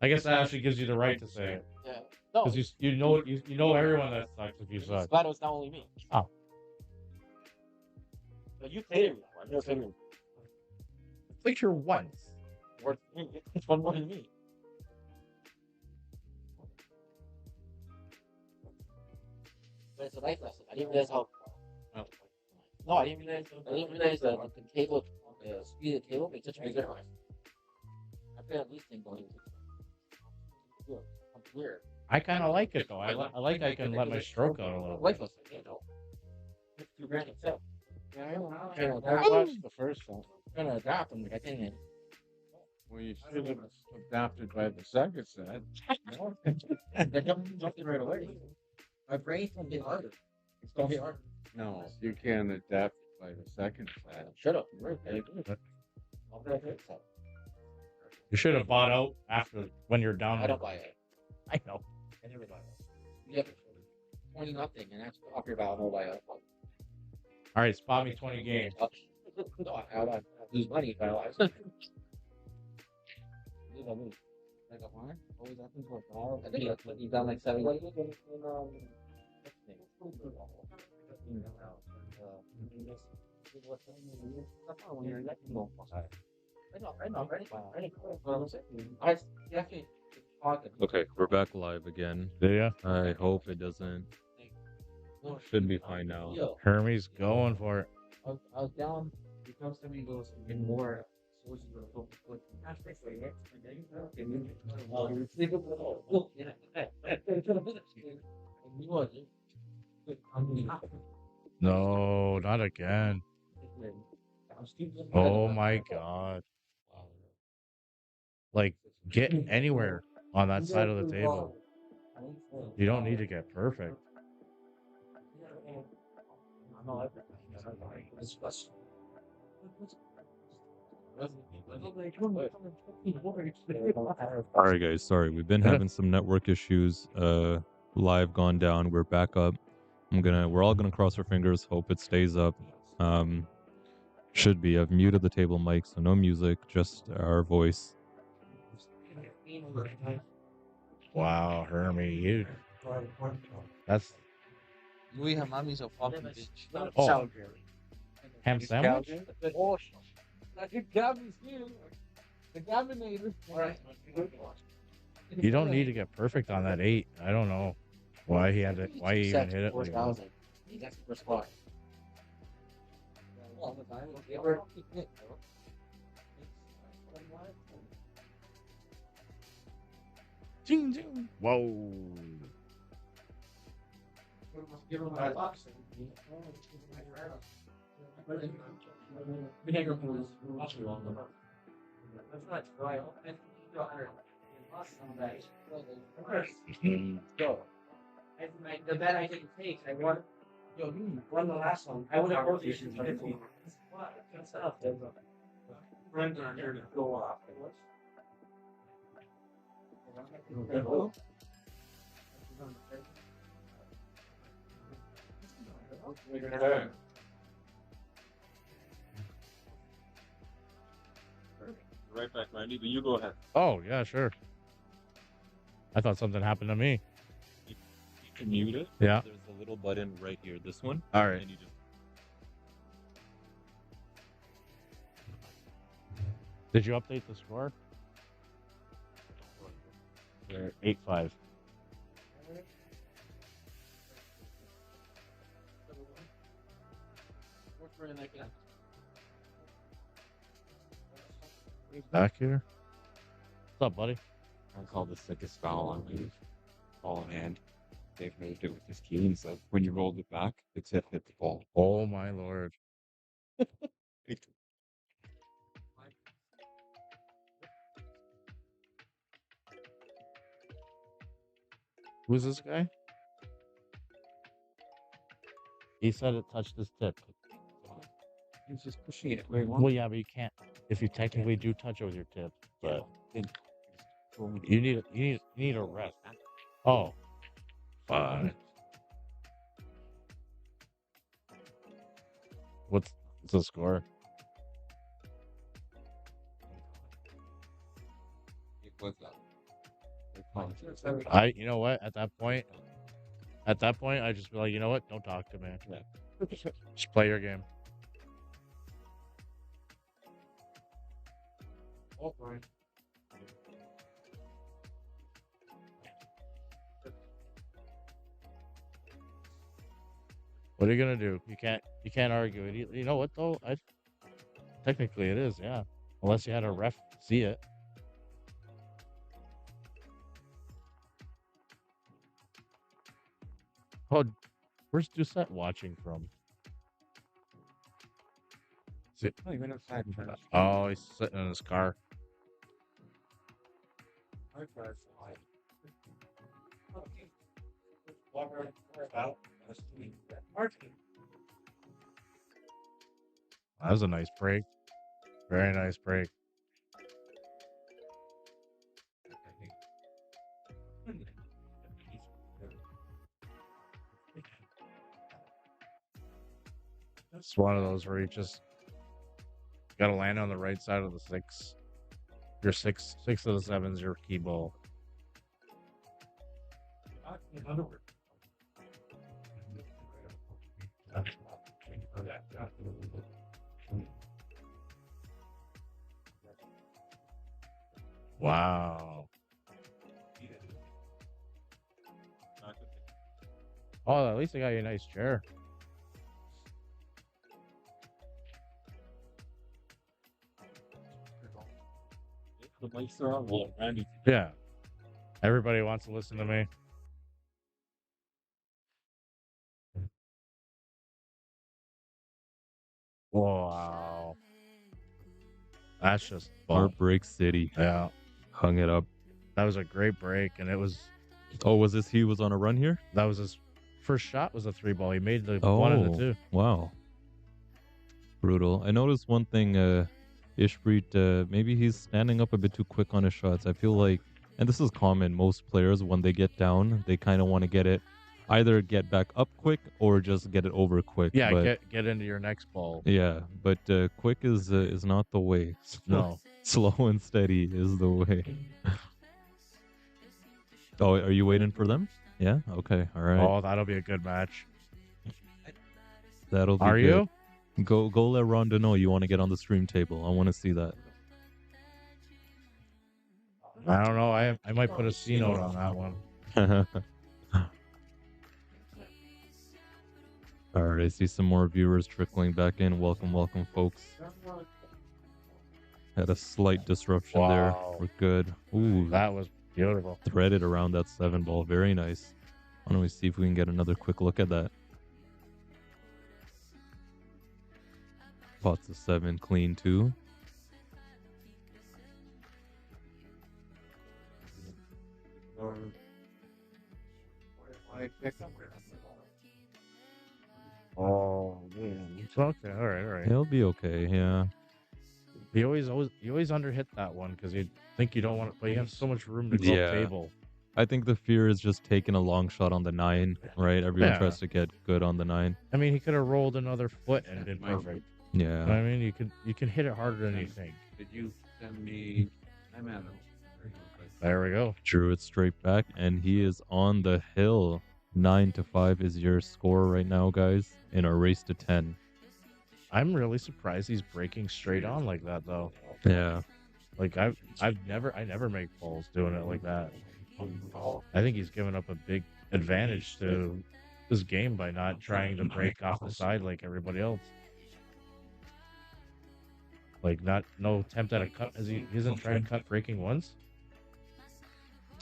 I guess that actually gives you the right to say it. Yeah. No. Because you know everyone that sucks if you I'm suck. glad it was not only me. Oh. But you played it before. I've never played it. Played her once. It's one more than me. But it's a life lesson. I didn't realize how. No, I didn't realize that the table, the speed of the table makes such a big difference. I played at least thing going into. I'm weird. I kind of like it though. I like I can let my stroke out a little. Life lesson, you know. It's too grand itself. Yeah, I watched the first one. I'm trying to adapt them, like I didn't. Well, you should have adapted by the second set. I jumped in right away. My brain's gonna get harder. It's gonna get harder. No, you can't adapt by the second set. Shut up. You're right. I'll play it. You should have bought out after when you're down. I don't buy it. I know. I never buy it. You have 20 nothing, and that's off your valve. I'll buy it. All right, spot me 20 games. No, I lose money if I lose. Like a farm? Always happens for a dollar. I think you've done like 7 years. Okay, we're back live again. Yeah. I hope it doesn't. Should be fine now. Hermes going for it. I was down because somebody goes in more. No, not again. Oh my god. Like, get anywhere on that side of the table. You don't need to get perfect. Alright guys, sorry. We've been having some network issues. Live gone down. We're back up. We're all gonna cross our fingers, hope it stays up. Should be. I've muted the table mic, so no music, just our voice. Wow, Hermie, that's Louis Hamami's a fucking bitch. oh, ham sandwich. The Gaminator. You don't need to get perfect on that 8. I don't know why he had it. Why he even hit it. Like that. That's the first spot. Ding, ding. Whoa. The bet I didn't take, I won. Yo, you won the last one. I would have both issues. Friends are here to go off. Right back, Randy, but you go ahead. Oh yeah, sure. I thought something happened to me. You can mute it. Yeah. There's a little button right here. This one. All right. And you just... Did you update the score? 8-5. He's back here. What's up, buddy? I call the sickest foul on move. Ball in hand. They've moved it with this key, so when you rolled it back, it's hit the ball. Oh my lord. Who's this guy? He said it touched his tip. He's just pushing it where he Well, wants. yeah, but you can't. If you technically do touch it with your tip, but Then you need a rest. Oh, fine. What's the score? it was that. You know what? At that point, I just be like, you know what? Don't talk to me. Just play your game. What are you gonna do? You can't argue it. You know what though? Technically it is, yeah. Unless you had a ref see it. Oh, where's Doucette watching from? Oh, he's sitting in his car. That was a nice break. Very nice break. It's one of those where you just gotta land on the right side of the six. Your six of the sevens, your key ball. Wow. Oh, at least I got you a nice chair. The mics are on. Well, Randy. Yeah. Everybody wants to listen to me. Wow. That's just fun. Heartbreak City. Yeah. Hung it up. That was a great break, and it was. Oh, was this he was on a run here? That was his first shot. Was a 3-ball. He made the 1 and the 2. Wow. Brutal. I noticed one thing. Ishpreet, maybe he's standing up a bit too quick on his shots. I feel like, and this is common. Most players, when they get down, they kind of want to either get back up quick or just get it over quick. Yeah, but, get into your next ball. Yeah, but quick is not the way. No. Slow and steady is the way. Oh, are you waiting for them? Yeah? Okay, all right. Oh, that'll be a good match. That'll be Are good. you? Go let Rhonda know you want to get on the stream table. I want to see that. I don't know. I might put a C note on that one. All right, I see some more viewers trickling back in. Welcome, folks. Had a slight disruption there. Wow. We're good. Ooh, That was beautiful. threaded around that 7-ball. Very nice. Why don't we see if we can get another quick look at that? Pots of 7 clean too. Oh, man. It's okay. All right. He'll be okay. Yeah. You always underhit that one because you think you don't want to, but you have so much room to go Yeah. table. I think the fear is just taking a long shot on the 9, right? Everyone Yeah. tries to get good on the 9. I mean, he could have rolled another foot and been perfect. Yeah. I mean, you can hit it harder than you think. Did you send me? I'm at There we go. Drew it straight back, and he is on the hill. 9-5 is your score right now, guys, in our race to 10. I'm really surprised he's breaking straight on like that, though. Yeah. Like I never make balls doing it like that. I think he's given up a big advantage to his game by not trying to break off the side like everybody else. Like no attempt at a cut. He hasn't tried to cut breaking once.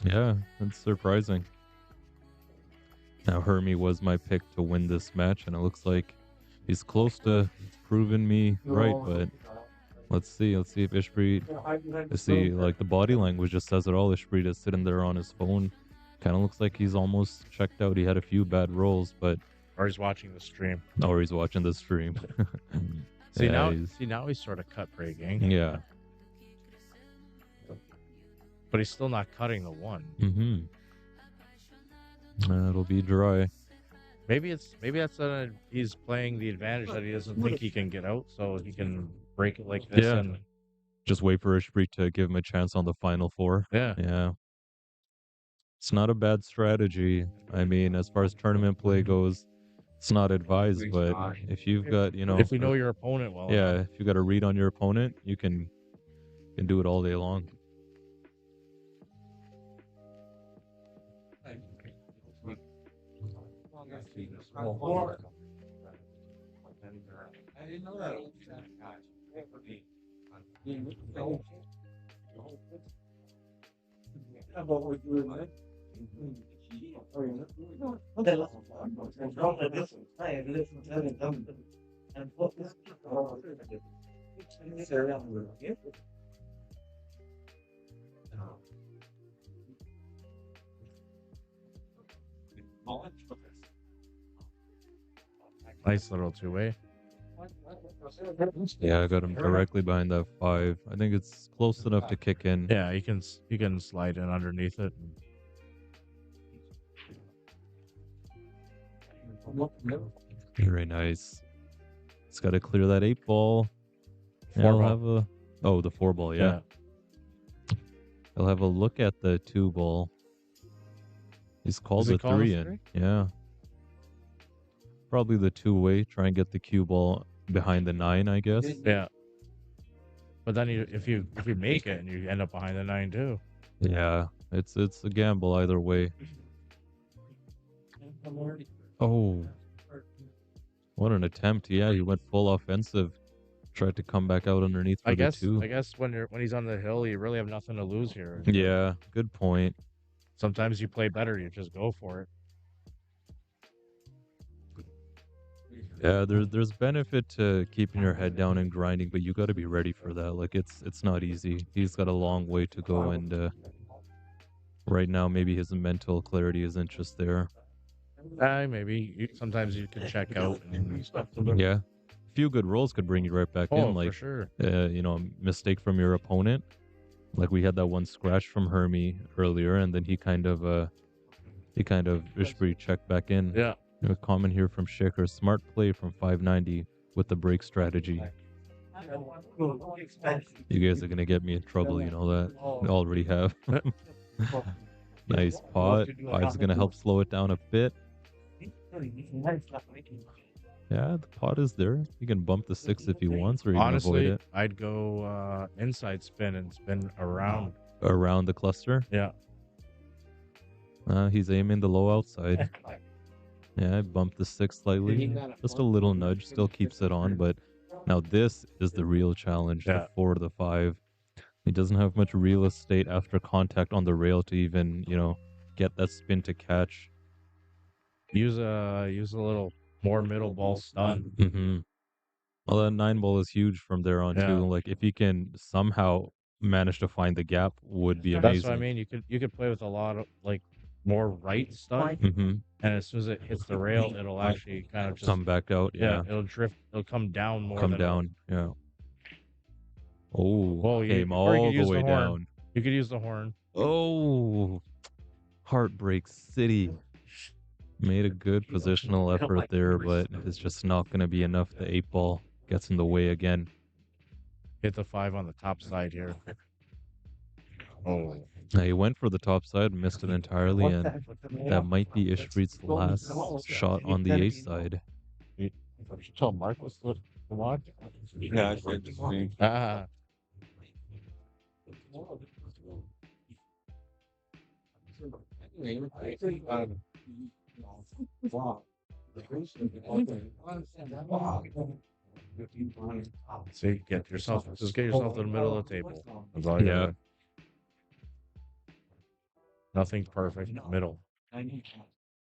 Yeah, it's surprising. Now, Hermie was my pick to win this match, and it looks like he's close to proving me right, but let's see. Let's see if Ishpreet... Let's see, like, the body language just says it all. Ishpreet is sitting there on his phone. Kind of looks like he's almost checked out. He had a few bad rolls, but... Or he's watching the stream. Or he's watching the stream. Now he's sort of cut breaking. Yeah. But he's still not cutting the 1. Mm-hmm. It'll be dry. Maybe that's he's playing the advantage that he doesn't think he can get out, so he can break it like this. Yeah. And Just wait for Ishpreet to give him a chance on the final 4. yeah. Yeah. It's not a bad strategy. I mean, as far as tournament play goes, it's not advised, but if you've got, If you know your opponent well yeah, enough. if you got a read on your opponent, you can do it all day long. I didn't know that. Nice little two-way. Yeah, I got him directly behind that 5. I think it's close enough to kick in. Yeah, you can slide in underneath it. Very nice. It's got to clear that 8 ball. Yeah, Four I'll ball. have a. Oh, the 4 ball. Yeah. I'll have a look at the 2 ball. He's called Does he the call the 3 in. three? Yeah. Probably the 2-way. Try and get the cue ball behind the 9, I guess. Yeah. But then if you make it and you end up behind the 9 too. Yeah, it's a gamble either way. Oh, what an attempt! Yeah, he went full offensive. Tried to come back out underneath for I the 2. guess when he's on the hill, you really have nothing to lose here. Yeah, good point. Sometimes you play better, you just go for it. Yeah, there's benefit to keeping your head down and grinding, but you got to be ready for that. Like it's not easy. He's got a long way to go, and right now maybe his mental clarity isn't just there. Maybe sometimes you can check out. Yeah, a few good rolls could bring you right back Oh, in. Like for sure. a mistake from your opponent. Like we had that one scratch from Hermie earlier, and then he kind of Ishbri checked back in. Yeah. A comment here from Shaker. Smart play from 590 with the break strategy. You guys are gonna get me in trouble, you know that. I already have. Nice pot. 5's gonna help slow it down a bit. Yeah, the pot is there. You can bump the 6 if he wants, or you can avoid Honestly, it. I'd go inside spin and spin around. Around the cluster. Yeah. He's aiming the low outside. Yeah, I bumped the 6 slightly. Just a little nudge. Still keeps it on, but now this is the real challenge. Yeah. The 4 to the 5. He doesn't have much real estate after contact on the rail to even, get that spin to catch. Use a little more middle ball stun. Mm-hmm. Well, that 9 ball is huge from there on Yeah. too. Like if he can somehow manage to find the gap, would be amazing. That's what I mean. You could play with a lot of more right stun, Mm-hmm. and as soon as it hits the rail, it'll actually kind of just Come back out. Yeah. it'll drift. It'll come down more. Come than down. Yeah. Oh, Well, came or you all could the use way the horn. down. You could use the horn. Oh, Heartbreak City. Made a good positional effort there, but it's just not going to be enough. The 8 ball gets in the way again. Hit the 5 on the top side here. Oh, Now, he went for the top side, missed it entirely, and that might be Ishpreet's last shot on the 8 side. you tell Marcus to watch. Yeah, I think it's me. Ah, see, get yourself to the middle of the table. That's all you Yeah. gotta- Nothing perfect. Middle.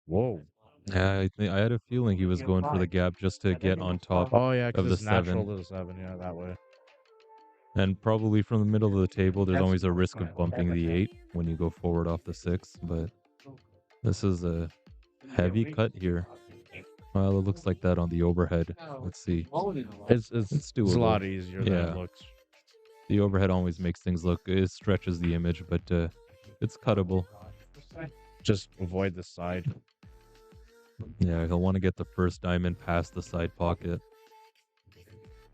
Whoa. Yeah, I had a feeling he was going for the gap just to get on top. Oh yeah, Of because the it's natural 7. to the 7. Yeah, that way. And probably from the middle of the table, there's always a risk of bumping the 8 when you go forward off the 6. But this is a heavy cut here. Well, it looks like that on the overhead. Let's see. It's It's a lot doable. easier than Yeah. it looks. The overhead always makes things look, it stretches the image, but it's cuttable. Just avoid the side. Yeah, he'll want to get the first diamond past the side pocket.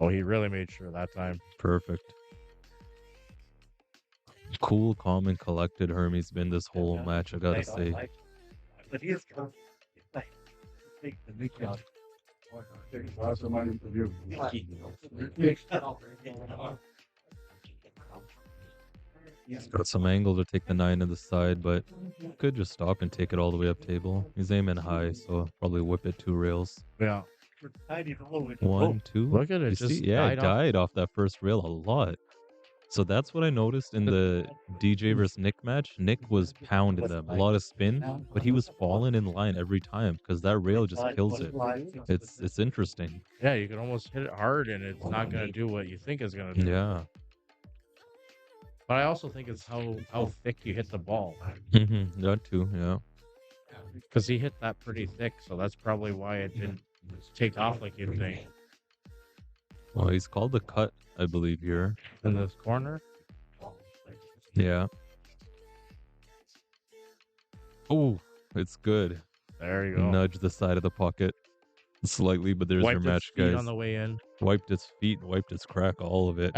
Oh, he really made sure that time. Perfect. Cool, calm, and collected Hermes been this whole match, I gotta say. But he is like the big guy. He's got some angle to take the 9 to the side, but could just stop and take it all the way up table. He's aiming high, so probably whip it 2 rails. Yeah. 1, 2. Look at it, You just see? Yeah, it died off. died off that first rail a lot. So that's what I noticed in the DJ versus Nick match. Nick was pounding them, a lot of spin, but he was falling in line every time because that rail just kills it. It's interesting. Yeah, you can almost hit it hard and it's not gonna do what you think it's gonna do. Yeah. But I also think it's how thick you hit the ball. That too, yeah. Because he hit that pretty thick, so that's probably why it didn't take off like you'd think. Well, he's called the cut, I believe, here. In this corner? Yeah. Oh, it's good. There you go. Nudge the side of the pocket slightly, but there's your Wiped match, its feet guys. on the way in. Wiped its feet, wiped its crack, all of it.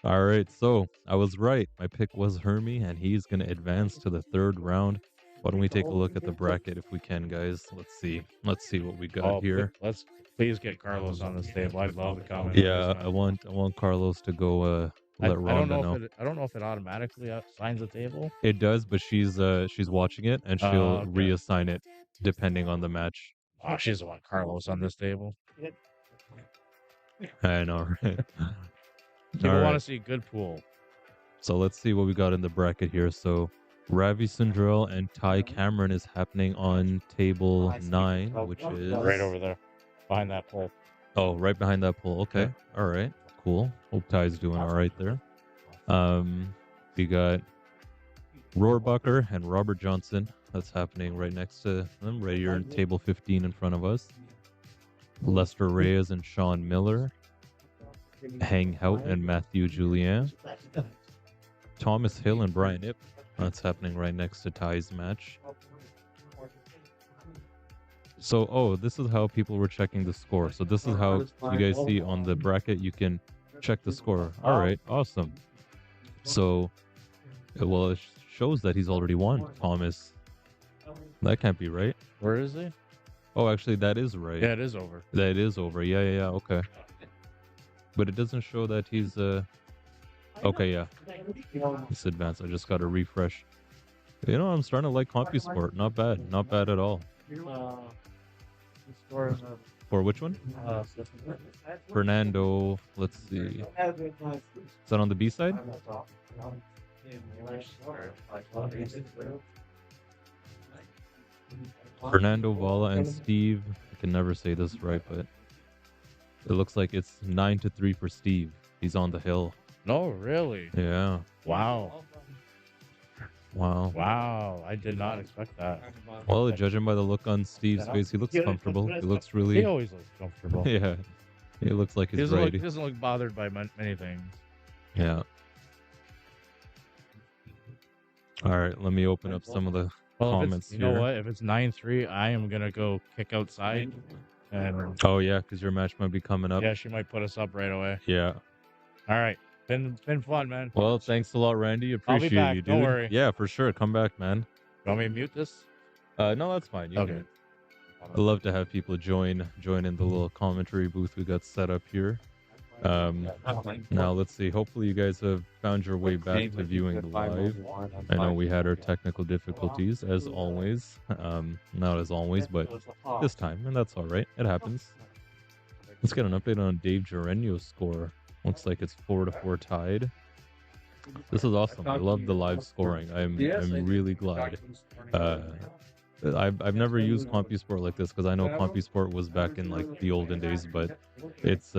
All right, so I was right. My pick was Hermie, and he's going to advance to the 3rd round. Why don't we take a look at the bracket if we can, guys? Let's see. Let's see what we got here. Let's please get Carlos on this table. I'd love to comment. Yeah, I want Carlos to go let Rhonda know. I don't know if it automatically assigns a table. It does, but she's watching it and she'll Okay. reassign it depending on the match. Oh, she doesn't want Carlos on this table. I know, right? People All want right. to see good pool. So let's see what we got in the bracket here. So Ravi Sundrell and Ty Cameron is happening on table 9, which is Right over there, behind that pole. Oh, right behind that pole. Okay. All right. Cool. Hope Ty's doing all right there. We got Rohrbacher and Robert Johnson. That's happening right next to them, right here in table 15 in front of us. Lester Reyes and Sean Miller. Hang Hout and Matthew Julien. Thomas Hill and Brian Ip. That's happening right next to Ty's match. So, oh, this is how people were checking the score. So this is how you guys see on the bracket, you can check the score. All right, awesome. So, well, it shows that he's already won, Thomas. That can't be right. Where is he? Oh, actually, that is right. Yeah, it is over. That is over. Yeah, okay. But it doesn't show that he's, okay, yeah. It's advanced. I just got to refresh. You know, I'm starting to like CompuSport. Not bad. Not bad at all. For which one? Fernando. Let's see. Is that on the B side? Fernando, Vala, and Steve. I can never say this right, but it looks like it's 9-3 for Steve. He's on the hill. No, really? Yeah. Wow. Wow. Wow. I did not expect that. Well, judging by the look on Steve's face, he looks comfortable. He looks He really. always looks comfortable. Yeah. He looks like He he's doesn't ready. look, doesn't look bothered by many things. Yeah. All right. Let me open up some of the Well, comments you here. know what? If it's 9-3, I am gonna go kick outside, and Oh yeah, because your match might be coming up. yeah, she might put us up right away. Yeah. All right, been fun, man. Well, thanks a lot, Randy. I'll be Appreciate back, you, dude. don't worry. Yeah, for sure. Come back, man. You want me to mute this? No, that's fine. You Okay. can. I love to have people join in the little commentary booth we got set up here. Now let's see. Hopefully you guys have found your way back to viewing the live. I know we had our technical difficulties as always. Not as always, but this time, and that's all right. It happens. Let's get an update on Dave Gerenio's score. Looks like it's 4-4 tied. This is awesome. I love the live scoring. I'm really glad. I've never used CompuSport like this because I know CompuSport was back in like the olden days, but it's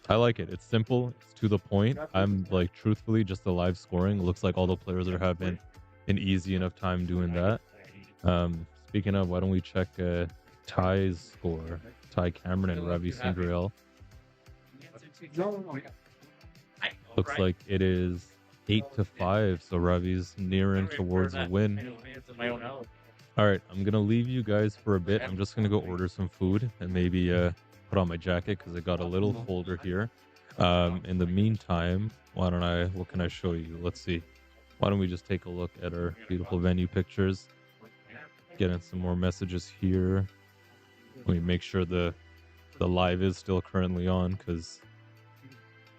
I like it. It's simple. It's to the point. I'm like truthfully just the live scoring. Looks like all the players are having an easy enough time doing that. Speaking of, why don't we check Ty's score? Ty Cameron and Ravi Sundrell. Looks like it is 8-5, so Ravi's nearing towards a win. All right, I'm gonna leave you guys for a bit. I'm just gonna go order some food and maybe put on my jacket because it got a little colder here. In the meantime, what can I show you? Let's see. Why don't we just take a look at our beautiful venue pictures? Get in some more messages here. Let me make sure the live is still currently on because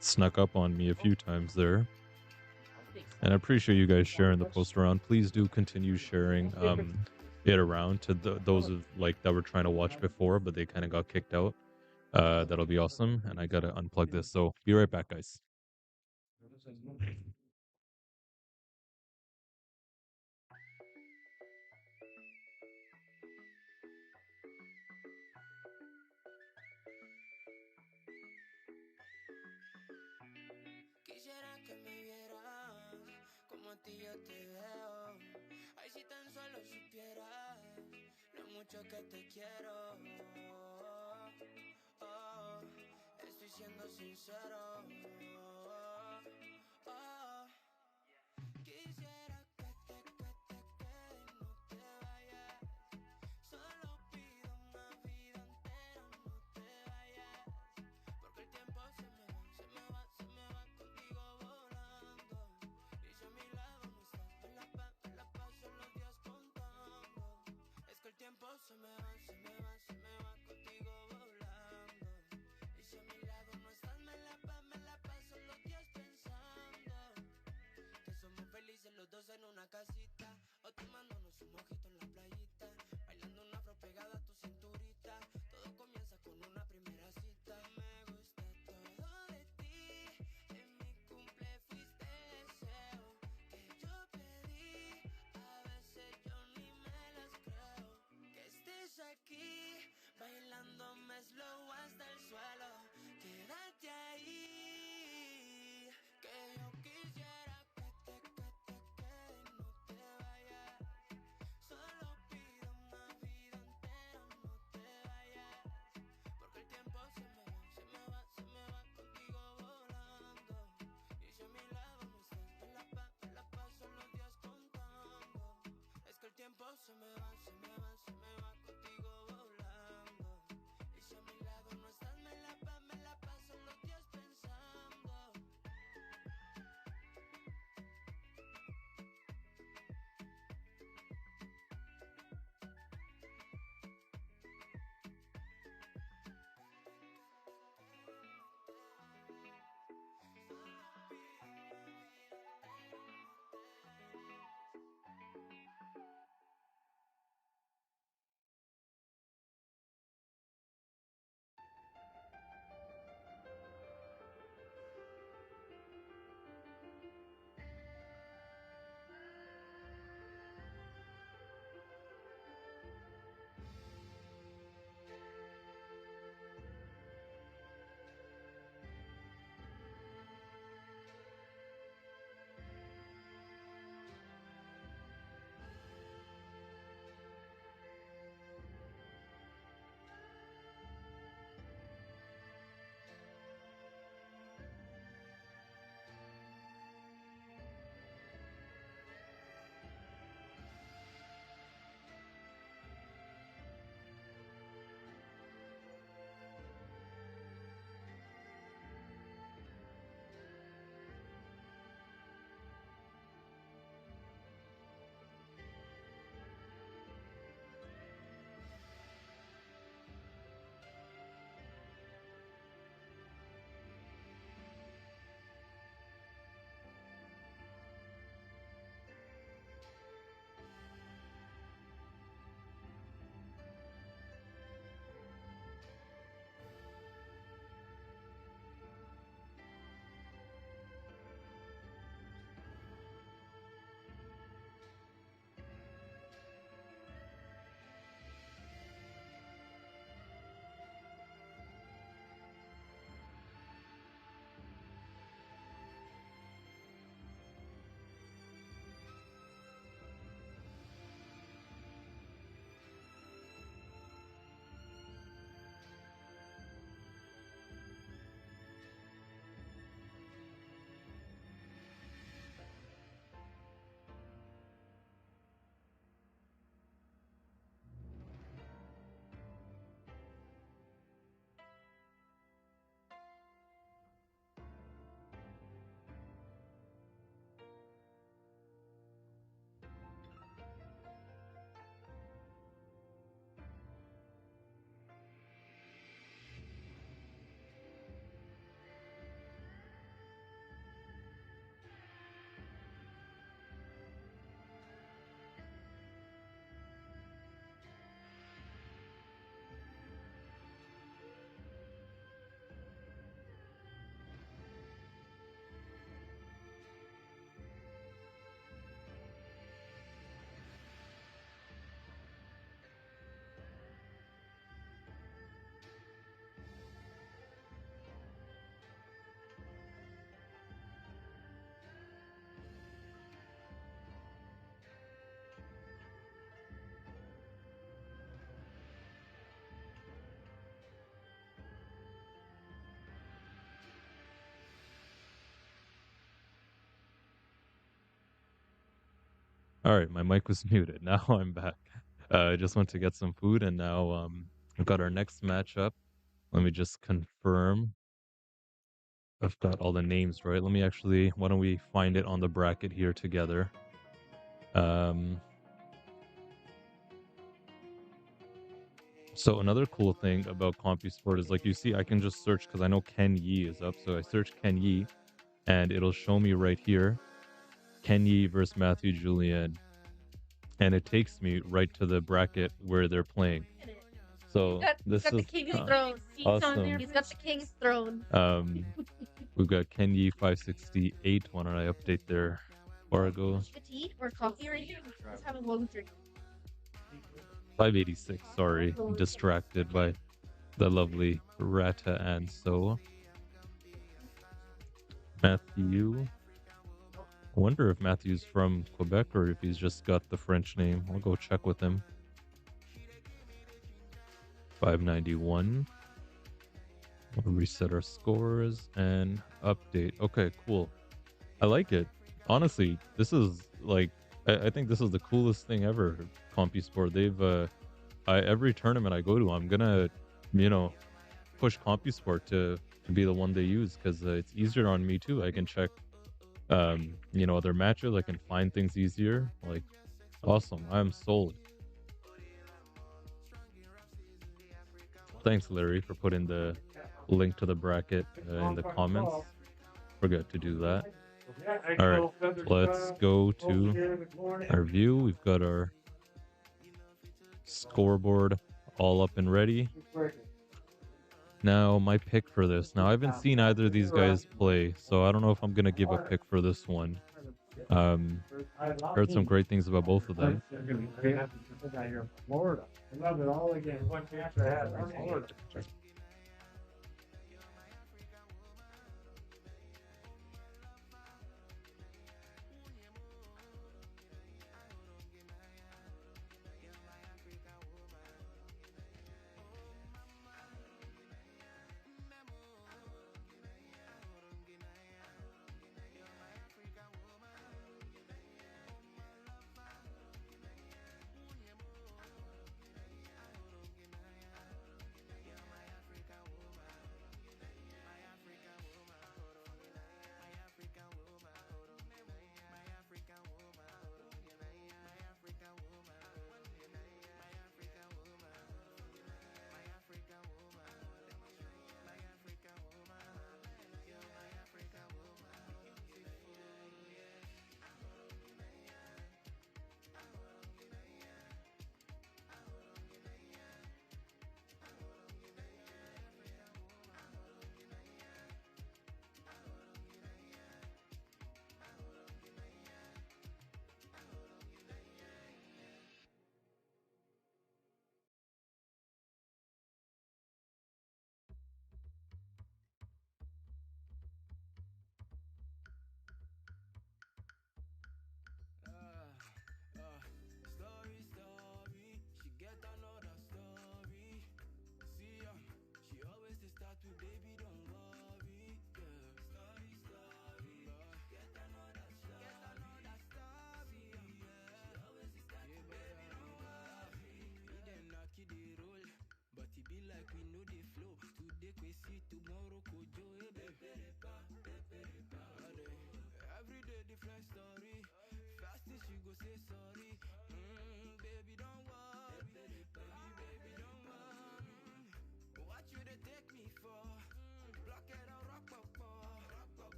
snuck up on me a few times there. And I appreciate you guys sharing the post around. Please do continue sharing it around to those of like that were trying to watch before, but they kind of got kicked out. That'll be awesome. And I gotta unplug this. So be right back, guys. Quisiera que me vieras como a ti yo te veo. Ay, si tan solo supieras lo mucho que te quiero. Oh, estoy siendo sincero. Oh, quisiera que no te vayas. Solo pido una vida entera, no te vayas. Porque el tiempo se me va contigo volando. Y si a mi lado no estás, me la paso los días contando. Es que el tiempo se me va contigo volando. Y si a mi lado no estás, me la paso All right, my mic was muted. Now I'm back. I just went to get some food, and now we've got our next matchup. Let me just confirm. I've got all the names right. Let me actually. Why don't we find it on the bracket here together? So another cool thing about CompuSport is like you see, I can just search because I know Ken Yi is up. So I search Ken Yi, and it'll show me right here, Ken Yi versus Matthew Julian, and it takes me right to the bracket where they're playing. So this got the is king's throne. Seats on there. awesome. He's got the king's throne. We've got Ken Yi 568. Why don't I update their Fargo? Tea or coffee right here. Let's have a long drink. 586. Sorry, distracted by the lovely Rata and so. Matthew. I wonder if Matthew's from Quebec or if he's just got the French name. I'll go check with him. 591. We'll reset our scores and update. Okay, cool. I like it. Honestly, this is like, I think this is the coolest thing ever, CompuSport. They've, every tournament I go to, I'm gonna, push CompuSport to be the one they use because it's easier on me too. I can check, other matches. I can find things easier. Like, awesome. I'm sold. Thanks, Larry, for putting the link to the bracket in the comments. Forgot to do that. All right, let's go to our view. We've got our scoreboard all up and ready. Now, my pick for this. Now, I haven't seen either of these guys play, so I don't know if I'm going to give a pick for this one. Heard some great things about both of them. Florida. I love it all again. One chance I had in Florida.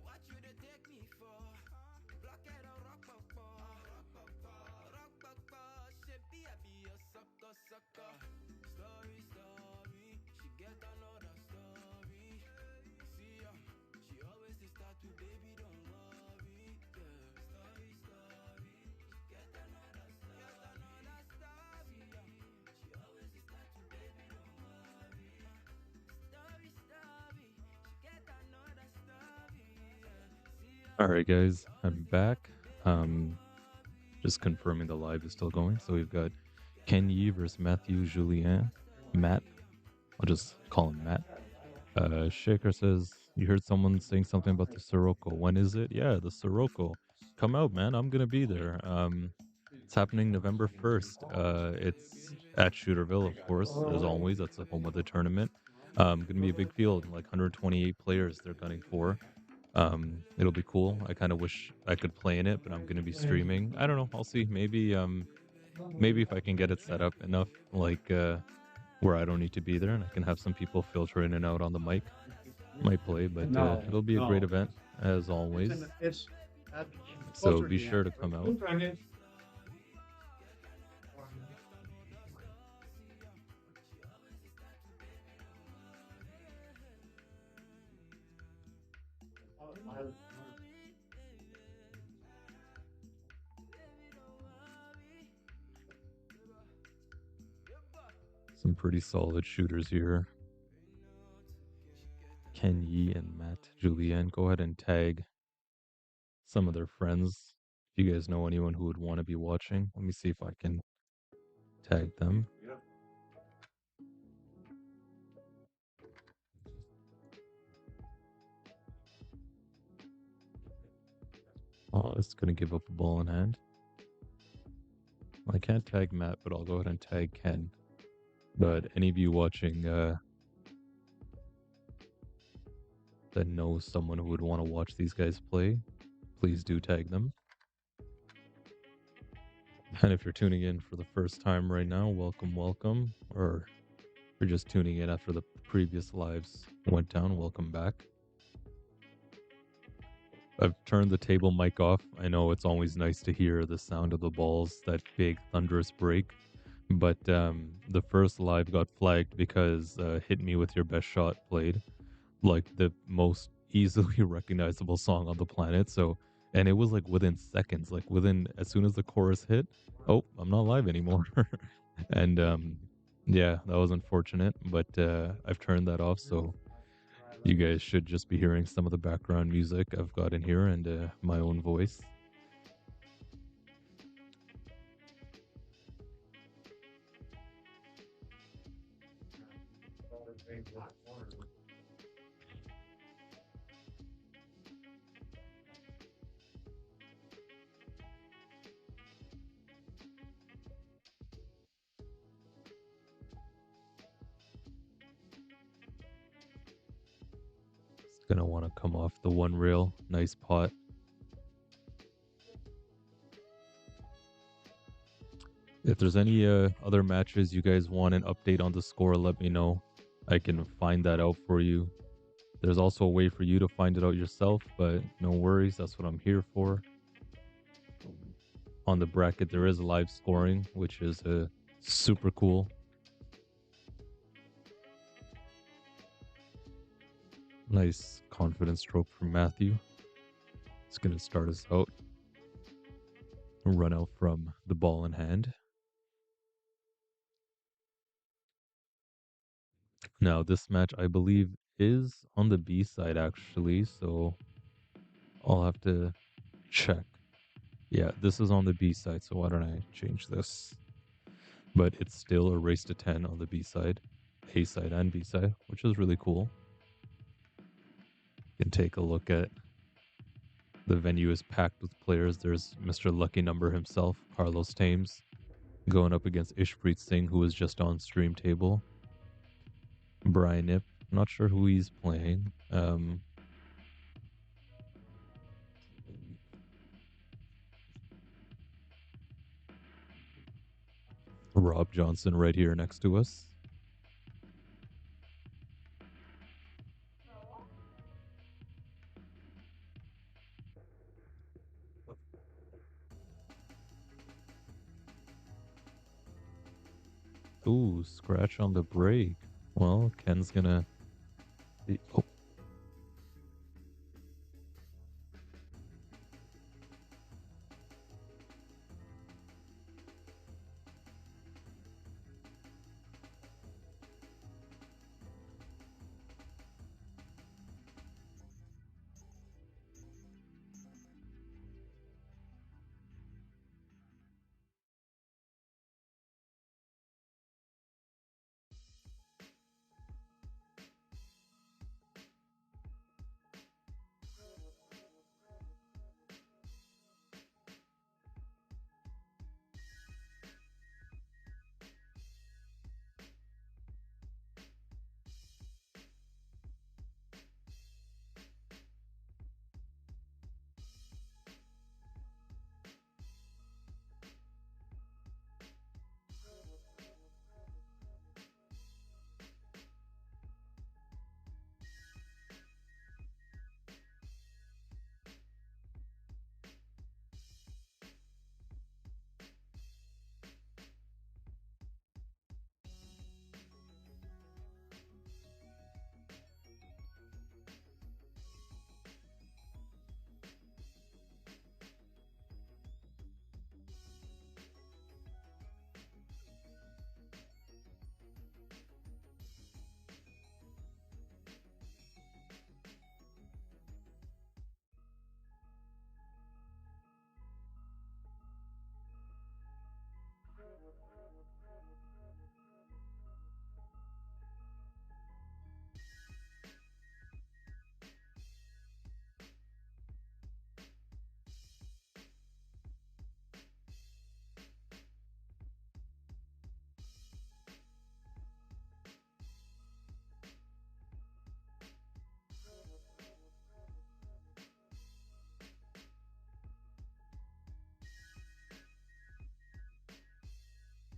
What you they take me for? All right, guys, I'm back. Just confirming the live is still going. So we've got Ken Yi versus Matthew Julien. Matt. I'll just call him Matt. Shaker says, you heard someone saying something about the Sirocco. When is it? Yeah, the Sirocco. Come out, man. I'm going to be there. It's happening November 1st. It's at Shooterville, of course, as always. That's the home of the tournament. Going to be a big field, like 128 players they're gunning for. It'll be cool. I kind of wish I could play in it, but I'm going to be streaming. I don't know. I'll see. Maybe if I can get it set up enough, like where I don't need to be there, and I can have some people filter in and out on the mic, might play. But it'll be a great event as always. So be sure to come out. Some pretty solid shooters here. Ken Yi and Matt Julien. Go ahead and tag some of their friends. If you guys know anyone who would want to be watching, let me see if I can tag them. Oh, it's going to give up a ball in hand. I can't tag Matt, but I'll go ahead and tag Ken. But any of you watching that know someone who would want to watch these guys play, please do tag them. And if you're tuning in for the first time right now, welcome, welcome. Or if you're just tuning in after the previous lives went down, welcome back. I've turned the table mic off. I know it's always nice to hear the sound of the balls, that big thunderous break. But the first live got flagged because Hit Me With Your Best Shot played, like the most easily recognizable song on the planet. So, and it was like within seconds, like within, as soon as the chorus hit, oh, I'm not live anymore. And yeah, that was unfortunate, but I've turned that off. So you guys should just be hearing some of the background music I've got in here and my own voice. It's gonna want to come off the one rail. Nice pot. If there's any other matches you guys want an update on the score, let me know. I can find that out for you. There's also a way for you to find it out yourself, but no worries, that's what I'm here for. On the bracket, there is live scoring, which is super cool. Nice confidence stroke from Matthew. It's going to start us out. Run out from the ball in hand. Now, this match, I believe, is on the B side, actually, so I'll have to check. Yeah, this is on the B side, so why don't I change this? But it's still a race to 10 on the B side, A side and B side, which is really cool. You can take a look at the venue is packed with players. There's Mr. Lucky Number himself, Carlos Thames, going up against Ishpreet Singh, who was just on stream table. Brian Ip, not sure who he's playing. Rob Johnson right here next to us. Ooh, scratch on the break. Well, Ken's gonna... Oh.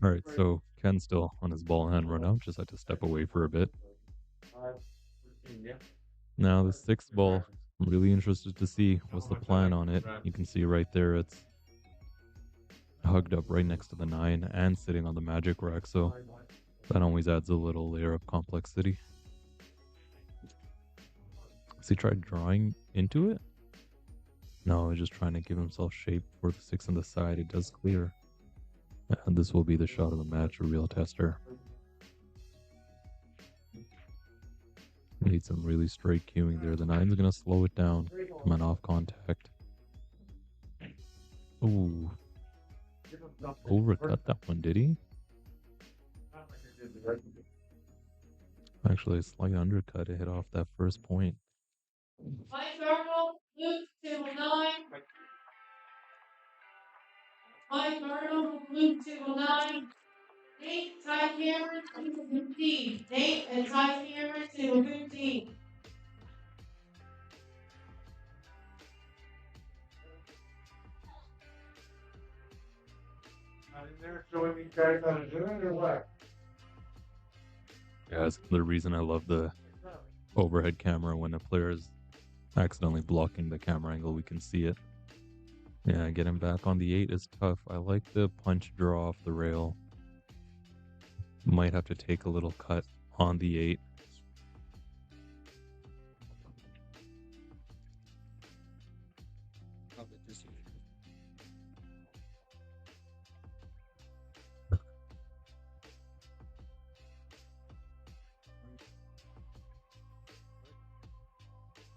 All right, so Ken's still on his ball hand run out. Just had to step away for a bit. Now the sixth ball, I'm really interested to see what's the plan on it. You can see right there, it's hugged up right next to the 9 and sitting on the magic rack, so that always adds a little layer of complexity. Has he tried drawing into it? No, he's just trying to give himself shape for the 6 on the side. It does clear. And this will be the shot of the match, a real tester. Need some really straight cueing there. The 9's gonna slow it down. Come on, off contact. Ooh. Overcut that one, did he? Actually, a slight undercut to hit off that first point. Mike Arnold, Luke 209. Mike Arnold, Luke 209. Nate, Ty Cameron, 215. Nate and Ty Cameron, 215. They're showing these guys how to do it or what? Yeah, that's the reason I love the overhead camera. When a player is accidentally blocking the camera angle, we can see it. Yeah, getting back on the 8 is tough. I like the punch draw off the rail. Might have to take a little cut on the 8.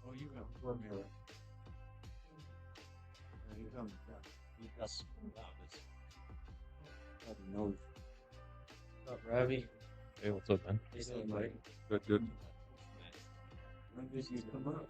Oh, you got four mirror. You come. That's knows. What's up, Ravi? Hey, what's up, man? Hey, so, Mike. Good, good. When did you come up?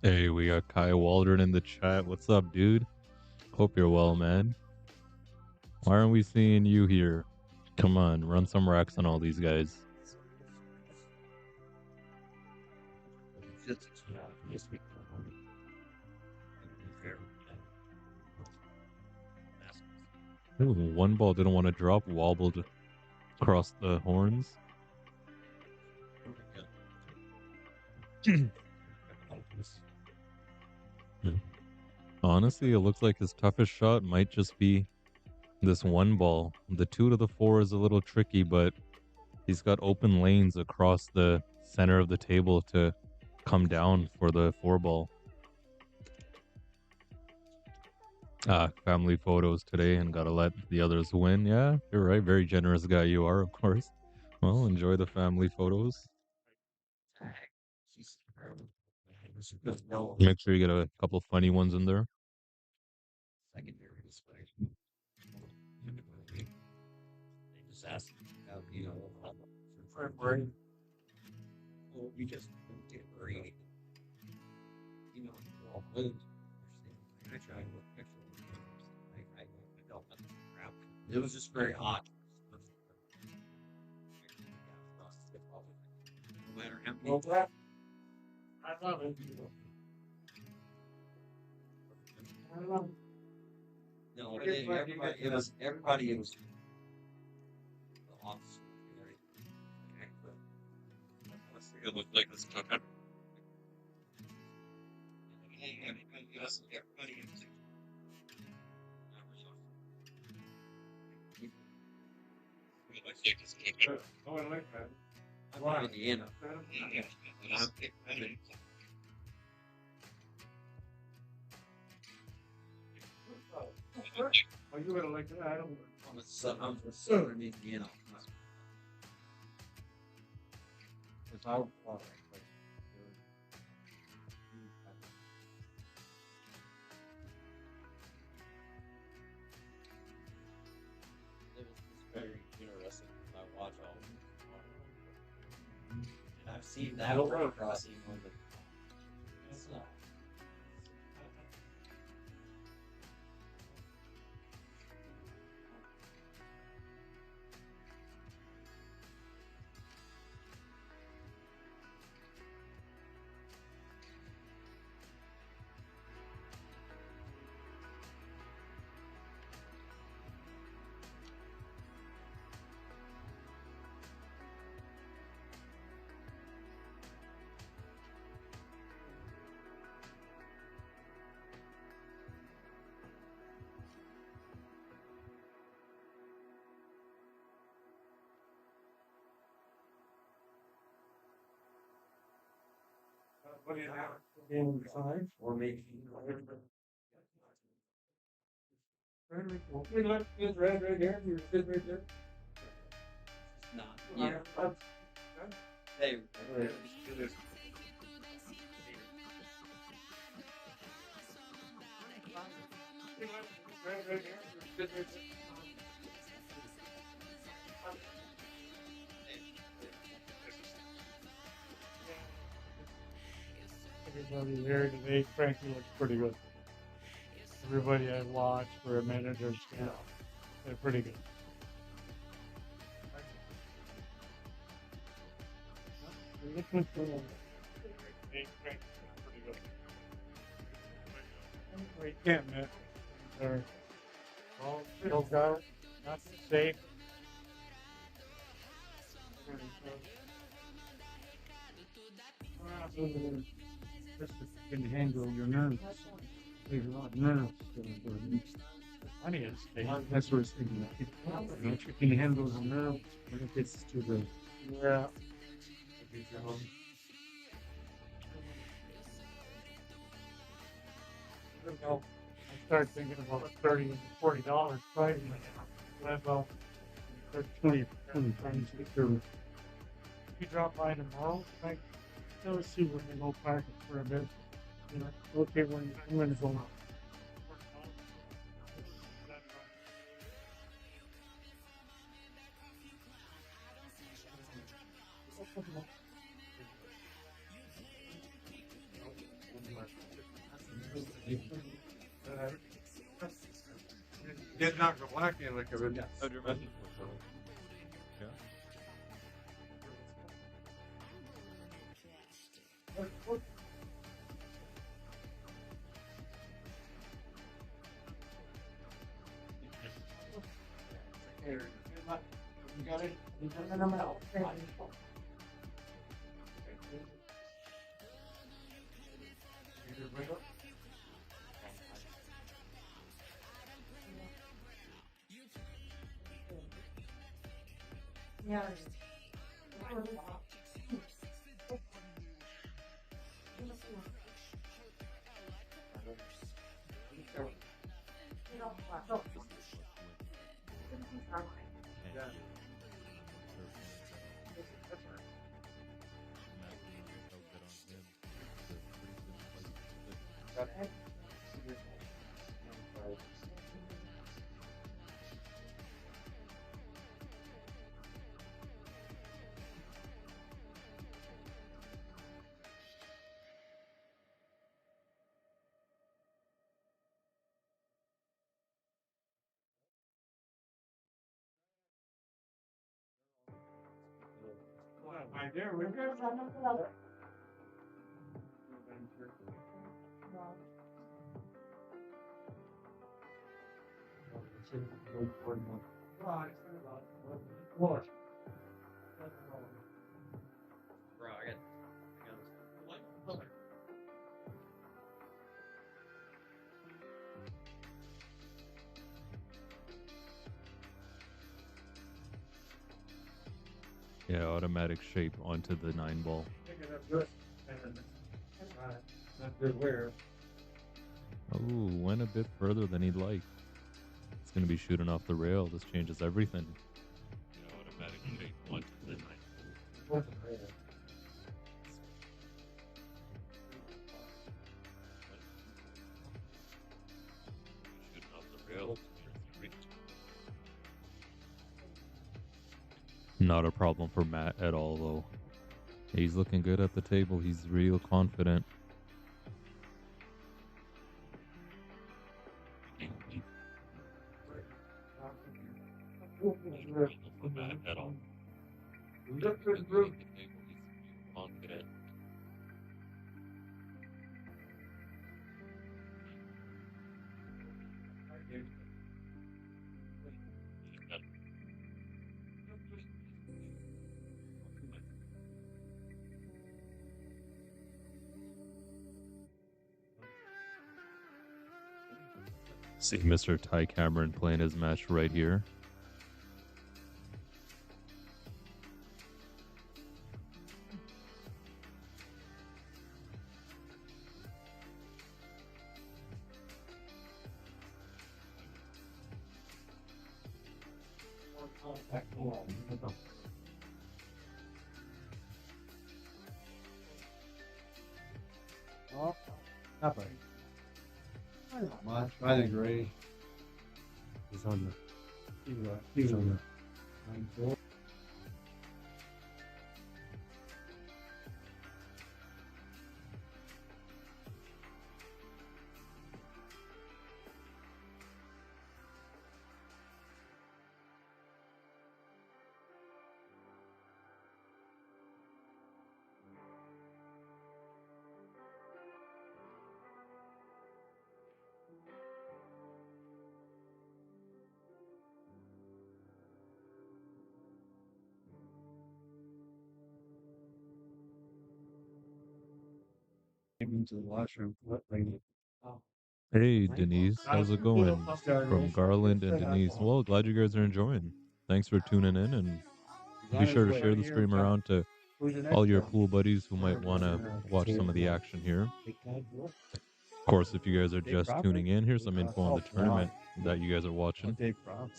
Hey, we got Kai Waldron in the chat. What's up, dude? Hope you're well, man. Why aren't we seeing you here? Come on, run some racks on all these guys. Ooh, one ball didn't want to drop, wobbled across the horns. Honestly, it looks like his toughest shot might just be this one ball. The 2 to the 4 is a little tricky, but he's got open lanes across the center of the table to come down for the 4 ball. Family photos today and gotta let the others win. Yeah, you're right. Very generous guy you are, of course. Well, enjoy the family photos. Make sure you get a couple funny ones in there. Secondary display. They just asked about, for brain. Well, we just get brain. All good. I tried with pictures. I don't know crap. It was just very hot. No matter how many. I love it. No, everybody was the office. It looked like this took it. Everybody was Oh, I like that. I'm from Indiana. Oh, you would have liked that. I don't. I'm from Southern Indiana. It's out. It was very interesting when I watch all of them. And I've seen that over crossing on the. It's not. What do you have? Game 5 or making? Okay, look, it's red right here. You're sitting right there. Not. Yeah. Hey. Red right here. You're sitting right there. Everybody there today, frankly, looks pretty good. Everybody I watched for a minute or so, they're pretty good. We can't miss. They're all still got it, not safe. Just can handle your nerves. There's a lot of nerves. Money is stake. That's what it's thinking. You can handle the nerves when it gets to the. Yeah. I start thinking about $30 and $40 price. About 20 times if you drop by tomorrow, like, let's see when they go park it for a bit. You know, okay, when I'm going to go. Get knocked black in like a bit. You got it? Yeah. Right there, we're good. What? Bro, I got Yeah, automatic shape onto the 9-ball. Oh, went a bit further than he'd like. It's going to be shooting off the rail. This changes everything. Yeah, automatic shape onto the 9-ball. Shooting off the rail. Not a problem for Matt at all, though. He's looking good at the table. He's real confident. For Matt at all. He's confident. See Mr. Ty Cameron playing his match right here. Oh, not bad. Not much. I agree. He's on the. He's on the. 9-4. Into the washroom. Hey Denise, how's it going? From Garland and Denise. Well, glad you guys are enjoying. Thanks for tuning in, and be sure to share the stream around to all your pool buddies who might want to watch some of the action here. Of course, if you guys are just tuning in, here's some info on the tournament that you guys are watching. It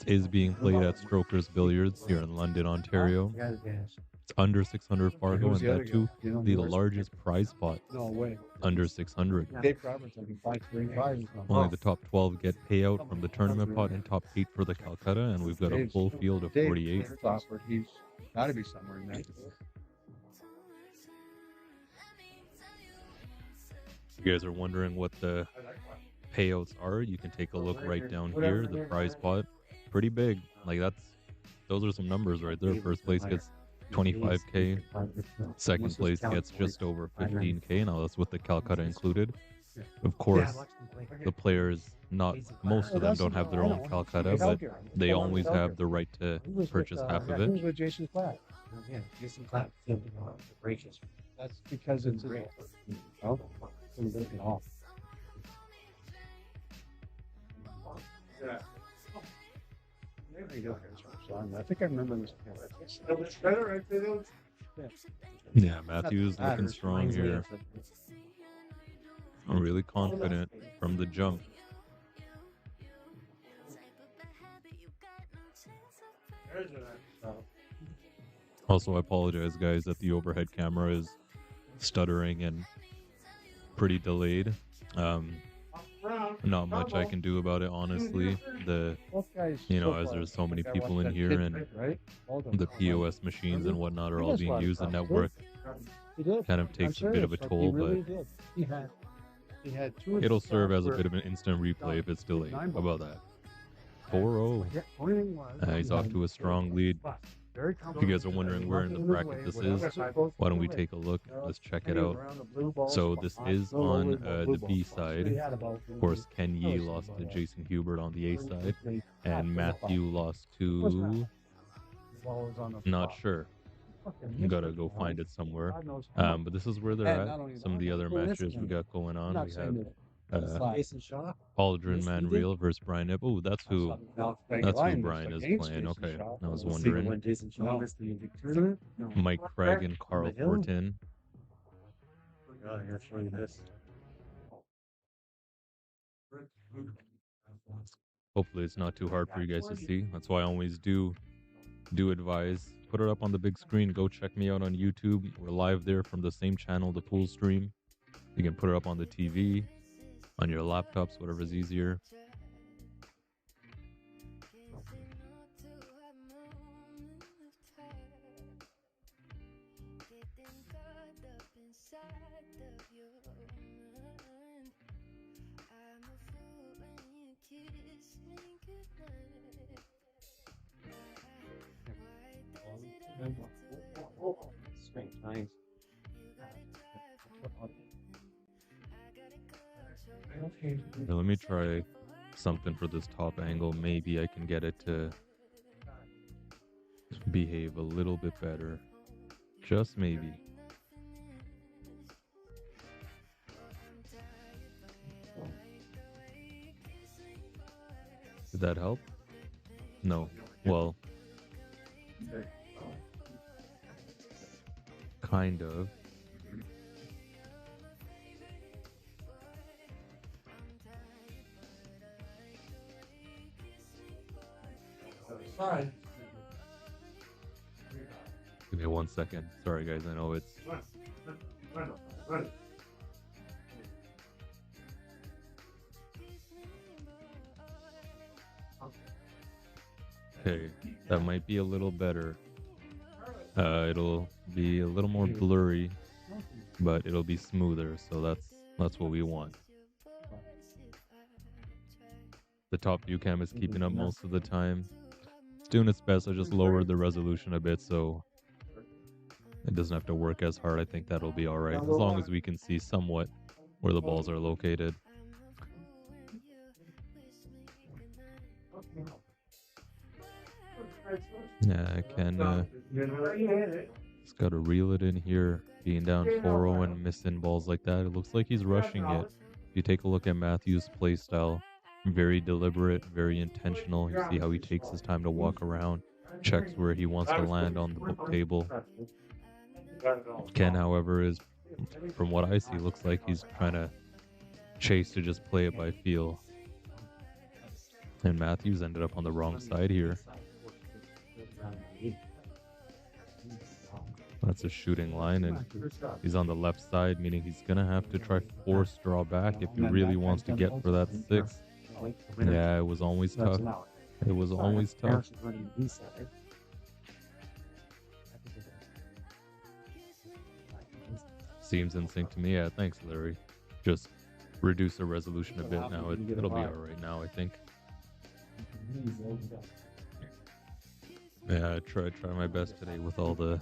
is being played at Strokers Billiards here in London, Ontario. It's under 600 Fargo, and that too, the largest prize pot. No way. Under 600. Dave Roberts, I can 535. Only the top 12 get payout from the tournament pot, and top 8 for the Calcutta, and we've got a full field of 48. He's got to be somewhere in there. If you guys are wondering what the payouts are, you can take a look right down here. The prize pot, pretty big. Like those are some numbers right there. First place gets 25K. Second place gets just over 15K. Now that's with the Calcutta included. Of course, the players, not most of them don't have their own Calcutta, but they always have the right to purchase half of it. Who's with Jason Clapp? Yeah, Jason Clapp. Gracious. That's because it's great. Oh, it's looking off. There you go. I think I remember this. It's better, I feel. Yeah, Matthew's looking strong here. I'm really confident from the jump. Also, I apologize, guys, that the overhead camera is stuttering and pretty delayed. Not much I can do about it, honestly. As there's so many people in here, and the POS machines and whatnot are all being used. The network kind of takes a bit of a toll, but it'll serve as a bit of an instant replay if it's delayed. How about that? 4-0. He's off to a strong lead. If you guys are wondering where in the bracket this is, why don't we take a look? Let's check it out. So this is on the B side. Of course, Ken Yee lost to Jason Hubert on the A side, and Matthew lost to... not sure. Gotta go find it somewhere. But this is where they're at. Some of the other matches we got going on. We have Jason Shaw. Aldrin Yes, he Man did. Real versus Brian Ebb. Oh, that's who. That's who Brian is playing. Okay, I was wondering. When Jason Shaw missed the big tournament. Mike Craig and Carl the hill. Fortin. Oh, here, show you this. Hopefully it's not too hard for you guys to see. That's why I always do advise. Put it up on the big screen. Go check me out on YouTube. We're live there from the same channel, the pool stream. You can put it up on the TV, on your laptops, whatever's easier. Strange times. Now let me try something for this top angle. Maybe I can get it to behave a little bit better. Just maybe. Did that help? No. Well, kind of. Give me 1 second. Sorry, guys. I know it's. Okay, that might be a little better. It'll be a little more blurry, but it'll be smoother. So that's what we want. The top view cam is keeping up most of the time. It's doing its best. I just lowered the resolution a bit so it doesn't have to work as hard. I think that'll be all right as long as we can see somewhat where the balls are located. Yeah, I can. Just got to reel it in here. Being down 4-0 and missing balls like that. It looks like he's rushing it. If you take a look at Matthew's play style, very deliberate, very intentional. You see how he takes his time to walk around, checks where he wants to land on the table. Ken, however, is, from what I see, looks like he's trying to chase to just play it by feel. And Matthews ended up on the wrong side here. That's a shooting line, and he's on the left side, meaning he's going to have to try force draw back if he really wants to get for that 6. Yeah, it was always tough. It was always tough. Seems in sync to me. Yeah, thanks, Larry. Just reduce the resolution a bit now. It'll be all right now, I think. Yeah, I try my best today with all the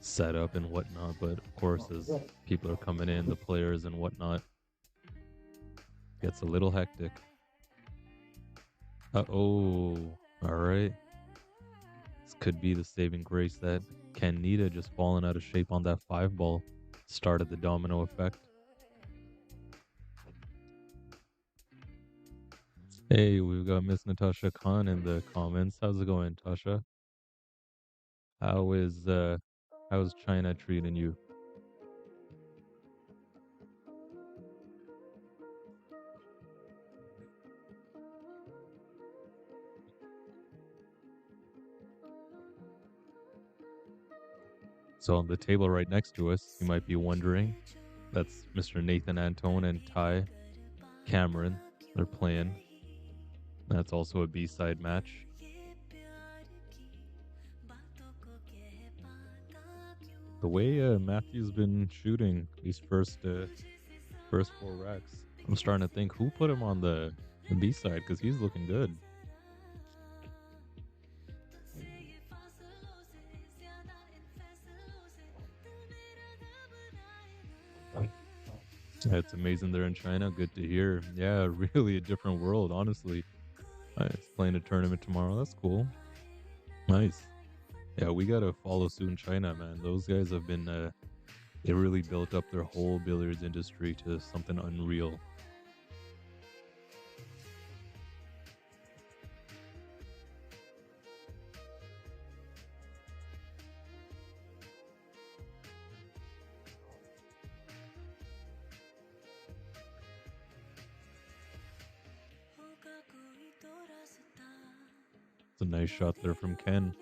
setup and whatnot, but of course, as people are coming in, the players and whatnot, gets a little hectic. Uh-oh. All right. This could be the saving grace that Ken Nita just falling out of shape on that 5 ball started the domino effect. Hey, we've got Miss Natasha Khan in the comments. How's it going, Tasha? How's China treating you? So on the table right next to us, you might be wondering, that's Mr. Nathan Antone and Ty Cameron. They're playing. That's also a B-side match. The way Matthew's been shooting these first 4 racks, I'm starting to think who put him on the B-side, because he's looking good. It's amazing they're in China. Good to hear. Yeah, really a different world, honestly. It's playing a tournament tomorrow. That's cool. Nice. Yeah, we got to follow suit in China, man. Those guys have been, they really built up their whole billiards industry to something unreal. It's a nice shot there from Ken.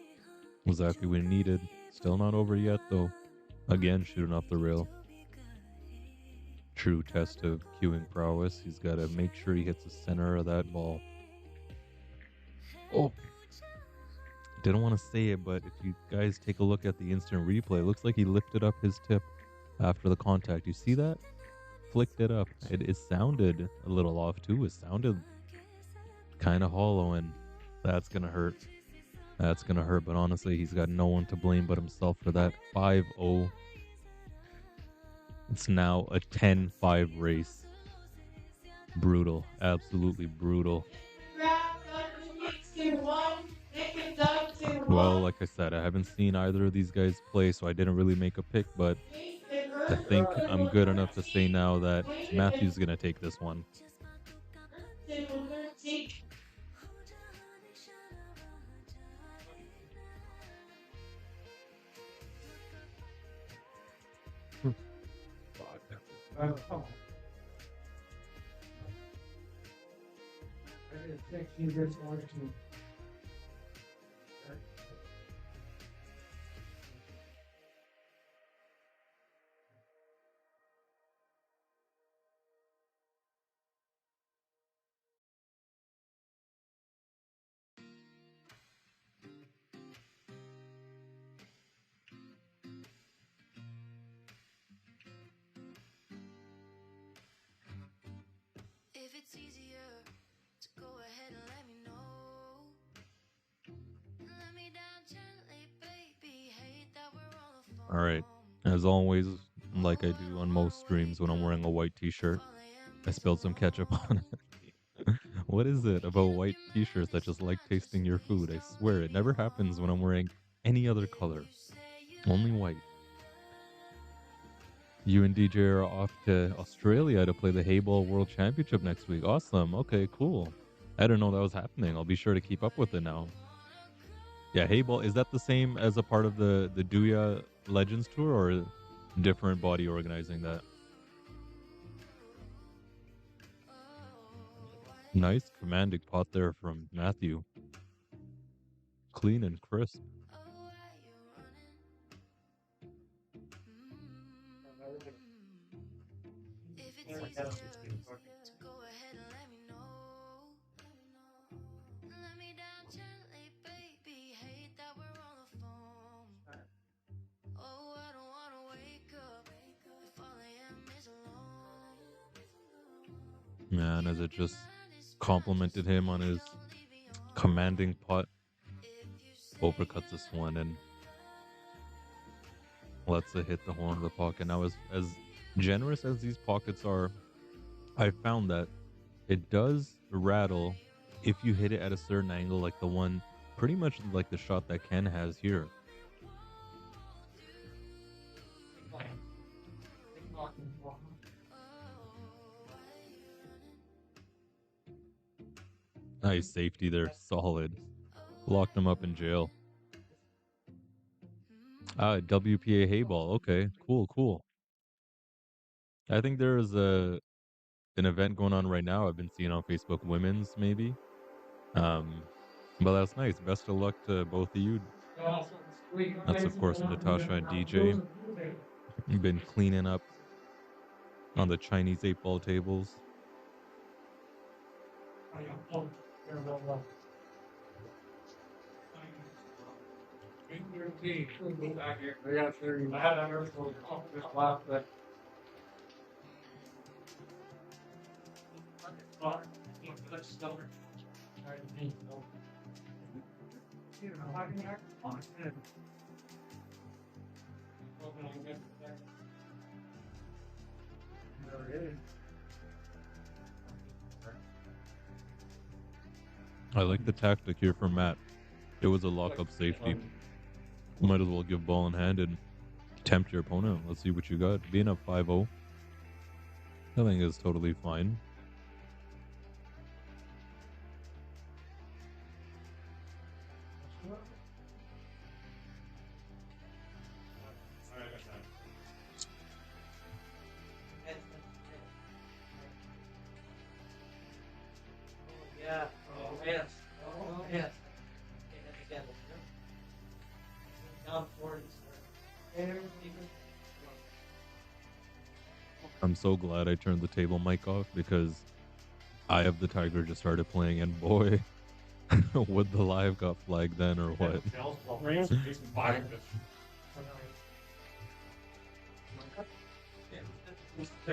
Exactly what he needed. Still not over yet, though. Again, shooting off the rail. True test of queuing prowess. He's got to make sure he hits the center of that ball. Oh! Didn't want to say it, but if you guys take a look at the instant replay, it looks like he lifted up his tip after the contact. You see that? Flicked it up. It sounded a little off, too. It sounded kind of hollow, and that's going to hurt. That's going to hurt, but honestly, he's got no one to blame but himself for that. 5-0. It's now a 10-5 race. Brutal. Absolutely brutal. Well, like I said, I haven't seen either of these guys play, so I didn't really make a pick, but I think I'm good enough to say now that Matthew's going to take this one. If it's easier to go ahead and let me know. Let me down gently, baby. Hate that we're on the phone. All right. As always, like I do on most streams when I'm wearing a white t-shirt, I spilled some ketchup on it. What is it about white t-shirts that just like tasting your food? I swear it never happens when I'm wearing any other color. Only white. You and DJ are off to Australia to play the Hayball World Championship next week. Awesome. Okay, cool. I didn't know that was happening. I'll be sure to keep up with it now. Yeah, Hayball, is that the same as a part of the Duya Legends Tour or different body organizing that? Nice commanding pot there from Matthew. Clean and crisp. Man, as it just complimented him on his commanding putt. Overcuts this one and lets it hit the horn of the pocket. Now, as generous as these pockets are, I found that it does rattle if you hit it at a certain angle, like the one, pretty much like the shot that Ken has here. Nice safety there, solid. Locked him up in jail. WPA Hayball. Okay, cool. I think there's an event going on right now. I've been seeing on Facebook, women's maybe. But that's nice. Best of luck to both of you. That's of course Natasha and DJ. Been cleaning up on the Chinese 8-ball tables. I like the tactic here from Matt. It was a lock-up safety. Might as well give ball in hand and tempt your opponent. Let's see what you got. Being up 5-0, I think is totally fine. I'm so glad I turned the table mic off because Eye of the Tiger just started playing, and boy, would the live got flagged then or what?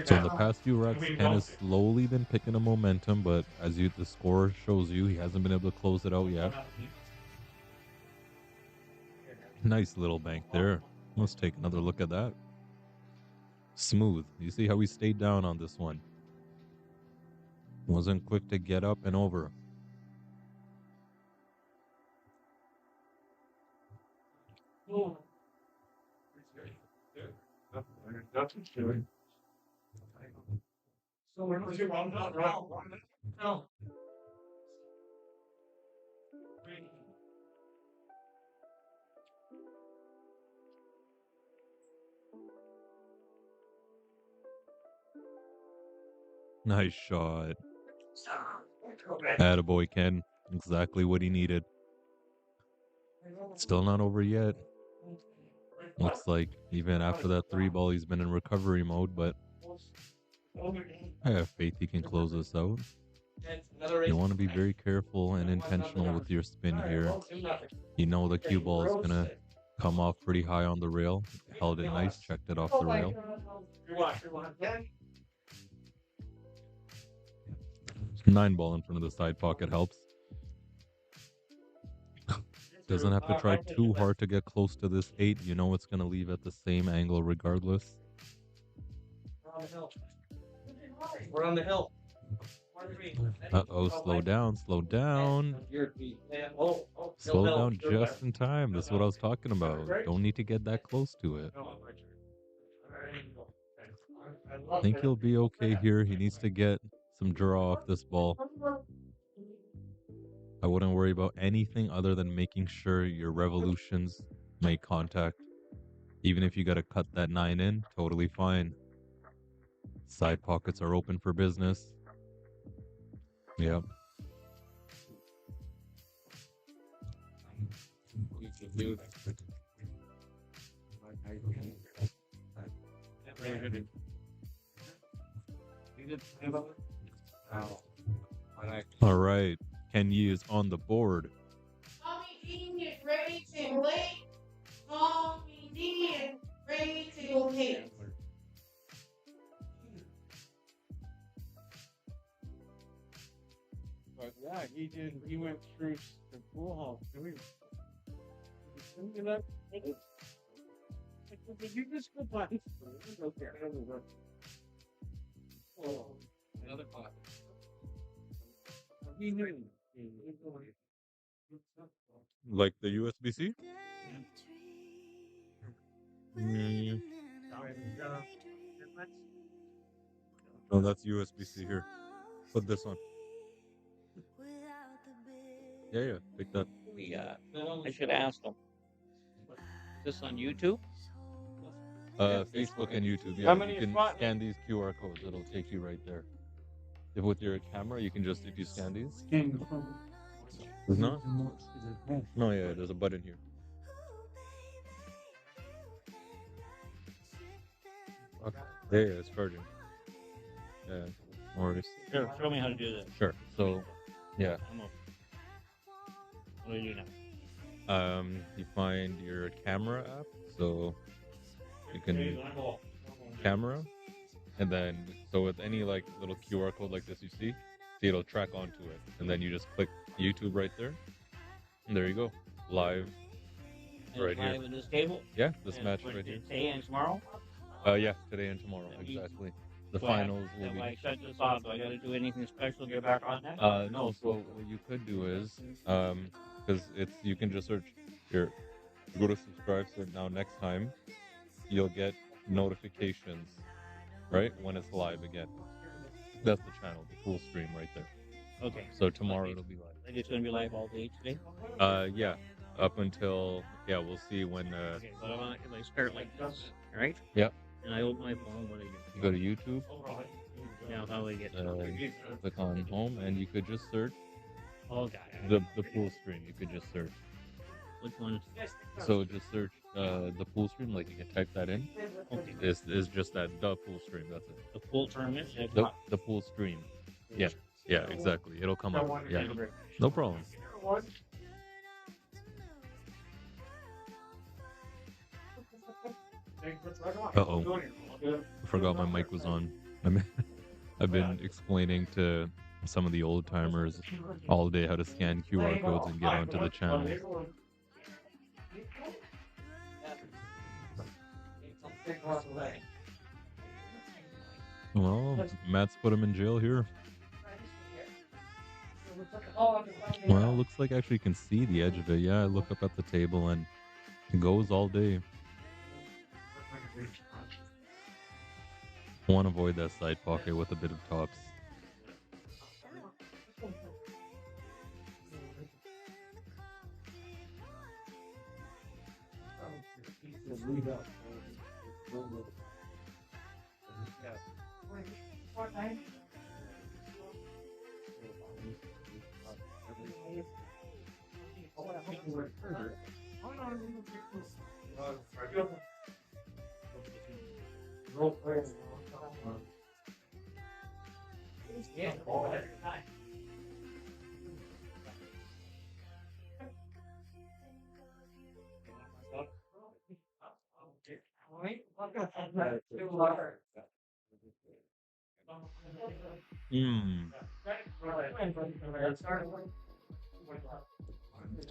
So in the past few racks, Ken has slowly been picking a momentum, but as the score shows you, he hasn't been able to close it out yet. Nice little bank there. Let's take another look at that. Smooth. You see how he stayed down on this one. Wasn't quick to get up and over. Nice shot. Attaboy, Ken. Exactly what he needed. Still not over yet. Looks like even after that 3-ball, he's been in recovery mode, but I have faith he can close this out. You want to be very careful and intentional with your spin here. You know the cue ball is going to come off pretty high on the rail. Held it nice, checked it off the rail. 9-ball in front of the side pocket helps. Doesn't have to try too hard to get close to this 8. You know it's going to leave at the same angle regardless. We're on the hill. Uh-oh, slow down, slow down. Slow down just in time. That's what I was talking about. Don't need to get that close to it. I think he'll be okay here. He needs to get some draw off this ball. I wouldn't worry about anything other than making sure your revolutions make contact. Even if you got to cut that 9 in, totally fine. Side pockets are open for business. Yep. All right. Ken Yi is on the board. Tommy Dean is ready to play. Tommy Dean is ready to go hit. But yeah, he went through the pool hall. Did you just go by? Oh, another pot. He knew. Like the USB-C? No, that's USB-C here. Put this on. Yeah, pick that. I should ask them. Is this on YouTube? Facebook and YouTube. Yeah, How many you can spots? scan these QR codes. It'll take you right there. If with your camera, you can just, if you scan these. There's not? No, yeah, there's a button here. Okay. There, it's charging. Yeah, or Sure, show me how to do this. sure. So, yeah. I'm up. What do you do now? You find your camera app, so you can camera, and then so with any like little QR code like this you see it'll track onto it, and then you just click YouTube right there, and there you go, live right here. Live in this table? Yeah, this And match what, right here. Today and tomorrow? Yeah, today and tomorrow, exactly. The So finals will if be. I shut this off, do I got to do anything special to get back on that? No. So what you could do is, because you can just search here, go to subscribe. So now next time, you'll get notifications, right, when it's live again. That's the channel, the full stream right there. Okay. So tomorrow it'll be live. Like it's going to be live all day today? Yeah, up until we'll see when. Okay, but if I start like this, right? Yep. And I open my phone, what do I do? You go to YouTube, Now how do I get click on home, and you could just search Oh, God. the full stream. You could just search. Which one? So just search the pool stream, like you can type that in. Okay. It's just that the pool stream. That's it. The full tournament? The pool stream. Yeah, yeah, exactly. It'll come I up. wanted Yeah, to break. no problem. What? Uh-oh. I forgot my mic was on. I've been explaining to some of the old timers all day how to scan QR codes and get onto the channel. Well, Matt's put him in jail here. Well, looks like I actually can see the edge of it. Yeah, I look up at the table and it goes all day. Want to avoid that side pocket with a bit of tops.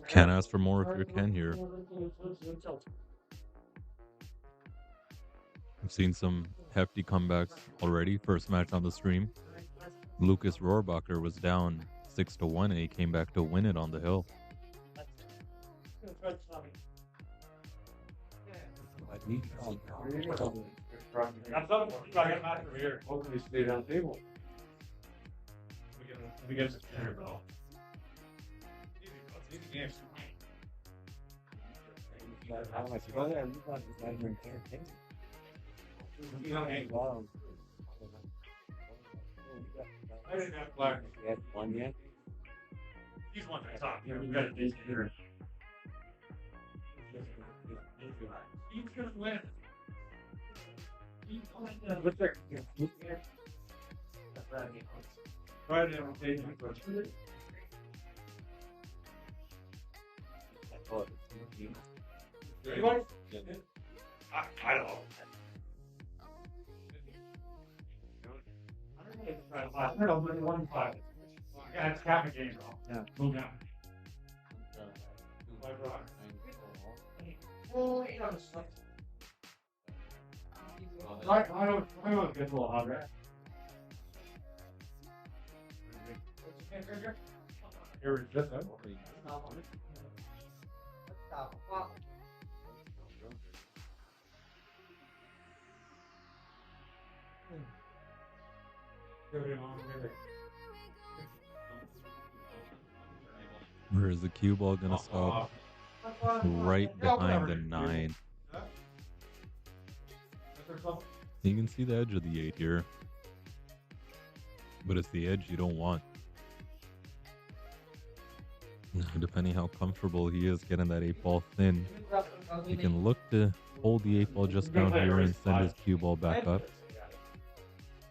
Can't ask for more if you can here. I've seen some hefty comebacks already. First match on the stream, Lucas Rohrbacher was down 6-1 and he came back to win it on the hill. Hopefully stay down table. We get this dinner, bro. I didn't have black. One yet? He's one that's top. We got a decent hitter. He's gonna win. He's going to win. Try to imitate him, but anybody? I don't know. I don't know, but 1-5. Yeah, it's half a game, though. Yeah. Move down. Well, you know, it's like. I don't get a little hot, right? Here we just Where is the cue ball gonna stop? Right behind the 9. You can see the edge of the 8 here, but it's the edge you don't want. Depending how comfortable he is getting that 8 ball thin, he can look to hold the 8 ball just down here and send his cue ball back up.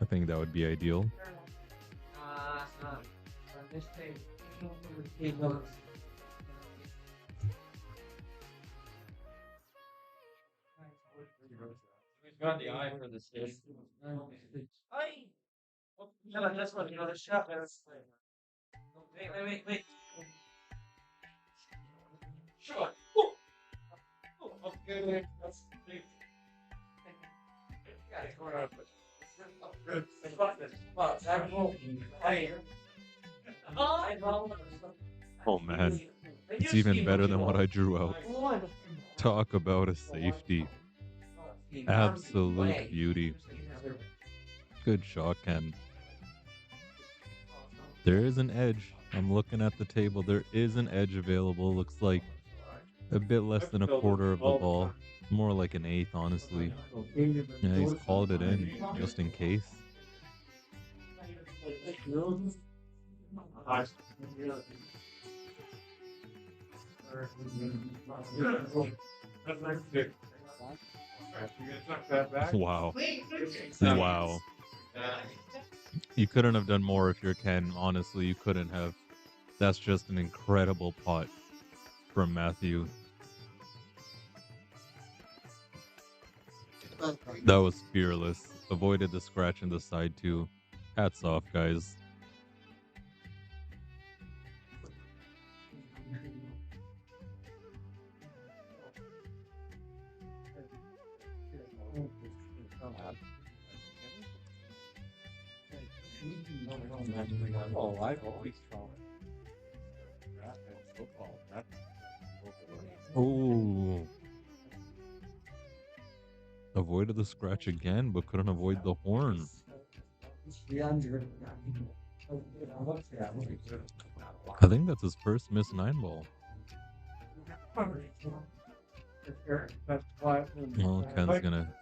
I think that would be ideal. He's got the eye for the stage. No, that's what, you know, the shot is. Wait. Sure. Okay, that's big. Yeah, it's going up. Good. Oh man, it's even better than what I drew out. Talk about a safety. Absolute beauty. Good shot, Ken. There is an edge. I'm looking at the table. There is an edge available. Looks like a bit less than a quarter of the ball. More like an eighth, honestly. Yeah, he's called it in, just in case. Wow. Wow. You couldn't have done more if you're Ken. Honestly, you couldn't have. That's just an incredible pot from Matthew. That was fearless. Avoided the scratch in the side too. Hats off, guys. Oh, I've always felt that in football. That's Ooh. Avoided the scratch again, but couldn't avoid the horn. I think that's his first miss 9-ball. Well, Ken's gonna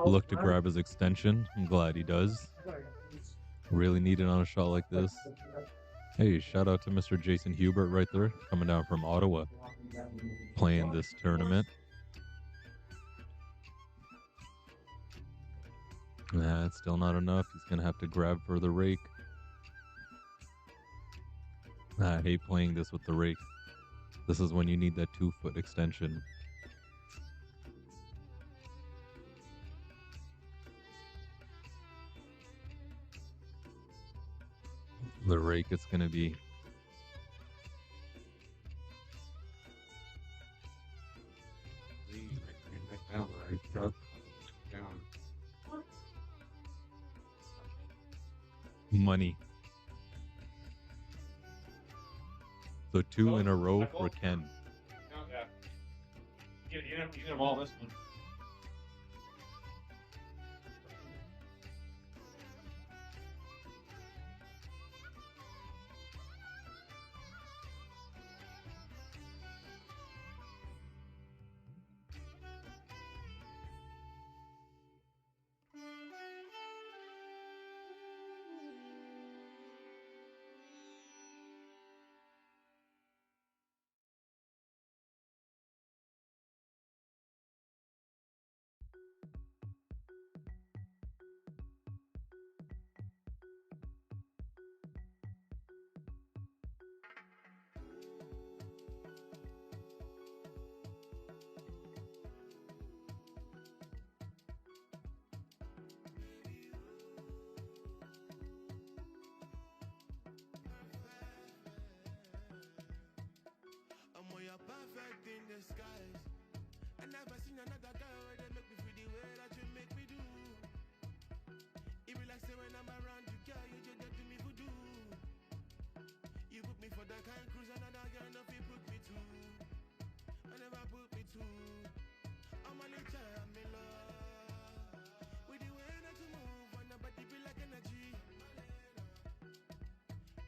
look to grab his extension. I'm glad he does. Really needed on a shot like this. Hey, shout out to Mr. Jason Hubert right there, coming down from Ottawa, playing this tournament. Nah, it's still not enough. He's gonna have to grab for the rake. I hate playing this with the rake. This is when you need that 2-foot extension. The rake is gonna be money. So 2 in a row for Ken. You get them all this one. You're perfect in disguise. I never seen another girl where they make me feel the way that you make me do. It be like say when I'm around you, girl, you just do me voodoo. You put me for that kind of cruise, another girl, nothing put me to. I never put me to. I'm a little, I'm in love. With the way that you move, and nobody be like energy.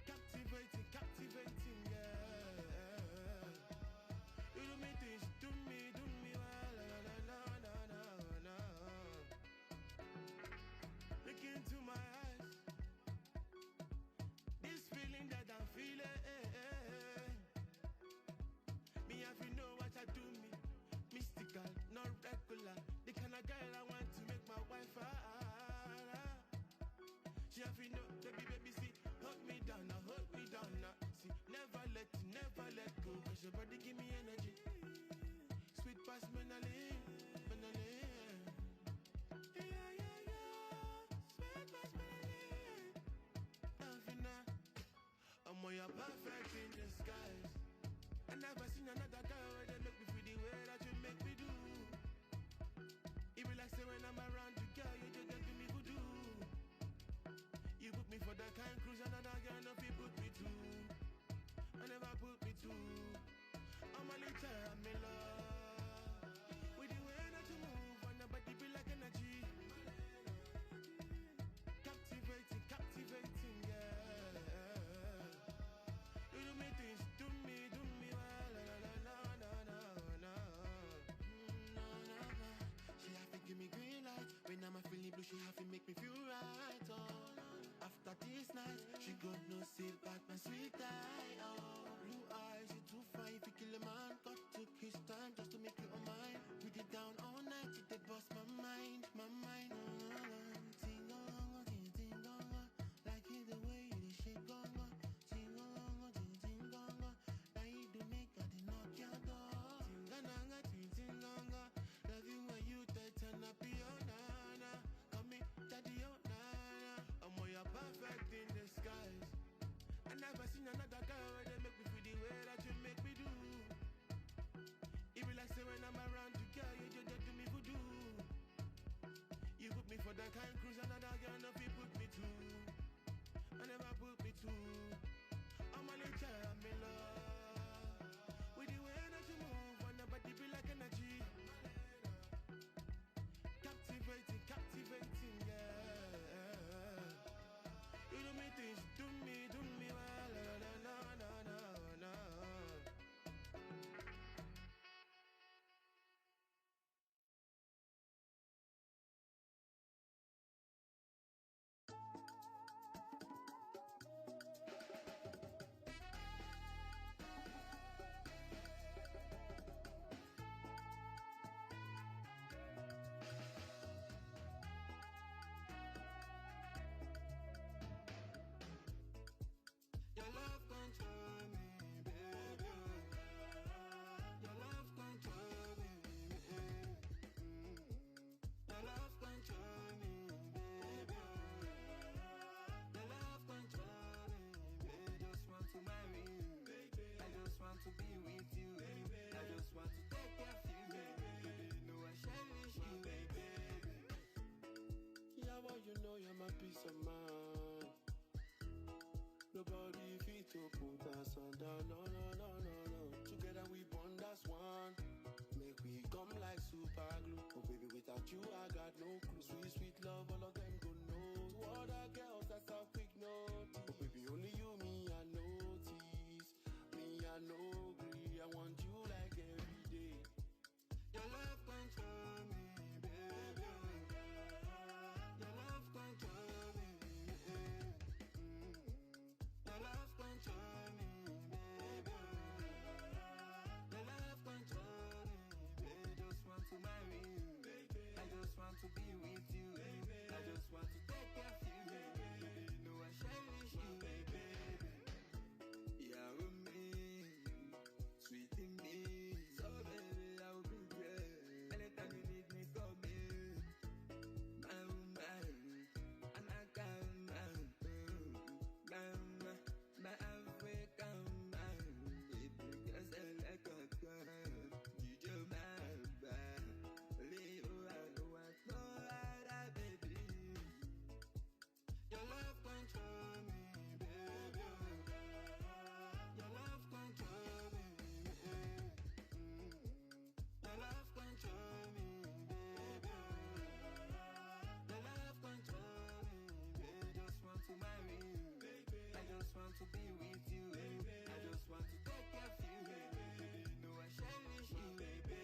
Captivating, captivating, yeah. You do me things, do me well, la la la la. Look into my eyes, this feeling that I'm feeling. Me have you know what I do me, mystical, not regular. The kind of girl I want to make my wife. She have you know, baby, see, hold me down now, see, never let go, 'cause your body give me energy. Sweet past menally. Sweet past menally. You're perfect in disguise. I never seen another girl where they make me feel the way that you make me do. It be like say when I'm around you, girl, you just do me voodoo. You put me for that kind of cruise, another girl, nothing put me to. I never put me to. I'm a little, I'm in love. With the way that you move, and nobody be like energy. Captivating, captivating, yeah. You do me things, do me well, la la la la. She have to give me green light. When I'm a feeling blue, she have to make me feel right, oh. After this night, she got no sit back, my sweet eye, oh. Blue eyes, you too fine, if you kill my never seen another girl that make me feel the way that you make me do. It be like say when I'm around you, girl, you just do me voodoo. You put me for that kind cruise, another girl no fit put me to. I never put me to. I'm a nature, I'm in love with the way that you move. Want nobody be like energy. Captivating, captivating, yeah. You do me things, do me well, no. Your love control me, baby. Your love control me. Your love control me, baby. Your love control me. I just want to marry you. I just want to be with you. I just want to take care of you, baby. You know I cherish you, baby. Yeah, well, you know you're my peace of mind. Nobody fit to put us under, no. Together we bond as one. Make we come like super glue. Oh baby, without you I got no clue. Sweet, sweet love, all of them go know. To other girls, that's a quick notice. Oh baby, only you, me, I notice. Me, I know, agree. I want you like every day. Your love control me, baby. Your love control me. Your love control me, baby. Your love control me, baby. Just want to marry you, baby. I just want to be with you, baby. I just want to take care of you, baby. You know I cherish you, baby. Yeah, with me, sweet in me. So baby, I will be great. Anytime you need me, call me. My woman, and I can, my African man, baby, cause I like a girl. You do my bad. Leave I know I know that, baby. Your love control me, baby. Your love control me. Your love control me, baby. Your love control me, baby. Just want to marry you, baby. I just want to be with you, baby. I just want to take care of you, baby. You know I cherish you, baby.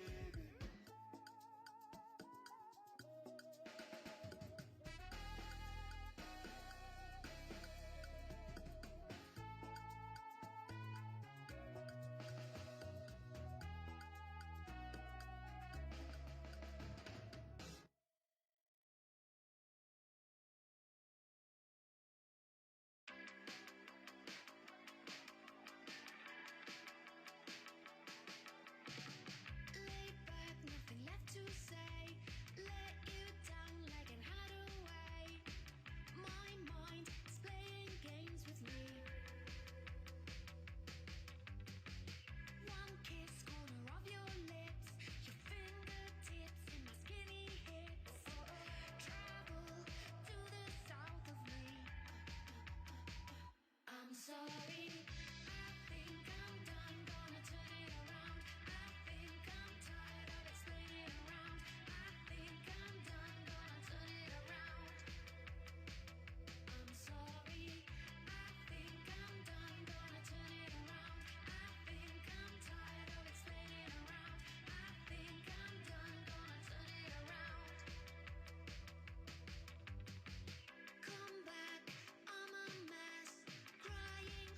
Lay back, nothing left to say. Let you down like an hideaway. My mind is playing games with me. One kiss, corner of your lips. Your fingertips in my skinny hips. Travel to the south of me. I'm sorry. I think I'm done. Gonna turn it around. I think I'm tired of explaining around. I think I'm done. Gonna turn it around. I'm sorry. I think I'm done. Gonna turn it around. I think I'm tired of explaining around. I think I'm done. Gonna turn it around. Come back, I'm a mess. Crying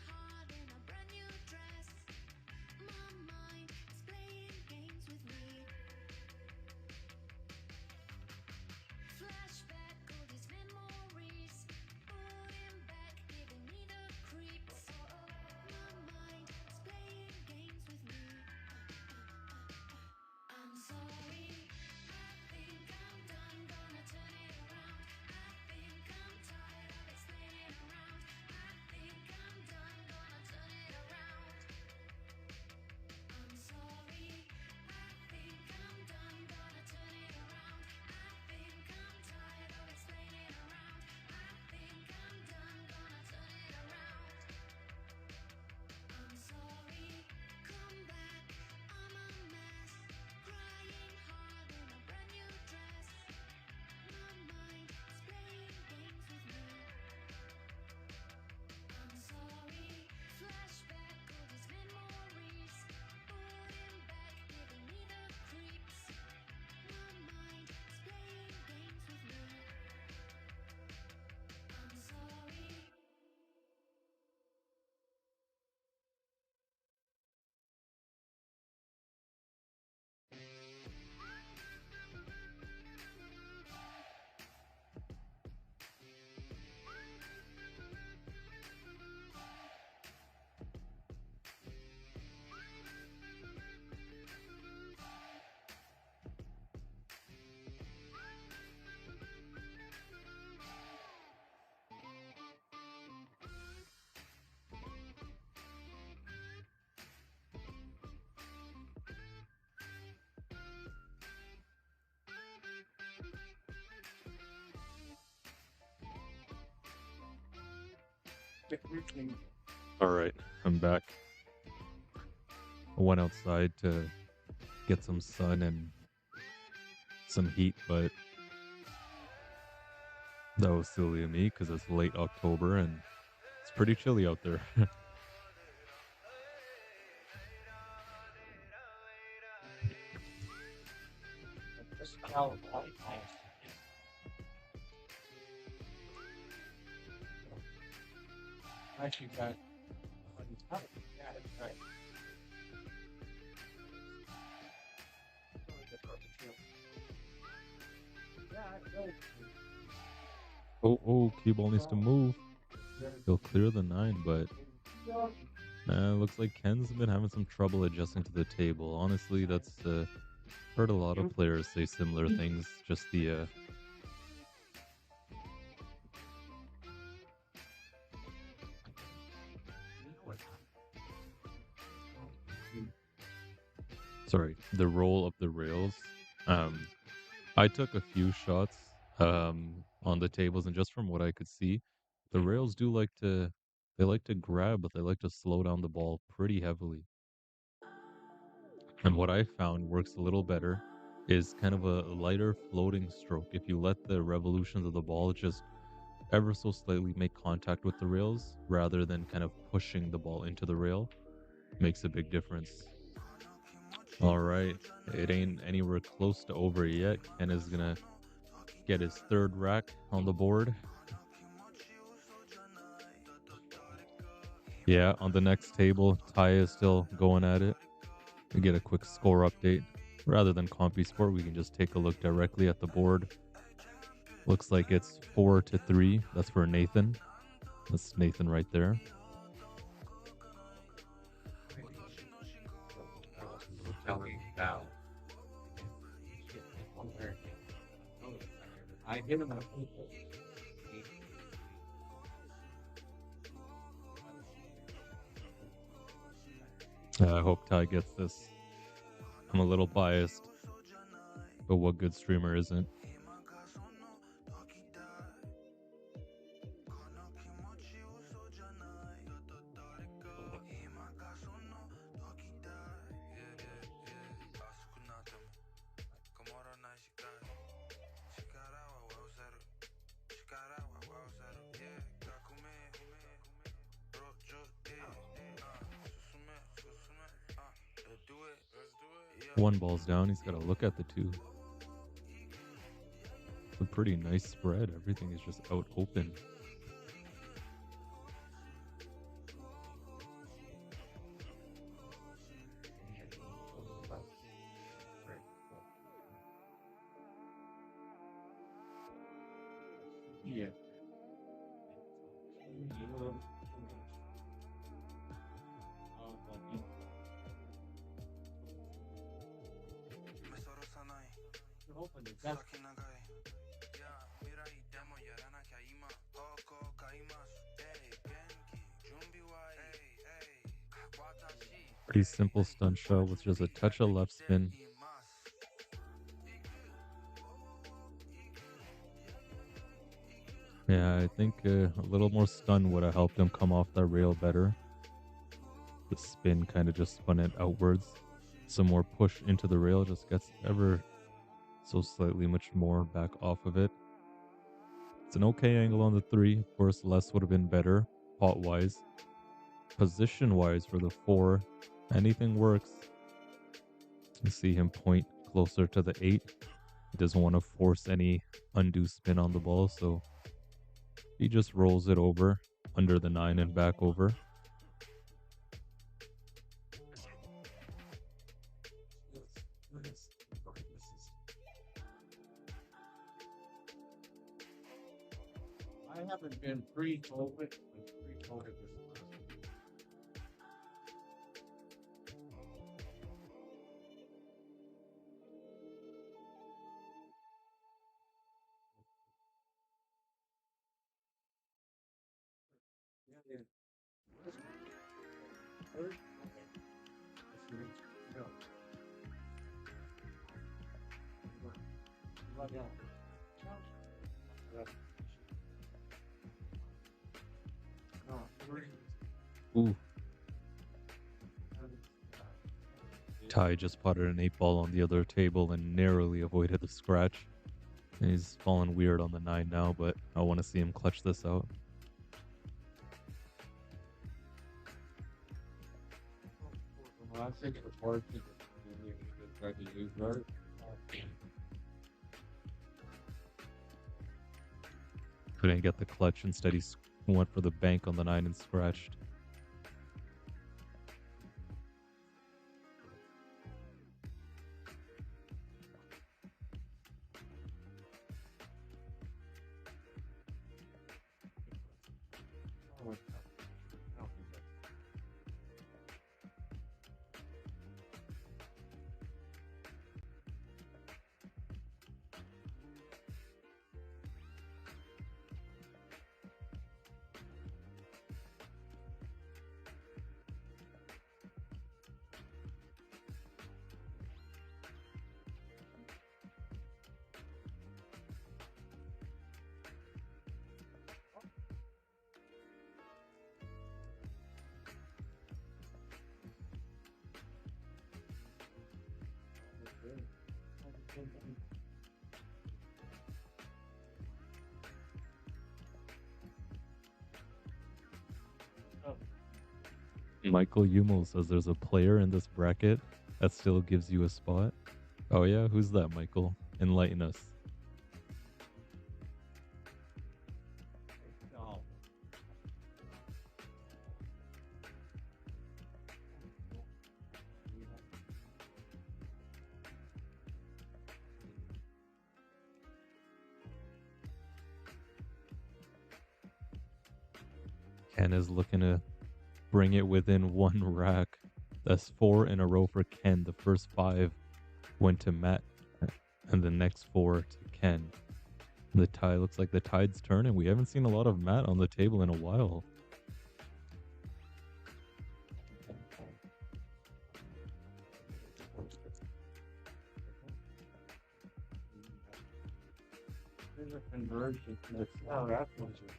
All right, I'm back. I went outside to get some sun and some heat, but that was silly of me because it's late October and it's pretty chilly out there. Just how I actually got. Right. Oh, cue ball needs to move. He'll clear the 9, but looks like Ken's been having some trouble adjusting to the table. Honestly, that's heard a lot of players say similar things. Just the the roll of the rails. I took a few shots on the tables, and just from what I could see, the rails do like to grab, but they like to slow down the ball pretty heavily. And what I found works a little better is kind of a lighter floating stroke. If you let the revolutions of the ball just ever so slightly make contact with the rails rather than kind of pushing the ball into the rail, makes a big difference. All right, it ain't anywhere close to over yet. Ken is gonna get his third rack on the board. Yeah, on the next table, Ty is still going at it. We get a quick score update. Rather than CompuSport, we can just take a look directly at the board. Looks like it's 4-3. That's for Nathan. That's Nathan right there. I give him a I hope Ty gets this. I'm a little biased, but what good streamer isn't? One ball's down. He's got to look at the 2. It's a pretty nice spread. Everything is just out open. Yeah. Pretty simple stunt shot with just a touch of left spin. Yeah, I think a little more stun would have helped him come off that rail better. The spin kind of just spun it outwards. Some more push into the rail just gets ever so slightly much more back off of it. It's an okay angle on the 3. Of course, less would have been better, pot-wise. Position-wise for the 4, anything works. You see him point closer to the 8. He doesn't want to force any undue spin on the ball, so he just rolls it over under the 9 and back over. I haven't been pre-COVID, but pre-COVID was Ooh. Ty just potted an 8-ball on the other table and narrowly avoided the scratch. And he's fallen weird on the 9 now, but I want to see him clutch this out. I think it's hard to try to use right. Couldn't get the clutch. Instead, he went for the bank on the 9 and scratched. Michael Hummel says there's a player in this bracket that still gives you a spot. Oh yeah, who's that, Michael? Enlighten us. Ken is looking to bring it within one rack. That's 4 in a row for Ken. The first 5 went to Matt, and the next 4 to Ken. The tie looks like the tide's turning. We haven't seen a lot of Matt on the table in a while. There's a conversion. Oh, that's what it is.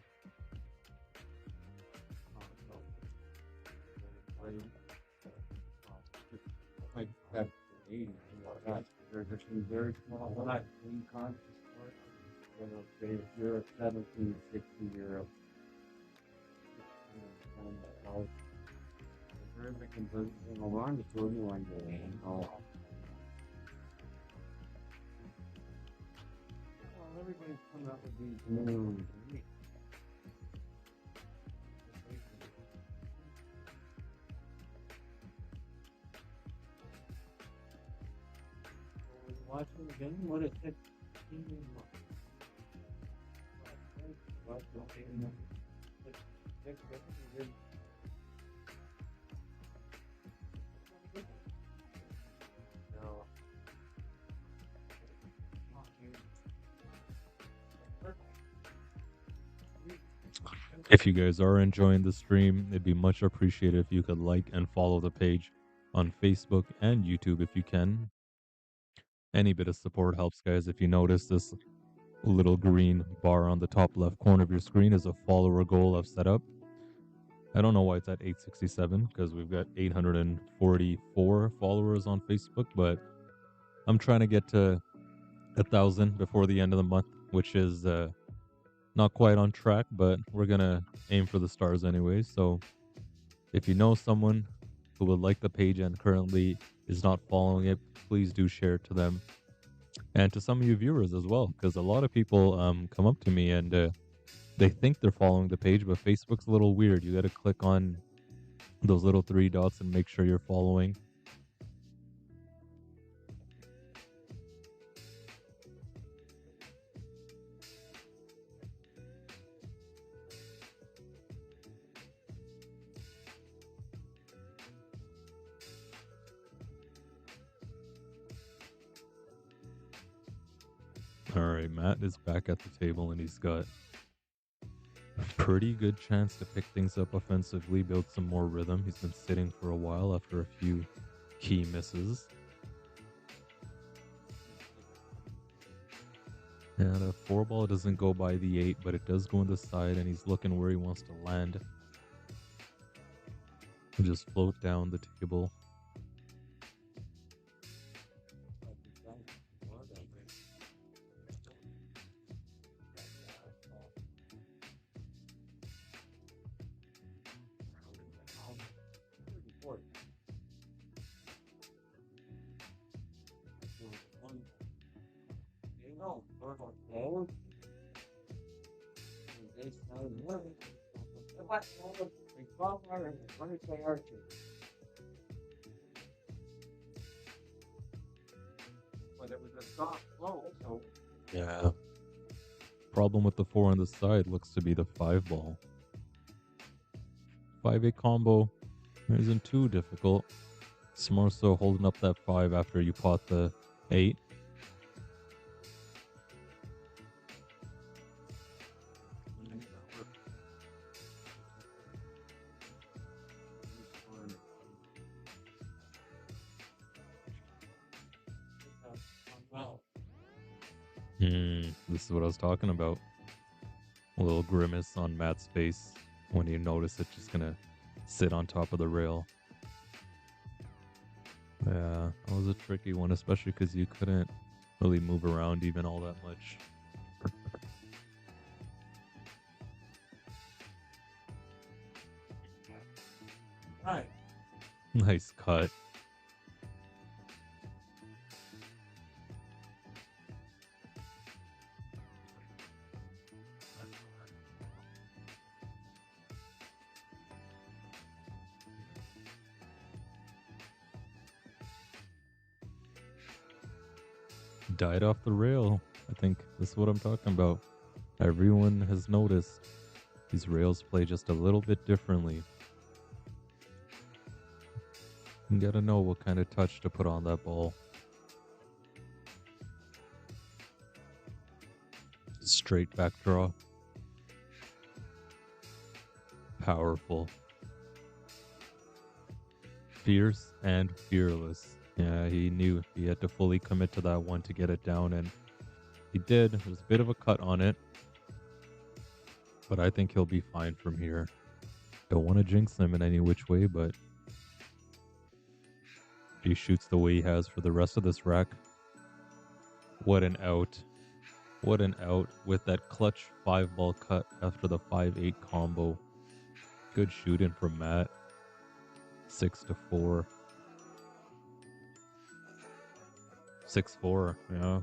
Like that 80, there's a few very small one I clean conscious part. You know, say if you're a 1760 there's a conversion along the 41 game. Oh. Everybody's coming up with these new. Watching again, what it took. If you guys are enjoying the stream, it'd be much appreciated if you could like and follow the page on Facebook and YouTube if you can. Any bit of support helps, guys. If you notice, this little green bar on the top left corner of your screen is a follower goal I've set up. I don't know why it's at 867 because we've got 844 followers on Facebook, but I'm trying to get to 1,000 before the end of the month, which is not quite on track, but we're gonna aim for the stars anyway. So if you know someone who would like the page and currently is not following it, please do share it to them and to some of you viewers as well, because a lot of people come up to me and they think they're following the page, but Facebook's a little weird. You got to click on those little 3 dots and make sure you're following. All right, Matt is back at the table and he's got a pretty good chance to pick things up offensively, build some more rhythm. He's been sitting for a while after a few key misses. And a 4-ball doesn't go by the 8, but it does go on the side and he's looking where he wants to land. Just float down the table. But it was a soft blow, so Yeah. Problem with the 4 on the side looks to be the 5 ball. 5-8 combo isn't too difficult. It's more so holding up that 5 after you pot the 8. This is what I was talking about. A little grimace on Matt's face when you notice it just gonna sit on top of the rail. Yeah, that was a tricky one, especially because you couldn't really move around even all that much. right. Nice cut. Died off the rail. I think this is what I'm talking about. Everyone has noticed these rails play just a little bit differently. You gotta know what kind of touch to put on that ball. Straight back draw. Powerful. Fierce and fearless. Yeah, he knew he had to fully commit to that one to get it down, and he did. There's a bit of a cut on it, but I think he'll be fine from here. Don't want to jinx him in any which way, but if he shoots the way he has for the rest of this rack, what an out. What an out with that clutch 5-ball cut after the 5-8 combo. Good shooting from Matt. 6-4. 6-4, yeah.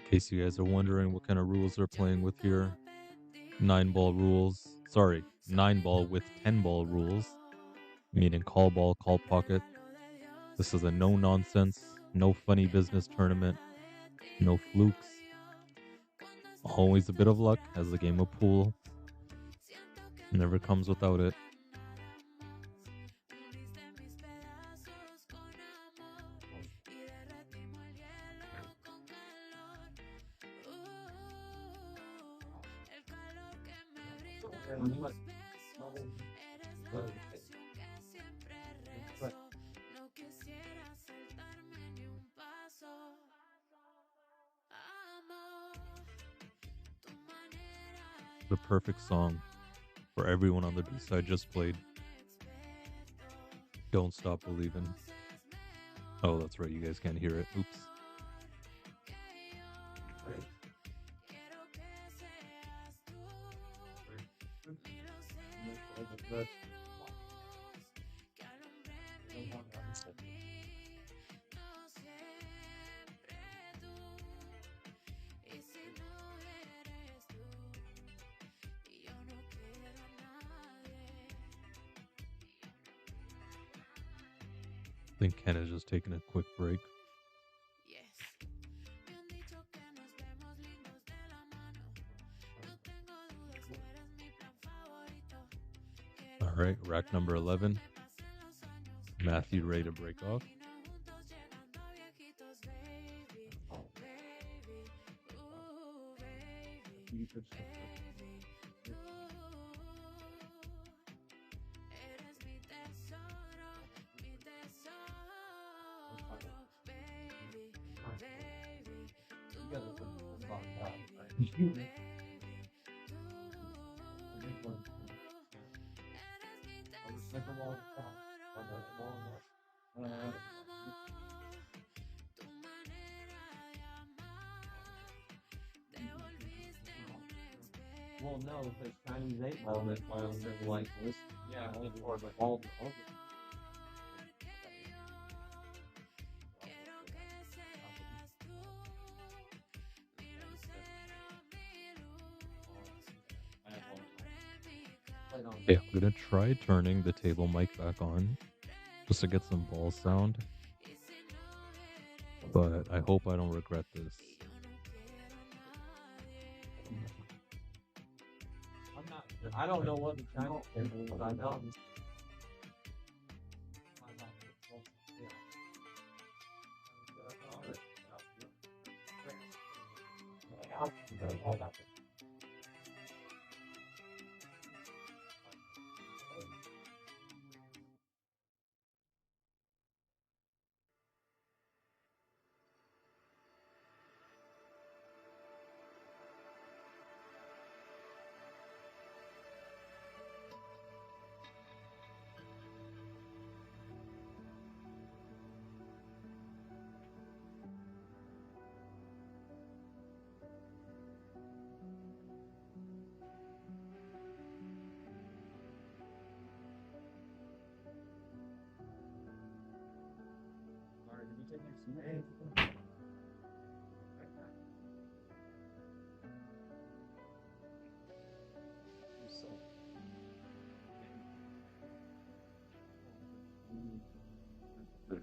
In case you guys are wondering what kind of rules they're playing with here, 9-ball rules. Sorry, 9-ball with 10-ball rules, meaning call ball, call pocket. This is a no nonsense, no funny business tournament, no flukes. Always a bit of luck as a game of pool. Never comes without it. The perfect song for everyone on the B-side just played. Don't Stop Believin'. Oh, that's right, you guys can't hear it. Oops. I think Ken is just taking a quick break. All right, rack number 11. Matthew ready to break off. Well, no, because Chinese 8-ball, that's why I'm just like, this, yeah, or the ball over. Okay, I'm gonna try turning the table mic back on just to get some ball sound. But I hope I don't regret this. I don't know what the channel is, but I know.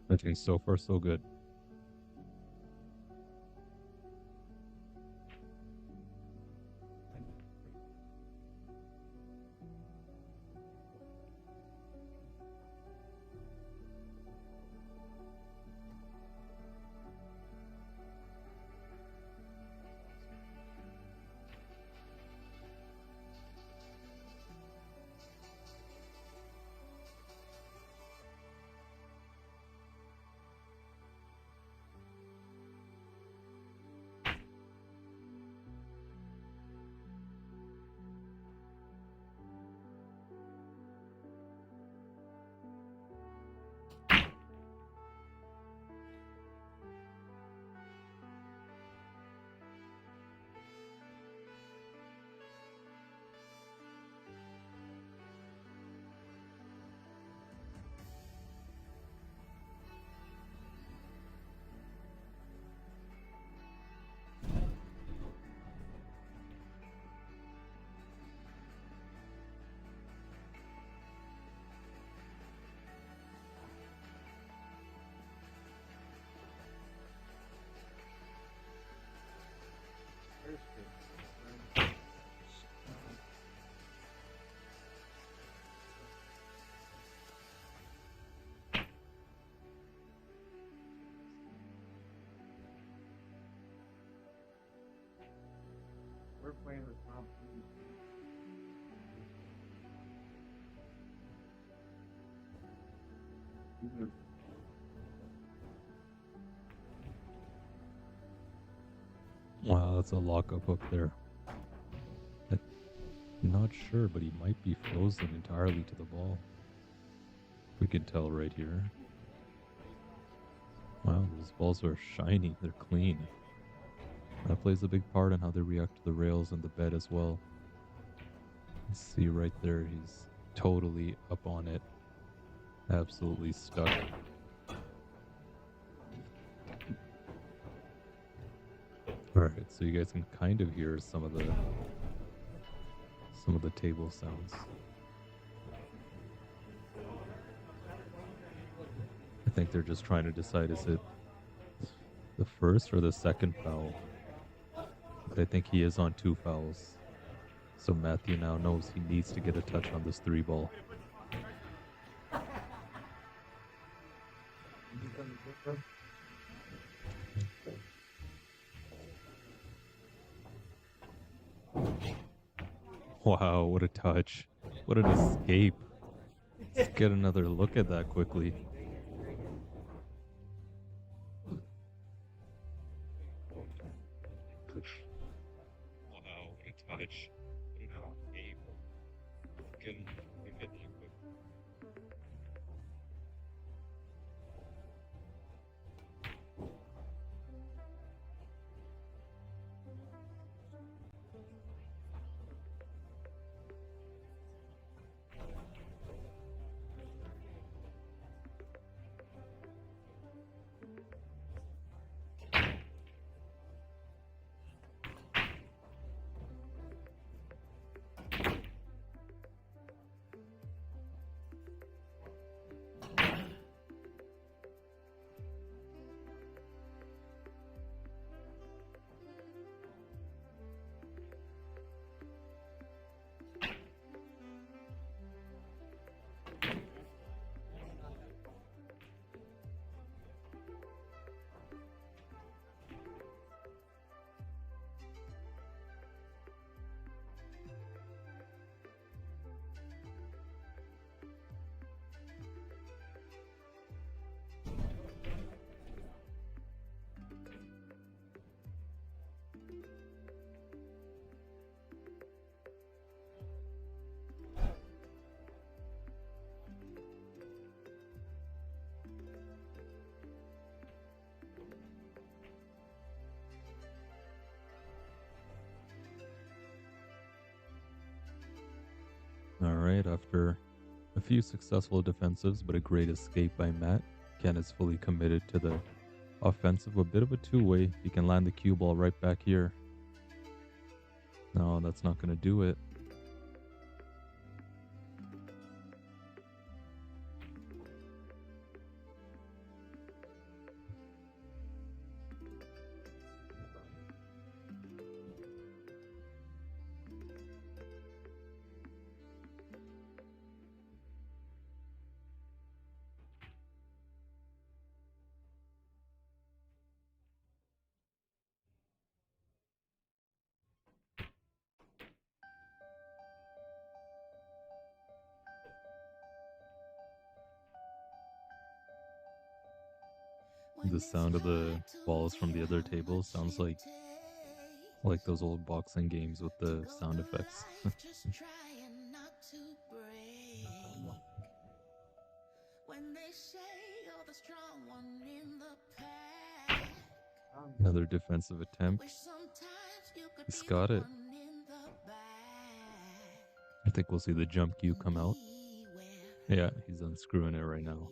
I think so far so good. We're playing with Tom. Wow, that's a lockup up there. I'm not sure, but he might be frozen entirely to the ball. We can tell right here. Wow, those balls are shiny. They're clean. That plays a big part in how they react to the rails and the bed as well. You see right there, he's totally up on it. Absolutely stuck. Alright, so you guys can kind of hear some of the table sounds. I think they're just trying to decide, is it the first or the second foul? But I think he is on 2 fouls. So Matthew now knows he needs to get a touch on this 3 ball. Wow, what a touch. What an escape. Let's get another look at that quickly. Alright, after a few successful defensives, but a great escape by Matt, Ken is fully committed to the offensive. A bit of a two-way. He can land the cue ball right back here. No, that's not going to do it. The sound of the balls from the other table sounds like those old boxing games with the sound effects. Another defensive attempt. He's got it. I think we'll see the jump cue come out. Yeah, he's unscrewing it right now.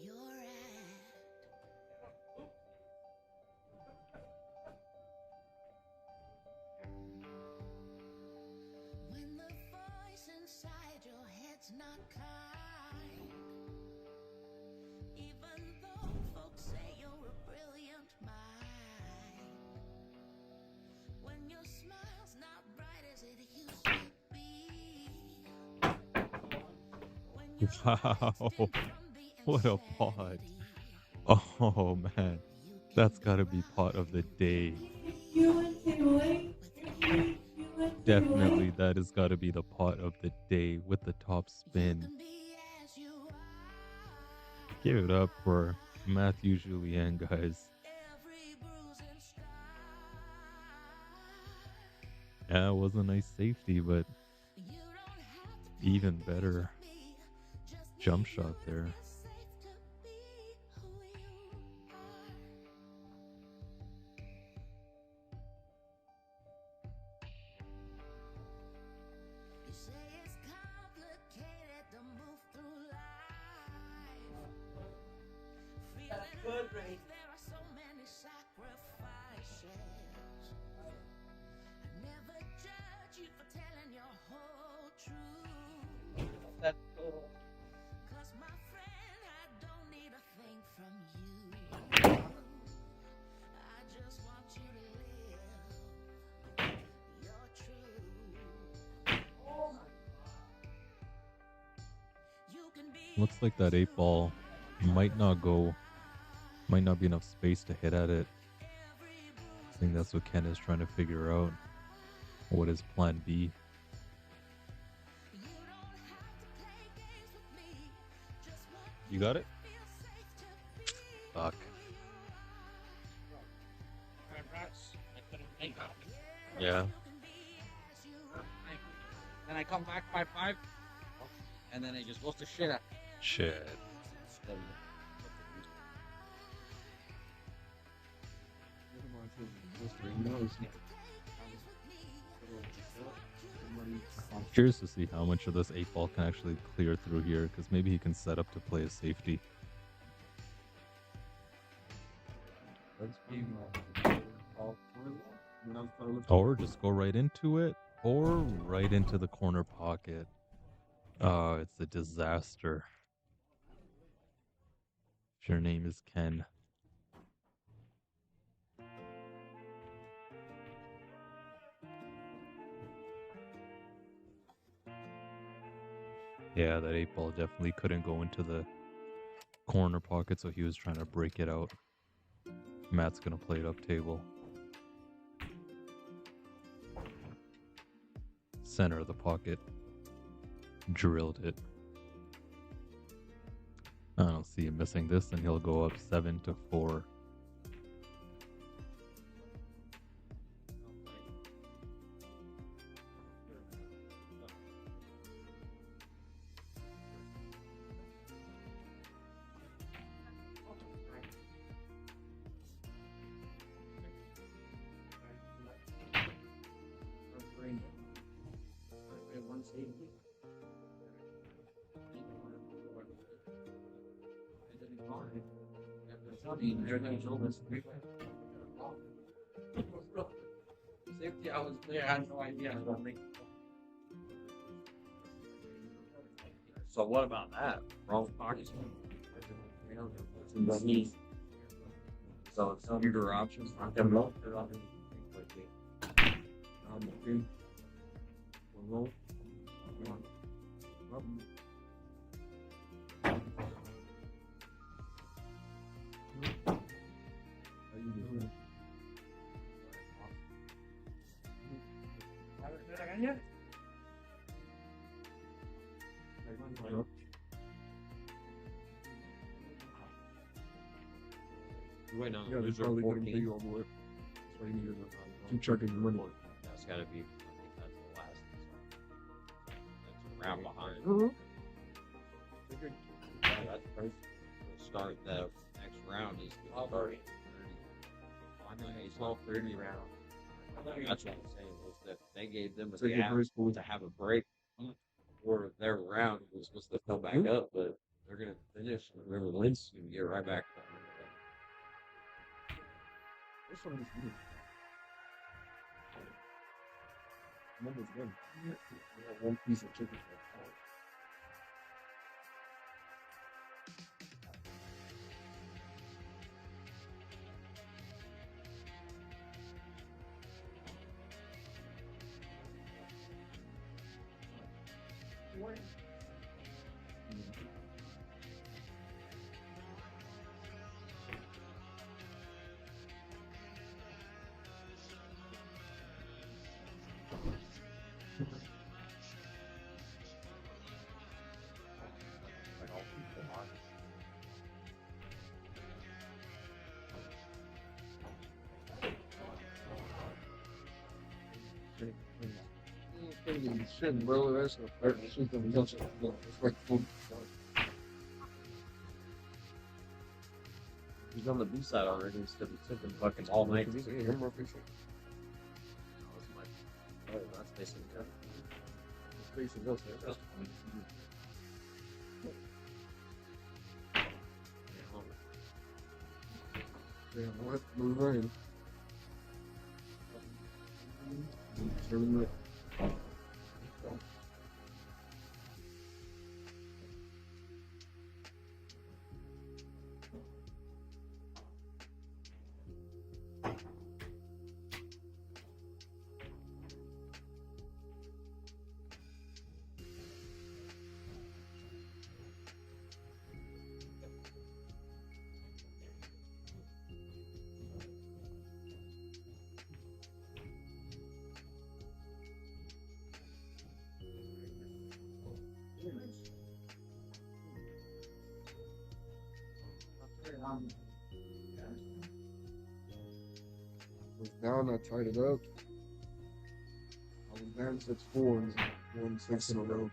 Wow, what a pot. Oh man, that's gotta be pot of the day. Definitely, that has gotta be the pot of the day with the top spin. Give it up for Matthew Julien, guys. Yeah, it was a nice safety, but even better jump shot there. Good, Rake. That's cool. Looks like that 8-ball might not be enough space to hit at it. I think that's what Ken is trying to figure out. What is plan B? You got it? Fuck. Yeah. Then I come back by 5. and then he just lost the shit out. Shit. I'm curious to see how much of this 8-ball can actually clear through here, because maybe he can set up to play a safety. Or just go right into it, or right into the corner pocket. Oh, it's a disaster. If your name is Ken. Yeah, that 8-ball definitely couldn't go into the corner pocket, so he was trying to break it out. Matt's gonna play it up table. Center of the pocket. Drilled it. I don't see him missing this, and he'll go up 7-4. Safety, I was there, I had no idea. So what about that? Wrong pocket. So it's computer options. Wait, no, Yeah, loser probably couldn't 14. pay you all the way. That's why you need to keep checking your money. That's gotta be, I think that's the last. That's a round behind. Yeah, that's first. To start the next round is the 30. I know he's all 30 round. That's what I'm saying, was that they gave them a Take it gap very smooth. to have a break for their round was supposed to come back up, but they're gonna finish and whoever wins can get right back. This one is good. Number's good. One piece of chicken. Shit, bro, that's a third shit that we also it's like food. He's on the B side already instead of sipping fucking all night. He's here, more fishing. That's basically it. It's facing us there. Yeah, what? Move in. Turn it. Was down, I tied it up. I was down 6-4 and 1-6 in a row.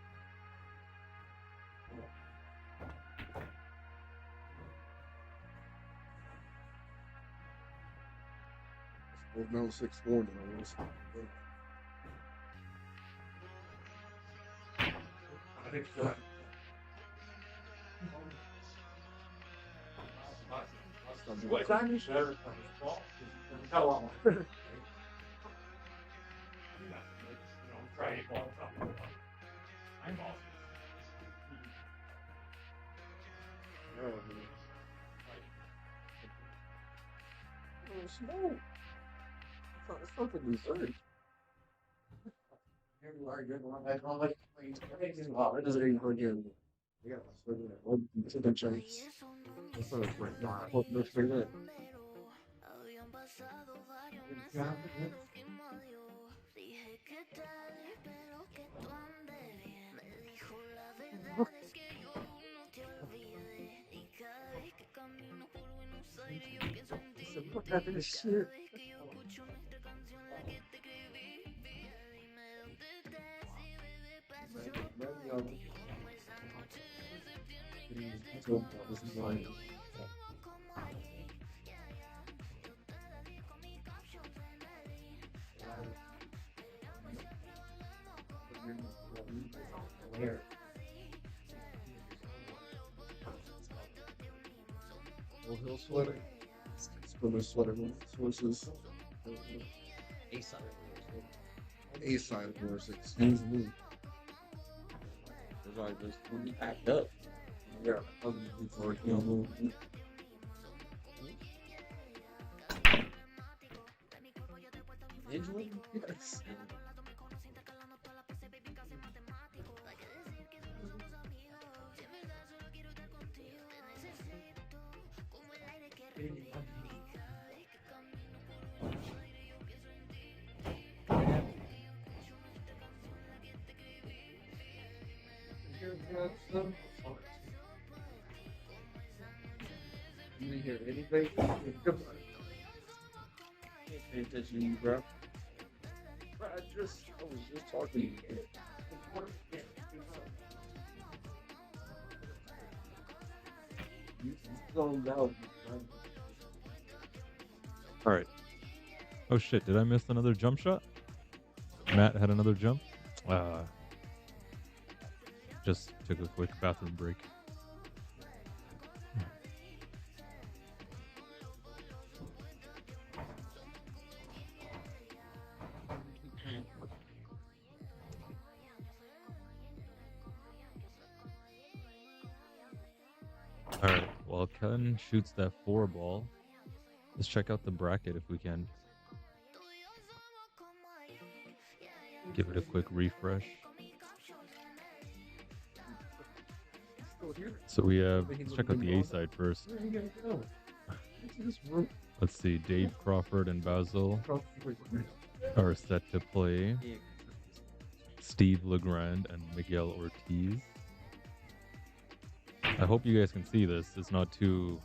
Well, now 6-4 now. I think so. What time is it? Got a lot more. Try to ball. I'm off. Oh, smoke. It's something dessert. Everywhere good one. I don't like everything's hot. It doesn't even go good. Yeah, so yeah, to the chance. That's not a great not. Hope no favorite. What happened to shit? Well, he'll sweat it. It's from his sweater sources. A-side horse, excuse me. There's always this one packed up. Yeah, before you know. Angela? Yes. You didn't hear anything? Come on. Pay attention to you, bro. Bro, I was just talking to you. You zoned out. All right. Oh shit! Did I miss another jump shot? Matt had another jump. Just took a quick bathroom break. All right. While Ken shoots that 4 ball, let's check out the bracket if we can. Give it a quick refresh. So we have, let's check out the A side first. Let's see, Dave Crawford and Basil are set to play. Steve Legrand and Miguel Ortiz. I hope you guys can see this. It's not too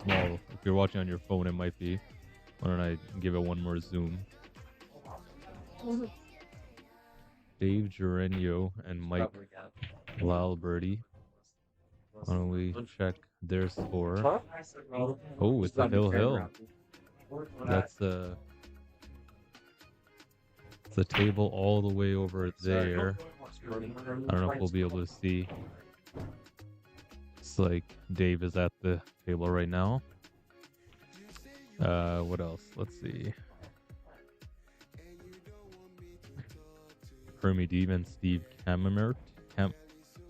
small. If you're watching on your phone, it might be. Why don't I give it one more zoom? Dave Gerenio and Mike Lalberti. Why don't we check their score? Oh, it's a hill. That's it's a table all the way over there. I don't know if we'll be able to see. It's like Dave is at the table right now. What else? Let's see. Hermie Deeb and Steve Kamemert.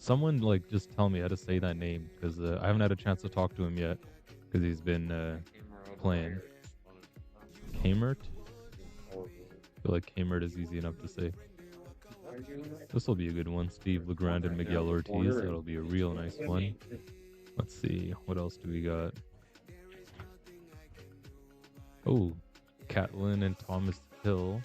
Someone just tell me how to say that name, because I haven't had a chance to talk to him yet because he's been playing. Kamert? I feel like Kamert is easy enough to say. This will be a good one. Steve Legrand and Miguel Ortiz. That'll be a real nice one. Let's see. What else do we got? Oh, Catlin and Thomas Hill.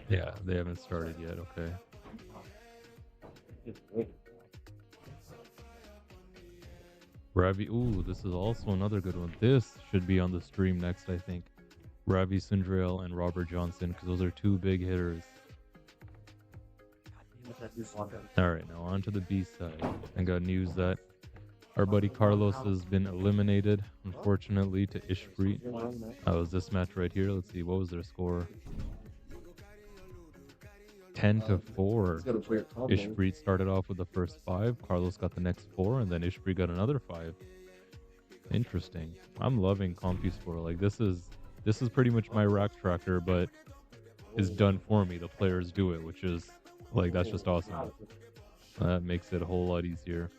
Yeah, they haven't started yet. Okay. Ravi, ooh, this is also another good one. This should be on the stream next, I think. Ravi Sundrail and Robert Johnson, because those are 2 big hitters. All right, now on to the B side. I got news that Our buddy Carlos has been eliminated, unfortunately, to Ishpreet. That was this match right here. Let's see, what was their score? 10-4. Ishpreet started off with the first 5. Carlos got the next 4, and then Ishpreet got another 5. Interesting. I'm loving CompuScore. Like this is pretty much my rack tracker, but is done for me. The players do it, which is like that's just awesome. That makes it a whole lot easier.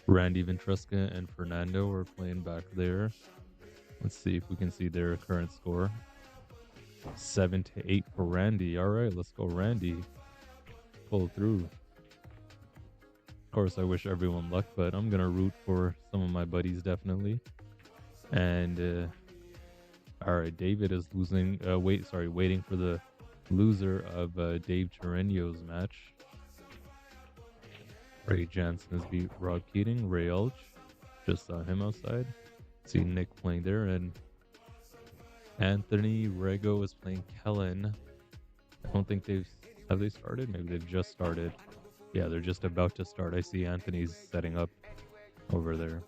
Randy Ventresca and Fernando are playing back there. Let's see if we can see their current score. 7-8 for Randy. All right, let's go, Randy. Pull through. Of course, I wish everyone luck, but I'm gonna root for some of my buddies definitely. And all right, David is losing. Waiting for the loser of Dave Toreno's match. Ray Jansen has beat Rob Keating. Ray Elch, just saw him outside. See Nick playing there, and Anthony Rego is playing Kellen. I don't think have they started? Maybe they've just started. Yeah, they're just about to start. I see Anthony's setting up over there.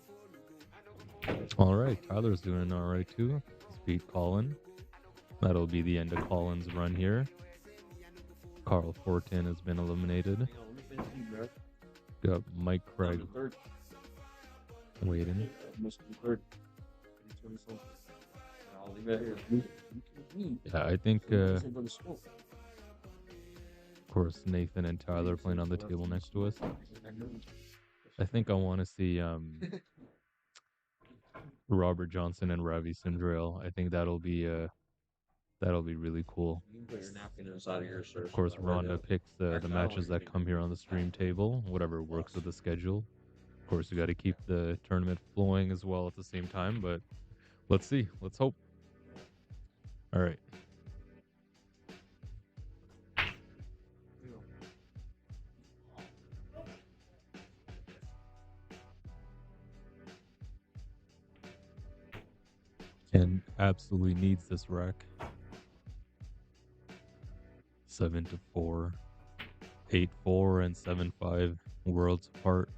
All right, Tyler's doing all right too. He's beat Colin. That'll be the end of Colin's run here. Carl Fortin has been eliminated. Got Mike Craig waiting. Yeah, I think of course Nathan and Tyler playing on the table next to us. I think I want to see Robert Johnson and Ravi Sindrail. I think that'll be really cool. Of course, Rhonda picks the matches that come here on the stream table, whatever works with the schedule. Of course, we got to keep the tournament flowing as well at the same time, but let's see. Let's hope. All right. And absolutely needs this rack. 7-4, 8-4, and 7-5 worlds apart.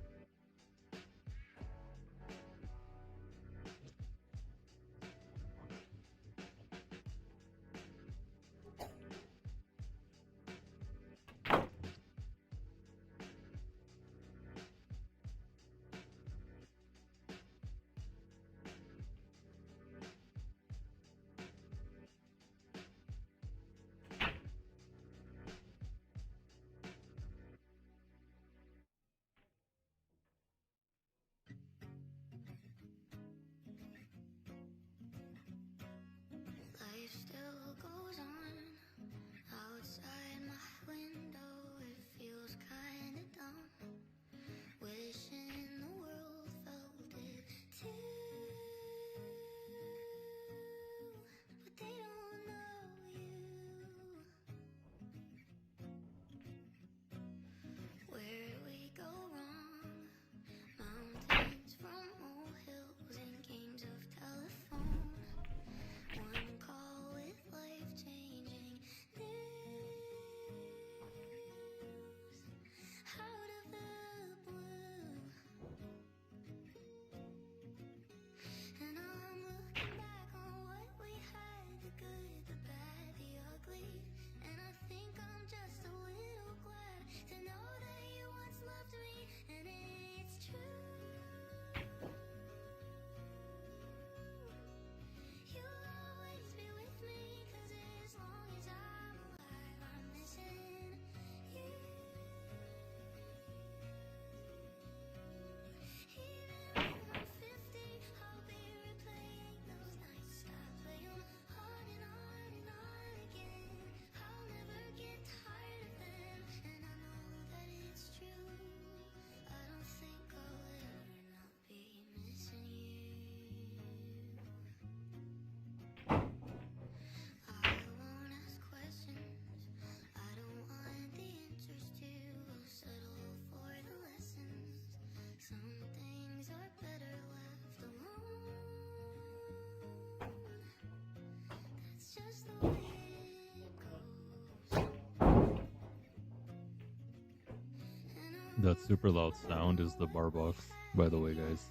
That super loud sound is the bar box, by the way, guys.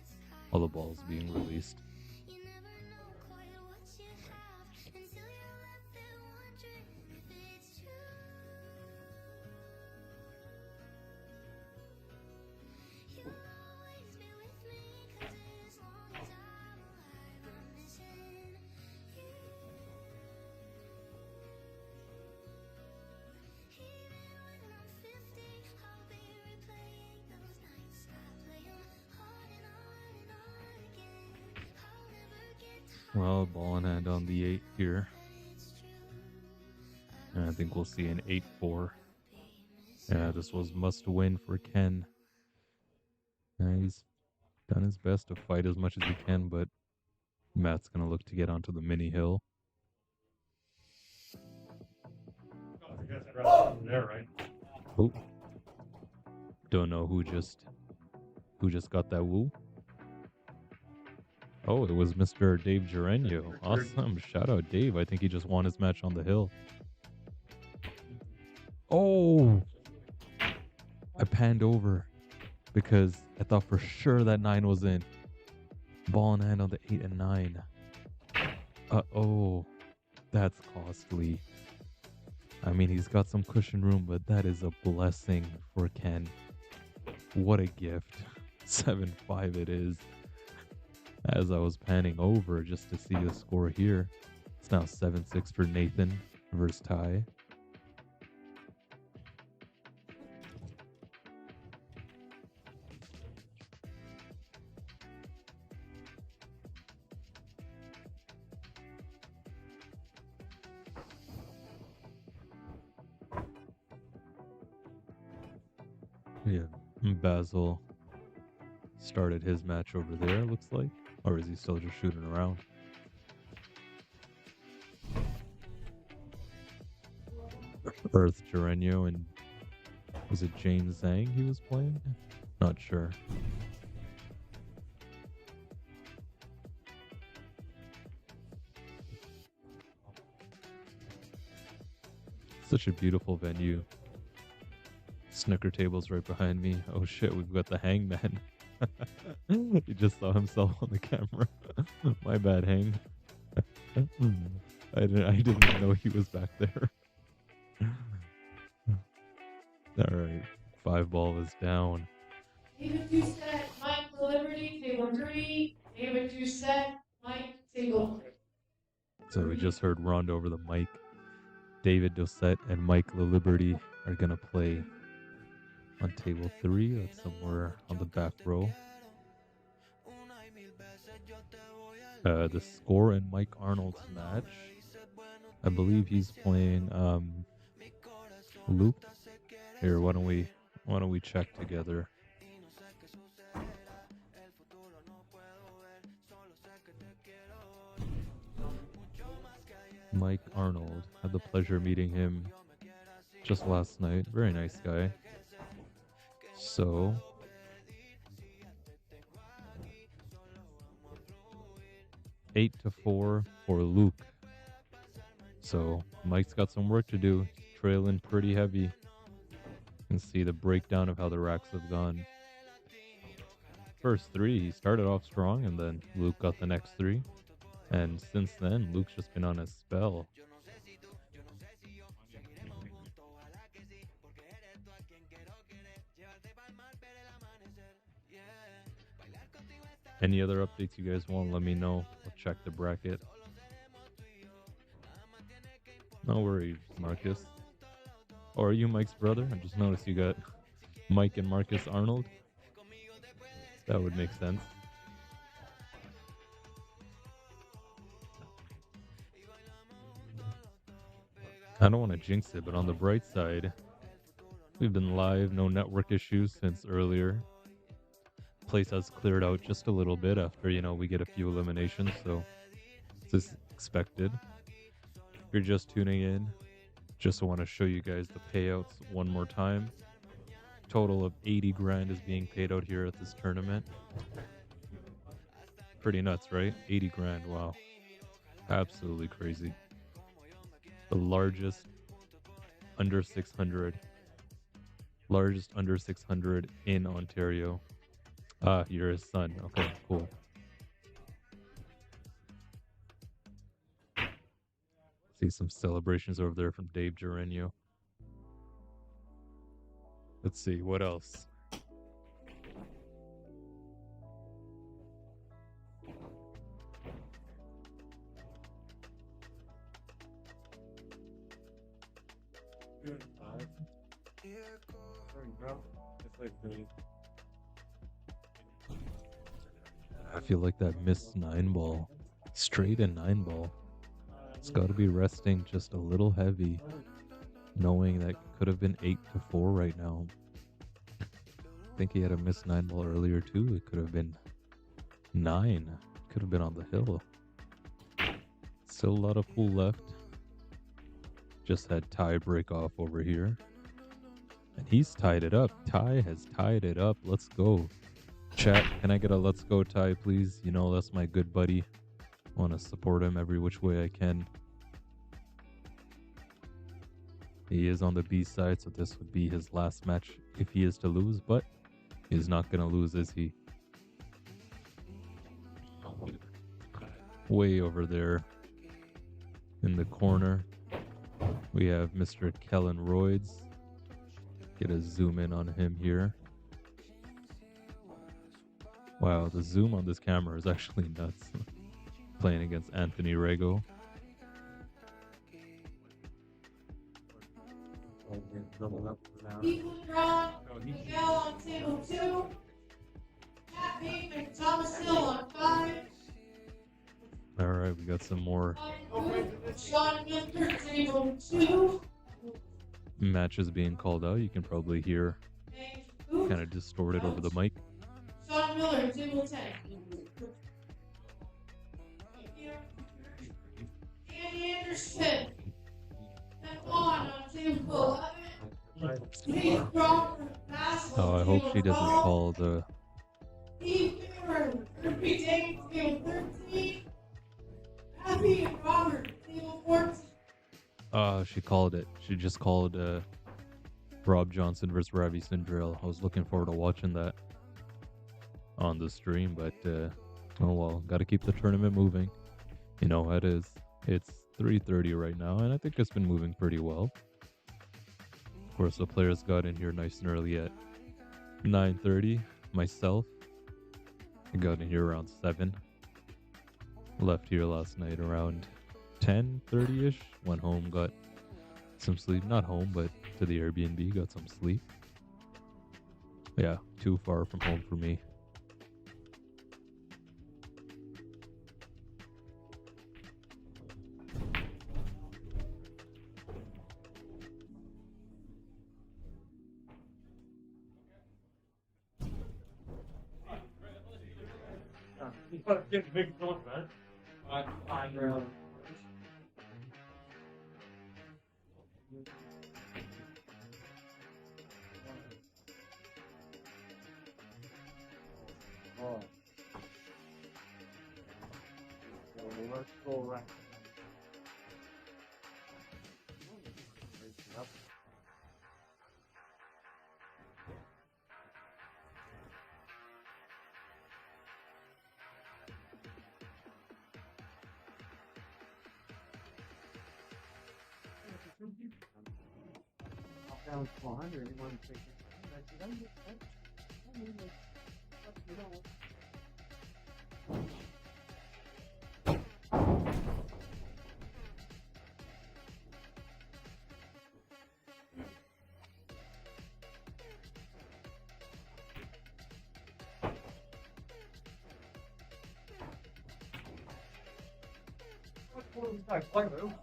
All the balls being released. Well, ball in hand on the 8 here. And I think we'll see an 8-4. Yeah, this was must win for Ken. He's done his best to fight as much as he can, but Matt's going to look to get onto the mini hill. There, right? Oh. Don't know who just got that woo. Oh, it was Mr. Dave Gerenio. Awesome. Shout out Dave. I think he just won his match on the hill. Oh! I panned over because I thought for sure that 9 was in. Ball in hand on the 8 and 9. Oh, that's costly. I mean, he's got some cushion room, but that is a blessing for Ken. What a gift. 7-5 it is. As I was panning over just to see the score here, it's now 7-6 for Nathan versus Ty. Yeah, Basil started his match over there, looks like. Or is he still just shooting around? Earth Gerenio and was it Jane Zhang he was playing? Not sure. Such a beautiful venue. Snooker tables right behind me. Oh shit, we've got the hangman. He just saw himself on the camera. My bad, Hang. I didn't even know he was back there. Alright, 5 ball is down. David 2 set, Mike to Liberty, table 3. David 2 set, Mike, table 3. So we just heard Rondo over the mic. David Dosset and Mike LaLiberty are gonna play on table 3. That's somewhere on the back row. The Score and Mike Arnold's match. I believe he's playing Luke. Here, why don't we check together? Mike Arnold. Had the pleasure of meeting him just last night. Very nice guy. So 8-4 for Luke. So Mike's got some work to do. He's trailing pretty heavy. You can see the breakdown of how the racks have gone. First 3, he started off strong, and then Luke got the next 3. And since then, Luke's just been on a spell. Any other updates you guys want, let me know. I'll check the bracket. No worries, Marcus. Or are you Mike's brother? I just noticed you got Mike and Marcus Arnold. That would make sense. I don't want to jinx it, but on the bright side, we've been live, no network issues since earlier. Place has cleared out just a little bit after, we get a few eliminations, so this is expected. If you're just tuning in, just want to show you guys the payouts one more time. Total of 80 grand is being paid out here at this tournament. Pretty nuts, right? 80 grand, wow. Absolutely crazy. The largest under 600 Largest under 600 in Ontario. Ah, you're his son. Okay, cool. See some celebrations over there from Dave Gerenio. Let's see, what else? I feel like that missed 9-ball. Straight in 9-ball. It's got to be resting just a little heavy, knowing that could have been 8-4 right now. I think he had a missed 9-ball earlier too. It could have been 9. Could have been on the hill. Still a lot of pool left. Just had Ty break off over here. And he's tied it up. Ty has tied it up. Let's go. Chat, can I get a let's go, Ty, please? You know, that's my good buddy. I want to support him every which way I can. He is on the B side, so this would be his last match if he is to lose, but he's not going to lose, is he? Way over there in the corner, we have Mr. Kellen Royds. Get a zoom in on him here. Wow, the zoom on this camera is actually nuts. Playing against Anthony Rego. Ethan Brown, Miguel on table 2. Matt Payne and Thomas Hill on 5. All right, we got some more Sean Miller, table 2. matches being called out. You can probably hear kind of distorted over the mic. Sean Miller, table 10. Andy Anderson. And on table 11. Steve Crawford, basketball. Oh, I hope she doesn't call the... Steve Cameron, Kirby James, table 13. Happy and Robert, table 14. She called it. She just called Rob Johnson versus Ravi Sindrell. I was looking forward to watching that on the stream, but oh well, got to keep the tournament moving. You know how it is. It's 3:30 right now, and I think it's been moving pretty well. Of course, the players got in here nice and early at 9:30. Myself, I got in here around 7. Left here last night around 10:30ish. Went home, got some sleep. Not home, but to the Airbnb, got some sleep. Yeah, too far from home for me. Get big goals, man. I know. Oh. So let's go right. Yep. Down to 100, you want to take it. I said, I mean, like, you know. What's this guy playing with?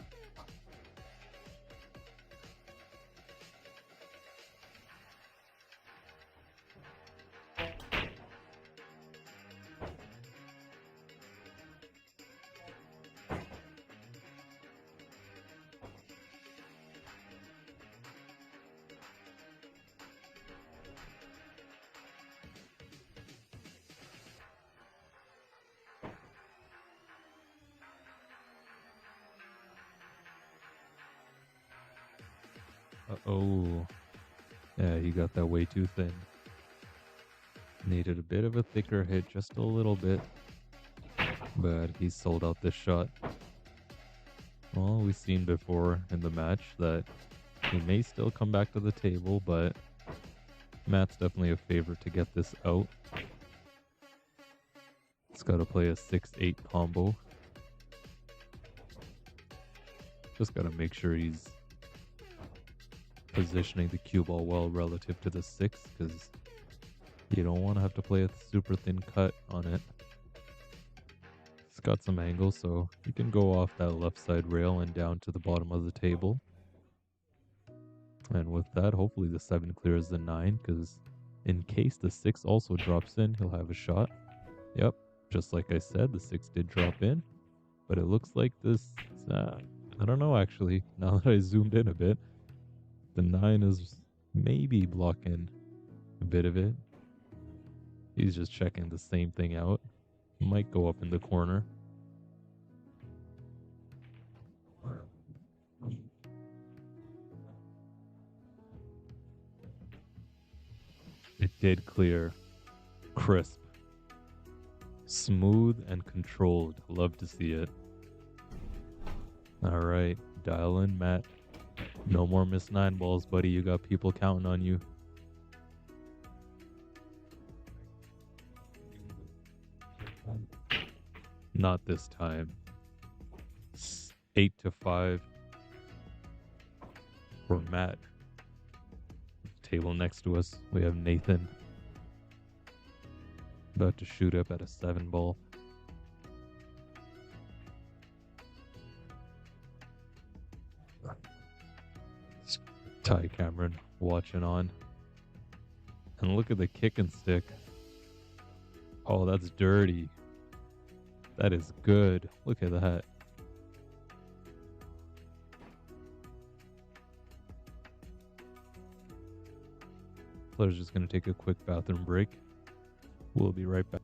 Oh. Yeah, he got that way too thin. Needed a bit of a thicker hit, just a little bit. But he sold out this shot. Well, we've seen before in the match that he may still come back to the table, but Matt's definitely a favorite to get this out. He's got to play a 6-8 combo. Just got to make sure he's positioning the cue ball well relative to the 6, because you don't want to have to play a super thin cut on it. It's got some angle, so you can go off that left side rail and down to the bottom of the table. And with that, hopefully the 7 clears the 9, because in case the 6 also drops in, he'll have a shot. Yep, just like I said, the 6 did drop in. But it looks like this, I don't know actually, now that I zoomed in a bit, the 9 is maybe blocking a bit of it. He's just checking the same thing out. Might go up in the corner. It did clear. Crisp. Smooth and controlled. Love to see it. Alright, dial in, Matt. No more missed 9 balls, buddy. You got people counting on you. Not this time. 8-5 for Matt. Table next to us, we have Nathan. About to shoot up at a 7 ball. Ty Cameron watching on. And look at the kick and stick. Oh, that's dirty. That is good. Look at that. Player's just going to take a quick bathroom break. We'll be right back.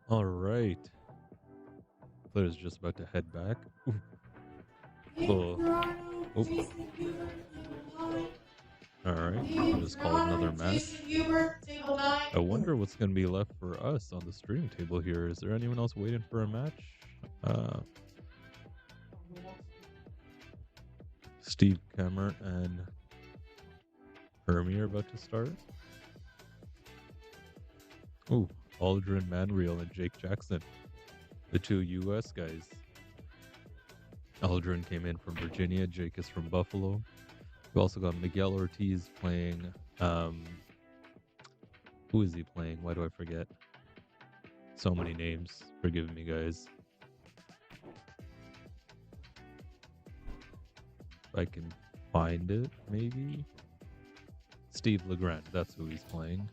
All right. Player's just about to head back. All right. I'll just call it another match. I wonder what's going to be left for us on the stream table here. Is there anyone else waiting for a match? Steve Cameron and Hermie are about to start. Ooh, Aldrin Manreal and Jake Jackson, the 2 US guys. Aldrin came in from Virginia, Jake is from Buffalo. We also got Miguel Ortiz playing, who is he playing? Why do I forget? So many names, forgive me guys. If I can find it, maybe? Steve Legrand, that's who he's playing.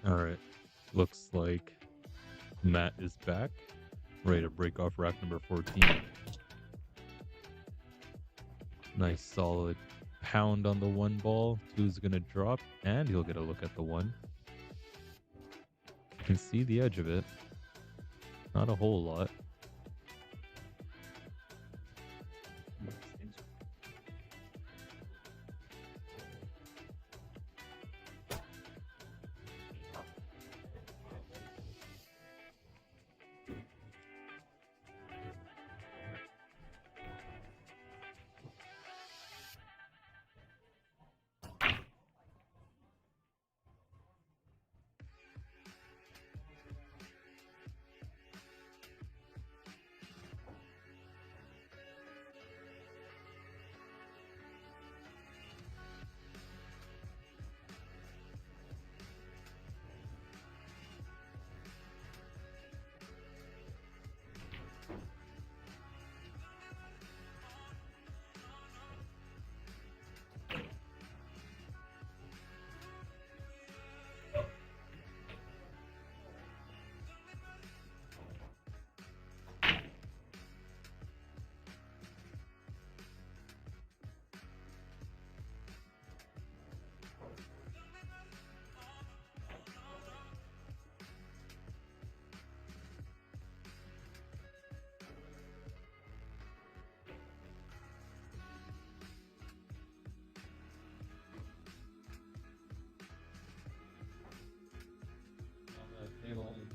Alright, looks like Matt is back, ready to break off rack number 14. Nice solid pound on the 1 ball. 2's gonna drop, and he'll get a look at the 1. You can see the edge of it. Not a whole lot.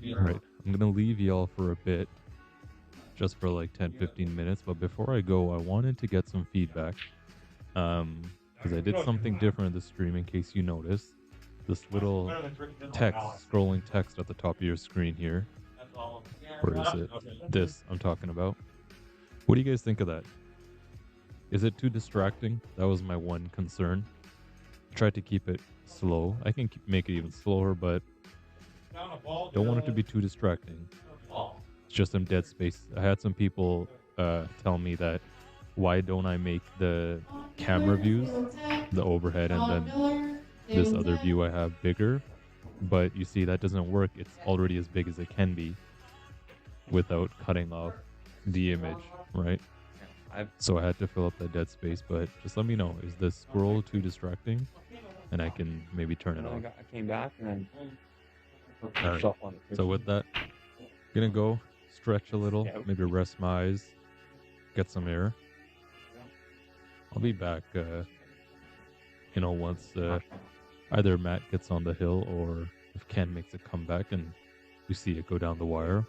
Alright, I'm gonna leave y'all for a bit, just for like 10-15 minutes, but before I go, I wanted to get some feedback. Because I did something different in the stream in case you noticed. This little text, scrolling text at the top of your screen here. Where is it? This I'm talking about. What do you guys think of that? Is it too distracting? That was my one concern. Tried to keep it slow. I can make it even slower, but don't want it to be too distracting. It's just some dead space. I had some people tell me that why don't I make the camera views, the overhead, and then this other view I have bigger. But you see, that doesn't work. It's already as big as it can be without cutting off the image, right? So I had to fill up that dead space, but just let me know. Is the scroll too distracting? And I can maybe turn it off. I came back and then Alright, so with that, gonna go stretch a little, maybe rest my eyes, get some air. I'll be back, once either Matt gets on the hill or if Ken makes a comeback and we see it go down the wire.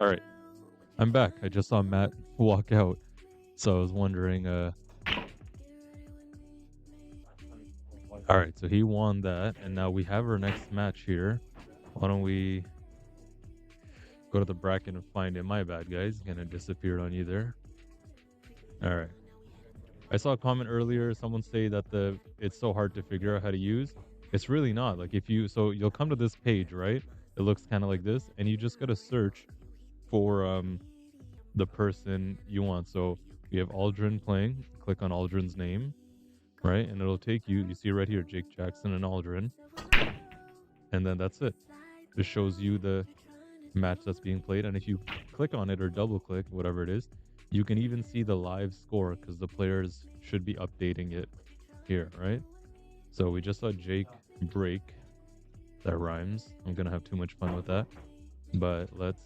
All right, I'm back. I just saw Matt walk out, so I was wondering. All right, so he won that, and now we have our next match here. Why don't we go to the bracket and find it? My bad, guys. Gonna disappear on you there. All right. I saw a comment earlier. Someone say that it's so hard to figure out how to use. It's really not. Like you'll come to this page, right? It looks kind of like this, and you just gotta search for the person you want. So you have Aldrin playing. Click on Aldrin's name, right? And it'll take you. You see right here, Jake Jackson and Aldrin, and then that's it. It shows you the match that's being played, and if you click on it or double click, whatever it is, you can even see the live score because the players should be updating it here, right? So we just saw Jake break. That rhymes. I'm gonna have too much fun with that, but let's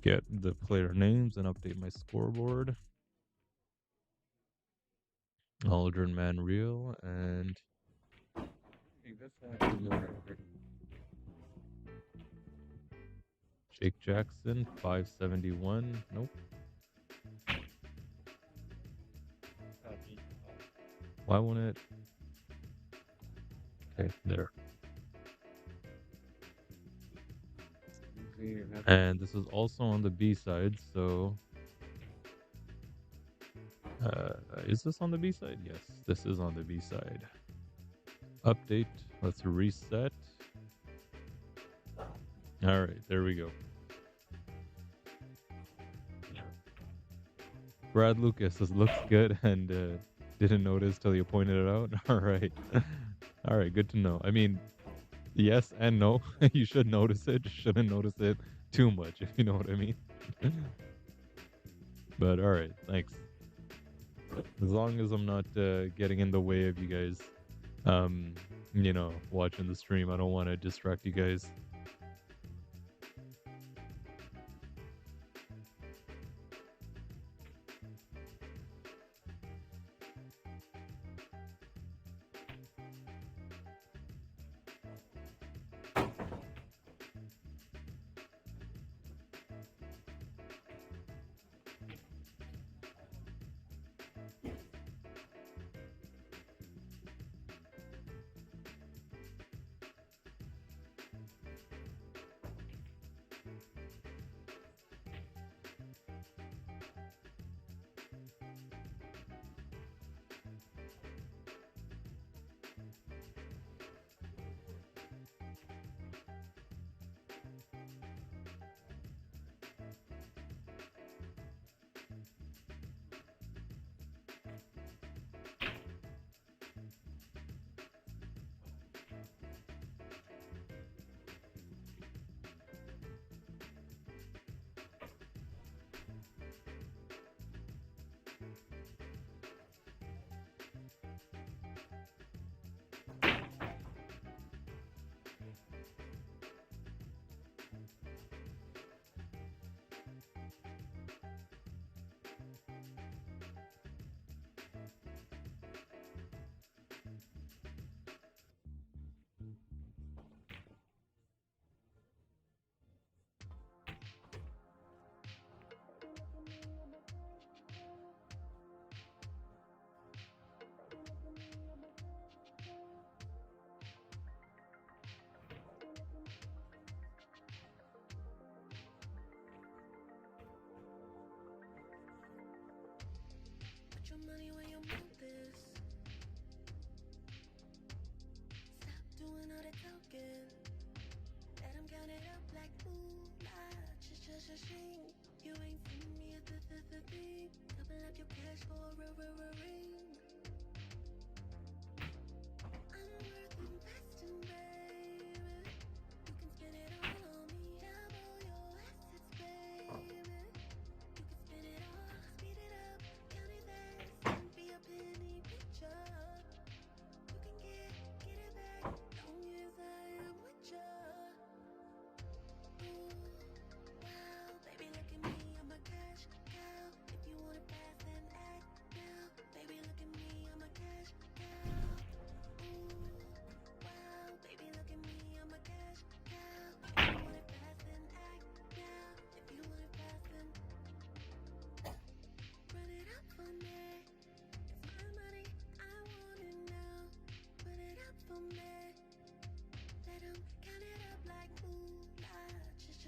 get the player names and update my scoreboard. Aldrin Manreal and Jake Jackson 571. Nope. Why won't it? Okay, there. And this is also on the B side, so is this on the B side? Yes, this is on the B side. Update. Let's reset. All right, there we go. Brad Lucas says looks good and didn't notice till you pointed it out. All right. All right, good to know. I mean, yes and no. You should notice it. Just shouldn't notice it too much, if you know what I mean. But all right, thanks. As long as I'm not getting in the way of you guys, watching the stream, I don't want to distract you guys.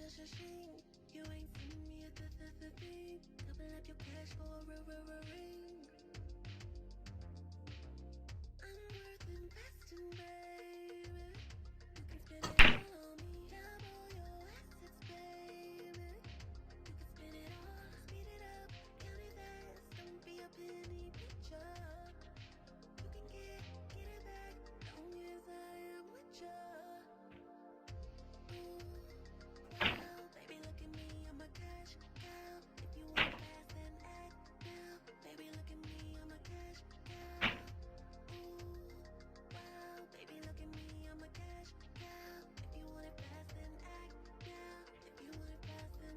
You ain't seen me at the thing. Double up your cash for a ring. I'm worth investing, baby. You can spend it all on me. Double your assets, baby. You can spend it all, speed it up, count it fast. Don't be a penny picture. You can get it back, long as I am with ya. Wow, baby, look at me, I'm a cash cow. If you want fast, then act now. Baby, look at me, I'm a cash cow. Wow, baby, look at me, I'm a cash cow. If you want it fast, then act now. If you want it fast, then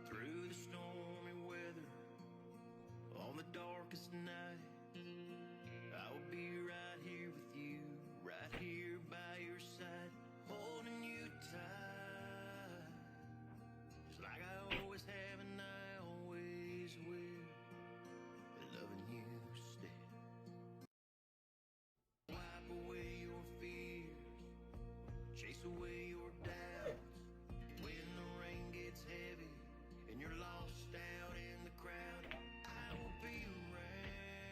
through the stormy weather, on the darkest night, I will be right here with you, right here by your side, holding you tight, just like I always have and I always will, loving you steady. Wipe away your fears, chase away your doubts. When the rain gets heavy and you're lost out in the crowd, I will be around.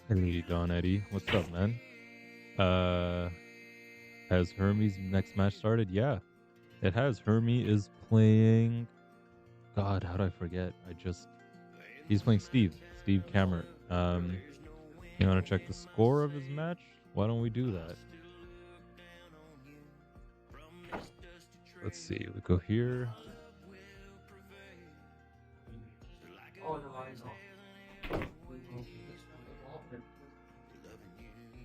Hey, Don Eddie. What's up, man? Has Hermes' next match started? Yeah, it has. Hermes is playing. God, how do I forget? He's playing Steve Cameron. You want to check the score of his match? Why don't we do that? Let's see. We go here.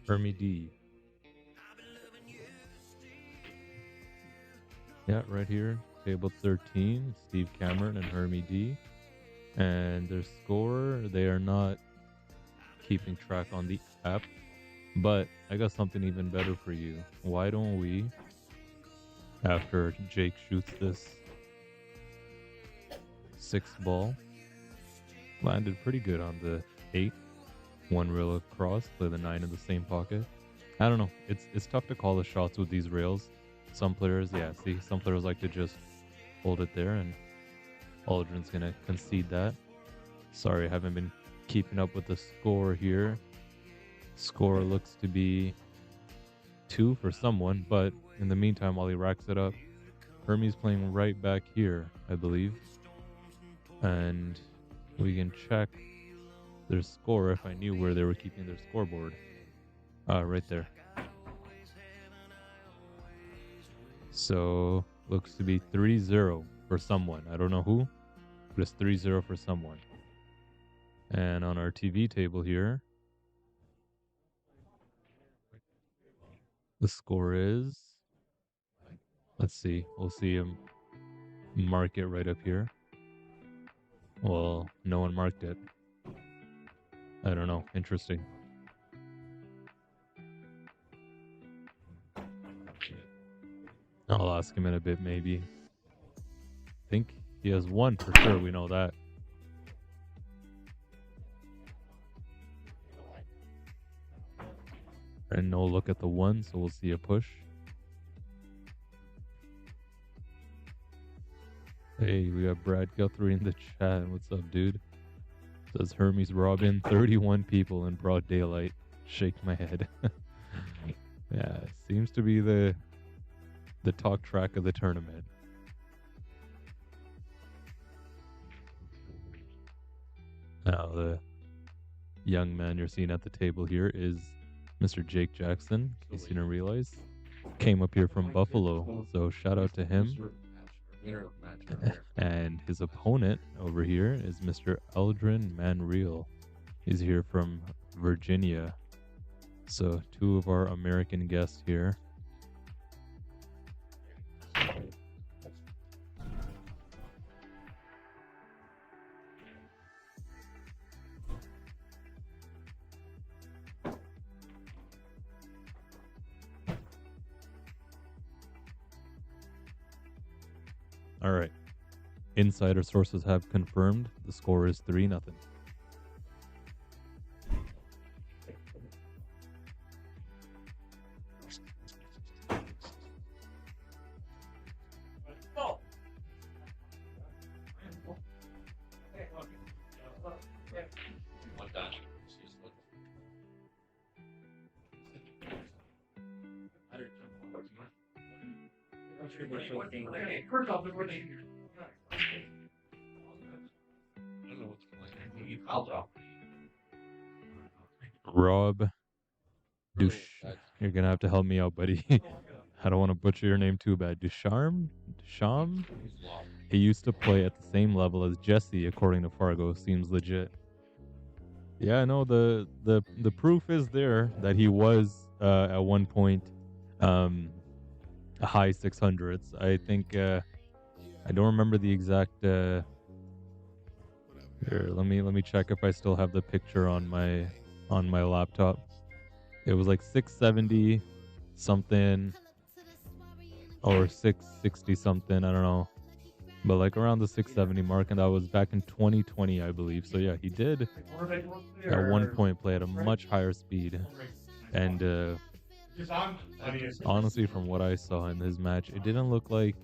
Hermes D. Yeah, right here. Table 13. Steve Cameron and Hermes D. And their score, they are not keeping track on the app. But I got something even better for you. Why don't we, after Jake shoots this 6th ball, landed pretty good on the 8. 1 rail across, play the 9 in the same pocket. I don't know. It's tough to call the shots with these rails. Some players, some players like to just hold it there, and Aldrin's gonna concede that. Sorry, I haven't been keeping up with the score here. Score looks to be 2 for someone, but in the meantime, while he racks it up, Hermes playing right back here, I believe. And we can check their score if I knew where they were keeping their scoreboard. Right there. So, looks to be 3-0 for someone. I don't know who, but it's 3-0 for someone. And on our TV table here, the score is, let's see, we'll see him mark it right up here. Well, no one marked it. I don't know. Interesting. I'll ask him in a bit, maybe. I think he has 1 for sure. We know that. And no look at the 1, so we'll see a push. Hey, we got Brad Guthrie in the chat. What's up, dude? Says Hermes Robin, 31 people in broad daylight. Shake my head. Yeah, seems to be the talk track of the tournament. Now, the young man you're seeing at the table here is Mr. Jake Jackson, in case you didn't realize. Came up here from Buffalo, so shout out to him. And his opponent over here is Mr. Aldrin Manreal. He's here from Virginia. So 2 of our American guests here. All right. Insider sources have confirmed the score is 3-0. Rob Dush, you're gonna have to help me out, buddy. I don't want to butcher your name too bad. Dusham? He used to play at the same level as Jesse, according to Fargo. Seems legit. Yeah, no, the proof is there that he was at one point a high 600s. I think I don't remember the exact. Here, let me check if I still have the picture on my laptop. It was like 670 something or 660 something. I don't know, but like around the 670 mark, and that was back in 2020, I believe. So yeah, he did at one point play at a much higher speed, and honestly, from what I saw in his match, it didn't look like,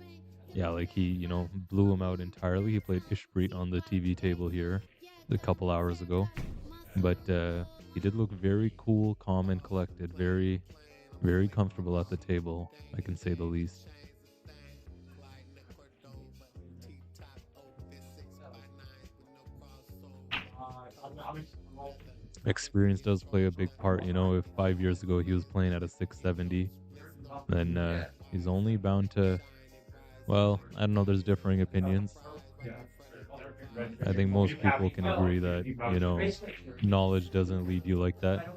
like he, blew him out entirely. He played Ishpreet on the TV table here a couple hours ago, but He did look very cool, calm, and collected. Very, very comfortable at the table, I can say the least. Experience does play a big part, you know. If 5 years ago he was playing at a 670, then he's only bound to, well, I don't know, there's differing opinions. I think most people can agree that, you know, knowledge doesn't lead you like that.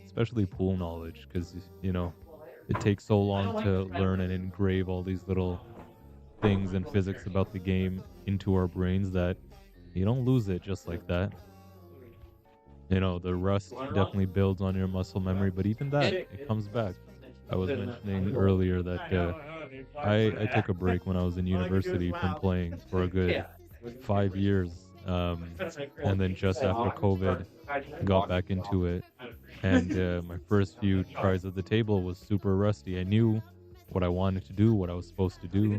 Especially pool knowledge, because, you know, it takes so long to learn and engrave all these little things and physics about the game into our brains that you don't lose it just like that. You know, the rust definitely builds on your muscle memory, but even that, it comes back. I was mentioning earlier that I took a break when I was in university from playing for a good 5 years. And then just after COVID, got back into it. And my first few tries at the table was super rusty. I knew what I wanted to do, what I was supposed to do.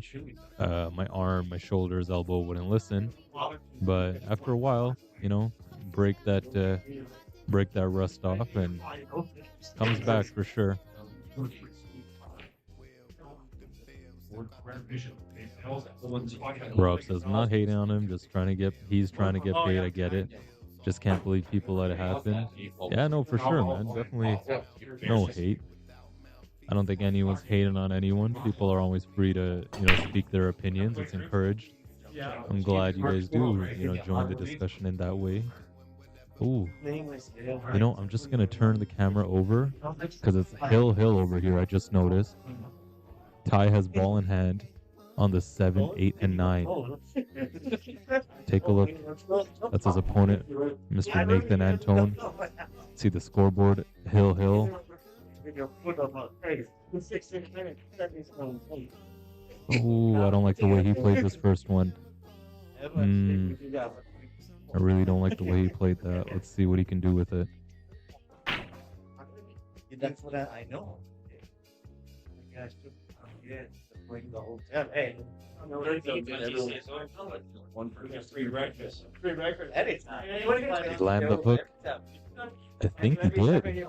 My arm, my shoulders, elbow wouldn't listen. But after a while, you know, break that rust off and comes back for sure. Rob says, I'm not hating on him, he's trying to get paid, I get it. Just can't believe people let it happen. Yeah, no, for sure, man. Definitely no hate. I don't think anyone's hating on anyone. People are always free to, you know, speak their opinions. It's encouraged. I'm glad you guys do, you know, join the discussion in that way. Ooh. You know, I'm just gonna turn the camera over because it's hill over here, I just noticed. Ty has ball in hand on the 7, 8, and 9. Take a look. That's his opponent, Mr. Nathan Antone. See the scoreboard, hill. Ooh, I don't like the way he played this first one. I really don't like the way he played that. Let's see what he can do with it. That's what I know. Bring the whole town. Hey, free breakfast. Free breakfast anytime. Did he land the hook? I think he did.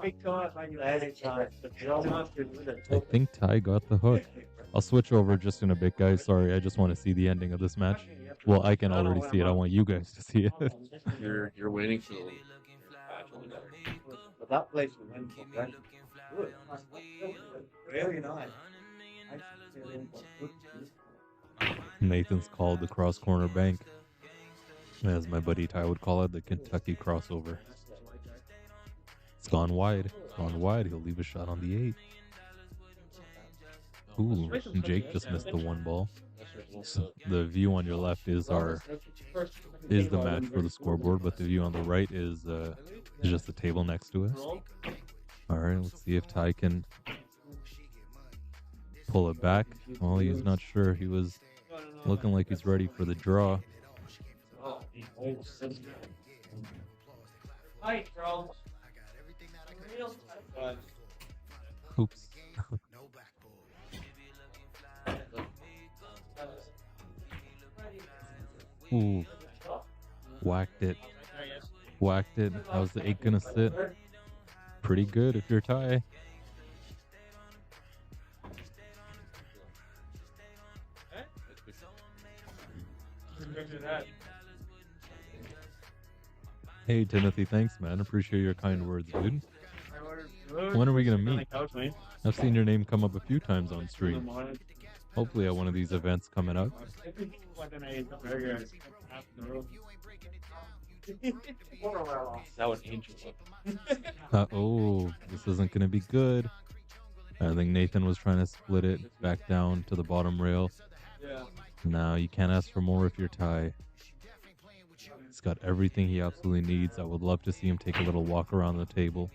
I think Ty got the hook. I'll switch over just in a bit, guys. Sorry, I just want to see the ending of this match. Well, I can already see it. I want you guys to see it. You're waiting for. But that place will win for breakfast. Really nice. Nathan's called the cross corner bank, as my buddy Ty would call it, the Kentucky crossover. It's gone wide. It's gone wide. He'll leave a shot on the 8. Ooh, Jake just missed the 1 ball. So the view on your left is the match for the scoreboard, but the view on the right is just the table next to us. All right, let's see if Ty can pull it back. Well, he's not sure. He was looking like he's ready for the draw. Oops. Ooh. Whacked it. How's the 8 gonna sit? Pretty good if you're Ty. Hey Timothy, thanks man. Appreciate your kind words, dude. When are we gonna meet? I've seen your name come up a few times on stream. Hopefully at one of these events coming up. That was angel. Oh, this isn't gonna be good. I think Nathan was trying to split it back down to the bottom rail. No, you can't ask for more if you're Ty. He's got everything he absolutely needs. I would love to see him take a little walk around the table.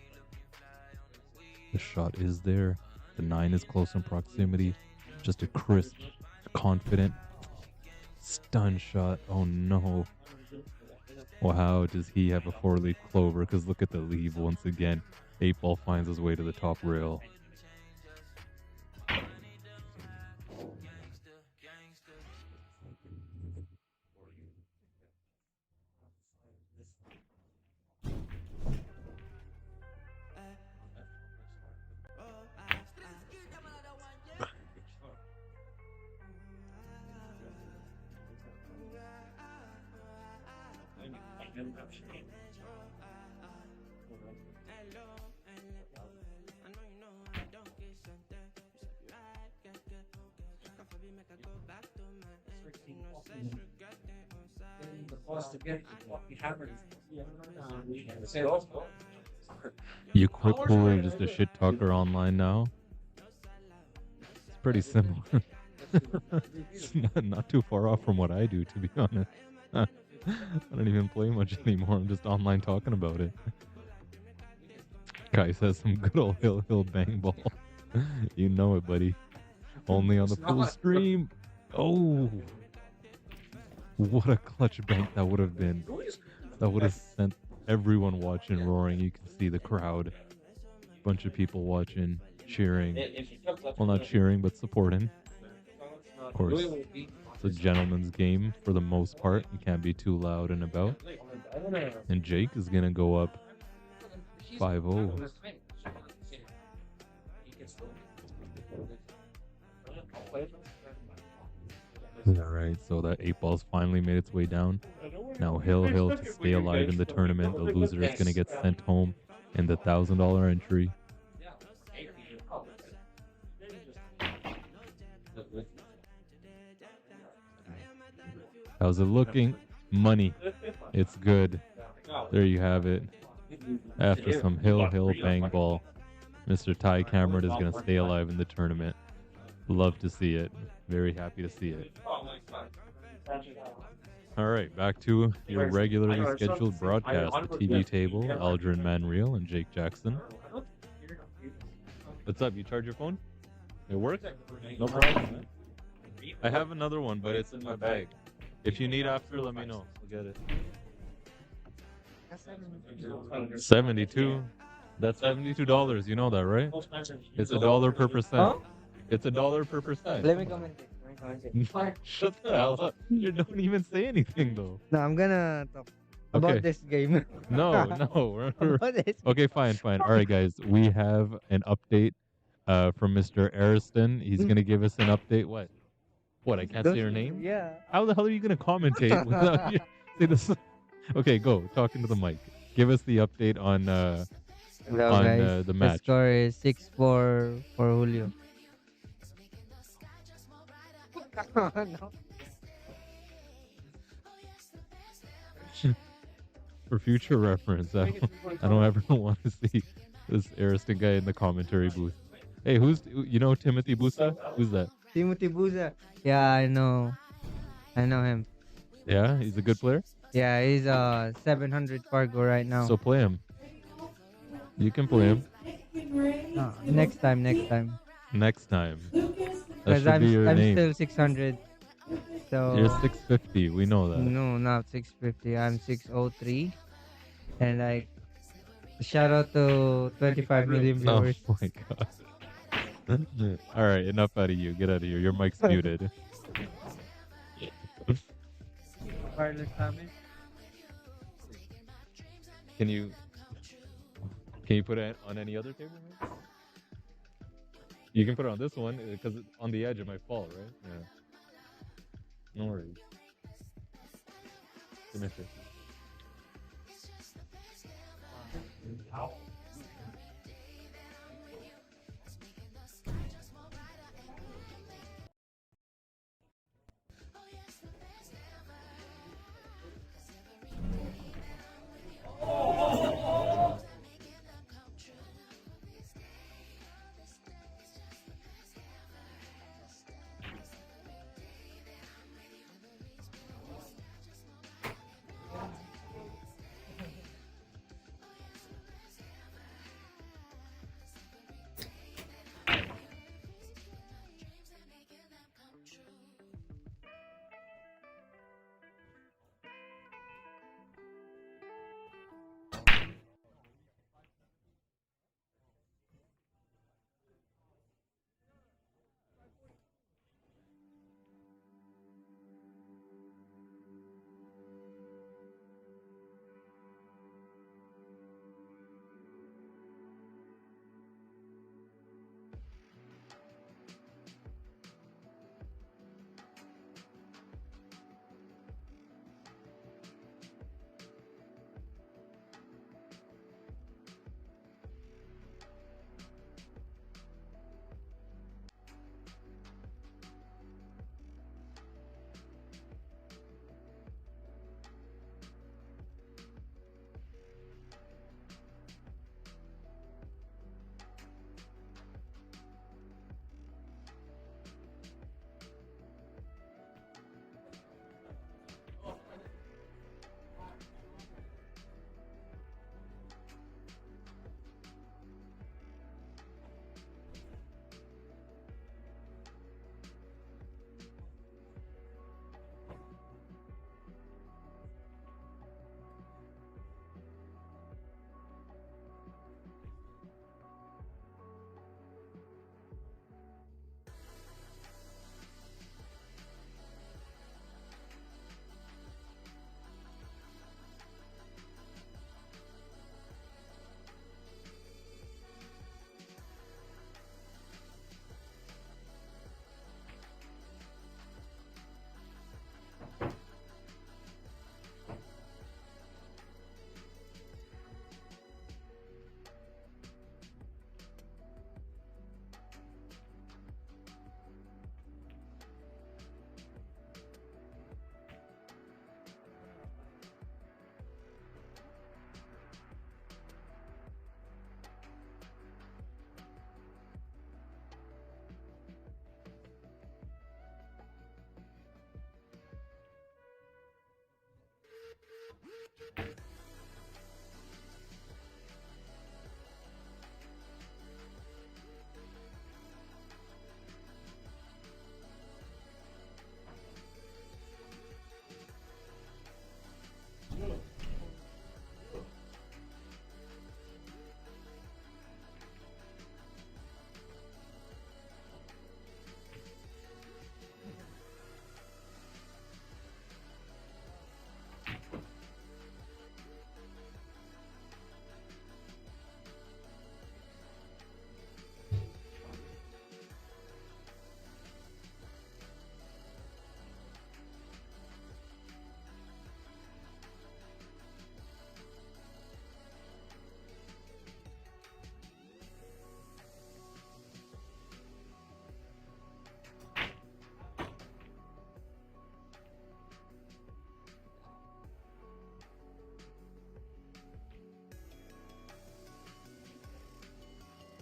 The shot is there. The 9 is close in proximity. Just a crisp, confident, stun shot. Oh no. Wow, does he have a 4-leaf clover? Because look at the leave once again. 8 ball finds his way to the top rail. You quit pool just a shit talker online now. It's pretty simple. It's not too far off from what I do, to be honest. I don't even play much anymore. I'm just online talking about it. Guy says some good old hill bang ball. You know it, buddy. Only on the pool stream. Oh, what a clutch bank that would have been. That would have sent everyone watching roaring. You can see the crowd. Bunch of people watching, cheering. Well, not cheering, but supporting. Of course, it's a gentleman's game for the most part. You can't be too loud and about. And Jake is going to go up 5-0. Alright, so that 8 ball's finally made its way down. Now Hill to stay alive in the tournament. The loser is going to get sent home in the $1,000 entry. How's it looking? Money. It's good. There you have it. After some Hill bang ball, Mr. Ty Cameron is going to stay alive in the tournament. Love to see it. Very happy to see it. All right, back to your regularly scheduled broadcast. The TV table, Aldrin Manreal and Jake Jackson. What's up? You charge your phone? It works? No problem, man. I have another one, but it's in my bag. If you need after, let me know. I'll get it. 72. That's $72. You know that, right? It's $1 per percent. Huh? It's $1 per percent. Let me comment. Shut the hell up. You don't even say anything, though. No, I'm gonna talk about this game. No. Okay, fine. All right, guys. We have an update from Mr. Ariston. He's going to give us an update. What? I can't say your name? Yeah. How the hell are you going to commentate without you say this? Okay, go. Talk into the mic. Give us the update on Guys, the match. The score is 6-4 for Julio. No. For future reference, I don't ever want to see this Ariston guy in the commentary booth. Hey, Timothy Busa? Who's that? Timothy Busa. Yeah, I know him. Yeah, he's a good player? Yeah, he's 700 Fargo right now. So play him. You can play him. Next time. Next time. Because I'm still 600. So you're 650. We know that. No, not 650. I'm 603. And shout out to 25 million viewers. Oh my god. All right, enough out of you. Get out of here. Your mic's muted. Wireless family. Can you put it on any other table? Maybe? You can put it on this one because on the edge it might fall, right? Yeah. No worries. Dimitri.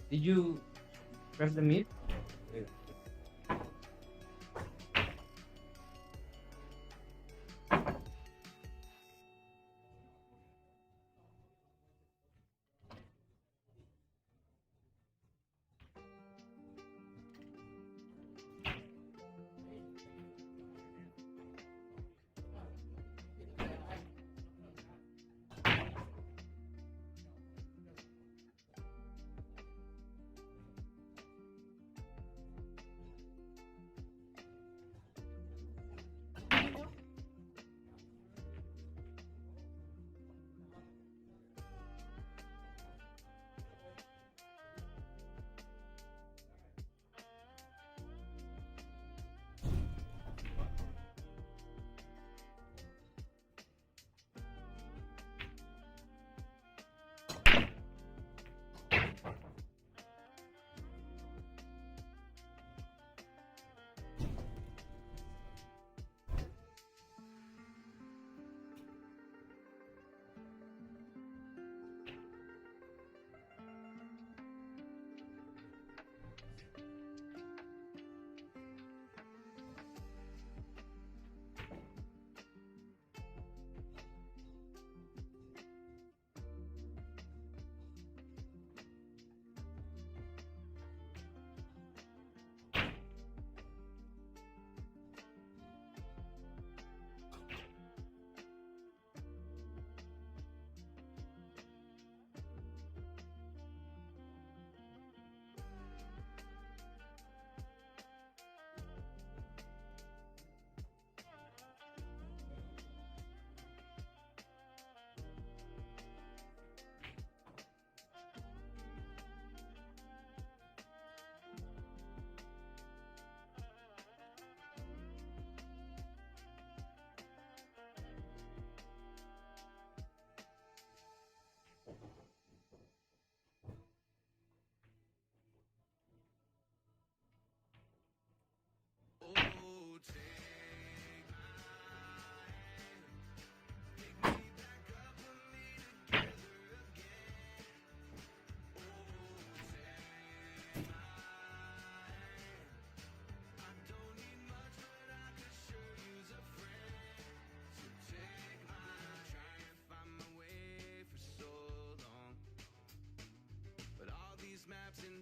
Did you press the meat?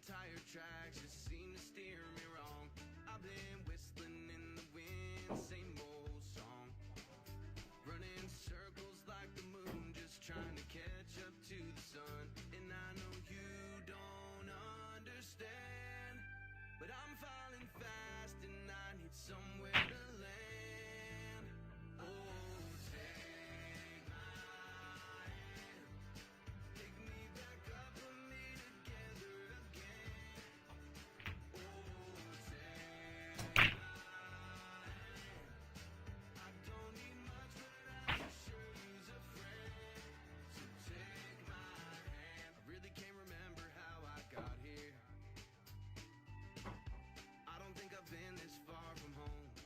Tire tracks just seem to steer me wrong. I've been whistling in the wind, same old song. Running circles like the moon, just trying to catch up to the sun. And I know you don't understand, but I'm falling fast and I need somewhere to land. Oh, take my hand, pick me back up, put me together again. Been this far from home.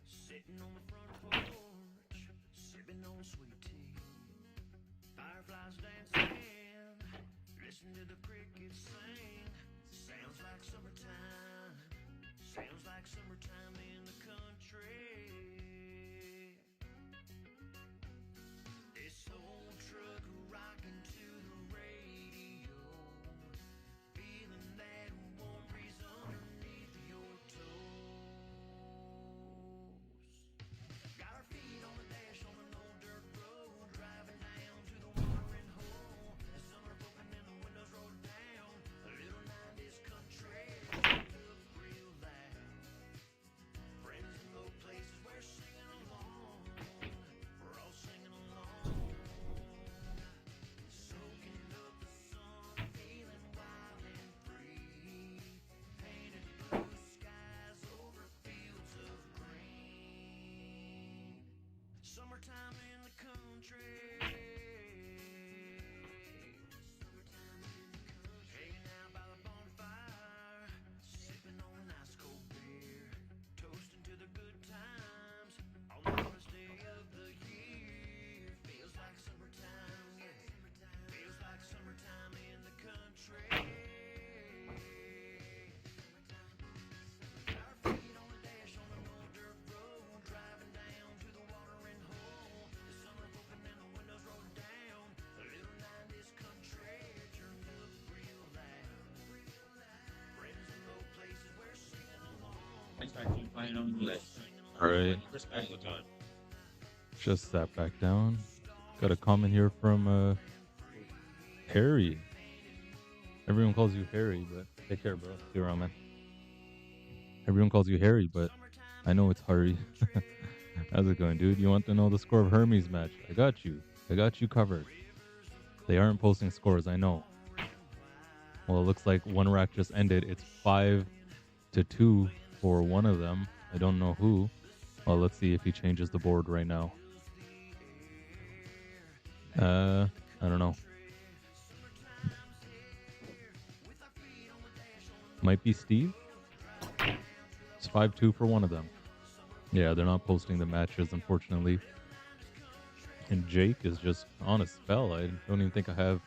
Sitting on the front porch, sipping on sweet tea. Fireflies dancing, listen to the crickets sing. Sounds like summertime, sounds like summertime in the country. This old truck rocking to the radio, feeling that warm breeze underneath your toes. Got our feet on the dash on an old dirt road, driving down to the watering hole. The summer open and the windows rolled down. A little 90s country, look real loud. Friends in low places, we're singing along. We're all singing along. Soaking up the sun, feeling wild and free. Painted blue skies over fields of green. Summertime in the country. Hanging out by the bonfire, sipping on a nice cold beer, toasting to the good times on the hottest day of the year. Feels like summertime, yeah. Feels like summertime in the country. Our feet on the dash on an old dirt road, driving down to the watering hole. The summer open and the windows rolled down. A little 90s country turned up real loud. Friends in low places, we're singing along. I start to find on the list. All right. Respect the time. Just sat back down. Got a comment here from Harry. Everyone calls you Harry, but take care, bro. See you around, man. Everyone calls you Harry, but I know it's Harry. How's it going, dude? You want to know the score of Hermes match? I got you. I got you covered. They aren't posting scores, I know. Well, it looks like one rack just ended. It's 5-2 for one of them. I don't know who. Well, let's see if he changes the board right now. I don't know. Might be Steve. It's 5-2 for one of them. Yeah, they're not posting the matches, unfortunately. And Jake is just on a spell. I don't even think I have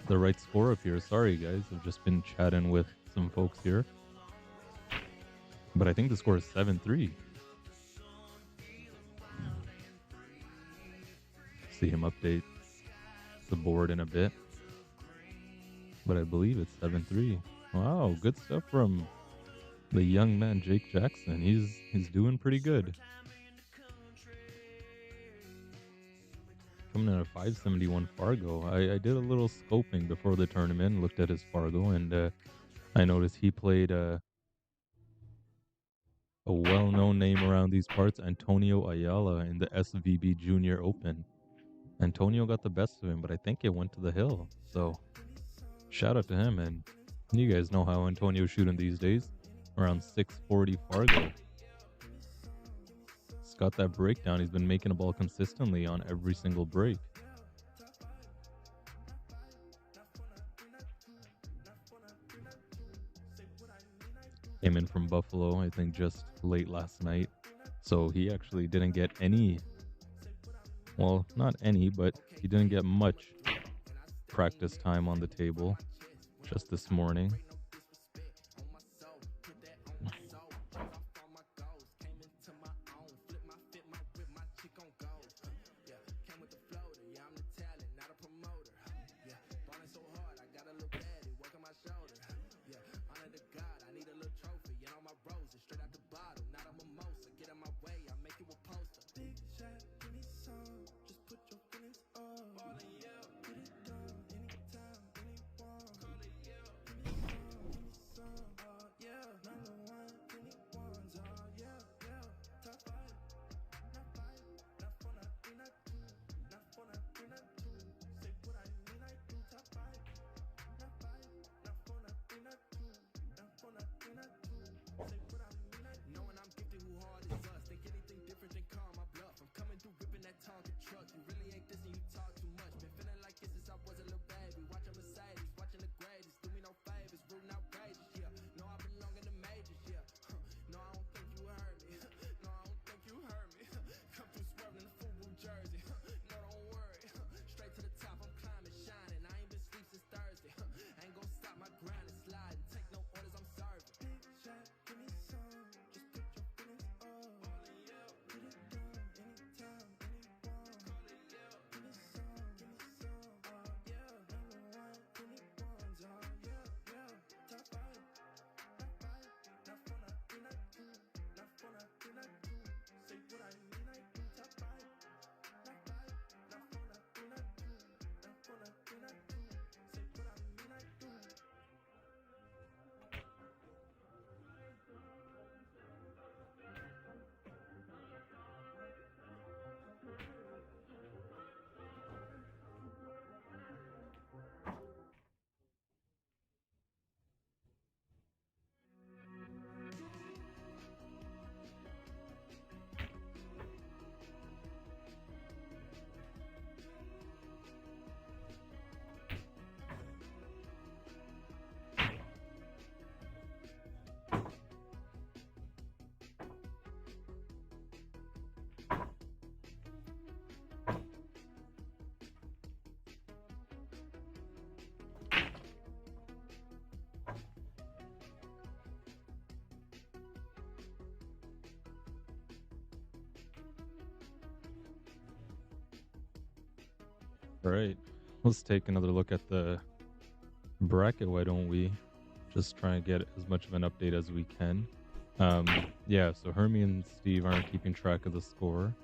the right score up here. Sorry, guys. I've just been chatting with some folks here. But I think the score is 7-3. See him update the board in a bit. But I believe it's 7-3. Wow, good stuff from the young man Jake Jackson. He's doing pretty good. Coming in at 571 Fargo. I did a little scoping before the tournament, looked at his Fargo, and I noticed he played a well-known name around these parts, Antonio Ayala, in the SVB Junior Open. Antonio got the best of him, but I think it went to the hill. So, shout out to him, and you guys know how Antonio's shooting these days. Around 640 Fargo. He's got that breakdown. He's been making a ball consistently on every single break. Came in from Buffalo, I think, just late last night. So he actually didn't get any, well, not any, but he didn't get much practice time on the table just this morning. All right, let's take another look at the bracket. Why don't we just try and get as much of an update as we can? Yeah, so Hermie and Steve aren't keeping track of the score.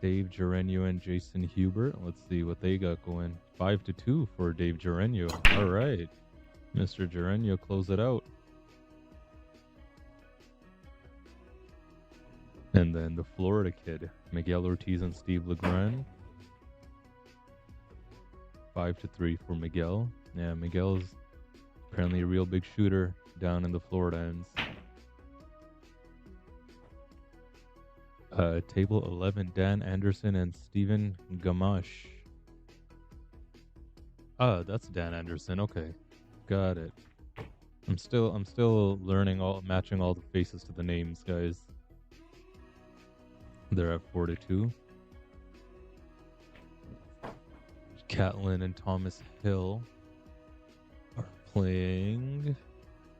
Dave Gerenio and Jason Hubert. Let's see what they got going. 5-2 for Dave Gerenio. All right. Mr. Gerenio, close it out. And then the Florida kid, Miguel Ortiz and Steve Legrand. 5-3 for Miguel. Yeah, Miguel's apparently a real big shooter down in the Florida ends. Table 11, Dan Anderson and Steven Gamache. Ah, that's Dan Anderson. Okay, got it. I'm still learning matching all the faces to the names, guys. They're at 4-2. Catlin and Thomas Hill are playing.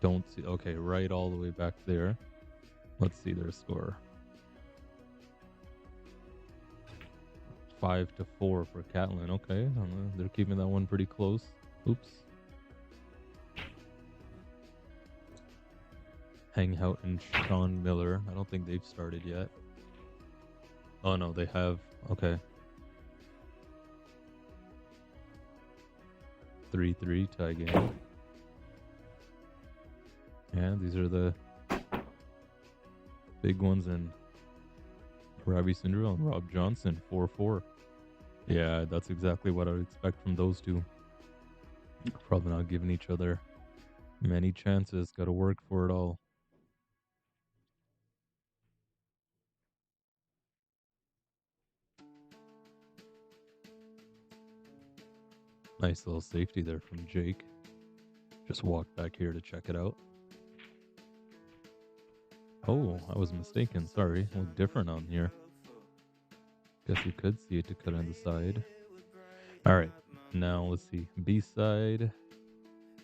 Don't see. Okay, right all the way back there. Let's see their score. 5-4 for Catlin. Okay, they're keeping that one pretty close. Oops. Hangout and Sean Miller. I don't think they've started yet. Oh no, they have. Okay. 3-3 tie game. Yeah, these are the big ones. And Robbie Cinderell and Rob Johnson, 4-4. Yeah, that's exactly what I would expect from those two. Probably not giving each other many chances. Got to work for it all. Nice little safety there from Jake. Just walked back here to check it out. Oh, I was mistaken. Sorry. Looked different on here. Guess you could see it to cut on the side. All right. Now let's see. B-side.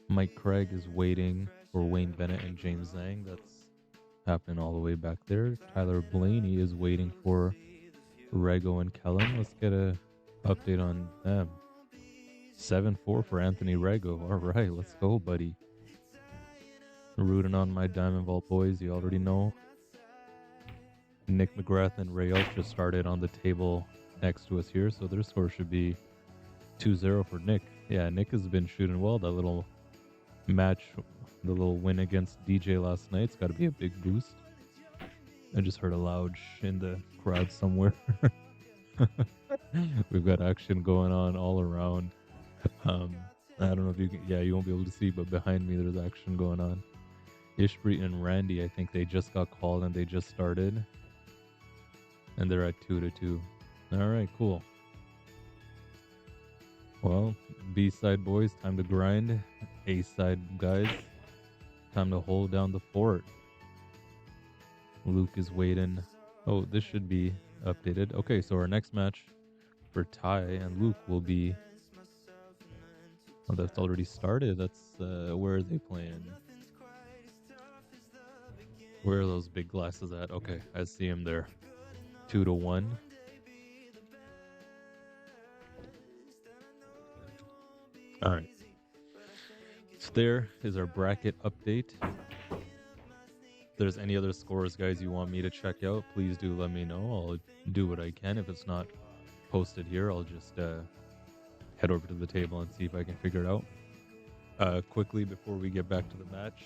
Mike Craig is waiting for Wayne Bennett and James Zhang. That's happening all the way back there. Tyler Blaney is waiting for Rego and Kellen. Let's get a update on them. 7-4 for Anthony Rego. All right, let's go, buddy. Rooting on my Diamond Vault boys, you already know. Nick McGrath and Ray Elf just started on the table next to us here, so their score should be 2-0 for Nick. Yeah, Nick has been shooting well. That little match, the little win against DJ last night, it's got to be a big boost. I just heard a loud in the crowd somewhere. We've got action going on all around. I don't know if you can, yeah, you won't be able to see, but behind me there's action going on. Ishpreet and Randy, I think they just got called and they just started. And they're at 2-2. All right, cool. Well, B-side boys, time to grind. A-side guys, time to hold down the fort. Luke is waiting. Oh, this should be updated. Okay, so our next match for Ty and Luke will be... Oh, that's already started. That's, where are they playing? Where are those big glasses at? Okay, I see them there. 2-1. All right. So there is our bracket update. If there's any other scores, guys, you want me to check out, please do let me know. I'll do what I can. If it's not posted here, I'll just head over to the table and see if I can figure it out. Quickly, before we get back to the match.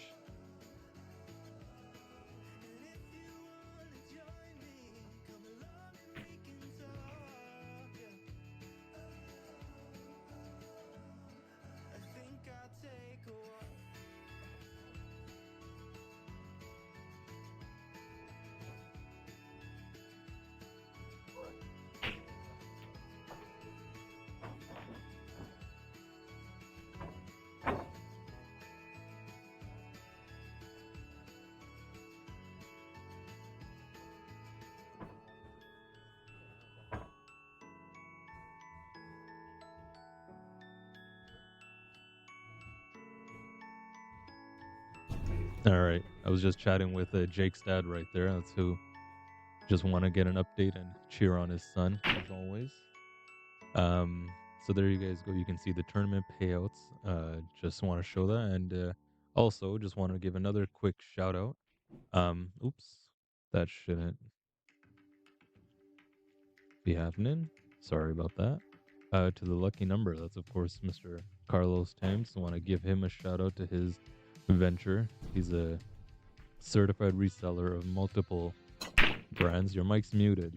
All right. I was just chatting with Jake's dad right there. That's who just want to get an update and cheer on his son, as always. So there you guys go. You can see the tournament payouts. Just want to show that. And also just want to give another quick shout out. Oops. That shouldn't be happening. Sorry about that. To the lucky number, that's of course Mr. Carlos Thames. I want to give him a shout out to his venture. He's a certified reseller of multiple brands. Your mic's muted.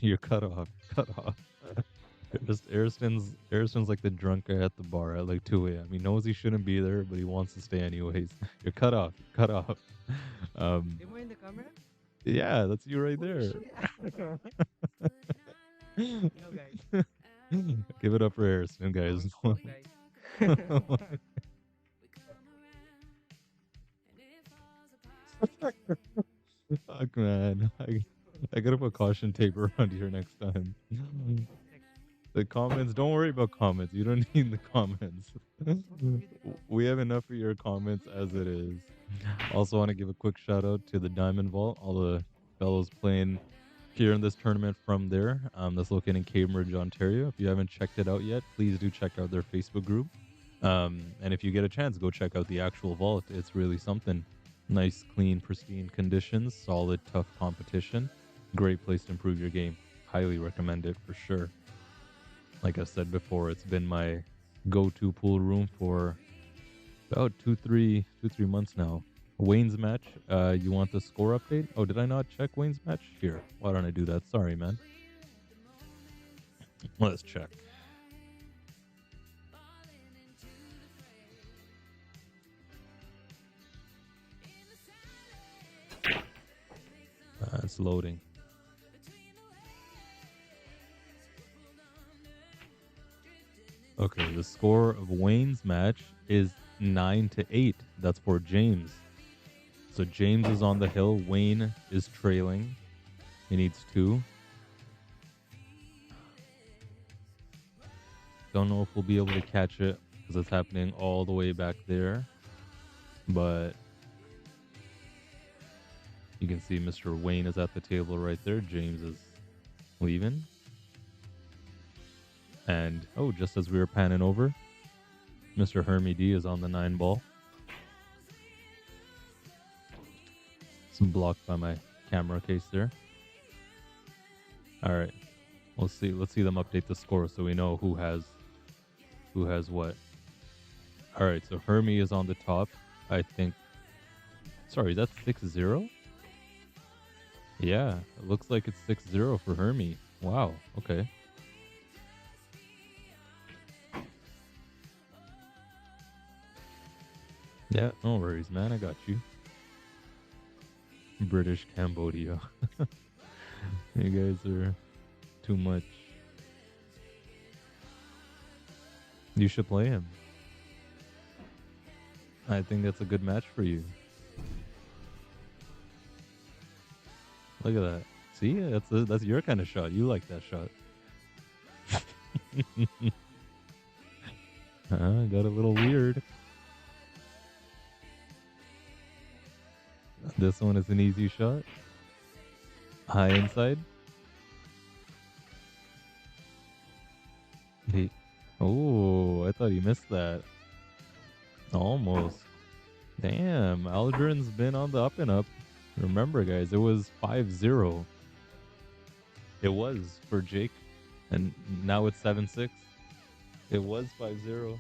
You're cut off. Cut off. Just Ariston's like the drunk guy at the bar at like 2 a.m. He knows he shouldn't be there, but he wants to stay anyways. You're cut off. Cut off. Am I in the camera? Yeah, that's you right there. No, guys. Give it up for Ariston, guys. Fuck, man. I gotta put caution tape around here next time. The comments, don't worry about comments. You don't need the comments. We have enough of your comments as it is. Also want to give a quick shout out to the Diamond Vault, all the fellows playing here in this tournament from there. That's located in Cambridge, Ontario. If you haven't checked it out yet, please do check out their Facebook group. And if you get a chance, go check out the actual vault. It's really something. Nice, clean, pristine conditions, solid, tough competition. Great place to improve your game. Highly recommend it for sure. Like I said before, it's been my go-to pool room for about two, three months now. Wayne's match. You want the score update? Oh, did I not check Wayne's match? Here. Why don't I do that? Sorry, man. Let's check. It's loading. Okay, the score of Wayne's match is 9-8. That's for James. So James is on the hill. Wayne is trailing. He needs 2. Don't know if we'll be able to catch it because it's happening all the way back there. But you can see Mr. Wayne is at the table right there. James is leaving. And, oh, just as we were panning over, Mr. Hermie D is on the 9-ball. It's blocked by my camera case there. All right. Let's see them update the score so we know who has what. All right, so Hermie is on the top. I think. Sorry, that's 6-0? Yeah, it looks like it's 6-0 for Hermie. Wow, okay. Yeah, no worries, man. I got you. British Cambodia. You guys are too much. You should play him. I think that's a good match for you. Look at that. See, that's your kind of shot. You like that shot. Got a little weird. This one is an easy shot. High inside. Oh, I thought he missed that. Almost. Damn, Aldrin's been on the up and up. Remember, guys, it was 5-0. It was for Jake, and now it's 7-6. It was 5-0.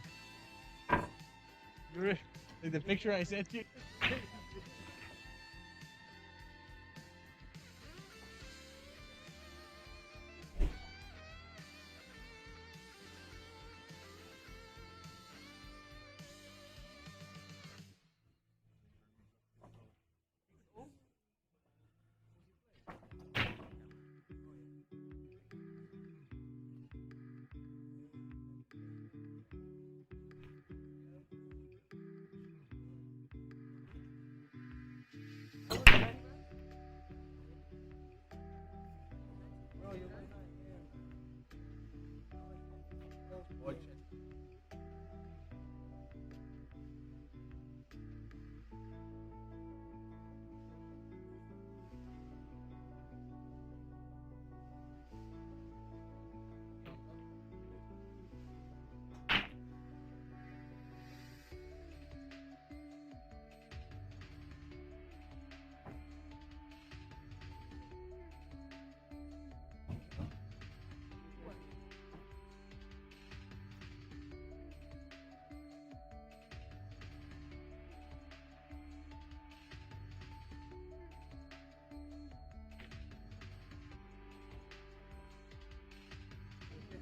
Like the picture I sent you.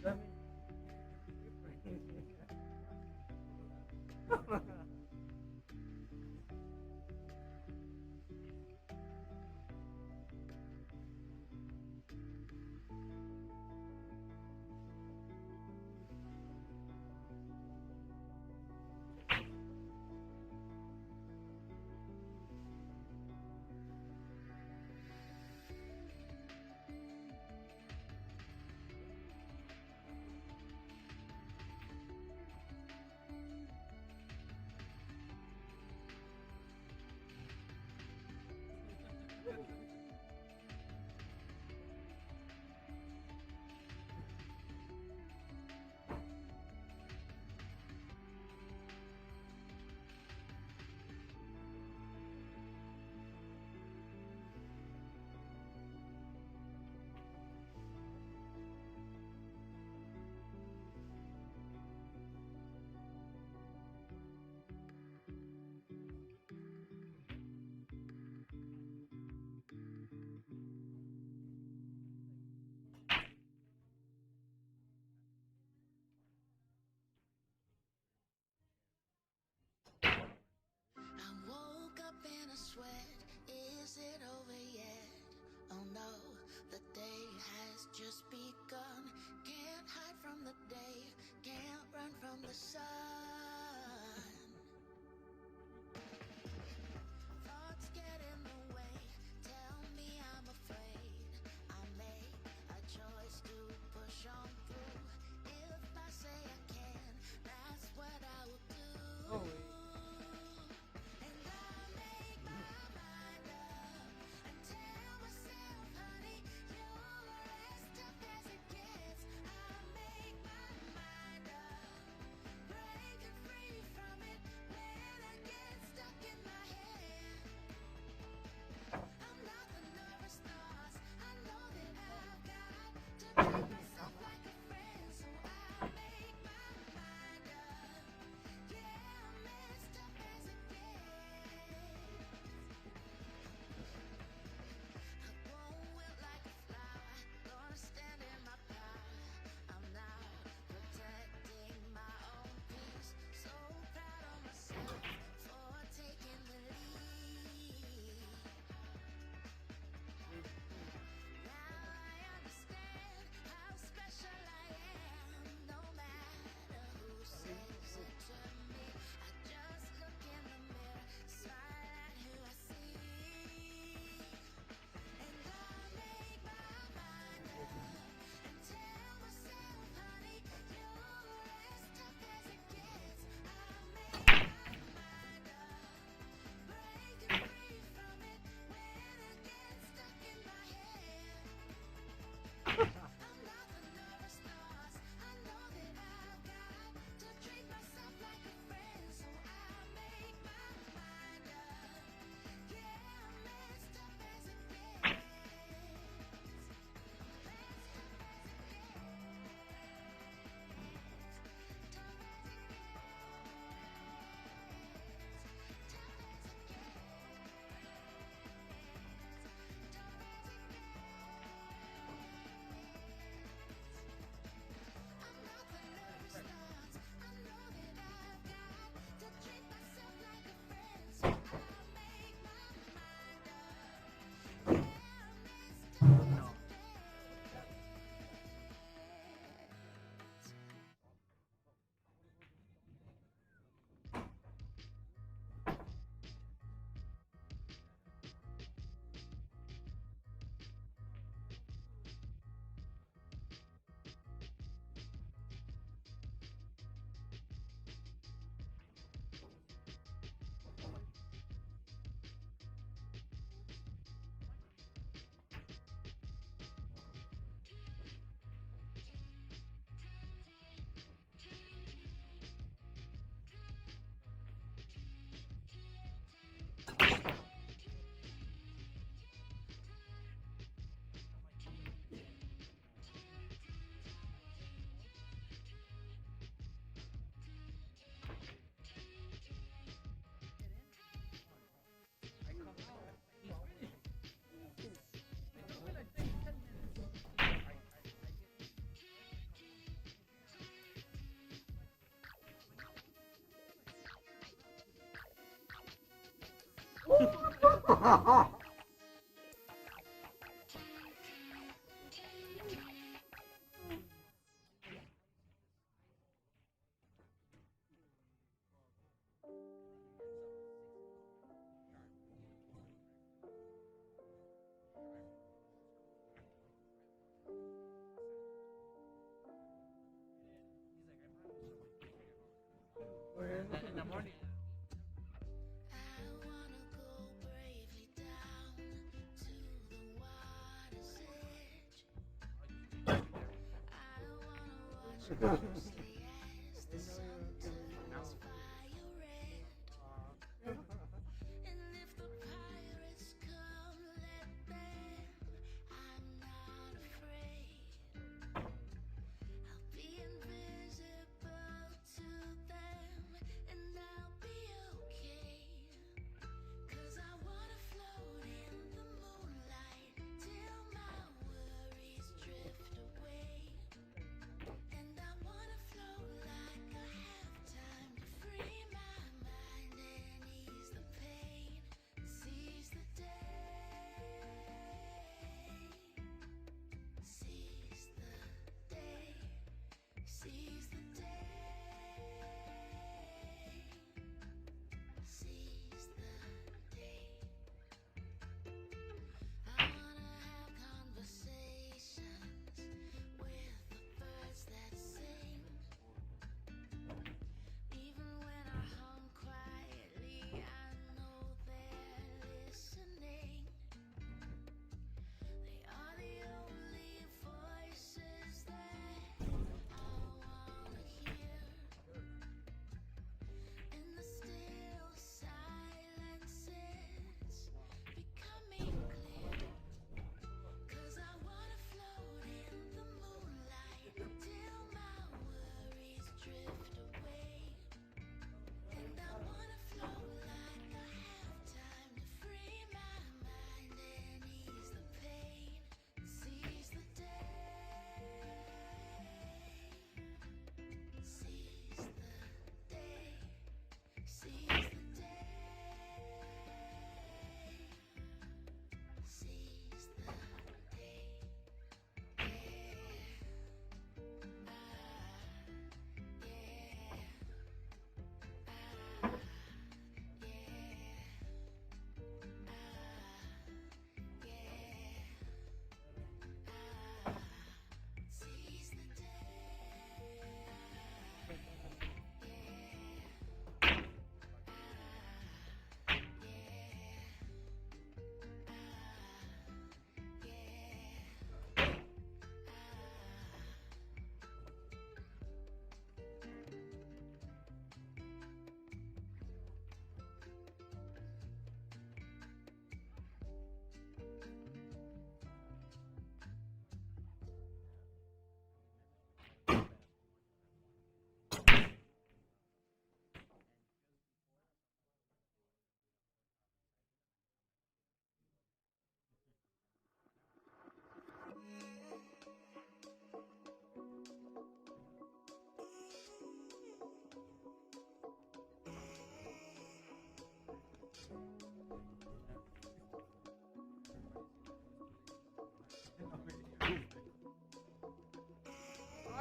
I woke up in a sweat. Is it over yet? Oh no, the day has just begun. Can't hide from the day, can't run from the sun. Thoughts get in the way, tell me I'm afraid. I make a choice to push on through. If I say I can, that's what I will do. And I make my mind up and tell myself, honey, you're as tough as it gets. I make my mind up, break In the morning.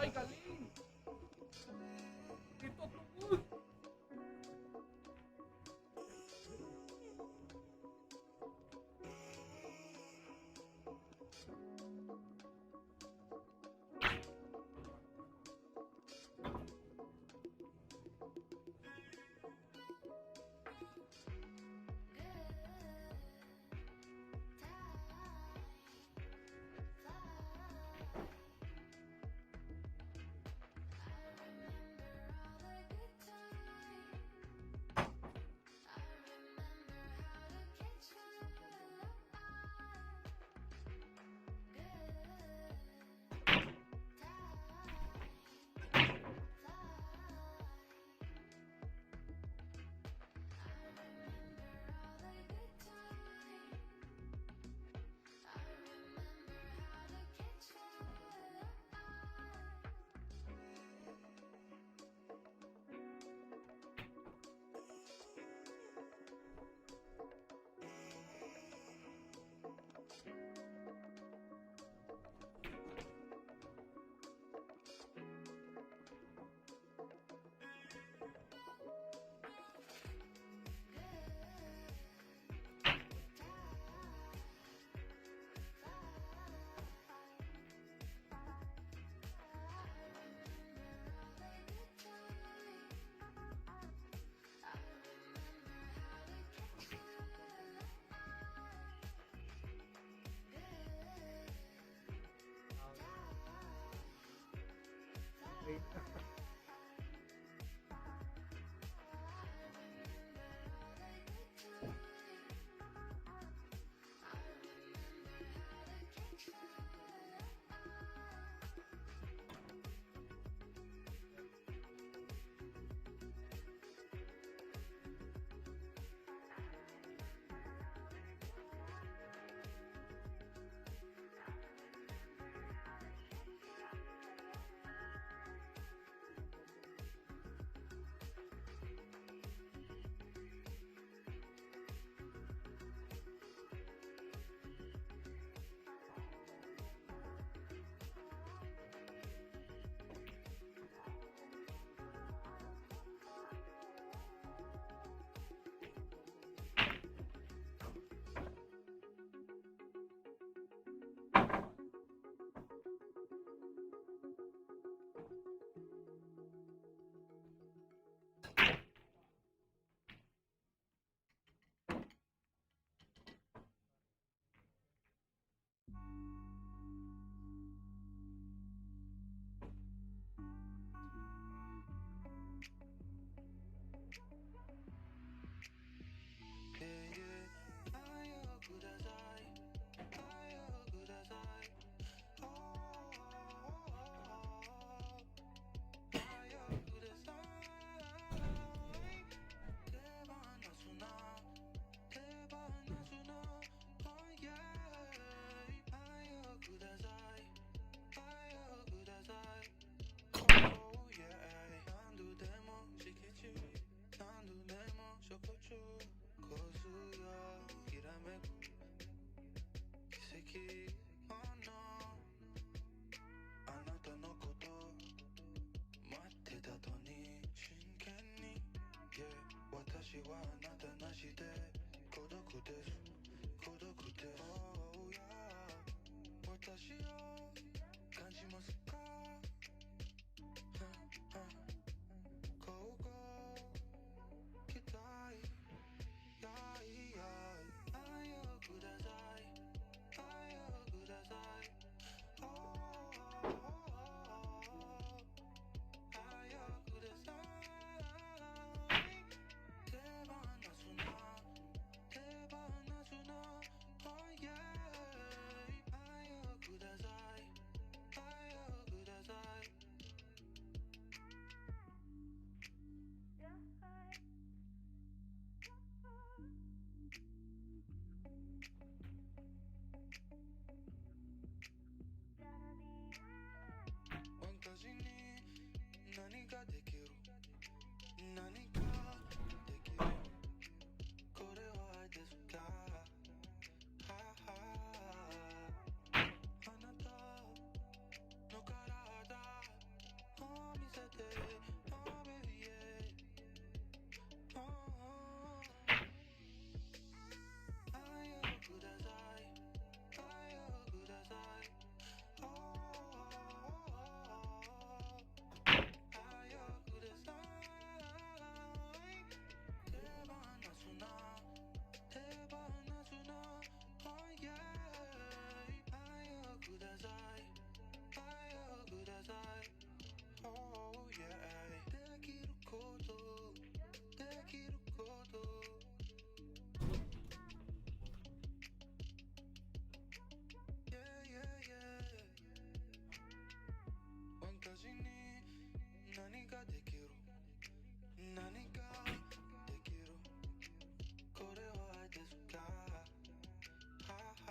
Ay, galing! Ito tungkol! き Oh no あなたのこと待ってたとに真剣に Yeah 私はあなたなしで孤独です孤独です Oh yeah 私を感じますかこう期待やいや愛をください愛をください Oh 愛をください手放すな手放すな Oh yeah 愛をください愛をください私に何ができる何ができるこれは愛ですかははあなたの体を見せて Oh baby yeah Oh 愛をください愛をください Oh 愛をください手放すな手放すな Oh yeah 愛をください愛をください Oh yeah できることできること私に何ができる何ができるこれは愛ですかはは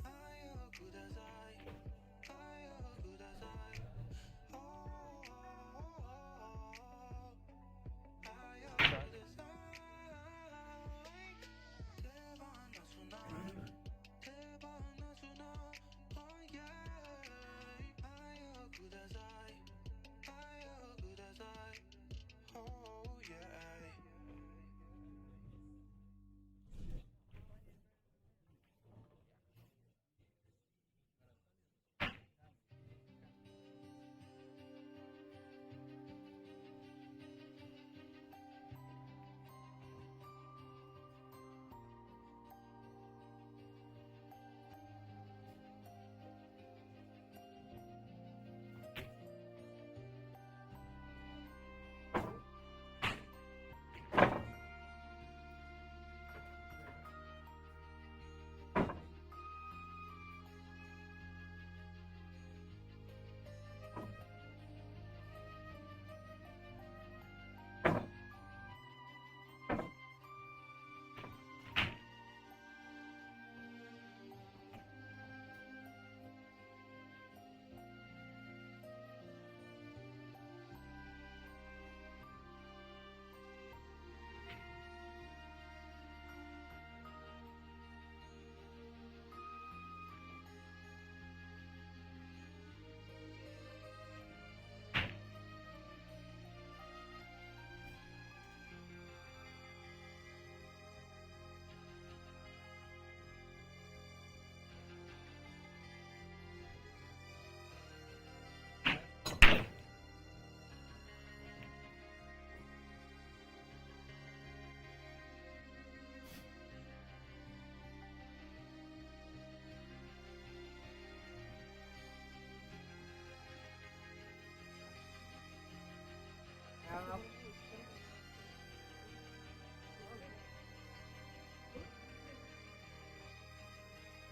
愛をください愛をください Oh 愛をください手放すな手放すな Oh yeah 愛をください愛をください Oh yeah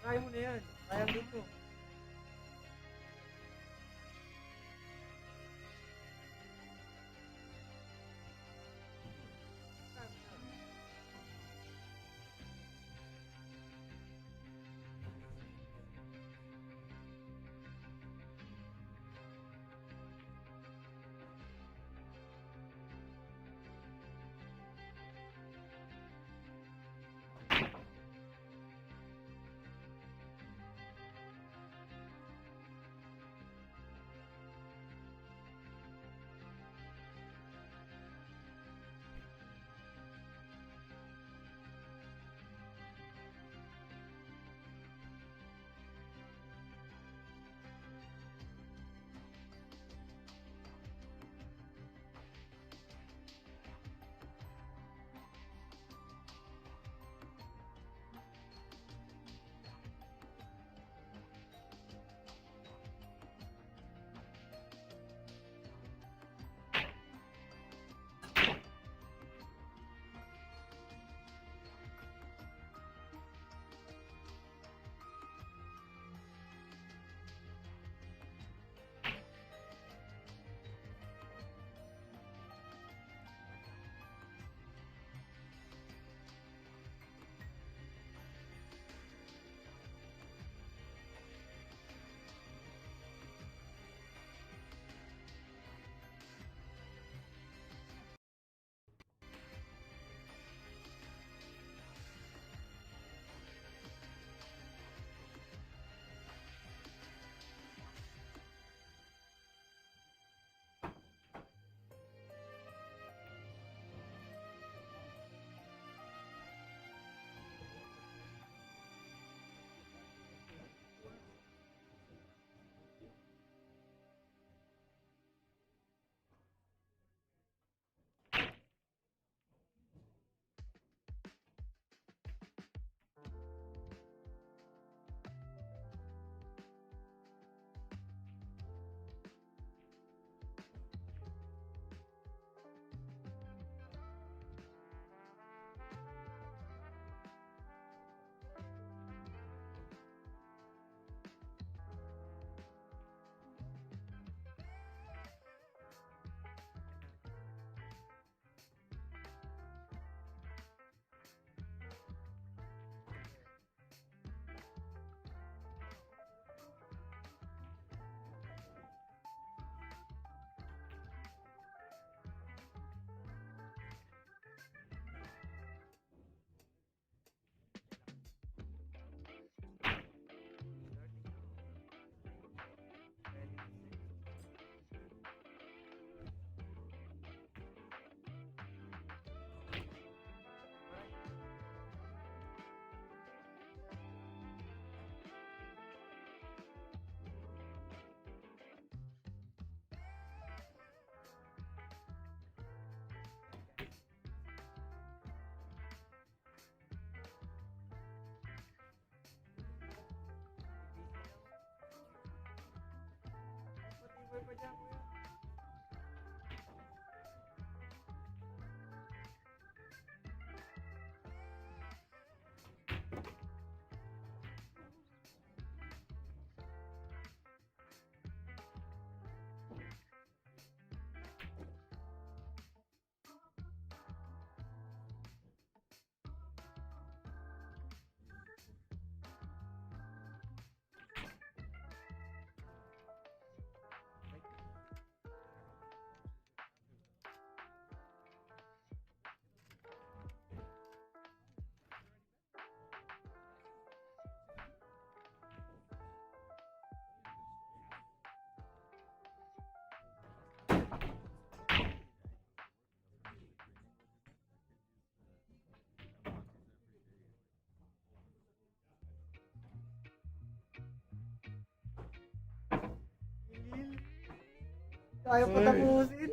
Try mo na yan. Kaya dito. Ayaw pa tapusin.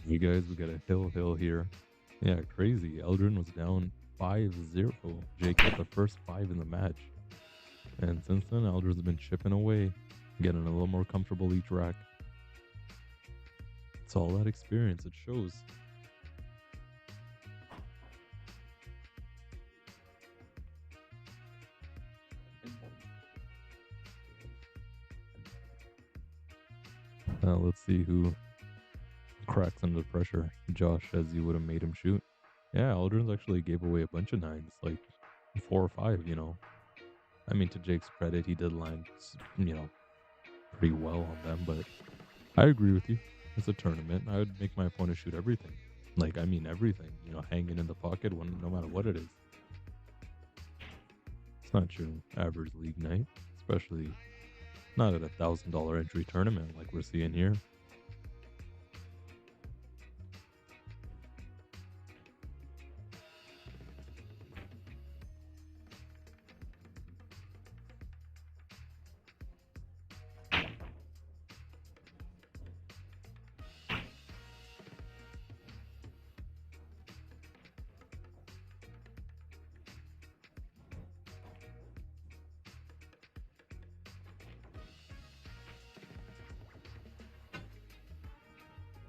You guys, we got a hill here. Yeah, crazy. Eldrin was down 5-0. Jake got the first 5 in the match. And since then, Eldrin's been chipping away, getting a little more comfortable each rack. It's all that experience, it shows. Let's see who cracks under pressure. Josh says you would have made him shoot. Yeah, Aldrin's actually gave away a bunch of 9s, like 4 or 5, you know. I mean, to Jake's credit, he did line, you know, pretty well on them, but I agree with you. It's a tournament. I would make my opponent shoot everything. Like, I mean everything, you know, hanging in the pocket, no matter what it is. It's not your average league night, especially not at $1,000 entry tournament like we're seeing here.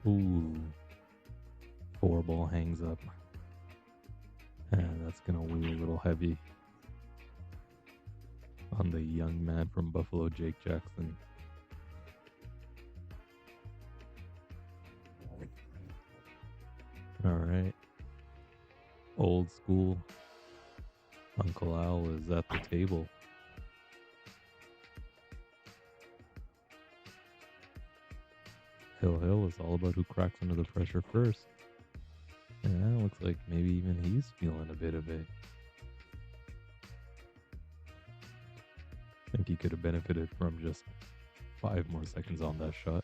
Ooh. 4 ball hangs up. And that's going to weigh a little heavy on the young man from Buffalo, Jake Jackson. All right. Old school. Uncle Al is at the table. Hill is all about who cracks under the pressure first. Yeah, it looks like maybe even he's feeling a bit of it. I think he could have benefited from just 5 more seconds on that shot.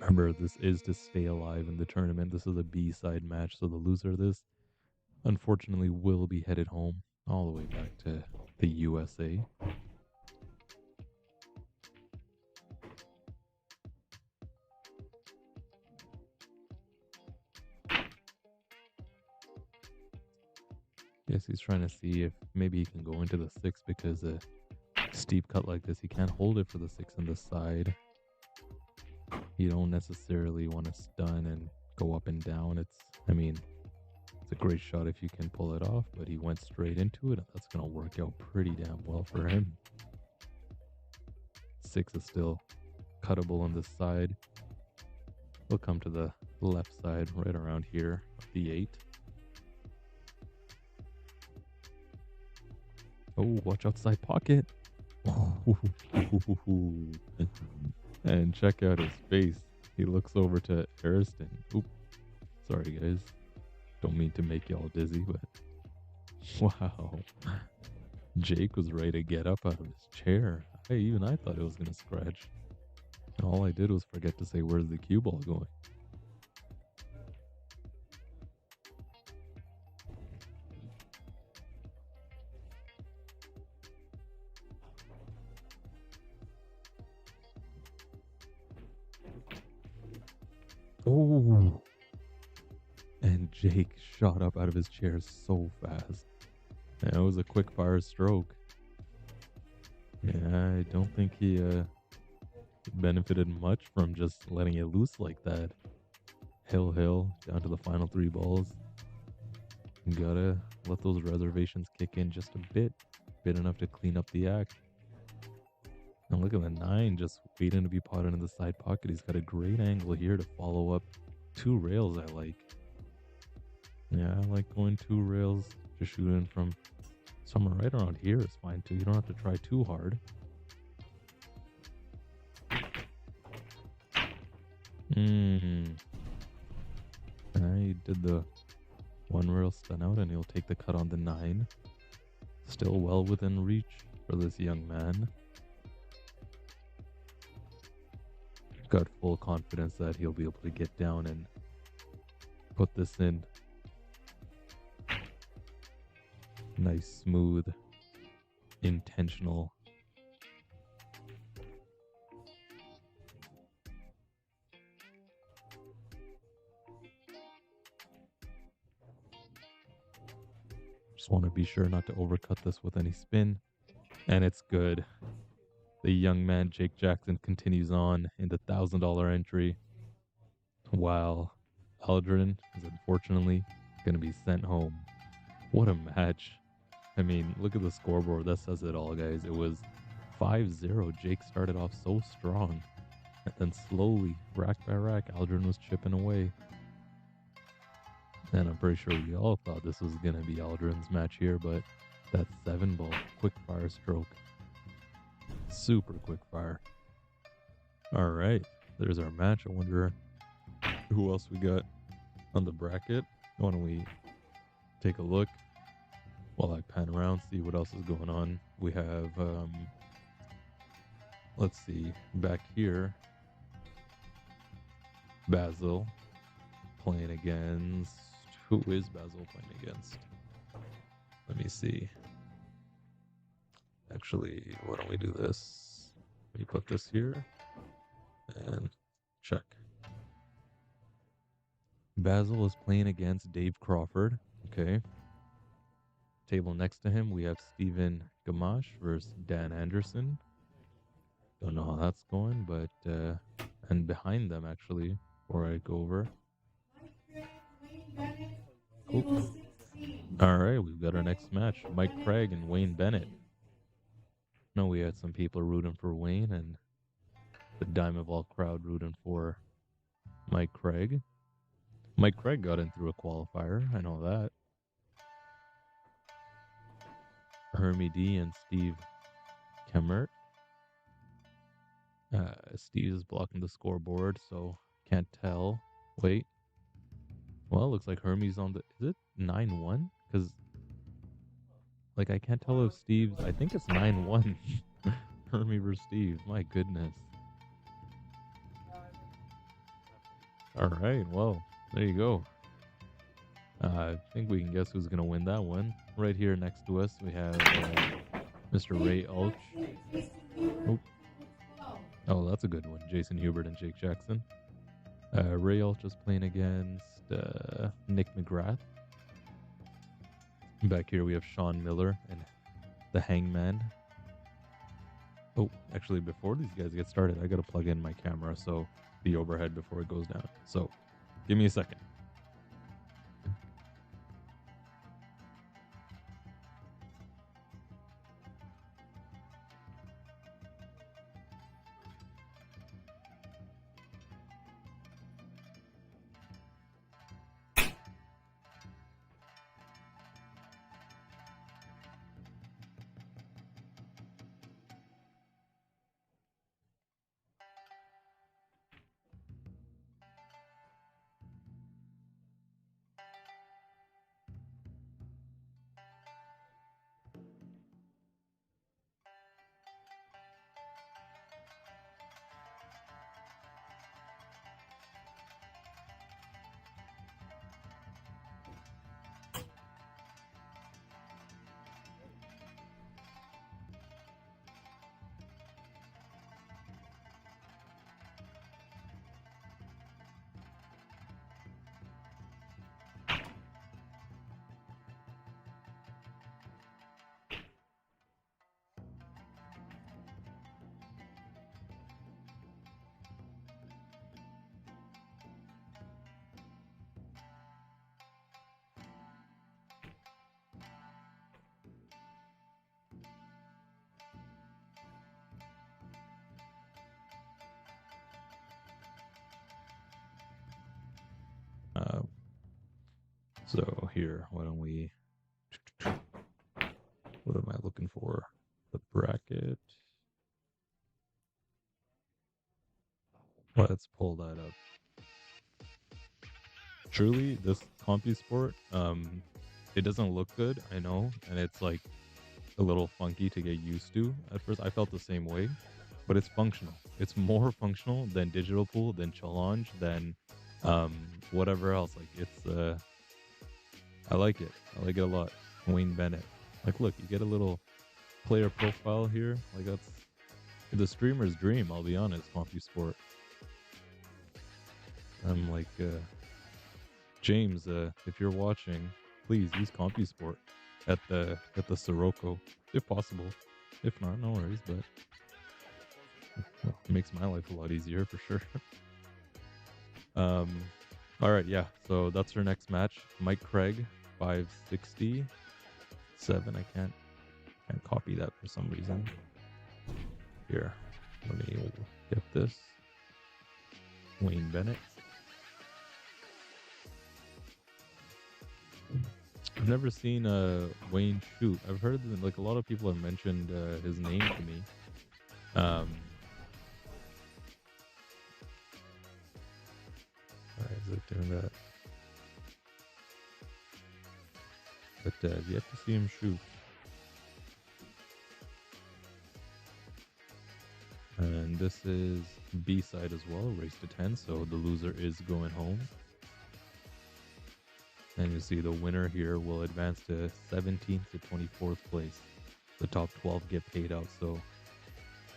Remember, this is to stay alive in the tournament. This is a B-side match, so the loser of this unfortunately will be headed home all the way back to the USA. Guess he's trying to see if maybe he can go into the 6 because a steep cut like this, he can't hold it for the 6 on the side. You don't necessarily want to stun and go up and down. I mean, it's a great shot if you can pull it off, but he went straight into it, and that's going to work out pretty damn well for him. 6 is still cuttable on this side. We'll come to the left side right around here, the 8. Oh, watch outside pocket. And check out his face. He looks over to Ariston. Oop. Sorry, guys. Don't mean to make y'all dizzy, but wow. Jake was ready to get up out of his chair. Even I thought it was going to scratch. All I did was forget to say, where's the cue ball going? Oh, and Jake shot up out of his chair so fast. And it was a quick fire stroke. Yeah, I don't think he benefited much from just letting it loose like that. hill down to the final 3 balls. You gotta let those reservations kick in just a bit enough to clean up the act. And look at the 9 just waiting to be potted in the side pocket. He's got a great angle here to follow up 2 rails. I like. Yeah, I like going 2 rails to shoot in from somewhere right around here is fine too. You don't have to try too hard. He did the 1 rail stun out and he'll take the cut on the 9. Still well within reach for this young man. Got full confidence that he'll be able to get down and put this in. Nice, smooth, intentional. Just want to be sure not to overcut this with any spin. And it's good. The young man, Jake Jackson, continues on in the $1,000 entry, while Aldrin is unfortunately going to be sent home. What a match. I mean, look at the scoreboard. That says it all, guys. It was 5-0. Jake started off so strong. And then slowly, rack by rack, Aldrin was chipping away. And I'm pretty sure we all thought this was going to be Aldrin's match here, but that 7-ball quick fire stroke. Super quick fire. All right, there's our match. I wonder who else we got on the bracket. Why don't we take a look while I pan around, see what else is going on. We have, let's see, back here, Basil playing against, who is Basil playing against? Let me see. Actually, why don't we do this? Let me put this here and check. Basil is playing against Dave Crawford. Okay. Table next to him, we have Steven Gamache versus Dan Anderson. Don't know how that's going, but and behind them actually, before I go over. Cool. All right, we've got our next match: Mike Craig and Wayne Bennett. No, we had some people rooting for Wayne and the Diamond Ball crowd rooting for Mike Craig. Mike Craig got in through a qualifier, I know that. Hermie D and Steve Kemmert. Steve is blocking the scoreboard, so can't tell. Wait. Well, it looks like Hermie's on the... Is it 9-1? Because, like, I can't tell if Steve's... I think it's 9-1. Hermie versus Steve. My goodness. All right, well, there you go. I think we can guess who's going to win that one. Right here next to us, we have Mr. Ray Ulch. Oh, that's a good one. Jason Hubert and Jake Jackson. Ray Ulch is playing against Nick McGrath. Back here we have Sean Miller and the Hangman. Oh, actually, before these guys get started, I got to plug in my camera, so the overhead before it goes down. So, give me a second. So here, why don't we? What am I looking for? The bracket. Let's pull that up. Truly, this CompuSport, it doesn't look good, I know, and it's like a little funky to get used to. At first, I felt the same way, but it's functional. It's more functional than Digital Pool, than Challenge, than whatever else. Like it's, I like it. I like it a lot. Wayne Bennett. Like, look, you get a little player profile here. Like that's the streamer's dream. I'll be honest, CompuSport. I'm like, James, if you're watching, please use CompuSport at the Sirocco, if possible. If not, no worries. But well, it makes my life a lot easier for sure. All right, yeah. So that's our next match. Mike Craig, 567. I can't copy that for some reason. Here, let me get this. Wayne Bennett. I've never seen Wayne shoot. I've heard that, like, a lot of people have mentioned his name to me. Alright, is it doing that? But I've yet to see him shoot. And this is B-side as well, race to 10, so the loser is going home. And you see the winner here will advance to 17th to 24th place. The top 12 get paid out, so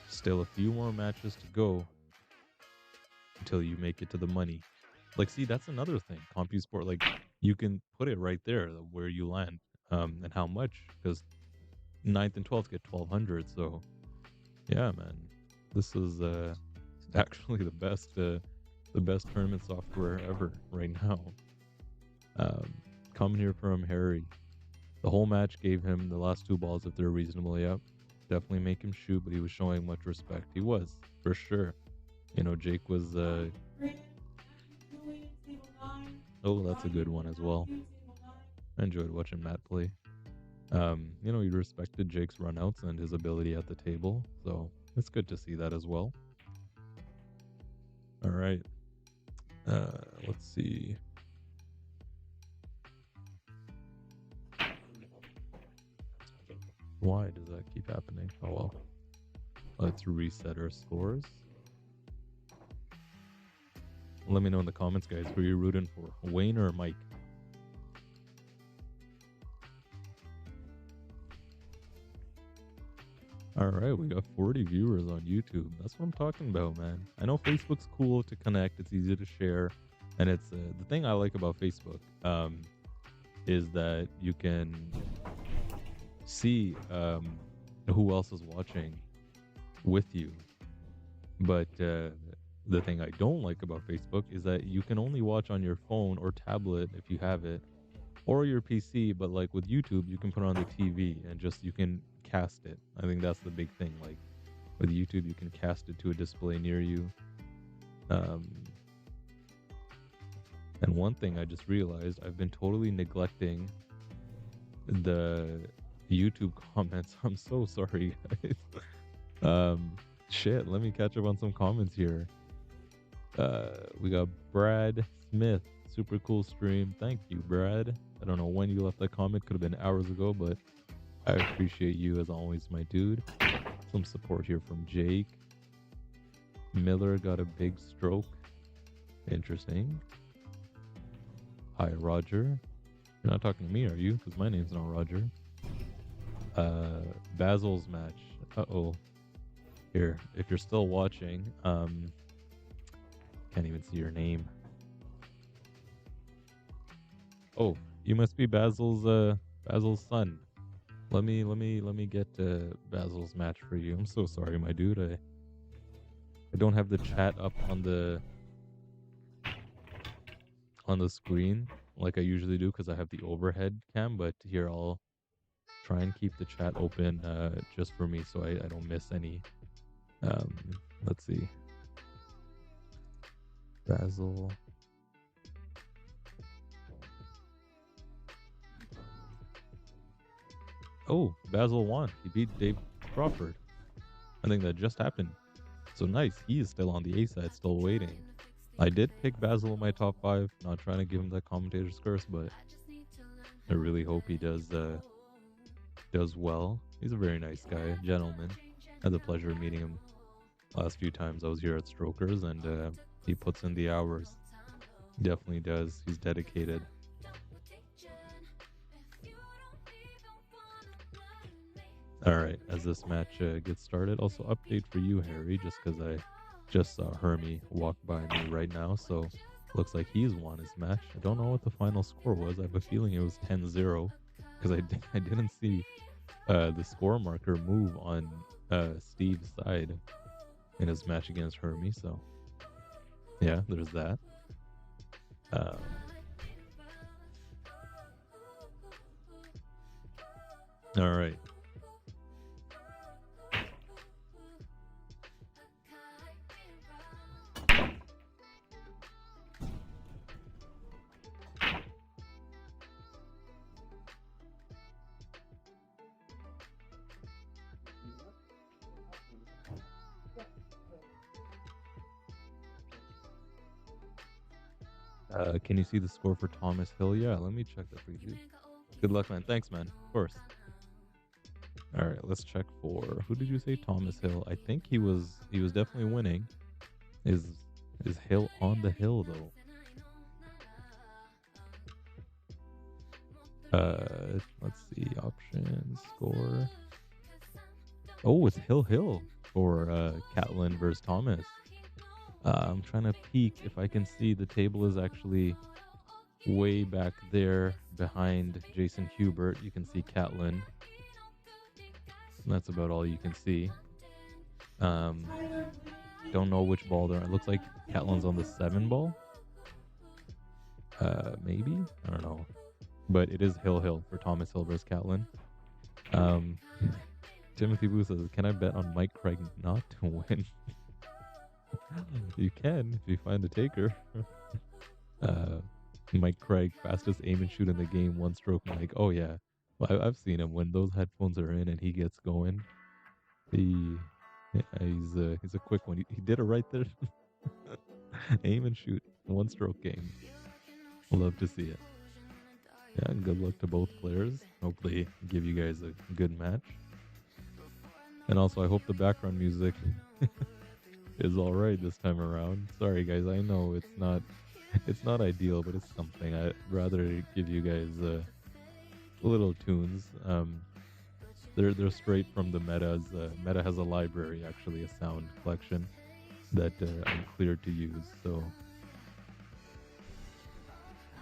still a few more matches to go until you make it to the money. Like, see, that's another thing. CompuSport, like, you can put it right there where you land and how much, because 9th and 12th get 1,200. So, yeah, man, this is actually the best tournament software ever right now. Coming here from Harry. The whole match gave him the last 2 balls if they're reasonably up. Definitely make him shoot, but he was showing much respect. He was, for sure. You know, Jake was... Oh, that's a good one as well. I enjoyed watching Matt play. You know, he respected Jake's runouts and his ability at the table, so it's good to see that as well. All right. Let's see. Why does that keep happening? Oh well. Let's reset our scores. Let me know in the comments, guys, who you're rooting for, Wayne or Mike. All right, we got 40 viewers on YouTube. That's what I'm talking about, man. I know Facebook's cool to connect. It's easy to share. And it's the thing I like about Facebook is that you can see who else is watching with you. But the thing I don't like about Facebook is that you can only watch on your phone or tablet if you have it, or your PC. But like with YouTube, you can put it on the TV and just you can cast it. I think that's the big thing. Like with YouTube, you can cast it to a display near you. And one thing I just realized, I've been totally neglecting the YouTube comments. I'm so sorry, guys. Shit, let me catch up on some comments here. We got Brad Smith, super cool stream. Thank you, Brad. I don't know when you left that comment, could have been hours ago, but I appreciate you as always, my dude. Some support here from Jake. Miller got a big stroke. Interesting. Hi, Roger. You're not talking to me, are you? Because my name's not Roger. Basil's match. Uh-oh. Here, if you're still watching, can't even see your name. Oh, you must be Basil's son. Let me get Basil's match for you. I'm so sorry, my dude. I don't have the chat up on the screen like I usually do because I have the overhead cam, but here I'll try and keep the chat open just for me so I don't miss any. Let's see. Basil. Oh, Basil won. He beat Dave Crawford. I think that just happened. So nice. He is still on the A side, still waiting. I did pick Basil in my top 5. Not trying to give him that commentator's curse, but I really hope he does well. He's a very nice guy, gentleman. Had the pleasure of meeting him last few times I was here at Strokers, and he puts in the hours. Definitely does. He's dedicated. All right, as this match gets started, also update for you, Harry, just because I just saw Hermie walk by me right now, so looks like he's won his match. I don't know what the final score was. I have a feeling it was 10-0 because I didn't see the score marker move on Steve's side in his match against Hermie, so yeah, there's that. All right. Can you see the score for Thomas Hill? Yeah, let me check that for you. Good luck, man. Thanks, man. Of course. All right, let's check for who did you say? Thomas Hill. I think he was definitely winning. Is Hill on the hill though? Let's see options score. Oh, it's Hill for Catlin versus Thomas. I'm trying to peek if I can see the table is actually way back there behind Jason Hubert. You can see Catlin. That's about all you can see. Don't know which ball they're on. It looks like Catlin's on the 7 ball. Maybe? I don't know. But it is Hill for Thomas Hill versus Catlin. Timothy Boo says, can I bet on Mike Craig not to win? You can if you find a taker. Mike Craig, fastest aim and shoot in the game, 1 stroke Mike. Oh yeah, well, I've seen him when those headphones are in and he gets going. He's a quick one. He did it right there. Aim and shoot, 1 stroke game. Love to see it. Yeah, good luck to both players. Hopefully give you guys a good match. And also I hope the background music is all right this time around. Sorry guys, I know it's not ideal, but it's something. I'd rather give you guys little tunes. They're straight from the Meta's. Meta has a library, actually, a sound collection that I'm cleared to use. So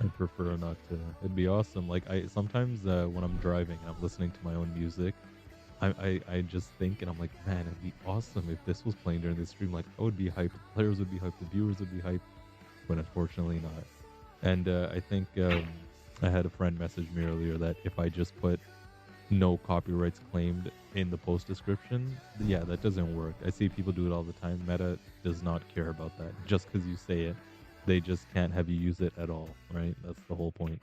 I prefer not to. It'd be awesome. Like I sometimes when I'm driving and I'm listening to my own music, I just think and I'm like, man, it'd be awesome if this was playing during the stream. Like I would be hyped, the players would be hyped, the viewers would be hyped, but unfortunately not. And I think I had a friend message me earlier that if I just put no copyrights claimed in the post description, yeah, that doesn't work. I see people do it all the time. Meta does not care about that. Just because you say it, they just can't have you use it at all, right? That's the whole point.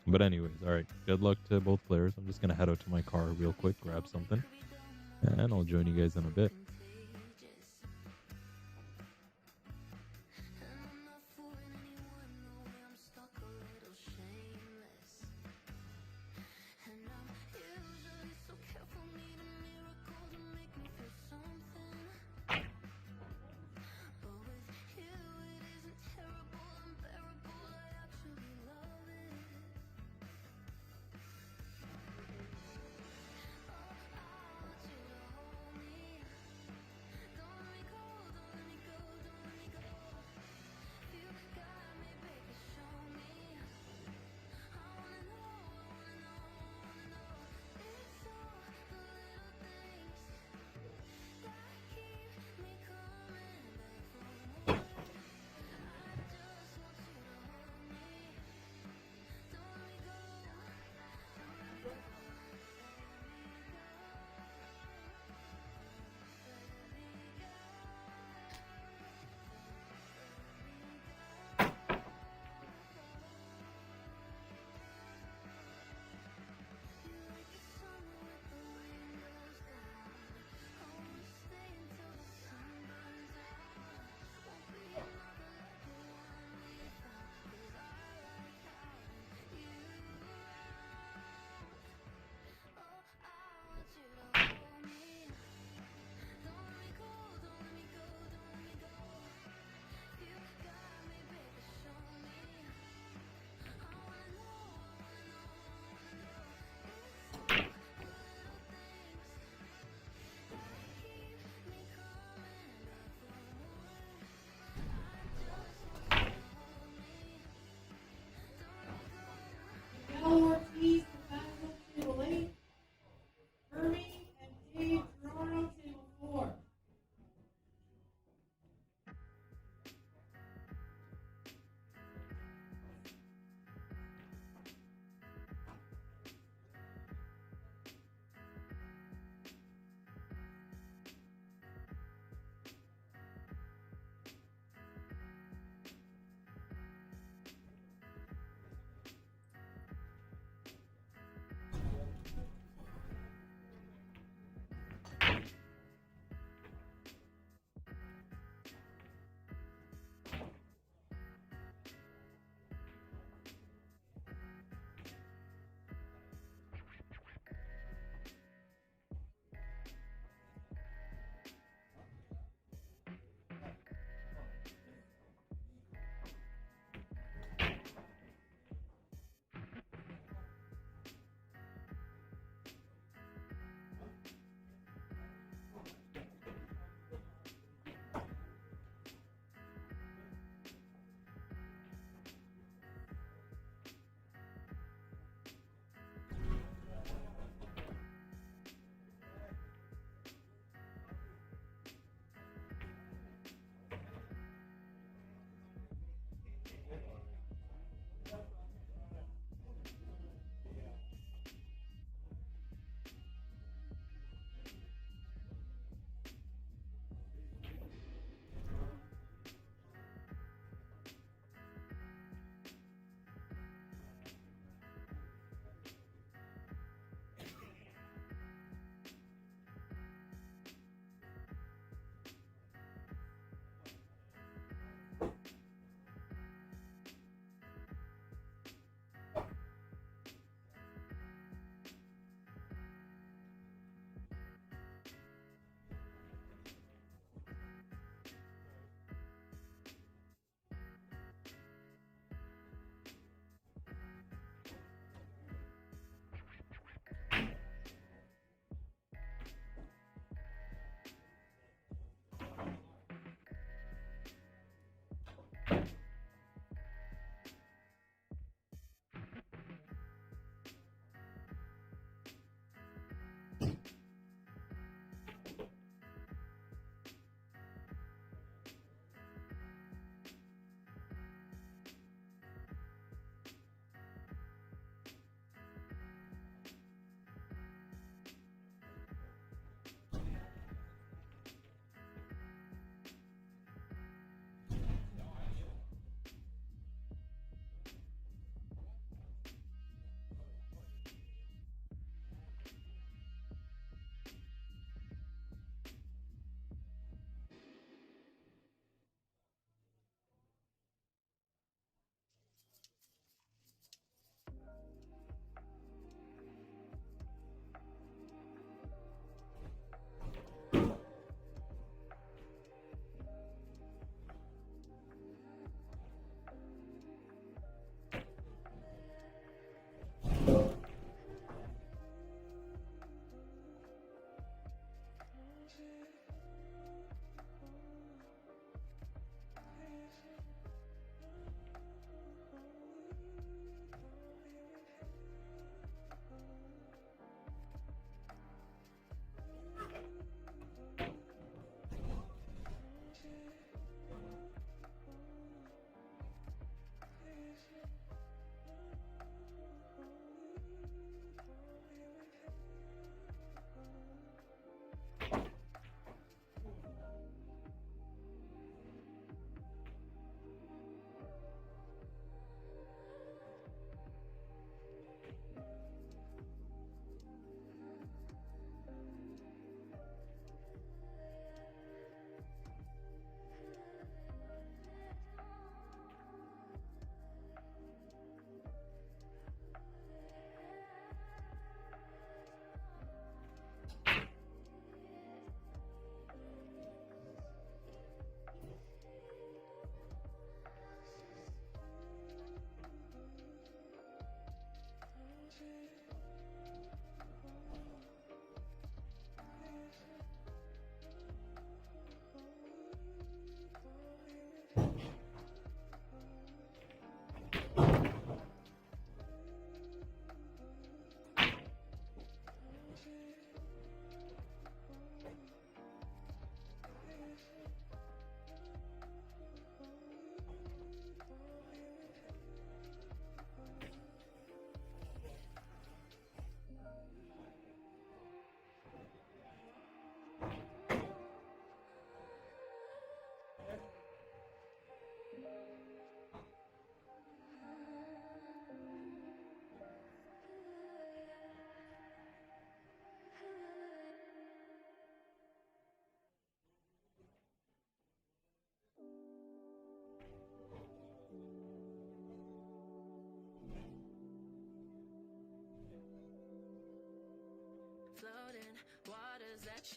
But anyways, all right. Good luck to both players. I'm just going to head out to my car real quick, grab something, and I'll join you guys in a bit.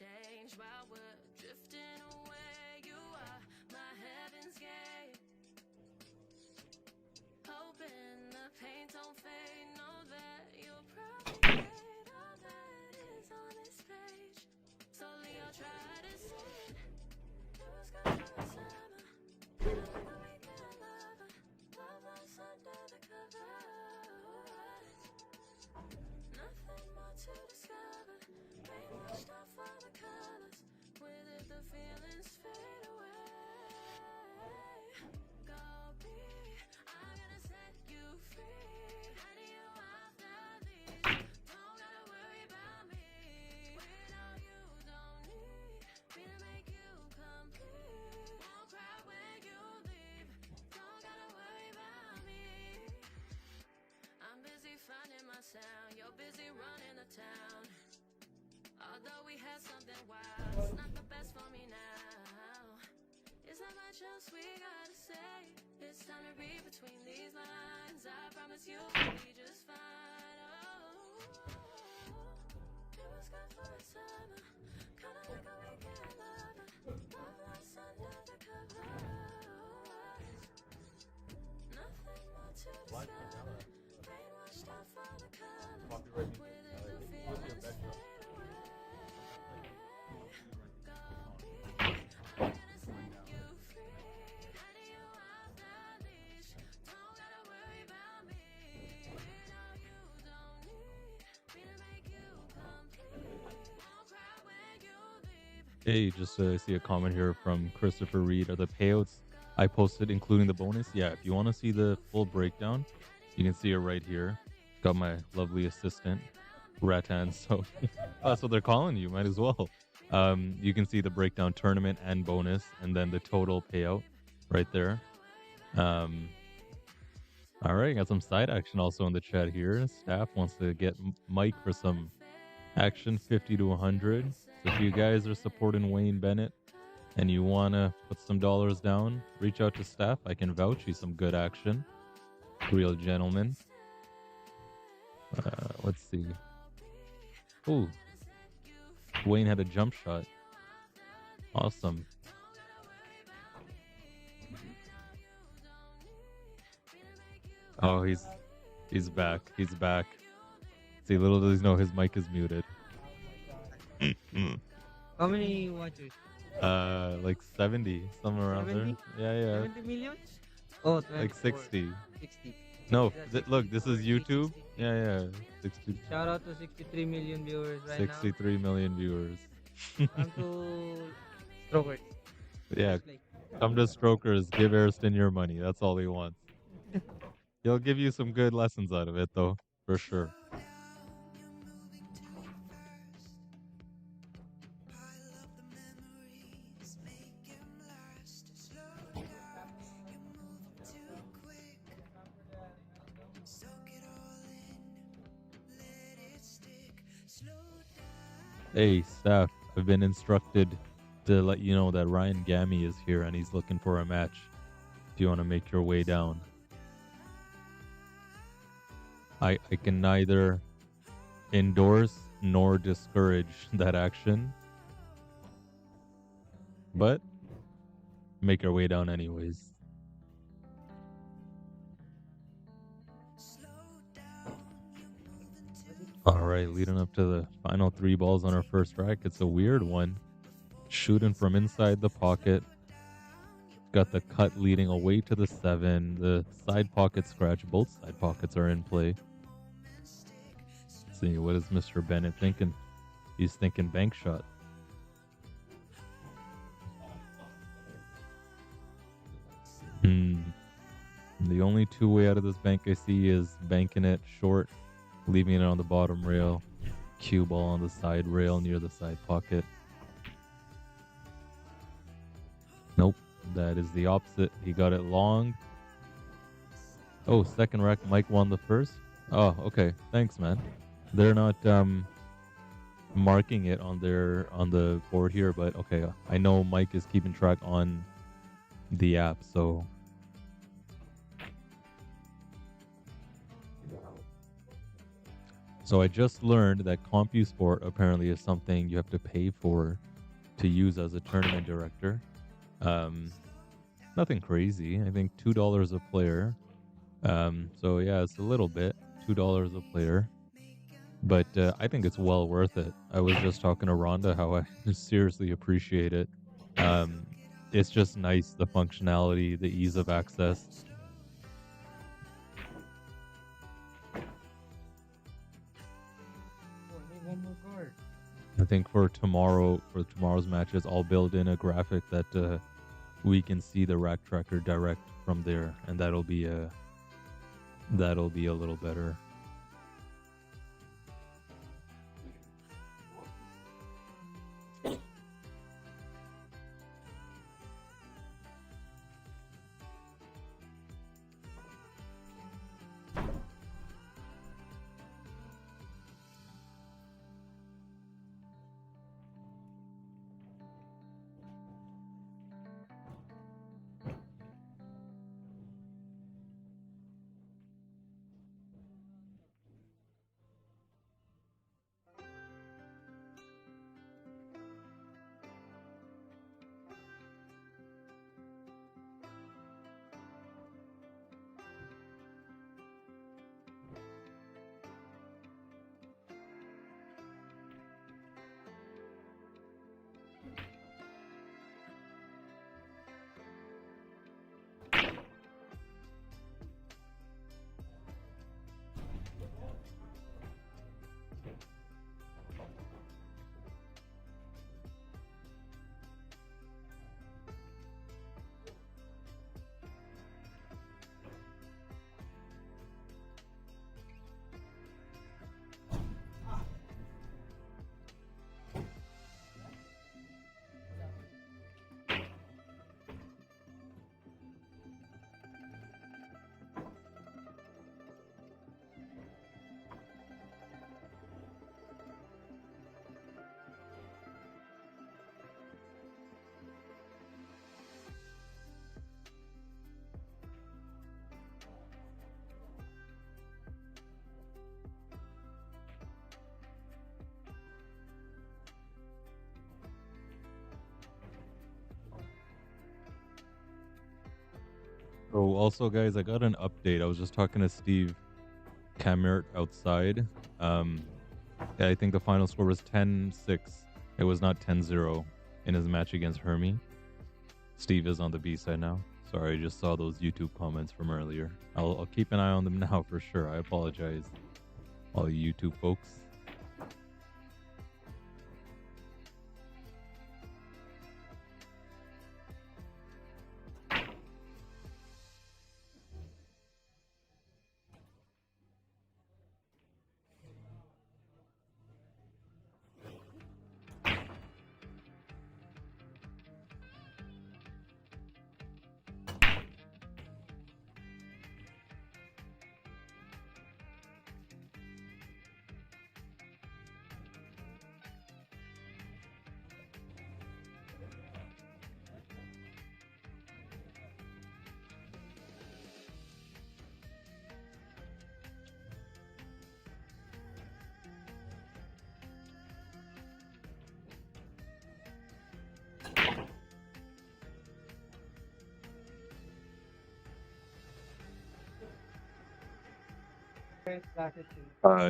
change while we're drifting away. You are my heaven's gate. Hoping the pain don't fade. Know that you'll probably hate all that is on this page. Slowly I'll try to say it. It was good for a summer. Kinda like a weekend lover. Love us under the covers. Nothing more to discover. Brainwashed off all the colors. With it the feelings fade away. Go be, I'm gonna set you free. Letting you off the leash. Don't gotta worry about me. Without you, don't need me to make you complete. Won't cry when you leave. Don't gotta worry about me. I'm busy finding my sound. You're busy running the town. Although we had something wild, it's not the best for me now. It's not much else we gotta say. It's time to read between these lines. I promise you will be just fine. Oh, it was good for a summer. Kinda like a weekend lover. Love lost under the covers. Nothing more to discover. Brainwashed off all the colors. With it the feelings fade away. Go be, I'm gonna set you free. Letting you off the leash. Don't gotta worry about me. Without you, don't need me to make you complete. Won't cry when you leave. Hey, just see a comment here from Christopher Reed. Are the payouts I posted including the bonus? Yeah, if you want to see the full breakdown, you can see it right here. Got my lovely assistant, Ratan. So that's what they're calling you. Might as well. You can see the breakdown tournament and bonus, and then the total payout right there. All right, got some side action also in the chat here. Staff wants to get Mike for some action, 50 to 100. So if you guys are supporting Wayne Bennett and you want to put some dollars down, reach out to Staff. I can vouch you some good action. Real gentleman. Let's see. Ooh. Wayne had a jump shot. Awesome. Oh, he's back. He's back. See, little does he know his mic is muted. How many watchers? Like 70, somewhere around 70? there. Yeah. 70 million? Oh, 24. Like 60. 60. No, Is that look, this is 64? YouTube. Yeah, 60. Shout out to 63 million viewers right 63 million viewers. now. Come to Stroker. Yeah, come to Strokers, give Ariston your money. That's all he wants. He'll give you some good lessons out of it, though, for sure. Hey, Staff, I've been instructed to let you know that Ryan Gammy is here and he's looking for a match. If you want to make your way down. I can neither endorse nor discourage that action. But make your way down anyways. Alright, leading up to the final 3 balls on our first rack. It's a weird one. Shooting from inside the pocket. Got the cut leading away to the 7. The side pocket scratch. Both side pockets are in play. Let's see, what is Mr. Bennett thinking? He's thinking bank shot. The only 2 way out of this bank I see is banking it short, leaving it on the bottom rail. Cue ball on the side rail near the side pocket. Nope, that is the opposite. He got it long. Oh, second rack. Mike won the first. Oh, okay. Thanks, man. They're not marking it on the board here, but okay. I know Mike is keeping track on the app, so. So I just learned that CompuSport apparently is something you have to pay for to use as a tournament director. Nothing crazy. I think $2 a player. So yeah, it's a little bit, $2 a player. But I think it's well worth it. I was just talking to Rhonda how I seriously appreciate it. It's just nice, the functionality, the ease of access. One more card. I think for tomorrow's matches, I'll build in a graphic that we can see the rack tracker direct from there, and that'll be a little better. Oh, also, guys, I got an update. I was just talking to Steve Kamert outside. I think the final score was 10-6. It was not 10-0 in his match against Hermie. Steve is on the B side now. Sorry, I just saw those YouTube comments from earlier. I'll keep an eye on them now for sure. I apologize, all you YouTube folks.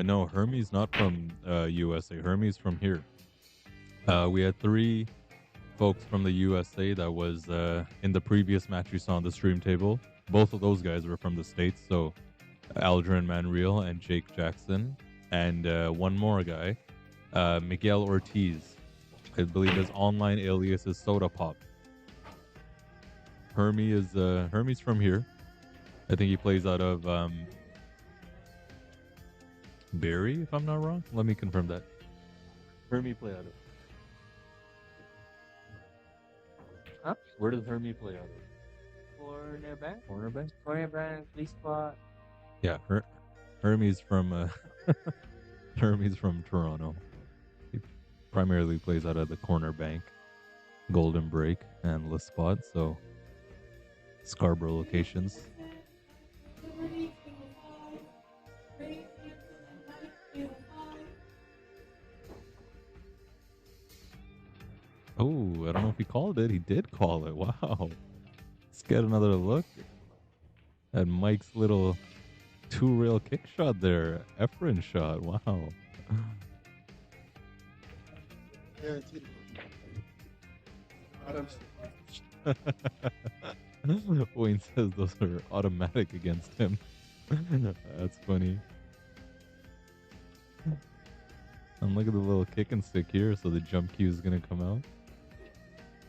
No, Hermie's not from USA. Hermie's from here. We had 3 folks from the USA that was in the previous match you saw on the stream table. Both of those guys were from the States, so Aldrin Manreal and Jake Jackson. And one more guy, Miguel Ortiz. I believe his online alias is Soda Pop. Hermie's from here. I think he plays out of Barry, if I'm not wrong. Let me confirm that. Hermie play out of. Huh? Where does Hermie play out of? Cornerback. Cornerback? Cornerback, play spot. Yeah, Hermie's from Hermie's from Toronto. He primarily plays out of the corner bank, Golden Break, and Le Spot, so Scarborough locations. he called it. He did call it. Wow. Let's get another look at Mike's little two-rail kick shot there. Efren shot. Wow. Guaranteed. Adams. Wayne says those are automatic against him. That's funny. And look at the little kick and stick here, so the jump cue is going to come out.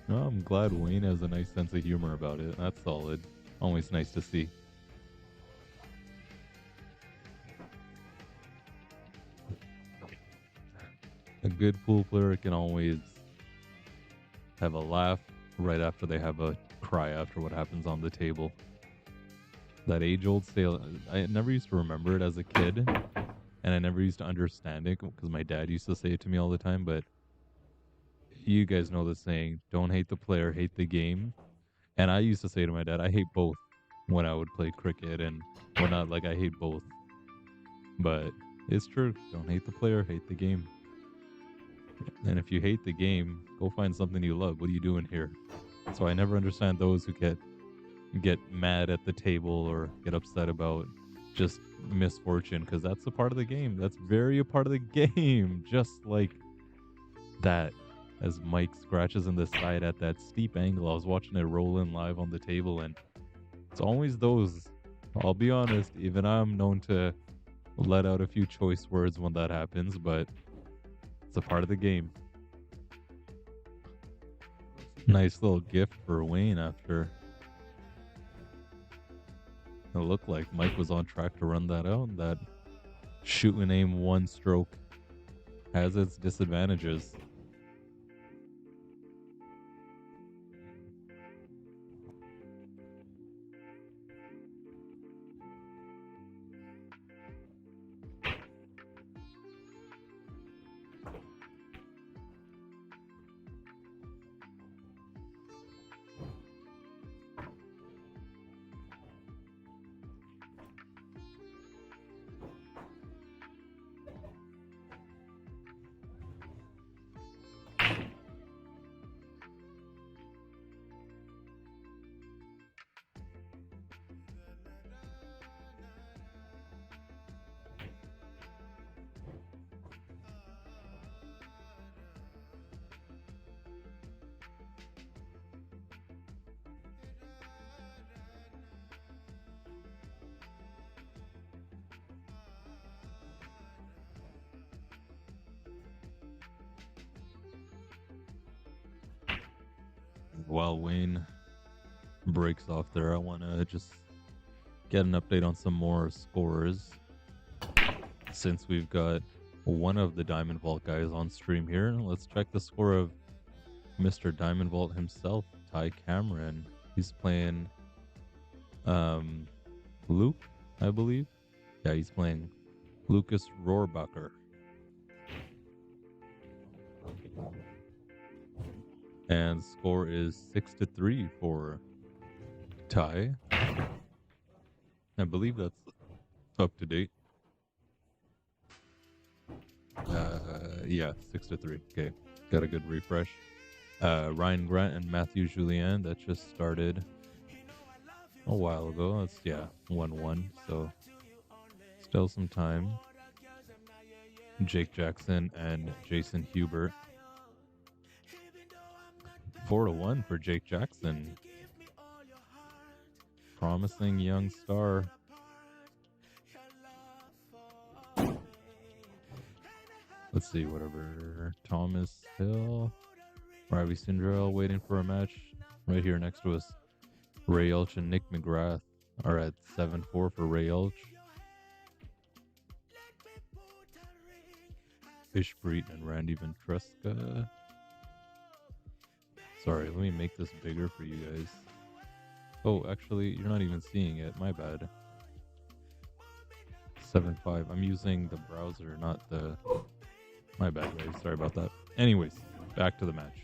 No, I'm glad Wayne has a nice sense of humor about it. That's solid. Always nice to see. A good pool player can always have a laugh right after they have a cry after what happens on the table. That age-old saying, I never used to remember it as a kid, and I never used to understand it because my dad used to say it to me all the time, but you guys know the saying, don't hate the player, hate the game. And I used to say to my dad, I hate both when I would play cricket and whatnot. Like, I hate both. But it's true. Don't hate the player, hate the game. And if you hate the game, go find something you love. What are you doing here? So I never understand those who get mad at the table or get upset about just misfortune, because that's a part of the game. That's very a part of the game. Just like that. As Mike scratches in the side at that steep angle. I was watching it roll in live on the table, and it's always those. I'll be honest, even I'm known to let out a few choice words when that happens, but it's a part of the game. Nice little gift for Wayne after it looked like Mike was on track to run that out. That shoot and aim one stroke has its disadvantages. While Wayne breaks off there, I want to just get an update on some more scores, since we've got one of the Diamond Vault guys on stream here. Let's check the score of Mr. Diamond Vault himself, Ty Cameron. He's playing Luke, I believe. Yeah, he's playing Lucas Rohrbacher. And score is 6-3 for Ty. I believe that's up to date. Yeah, 6-3. Okay, got a good refresh. Ryan Grant and Matthew Julien, that just started a while ago. That's 1-1. So still some time. Jake Jackson and Jason Hubert. 4-1 for Jake Jackson. Promising young star. Let's see, whatever. Thomas Hill. Ravi Sindrell waiting for a match. Right here next to us. Ray Elch and Nick McGrath are at 7-4 for Ray Elch. Fishbreed and Randy Ventresca. Sorry, let me make this bigger for you guys. Oh, actually, you're not even seeing it. My bad. 7-5. I'm using the browser, not the... My bad, guys. Sorry about that. Anyways, back to the match.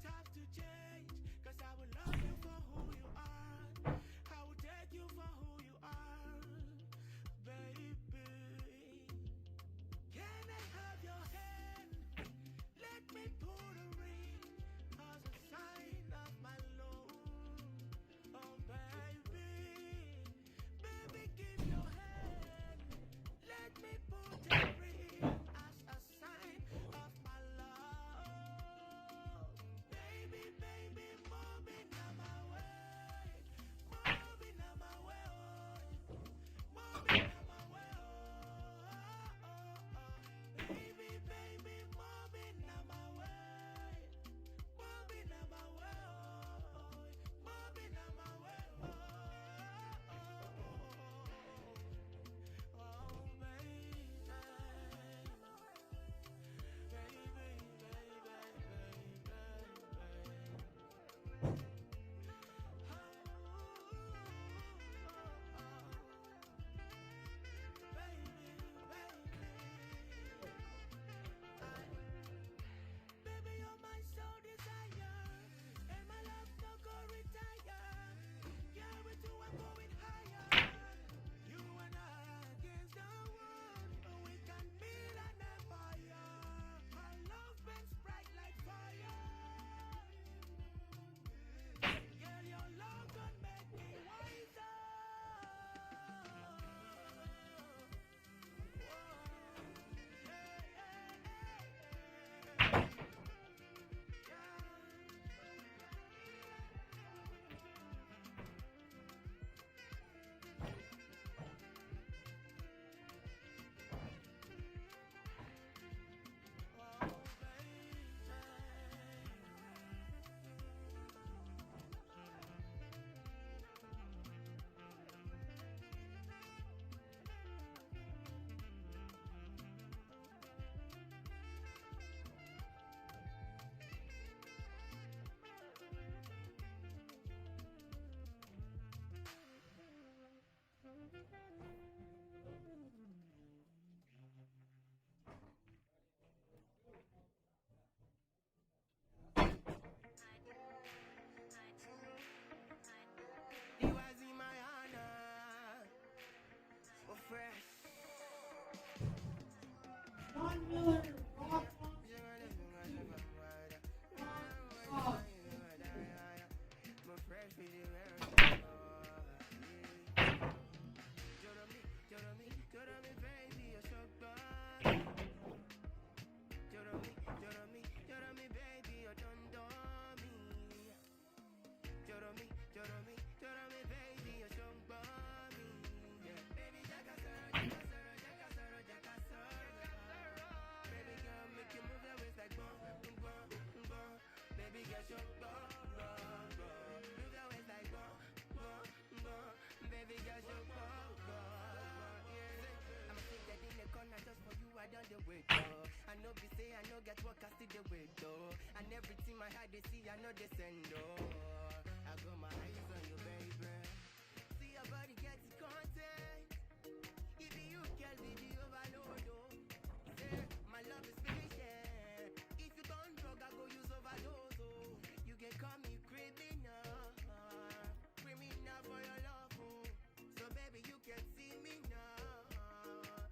don't have to change, 'cause I will love you for who you are. I will take you for who you are, baby. Can I have your hand? Let me put a ring as a sign of my love. Oh, baby, baby, give your hand. Let me put a ring as a sign of my love. Baby, baby, moving on my way. Moving on my way. Moving on my way. Baby, baby, moving on my way. Moving on my way. Moving on my way. Oh, baby. Baby, you're my soul desire, and my love no go retire. Yeah, we two are going higher. You and I against the world, we can build an empire. Our love burns bright like fire. Girl, your love can make me wiser. You was in my honor, so fresh. John Miller, rock My fresh video, Jordan, baby, you're so good. Jordan, baby, you're done me. Jordan, baby, you're so bummy. Yeah, baby, Jacasara. Baby girl, make you move your waist like bum. Baby girl, so bum. Move your waist like bum. Baby girl, so bum. I'm sitting in the corner just for you. I done the way though. I know be say I know get work, I still the way though. And everything I had they see, I know they send though. I got my eyes on you, baby. See your body gets content. Even you can be the overload, oh. Say, my love is patient. If you don't drug, I go use overdose, oh. You can call me criminal. Criminal for your love, oh. So baby, you can see me now.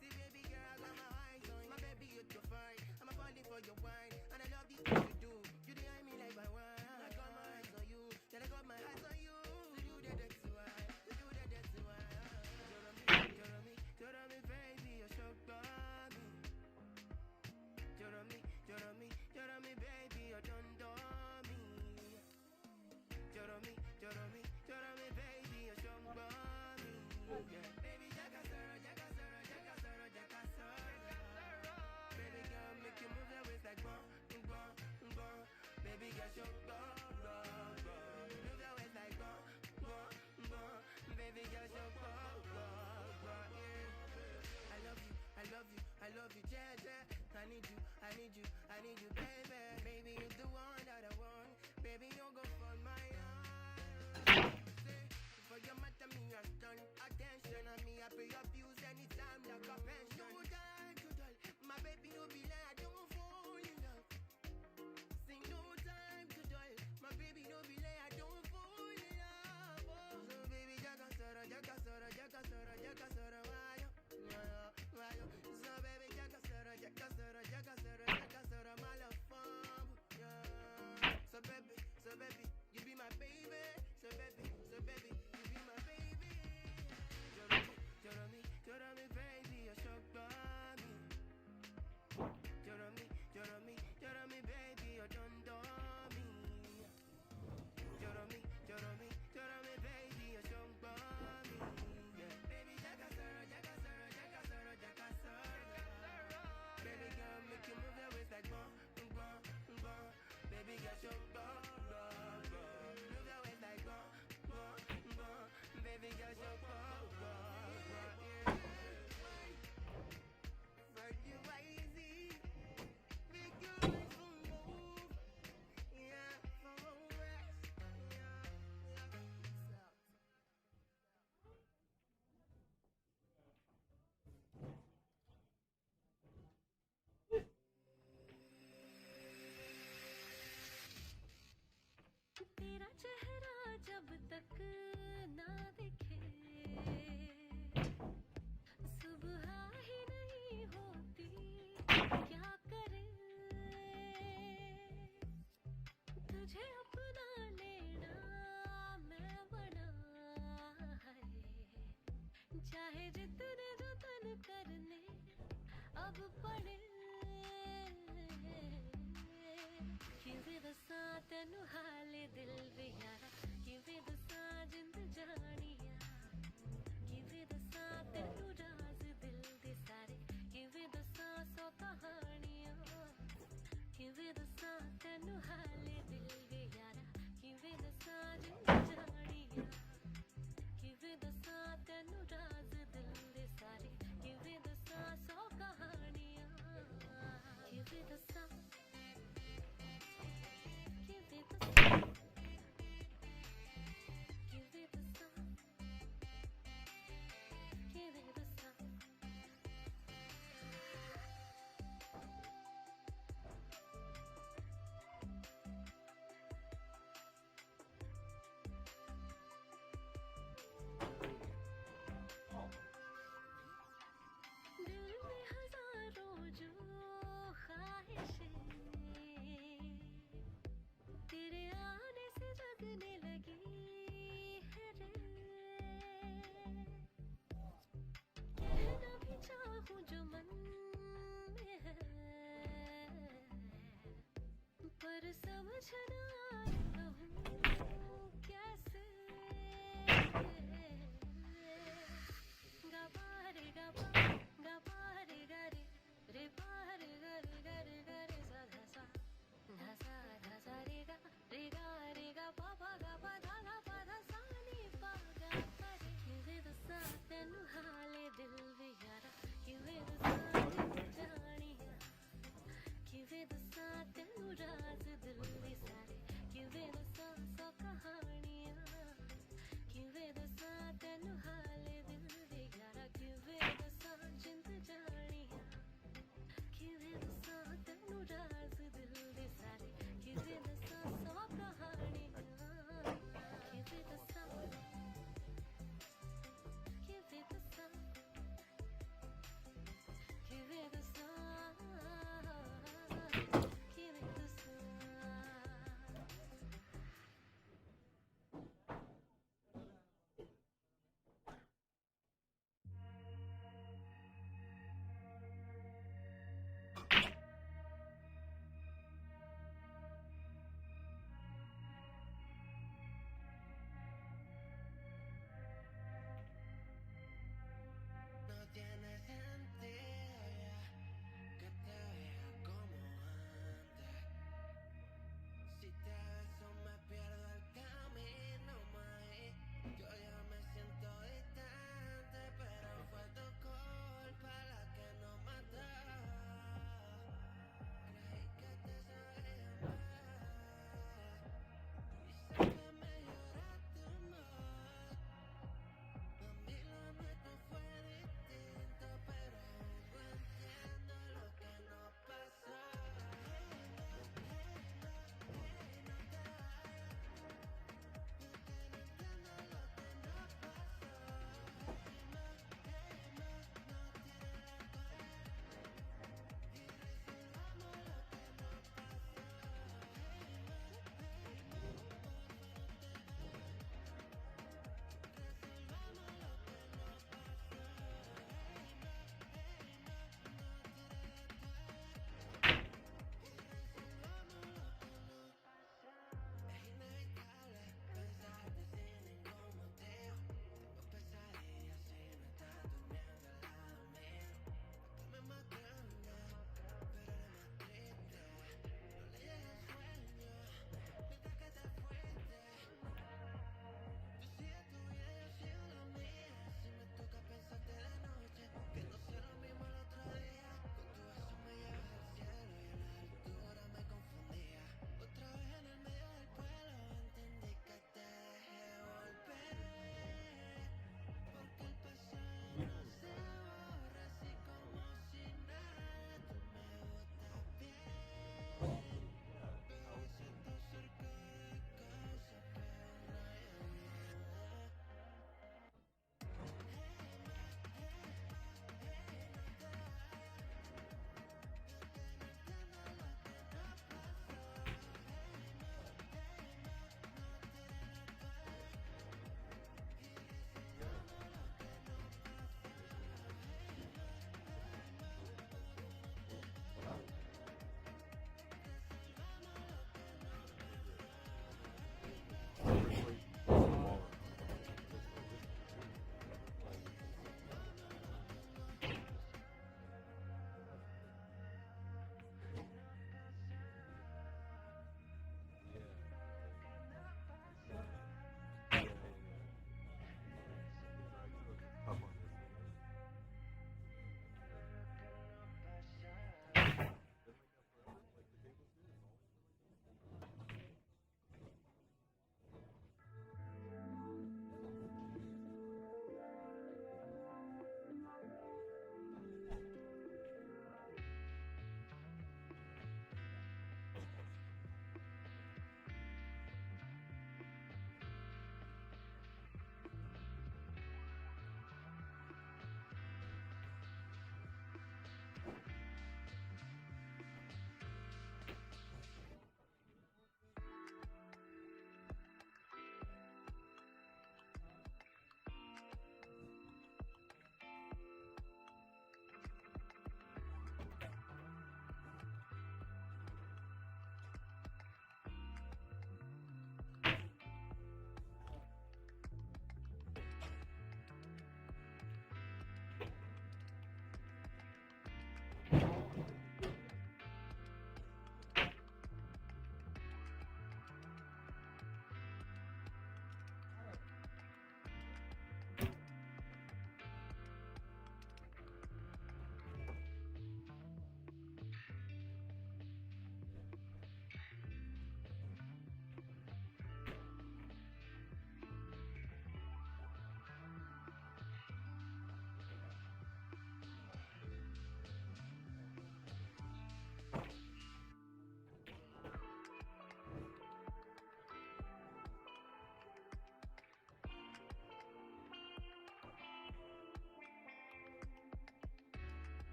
See baby girl, I got my eyes on you. My baby, you're too fine. I'm a falling for your wine. And I love the things you do. You behind me like my wine. I got my eyes on you. Then I got my eyes on you. To do the dirty wine. To do the dirty wine. Jordan, baby, you're so bummy. Jordan, baby, you're done me. Jordan, baby, you're so bummy. Yeah, baby, Jacasara. Baby girl, make you move your waist like bum. Baby girl, so bum. Move your waist like bum. Baby girl, so bum. I love you, Jaja. I need you, baby. Baby, you're the one that I want. Baby, you go for my heart. For your matter, me a stun. Attention on me, I pay your bills anytime like a pension. No time to dull. My baby, no be like I don't fall in love. Sing no time to dull. तेरा चेहरा जब तक ना दिखे सुबह ही नहीं होती क्या करे तुझे अपना लेना मैं बना है चाहे जितने जतन करने अब पड़े किवे दसा तेनु हाले दिल वे यारा किवे दसा जिंद जानिया किवे दसा तेनु राज दिल दे सारे किवे दसा सौ कहानियां किवे दसा तेनु हाले दिल वे यारा किवे दसा जिंद जानिया किवे दसा तेनु राज दिल दे सारे किवे दसा सौ कहानियां किवे दसा दिल में हजारों जो ख्वाहिशें तेरे आने से जगने लगी है रे कहना भी चाहूं जो मन में है पर समझ ना आए कहूं कैसे गा पा रे गा पा रे गा रे पा रे गा रे गा रे गा रे सा धा सा रे गा पा गा पा धा सा नी पा गा पा रे किवे दसा तेनु हाले दिल वे यारा किवे दसा जिंद जानिया किवे दसा तेनु राज दिल दे सारे किवे दसा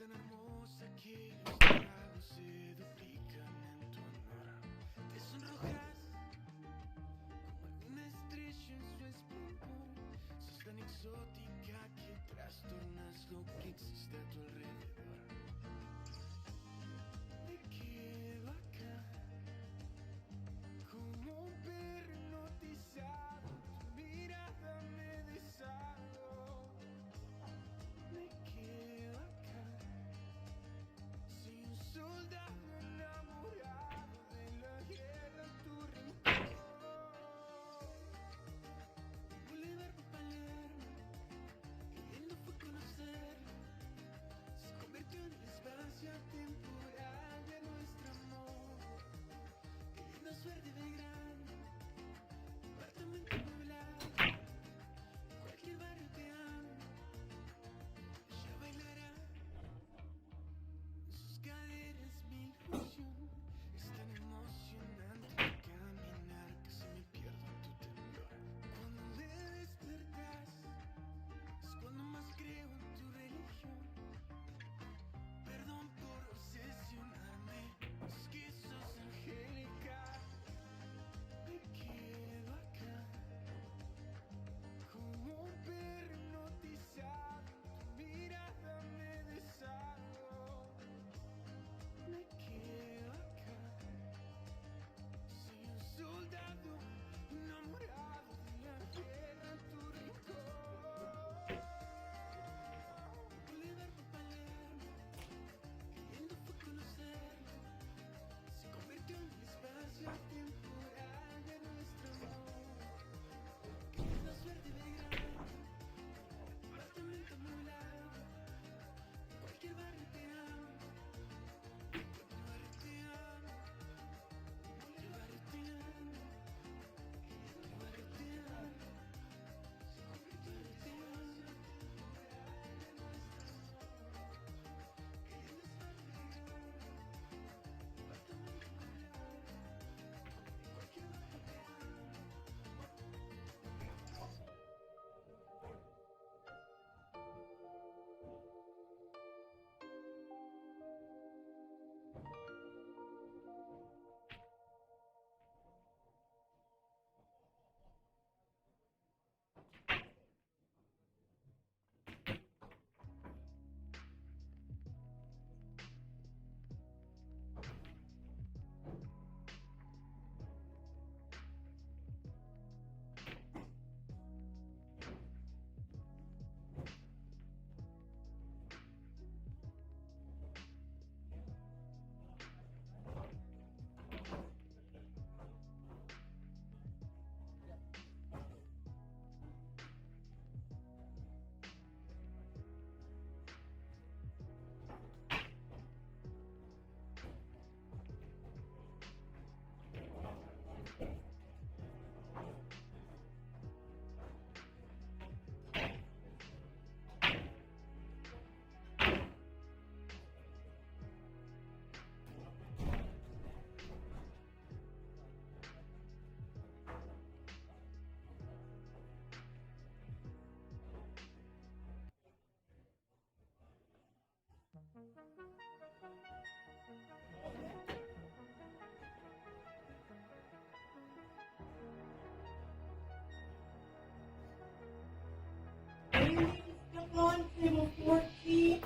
tan hermosa que los tragos se duplican en tu honor. Te sonrojas como alguna estrella en su esplendor. Sos tan exótica que trastornas lo que existe a tu alrededor. Me quedo acá como un perro hipnotizado. Tu mirada me deshago. Me quedo acá, soy un soldado enamorado de la guerra en tu rincón. Bolívar por Palermo, queriendo fue conocerlo. Se convirtió en el espacio temporal de nuestro amor. Queriendo suerte de Belgrano, apartamento nublado. Cualquier barrio te amo. Ella bailará en sus caderas mi ilusión. Es tan emocionante caminar que se me pierdo en tu temblor. Cuando me despertas es cuando más creo en tu religión. Perdón por obsesionarme, es que sos angélica. Me quedo acá como un perro hipnotizado. Tu mirada me deshago. Me quedo acá, soy un soldado enamorado de la guerra en tu rincón. Bolívar por Palermo, queriendo fue conocerlo. Se convirtió en el espacio temporal de nuestro amor. Queriendo suerte de Belgrano, apartamento nublado. Cualquier barrio te amo. Cualquier barrio te amo. Cualquier barrio te amo. Cualquier barrio te amo. Cualquier barrio te amo. Queriendo suerte de Belgrano, apartamento nublado. Cualquier barrio te amo. Come on, table 14.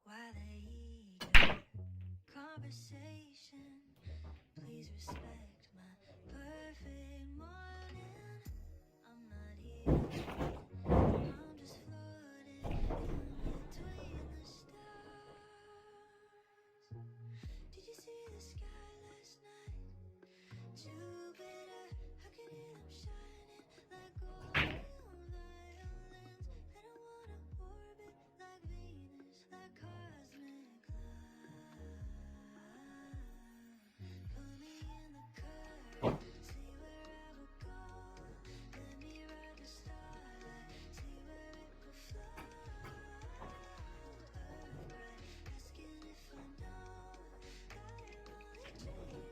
Why the eager conversation? Please respect my perfect morning. I'm not here. I'm just floating in between the stars. Did you see the sky last night? Jupiter, I can hear them shining like golden violins. And I wanna orbit like Venus, like cosmic cloud. Put me in the current, see where I will go. Let me ride the starlight, see where it will flow. Earthbright, asking if I know that I'm only dreaming.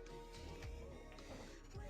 When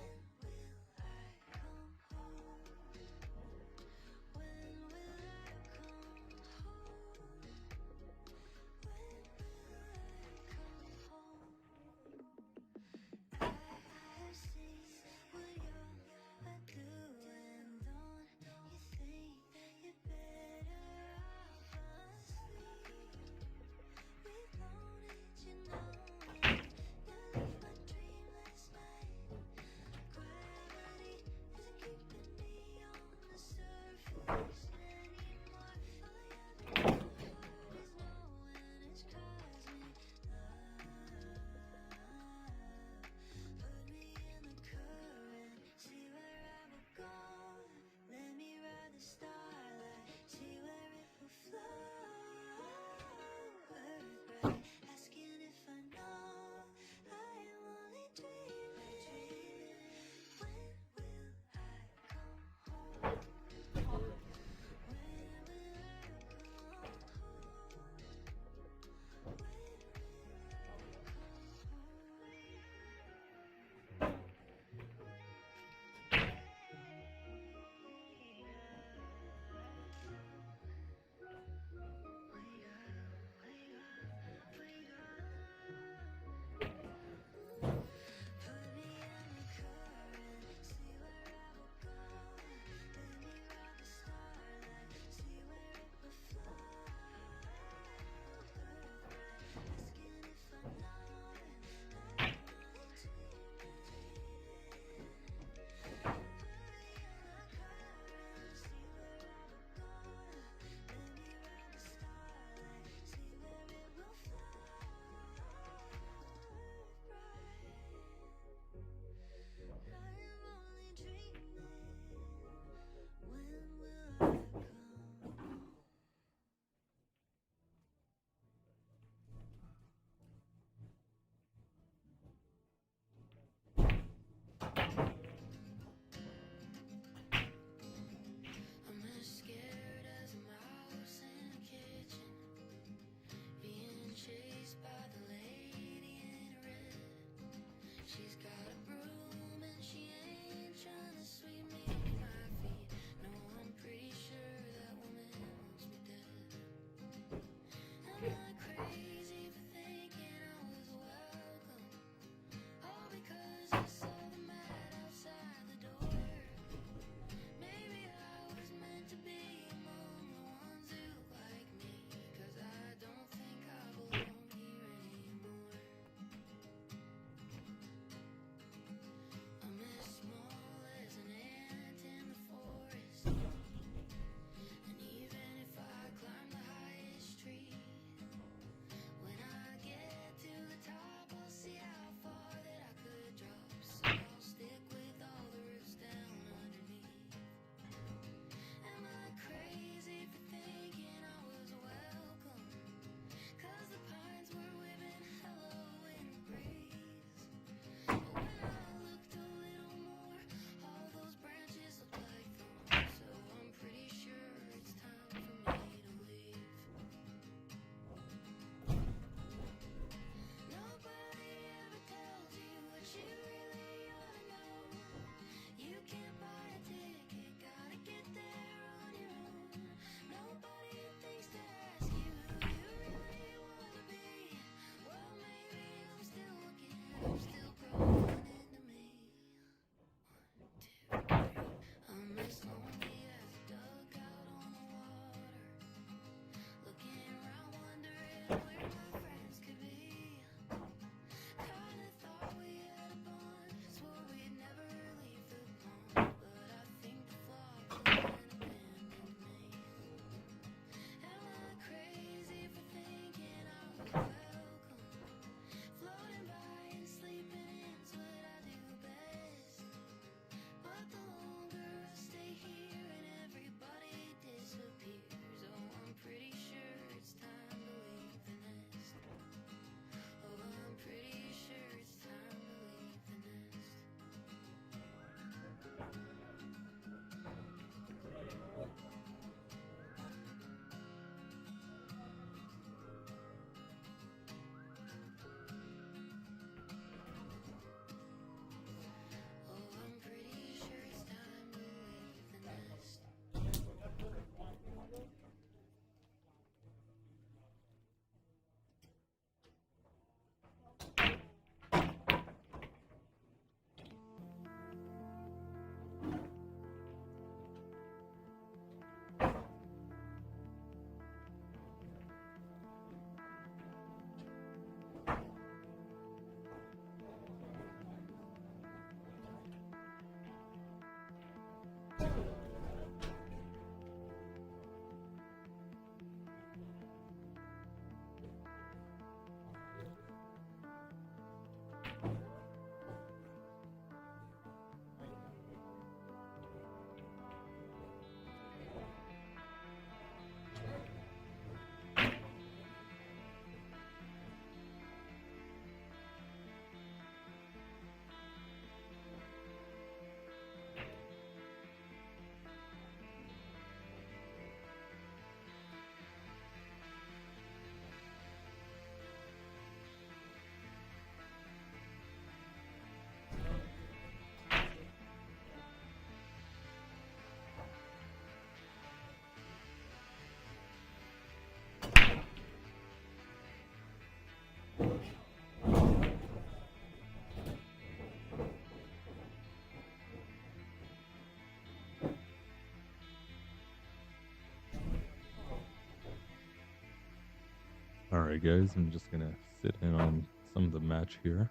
Alright, guys, I'm just gonna sit in on some of the match here.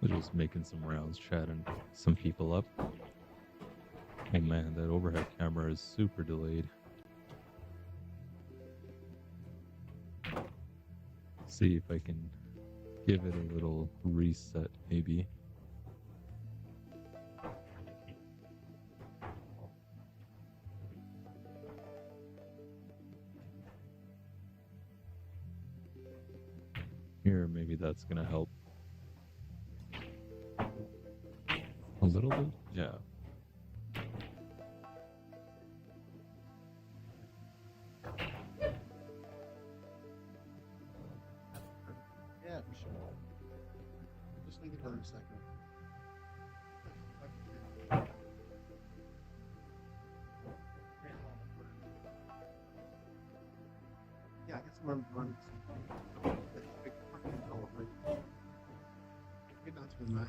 We're just making some rounds, chatting some people up. Oh man, that overhead camera is super delayed. See if I can give it a little reset, maybe. Here, maybe that's gonna help. A little bit? Yeah. Yeah, for sure. Just leave it for a second. Yeah, I guess I'm running. Get down to the nine.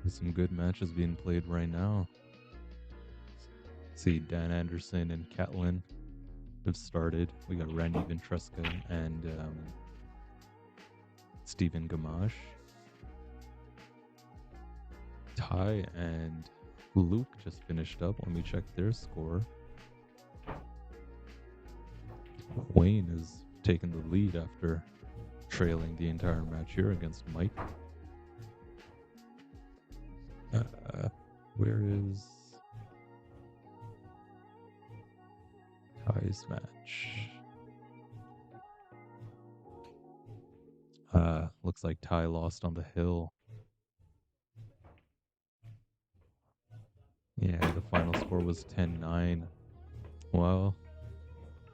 There's some good matches being played right now. See, Dan Anderson and Catlin have started. We got Randy Ventresca and Stephen Gamache. Ty and Luke just finished up. Let me check their score. Wayne is taking the lead after trailing the entire match here against Mike. Where is Ty's match? Looks like Ty lost on the hill. Yeah, the final score was 10-9. Well,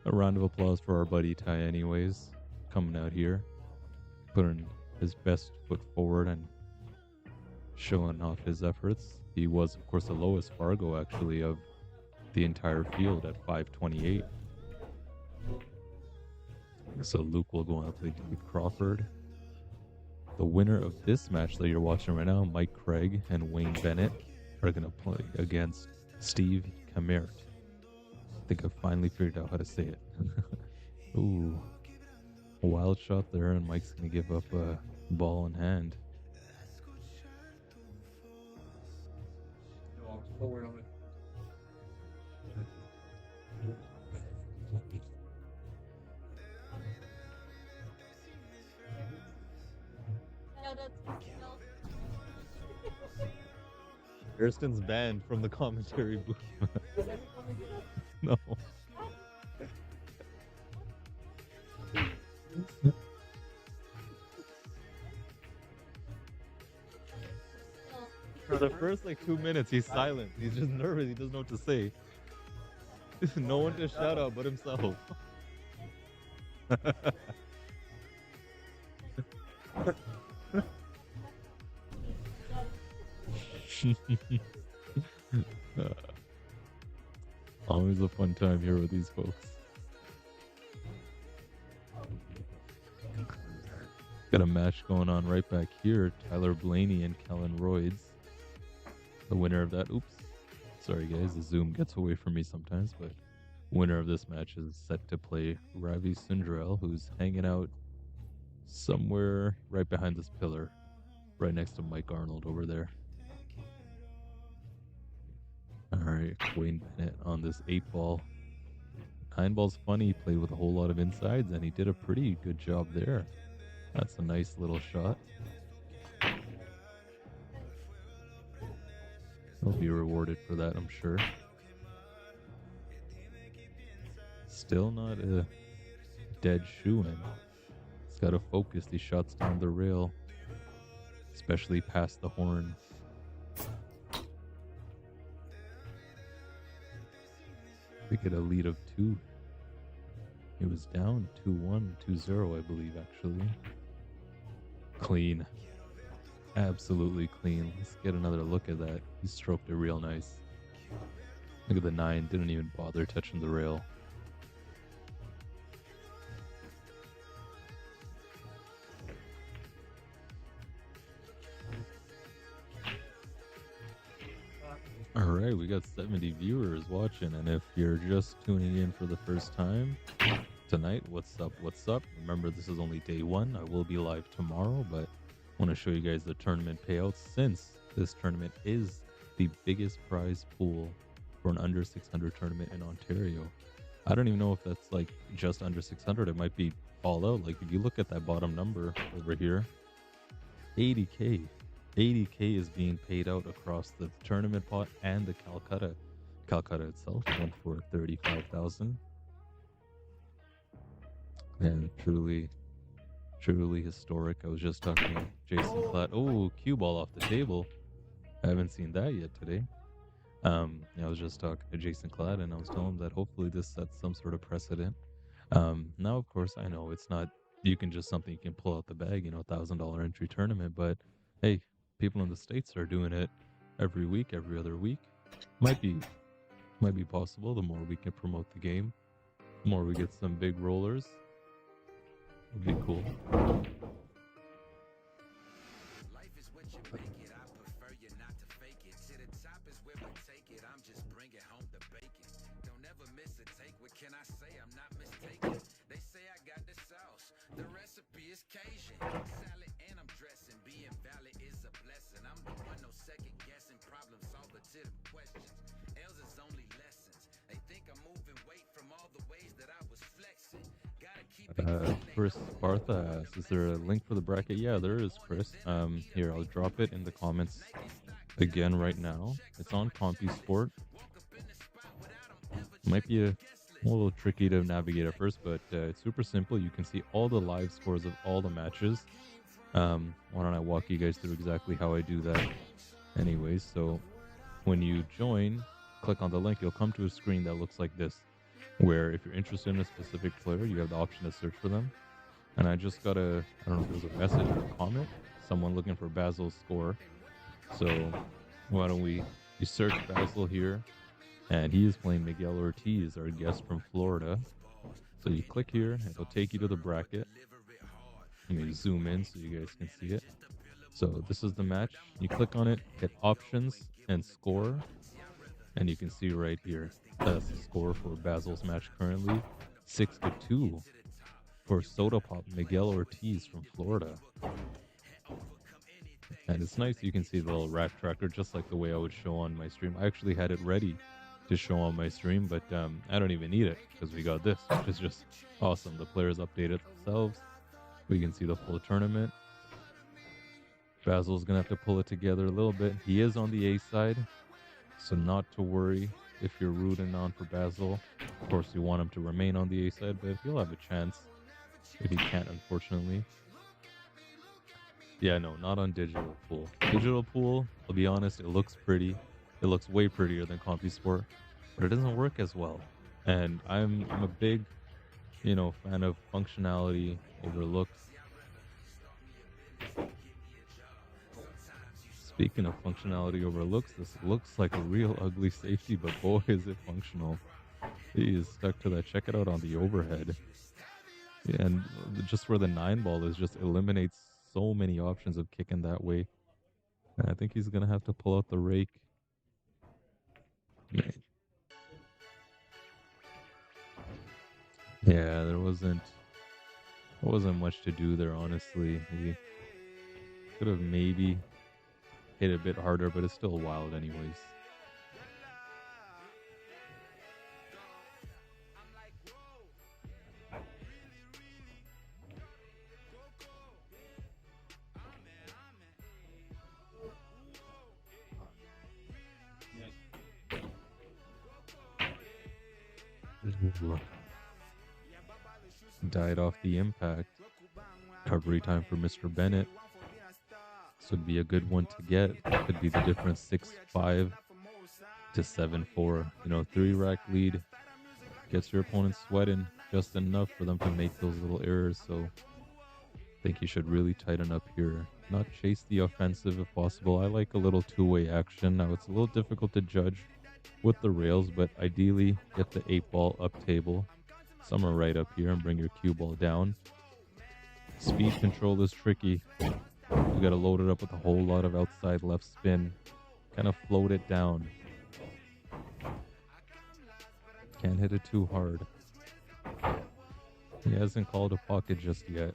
a round of applause for our buddy Ty anyways. Coming out here, putting his best foot forward and showing off his efforts. He was, of course, the lowest Fargo, actually, of the entire field at 528. So Luke will go on to play Dave Crawford. The winner of this match that you're watching right now, Mike Craig and Wayne Bennett, are going to play against Steve Kamert. I think I finally figured out how to say it. Ooh. A wild shot there, and Mike's going to give up a ball in hand. Forward on it. Kirsten's banned from the commentary booth. No. For the first 2 minutes, he's silent. He's just nervous. He doesn't know what to say. No one to shout out but himself. Always a fun time here with these folks. Got a match going on right back here. Tyler Blaney and Kellen Royds. The winner of that. Oops. Sorry guys, the zoom gets away from me sometimes, but winner of this match is set to play Ravi Sundarel, who's hanging out somewhere right behind this pillar, right next to Mike Arnold over there. Alright, Wayne Bennett on this 8-ball. 9-ball's funny, he played with a whole lot of insides, and he did a pretty good job there. That's a nice little shot. He'll be rewarded for that, I'm sure. Still not a dead shoe-in. He's got to focus these shots down the rail, especially past the horn. We get a lead of 2. It was down 2-1, 2-0, I believe, actually. Clean. Absolutely clean. Let's get another look at that. He stroked it real nice. Look at the 9. Didn't even bother touching the rail. Alright, we got 70 viewers watching, and if you're just tuning in for the first time tonight, what's up, what's up? Remember, this is only day 1. I will be live tomorrow, but I want to show you guys the tournament payouts, since this tournament is the biggest prize pool for an under 600 tournament in Ontario. I don't even know if that's like just under 600. It might be all out. Like if you look at that bottom number over here, 80K. 80K is being paid out across the tournament pot and the Kolkata. Kolkata itself went for 35,000. And truly historic. I was just talking to Jason Klatt. Oh, cue ball off the table. I haven't seen that yet today. I was just talking to Jason Klatt, and I was telling him that hopefully this sets some sort of precedent. Now, of course, I know it's not, you can just something you can pull out the bag, you know, $1,000 entry tournament, but hey, people in the States are doing it every week, every other week. Might be possible. The more we can promote the game, the more we get some big rollers. Would be cool. Life is what you make it. I prefer you not to fake it. To the top is where we take it. I'm just bringing home the bacon. Don't ever miss a take. What can I say? I'm not mistaken. They say I got the sauce. The recipe is Cajun. Salad and I'm dressing. Being valid is a blessing. I'm the one, no second guessing. Problem solver to the questions. L's is only lessons. They think I'm moving weight from all the ways that I was flexing. Gotta keep it. Chris Bartha asks, is there a link for the bracket? Yeah, there is, Chris. Here, I'll drop it in the comments again right now. It's on CompuSport. Might be a little tricky to navigate at first, but it's super simple. You can see all the live scores of all the matches. Why don't I walk you guys through exactly how I do that? Anyways, so when you join, click on the link, you'll come to a screen that looks like this, where if you're interested in a specific player, you have the option to search for them. And I just got I don't know if it was a message or a comment, someone looking for Basil's score. So why don't you search Basil here, and he is playing Miguel Ortiz, our guest from Florida. So you click here, and it'll take you to the bracket. Let me zoom in so you guys can see it. So this is the match. You click on it, hit options and score, and you can see right here. That's the score for Basil's match currently, 6-2 for Soda Pop Miguel Ortiz from Florida. And it's nice, you can see the little rack tracker just like the way I would show on my stream. I actually had it ready to show on my stream, but I don't even need it because we got this, which is just awesome. The players updated themselves. We can see the full tournament. Basil's gonna have to pull it together a little bit. He is on the A side, so not to worry if you're rooting on for Basil. Of course, you want him to remain on the A side, but he'll have a chance if he can't, unfortunately. Yeah, no, not on Digital Pool. Digital Pool, I'll be honest, it looks pretty. It looks way prettier than CompuSport, but it doesn't work as well. And I'm a big, fan of functionality over looks. Speaking of functionality over looks, this looks like a real ugly safety, but boy, is it functional. He is stuck to that. Check it out on the overhead. Yeah, and just where the 9-ball is, just eliminates so many options of kicking that way. And I think he's going to have to pull out the rake. Yeah, there wasn't much to do there, honestly. He could have maybe hit a bit harder, but it's still wild anyways. Died off the impact. Recovery time for Mr. Bennett. This would be a good one to get. Could be the difference 6-5 to 7-4. 3-rack lead gets your opponent sweating just enough for them to make those little errors. So I think you should really tighten up here. Not chase the offensive if possible. I like a little two-way action. Now it's a little difficult to judge with the rails, but ideally get the 8-ball up table. Some are right up here and bring your cue ball down. Speed control is tricky. You gotta load it up with a whole lot of outside left spin. Kind of float it down. Can't hit it too hard. He hasn't called a pocket just yet.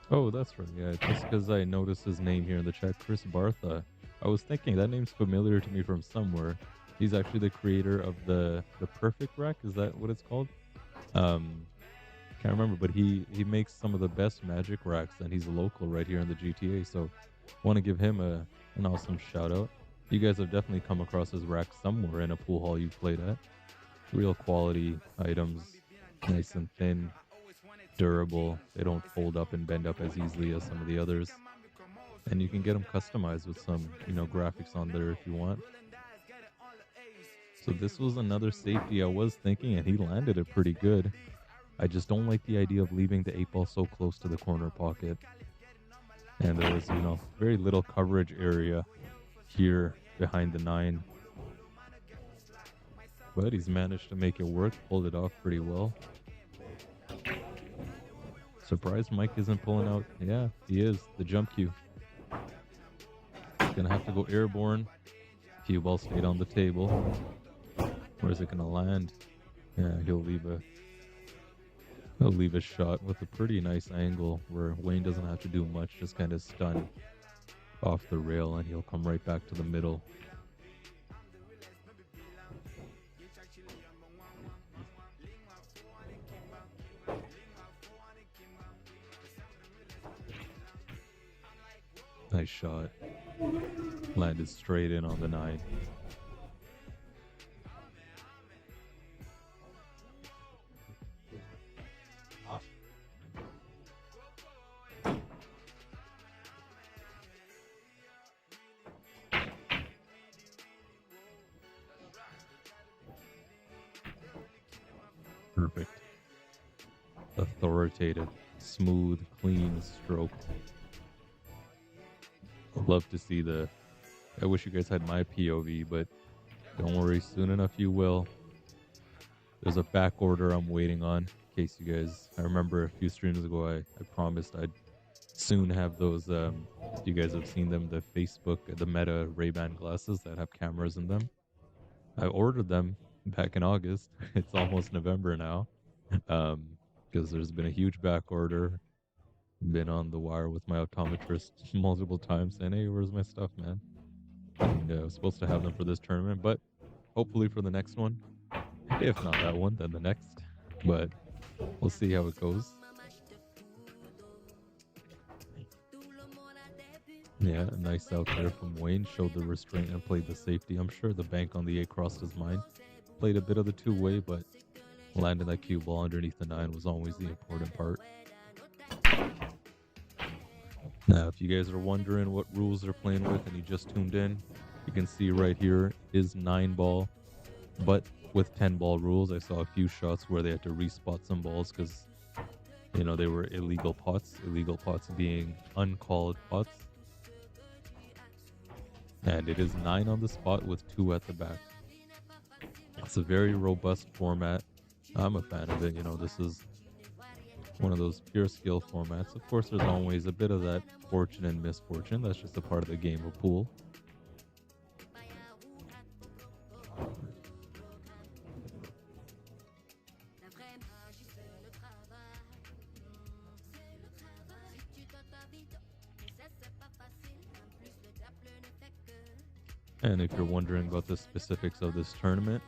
Oh, that's right. Yeah, just because I noticed his name here in the chat, Chris Bartha. I was thinking that name's familiar to me from somewhere. He's actually the creator of the Perfect Rack. Is that what it's called? Can't remember, but he makes some of the best Magic racks, and he's a local right here in the GTA. So, want to give him an awesome shout out. You guys have definitely come across his rack somewhere in a pool hall you've played at. Real quality items, nice and thin. Durable. They don't fold up and bend up as easily as some of the others. And you can get them customized with some, graphics on there if you want. So this was another safety I was thinking, and he landed it pretty good. I just don't like the idea of leaving the 8-ball so close to the corner pocket. And there was, very little coverage area here behind the 9. But he's managed to make it work, pulled it off pretty well. Surprised Mike isn't pulling out. Yeah, he is. The jump cue. Gonna have to go airborne. Cue ball stayed on the table. Where's it gonna land? Yeah, he'll leave a shot with a pretty nice angle where Wayne doesn't have to do much, just kind of stun off the rail, and he'll come right back to the middle. Nice shot. Landed straight in on the 9. Perfect. Authoritative, smooth, clean stroke. I'd love to see I wish you guys had my POV, but don't worry, soon enough you will. There's a back order I'm waiting on, in case you guys, I remember a few streams ago I promised I'd soon have those, you guys have seen them, the the Meta Ray-Ban glasses that have cameras in them. I ordered them back in August. It's almost November now, because there's been a huge back order. Been on the wire with my optometrist multiple times saying, hey, where's my stuff, man? And I was supposed to have them for this tournament, but hopefully for the next one. If not that one, then the next. But we'll see how it goes. Yeah, nice out there from Wayne. Showed the restraint and played the safety. I'm sure the bank on the 8 crossed his mind. Played a bit of the two-way, but landing that cue ball underneath the 9 was always the important part. Now, if you guys are wondering what rules they're playing with and you just tuned in, you can see right here is 9-ball, but with 10-ball rules. I saw a few shots where they had to respot some balls because, you know, they were illegal pots being uncalled pots. And it is 9 on the spot with 2 at the back. It's a very robust format. I'm a fan of it. You know, this is one of those pure skill formats. Of course, there's always a bit of that fortune and misfortune. That's just a part of the game of pool. And if you're wondering about the specifics of this tournament,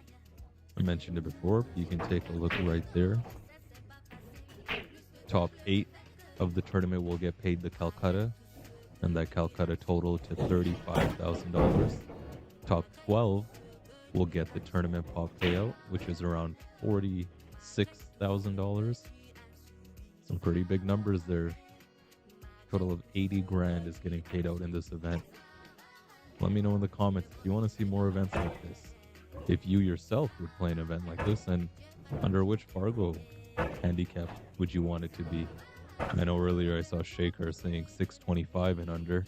I mentioned it before. You can take a look right there. Top 8 of the tournament will get paid the Kolkata, and that Kolkata totaled to $35,000. Top 12 will get the tournament pop payout, which is around $46,000. Some pretty big numbers there. Total of 80 grand is getting paid out in this event. Let me know in the comments if you want to see more events like this. If you yourself would play an event like this, and under which Fargo handicap would you want it to be? I know earlier I saw Shaker saying 625 and under.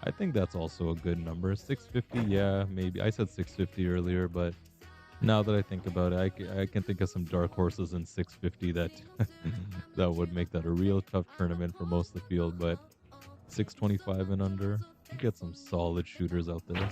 I think that's also a good number. 650, yeah, maybe. I said 650 earlier, but now that I think about it, I can think of some dark horses in 650 that that would make that a real tough tournament for most of the field. But 625 and under, you get some solid shooters out there.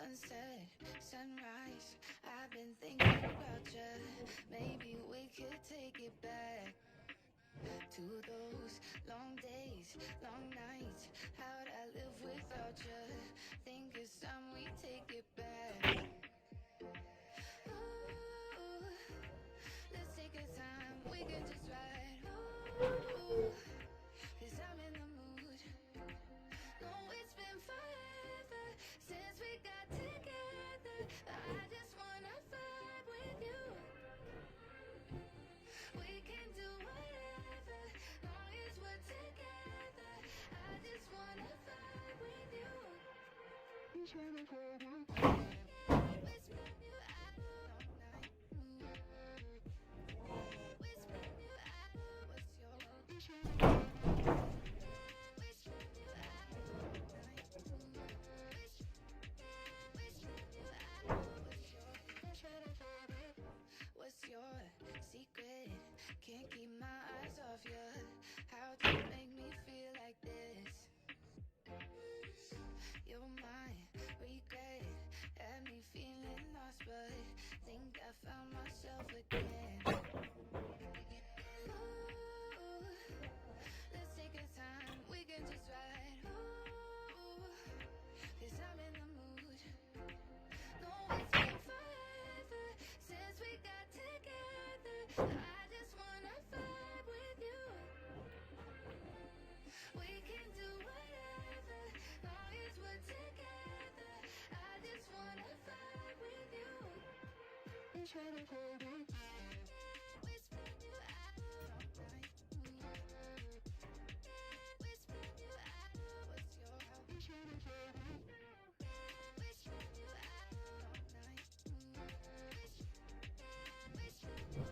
Sunset, sunrise, I've been thinking about you. Maybe we could take it back to those long days, long nights. How'd I live without you? Think it's time we take it back. Ooh, let's take our time, we can just ride. Ooh, 'cause I'm in the mood. No, it's been forever since we got together. I just wanna vibe with you. We can do whatever, long as we're together. I just wanna vibe with you. Whisper you out all night. Whisper you out, what's your whisper you out all night. What's your secret? Can't keep my eyes off you. How'd you make me feel like this? You're my regret. Had me feeling lost, but think I found myself again. Ooh, let's take our time, we can just ride. Ooh, 'cause I'm in the mood. No, it's been forever since we got together. I just wanna vibe with you. We can do whatever, long as we're together. I just wanna vibe with you. Whisper you out all night. Whisper you out, what's your whisper you out all night. Whisper you out, what's your whisper you out.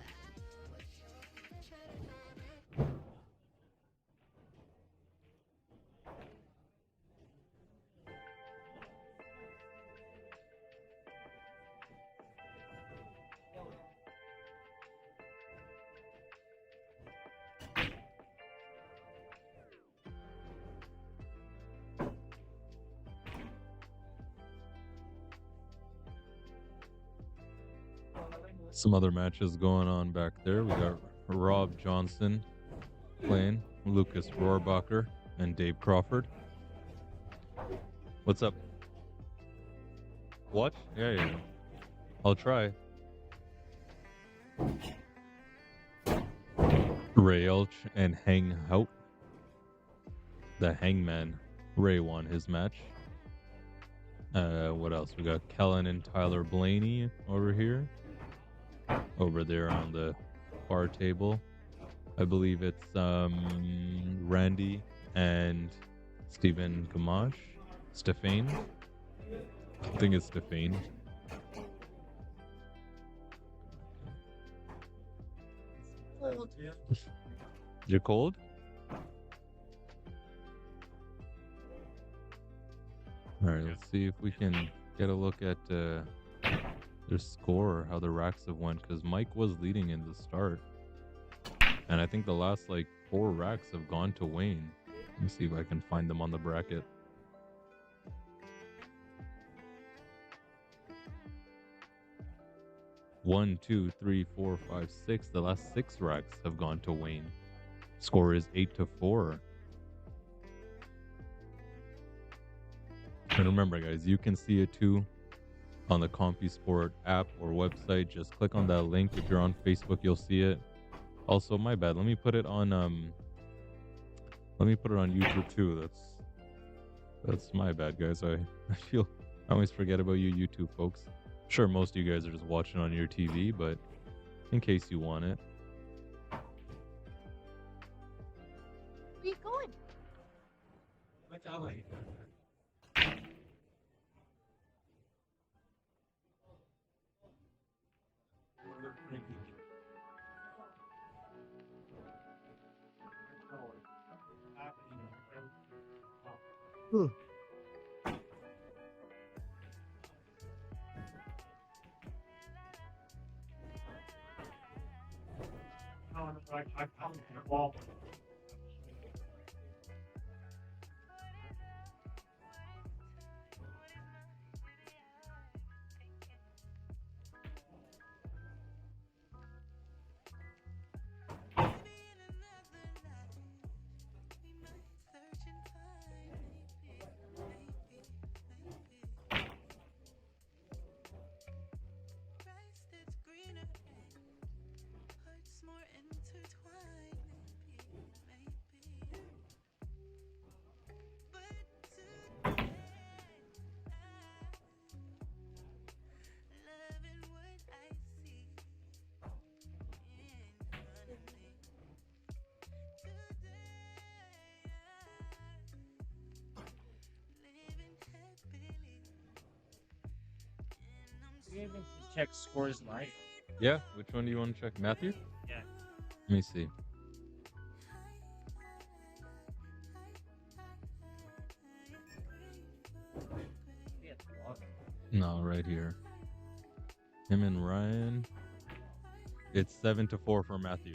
Some other matches going on back there. We got Rob Johnson playing, Lucas Rohrbacher, and Dave Crawford. What's up? What? Yeah. I'll try. Ray Elch and Hang Hout. The Hangman. Ray won his match. What else? We got Kellen and Tyler Blaney over here. Over there on the bar table. I believe it's Randy and Stephen Gamache. Stefane. I think it's Stefane. You're cold? Alright, let's see if we can get a look at their score, how the racks have went, because Mike was leading in the start. And I think the last, 4 racks have gone to Wayne. Let me see if I can find them on the bracket. One, two, three, four, five, six. The last 6 racks have gone to Wayne. Score is 8-4. And remember, guys, you can see it too on the CompuSport app or website. Just click on that link. If you're on Facebook, you'll see it. Also, my bad. Let me put it on YouTube too. That's my bad, guys. I always forget about you YouTube folks. Sure, most of you guys are just watching on your TV, but in case you want it. Where you going? I come to the ball. be able to check scores live? Yeah, which one do you want to check? Matthew? Yeah. Let me see. Yeah, log. No, right here. Him and Ryan. It's 7-4 for Matthew.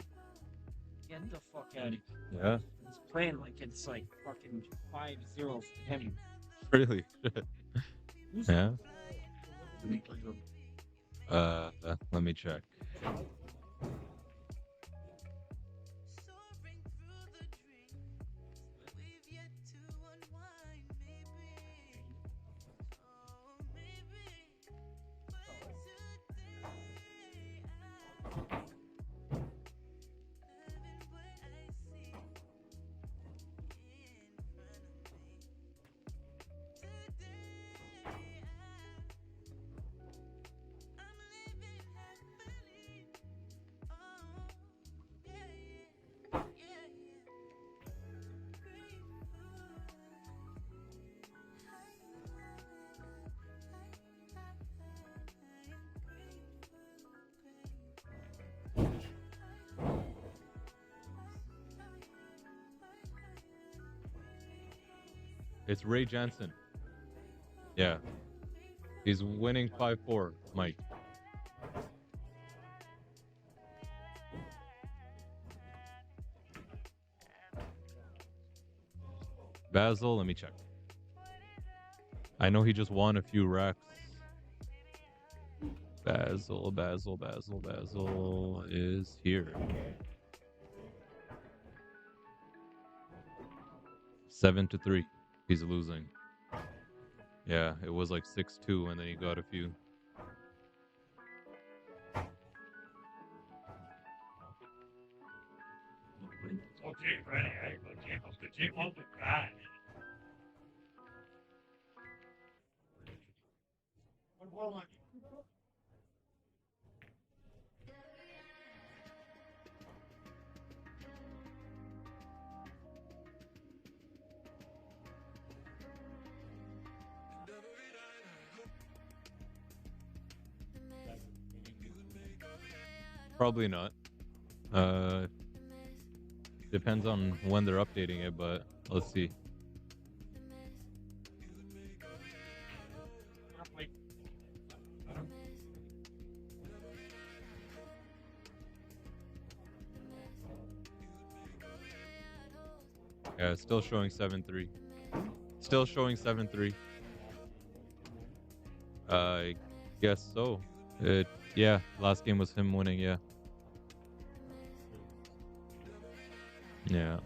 Get the fuck out of here. Yeah. He's playing like it's like fucking 5-0 for him. Really? Who's Yeah. Let me check. It's Ray Jansen. Yeah. He's winning 5-4, Mike. Basil, let me check. I know he just won a few racks. Basil is here. 7-3. He's losing. Yeah, it was like 6-2 and then he got a few. Okay, ready. Okay, on the guy. What will I Probably not. Depends on when they're updating it, but let's see. Yeah, it's still showing 7-3. Still showing 7-3. I guess so. Yeah, last game was him winning, yeah. Yeah.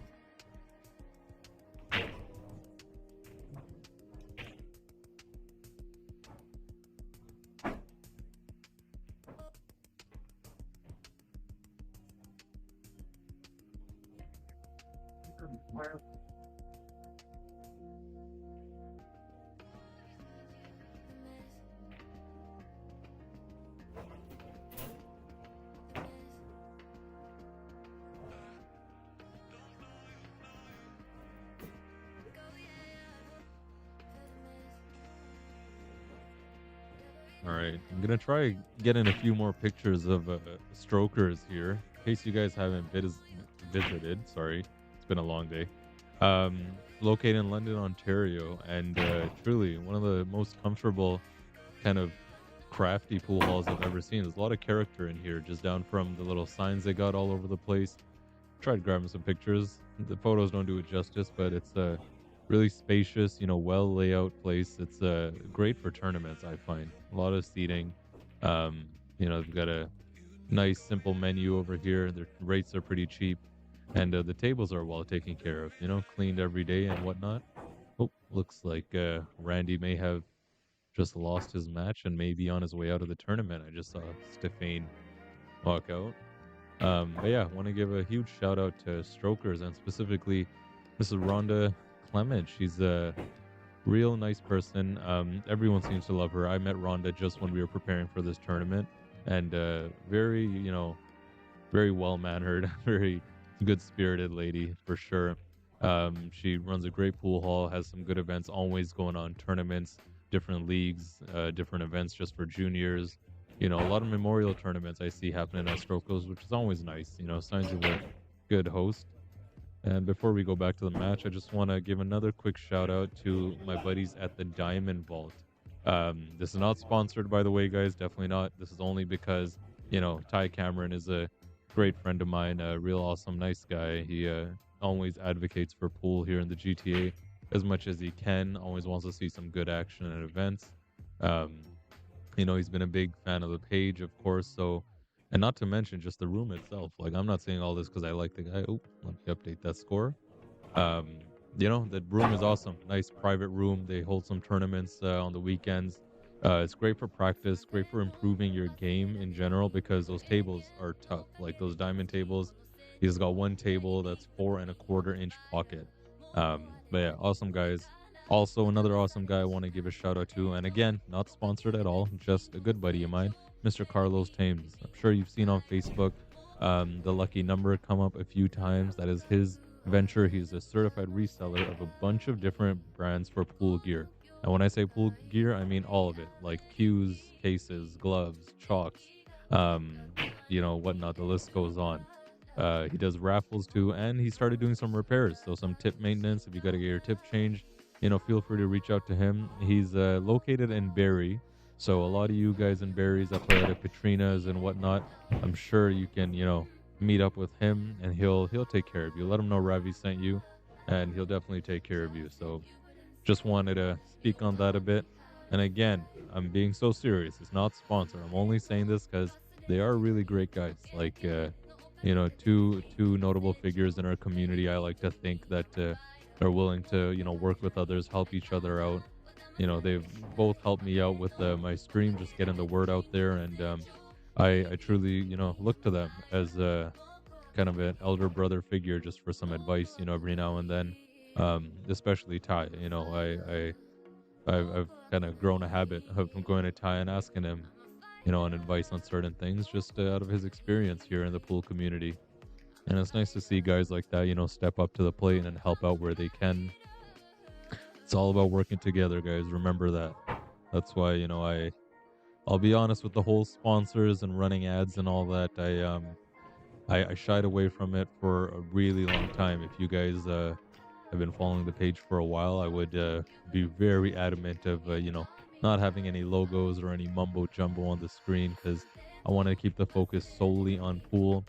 Alright, I'm gonna try getting a few more pictures of strokers here, in case you guys haven't visited. Sorry, it's been a long day. Located in London, Ontario, and truly one of the most comfortable kind of crafty pool halls I've ever seen. There's a lot of character in here, just down from the little signs they got all over the place. Tried grabbing some pictures. The photos don't do it justice, but it's a really spacious, well layout place. It's great for tournaments, I find. A lot of seating. They've got a nice, simple menu over here. Their rates are pretty cheap, and the tables are well taken care of. Cleaned every day and whatnot. Oh, looks like Randy may have just lost his match and may be on his way out of the tournament. I just saw Stefan walk out. But yeah, I want to give a huge shout out to strokers, and specifically Mrs. Rhonda Clement. She's a real nice person. Everyone seems to love her. I met Rhonda just when we were preparing for this tournament, and very, very well-mannered, very good-spirited lady for sure. She runs a great pool hall, has some good events always going on, tournaments, different leagues, different events just for juniors, you know, a lot of memorial tournaments I see happening at Strokos, which is always nice. You know, signs of a good host. And before we go back to the match, I just want to give another quick shout out to my buddies at the Diamond Vault. This is not sponsored, by the way, guys. Definitely not. This is only because, you know, Ty Cameron is a great friend of mine, a real awesome, nice guy. He always advocates for pool here in the GTA as much as he can. Always wants to see some good action at events. Um, you know, he's been a big fan of the page, of course. So, and not to mention just the room itself. Like, I'm not saying all this because I like the guy. Oh, let me update that score. Um, you know, the room is awesome. Nice private room. They hold some tournaments on the weekends. It's great for practice, great for improving your game in general because those tables are tough. Like those diamond tables, he's got one table that's 4.25-inch pocket. But yeah, awesome guys. Also, another awesome guy I want to give a shout out to, and again, not sponsored at all, just a good buddy of mine, Mr. Carlos Thames. I'm sure you've seen on Facebook the lucky number come up a few times. That is his venture. He's a certified reseller of a bunch of different brands for pool gear. And when I say pool gear, I mean all of it, like cues, cases, gloves, chalks, you know, whatnot. The list goes on. He does raffles too, and he started doing some repairs. So some tip maintenance. If you got to get your tip changed, you know, feel free to reach out to him. He's located in Barrie, so a lot of you guys in Barries that play at Petrina's and whatnot, I'm sure you can, you know, meet up with him, and he'll take care of you. Let him know Ravi sent you, and he'll definitely take care of you. So, just wanted to speak on that a bit. And again, I'm being so serious. It's not sponsored. I'm only saying this because they are really great guys. Like, you know, two notable figures in our community. I like to think that are willing to, you know, work with others, help each other out. You know, they've both helped me out with my stream, just getting the word out there, and I truly, you know, look to them as kind of an elder brother figure, just for some advice, you know, every now and then. Especially Ty, you know, I've kind of grown a habit of going to Ty and asking him, you know, on advice on certain things, just out of his experience here in the pool community. And it's nice to see guys like that, you know, step up to the plate and help out where they can. It's all about working together, guys. Remember that. That's why, you know, I'll be honest with the whole sponsors and running ads and all that. I shied away from it for a really long time. If you guys have been following the page for a while, I would be very adamant of you know, not having any logos or any mumbo jumbo on the screen, because I want to keep the focus solely on pool.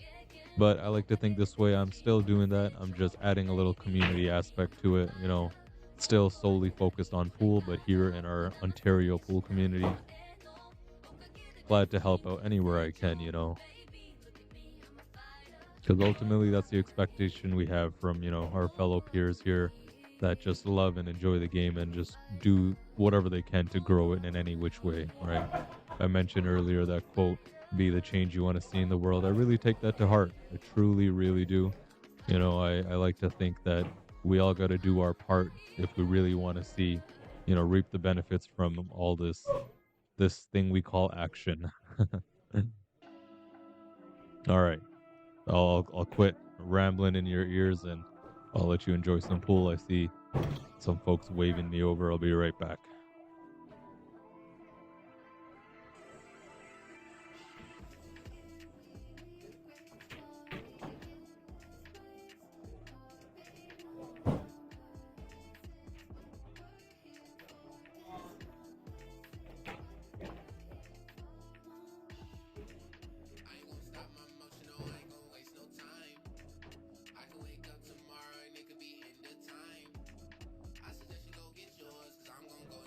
But I like to think this way. I'm still doing that. I'm just adding a little community aspect to it. You know, still solely focused on pool, but here in our Ontario pool community, glad to help out anywhere I can. You know, because ultimately that's the expectation we have from, you know, our fellow peers here that just love and enjoy the game and just do whatever they can to grow it in any which way, right? I mentioned earlier that quote, be the change you want to see in the world. I really take that to heart. I truly, really do. You know, I like to think that we all got to do our part if we really want to see, you know, reap the benefits from all this thing we call action. All right. I'll quit rambling in your ears and I'll let you enjoy some pool. I see some folks waving me over. I'll be right back. Tomorrow and it could be end of time. I suggest you go get yours, cause I'm gonna go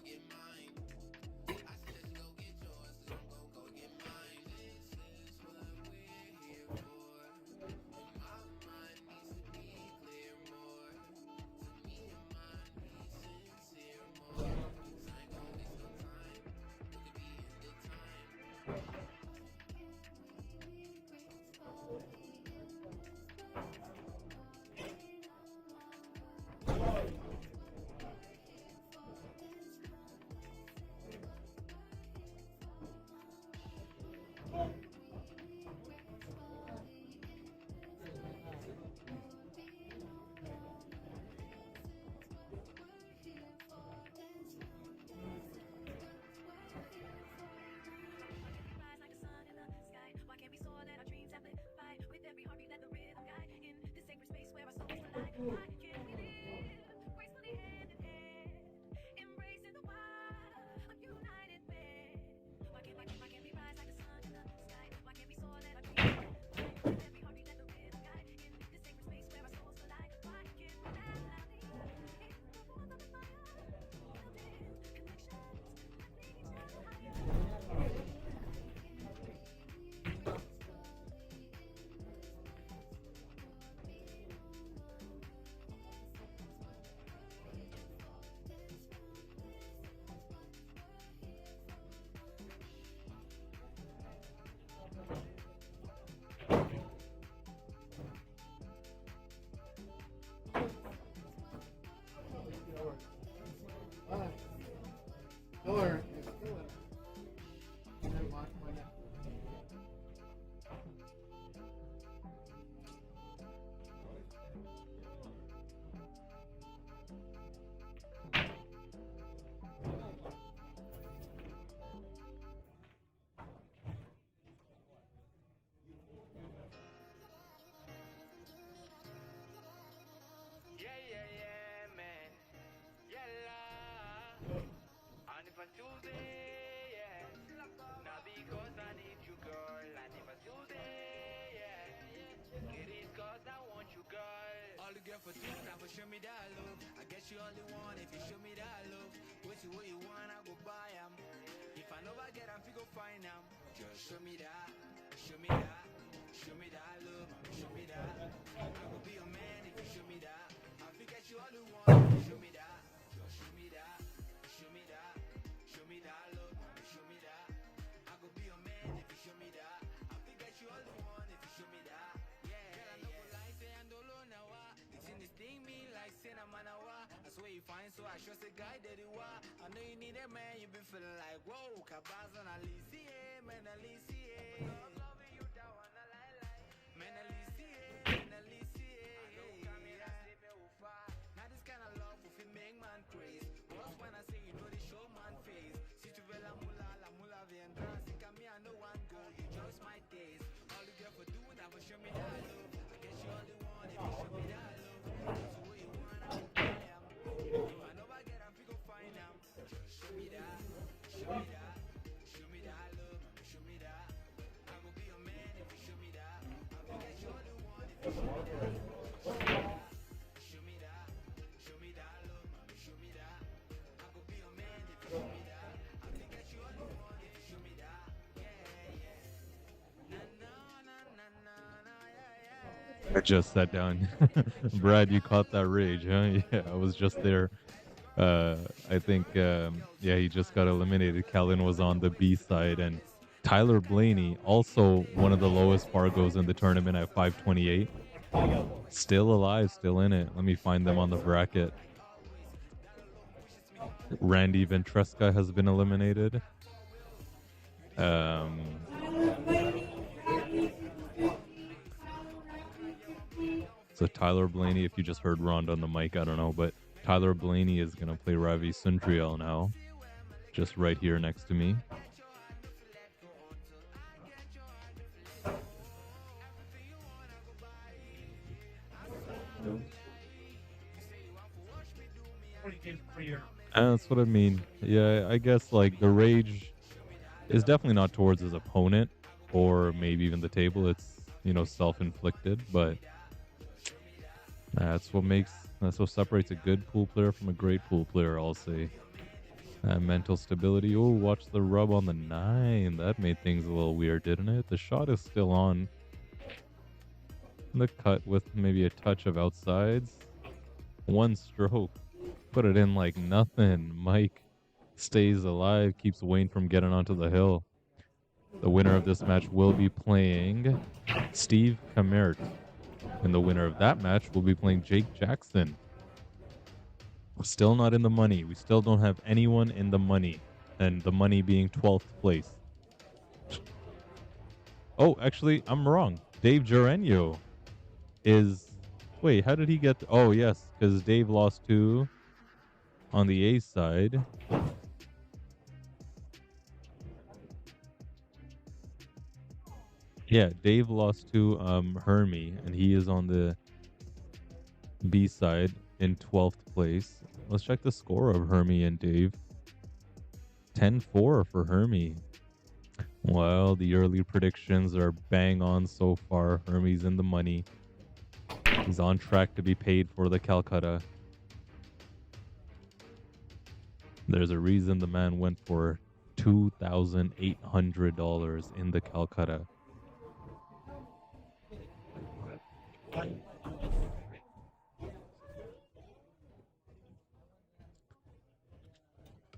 For two, now for show me that love. I guess you only want if you show me that love. What you want, I go buy 'em. If I never get 'em, you go find 'em. Just show me that, show me that, show me that love, show me that. I go be your man if you show me that. I forget you all you want if you show me that. Just show me that, show me that, show me that love, show me that. I go be your man if you show me that. I forget you all you want if you show me that. Yeah, girl, I know what lie say and don't know now. This thing me like cinnamon. I swear you fine, so I trust a guy that you are. I know you need a man, you been feeling like whoa, Kabazan Alicia, man Alicia. Loving you that one, I like. Man Alicia, man Alicia. I know come here and say me who far. Now this kind of love will fit make man crazy. Once when I say you know the show man face. Si tu veux la mula viendra. Si come I know one go, you just my days. All you get for doing, I will show me that love. I guess you all you want if you show me that love. I just sat down. Brad, you caught that rage, huh? Yeah, I was just there. I think, yeah, he just got eliminated. Kellen was on the B side, and Tyler Blaney, also one of the lowest Fargos in the tournament at 528. Still alive, still in it. Let me find them on the bracket. Randy Ventresca has been eliminated. So Tyler Blaney, if you just heard Rond on the mic, I don't know, but Tyler Blaney is going to play Ravi Suntriel now. Just right here next to me. That's what I mean. Yeah, I guess like the rage is definitely not towards his opponent or maybe even the table. It's, you know, self-inflicted, but that's what separates a good pool player from a great pool player, I'll say. Mental stability. Oh, watch the rub on the 9. That made things a little weird, didn't it? The shot is still on. The cut with maybe a touch of outsides. One stroke. Put it in like nothing. Mike stays alive, keeps Wayne from getting onto the hill. The winner of this match will be playing Steve Kamert. And the winner of that match will be playing Jake Jackson. We're still not in the money. We still don't have anyone in the money. And the money being 12th place. Oh, actually, I'm wrong. Dave Jareno is... Wait, how did he get... Oh, yes, because Dave lost 2 on the A side. Yeah, Dave lost to Hermie, and he is on the B-side in 12th place. Let's check the score of Hermie and Dave. 10-4 for Hermie. Well, the early predictions are bang on so far. Hermie's in the money. He's on track to be paid for the Calcutta. There's a reason the man went for $2,800 in the Calcutta.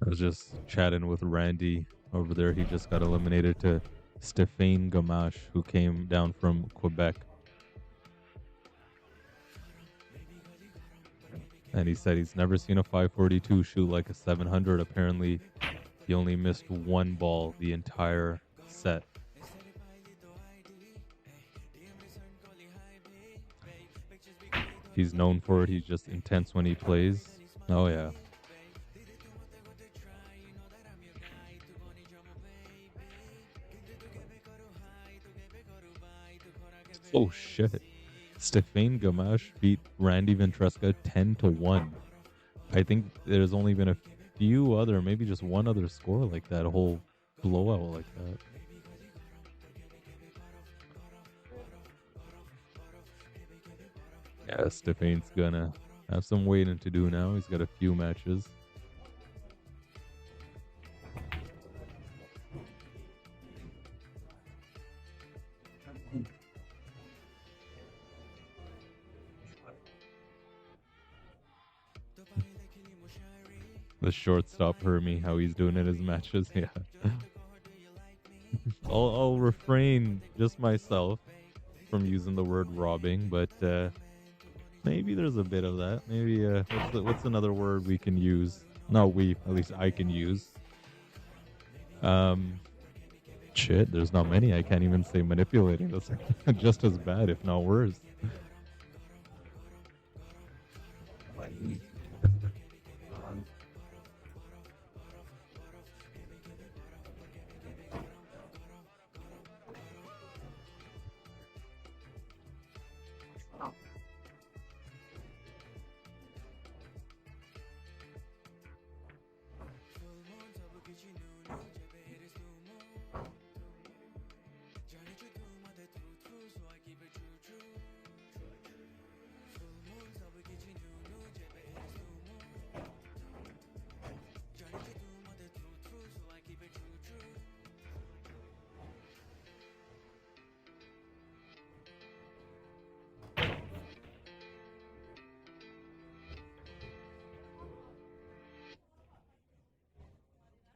I was just chatting with Randy over there. He just got eliminated to Stéphane Gamache, who came down from Quebec. And he said he's never seen a 542 shoot like a 700. Apparently, he only missed one ball the entire set. He's known for it. He's just intense when he plays. Oh, yeah. Oh, shit. Stéphane Gamache beat Randy Ventresca 10-1. I think there's only been a few other, maybe just one other score like that, a whole blowout like that. Yeah, Stéphane's gonna have some waiting to do now. He's got a few matches. The shortstop Hermie, how he's doing in his matches. Yeah. I'll refrain just myself from using the word robbing, but maybe there's a bit of that. Maybe what's another word we can use? Not we, at least I can use. Shit, there's not many. I can't even say manipulating. That's just as bad, if not worse.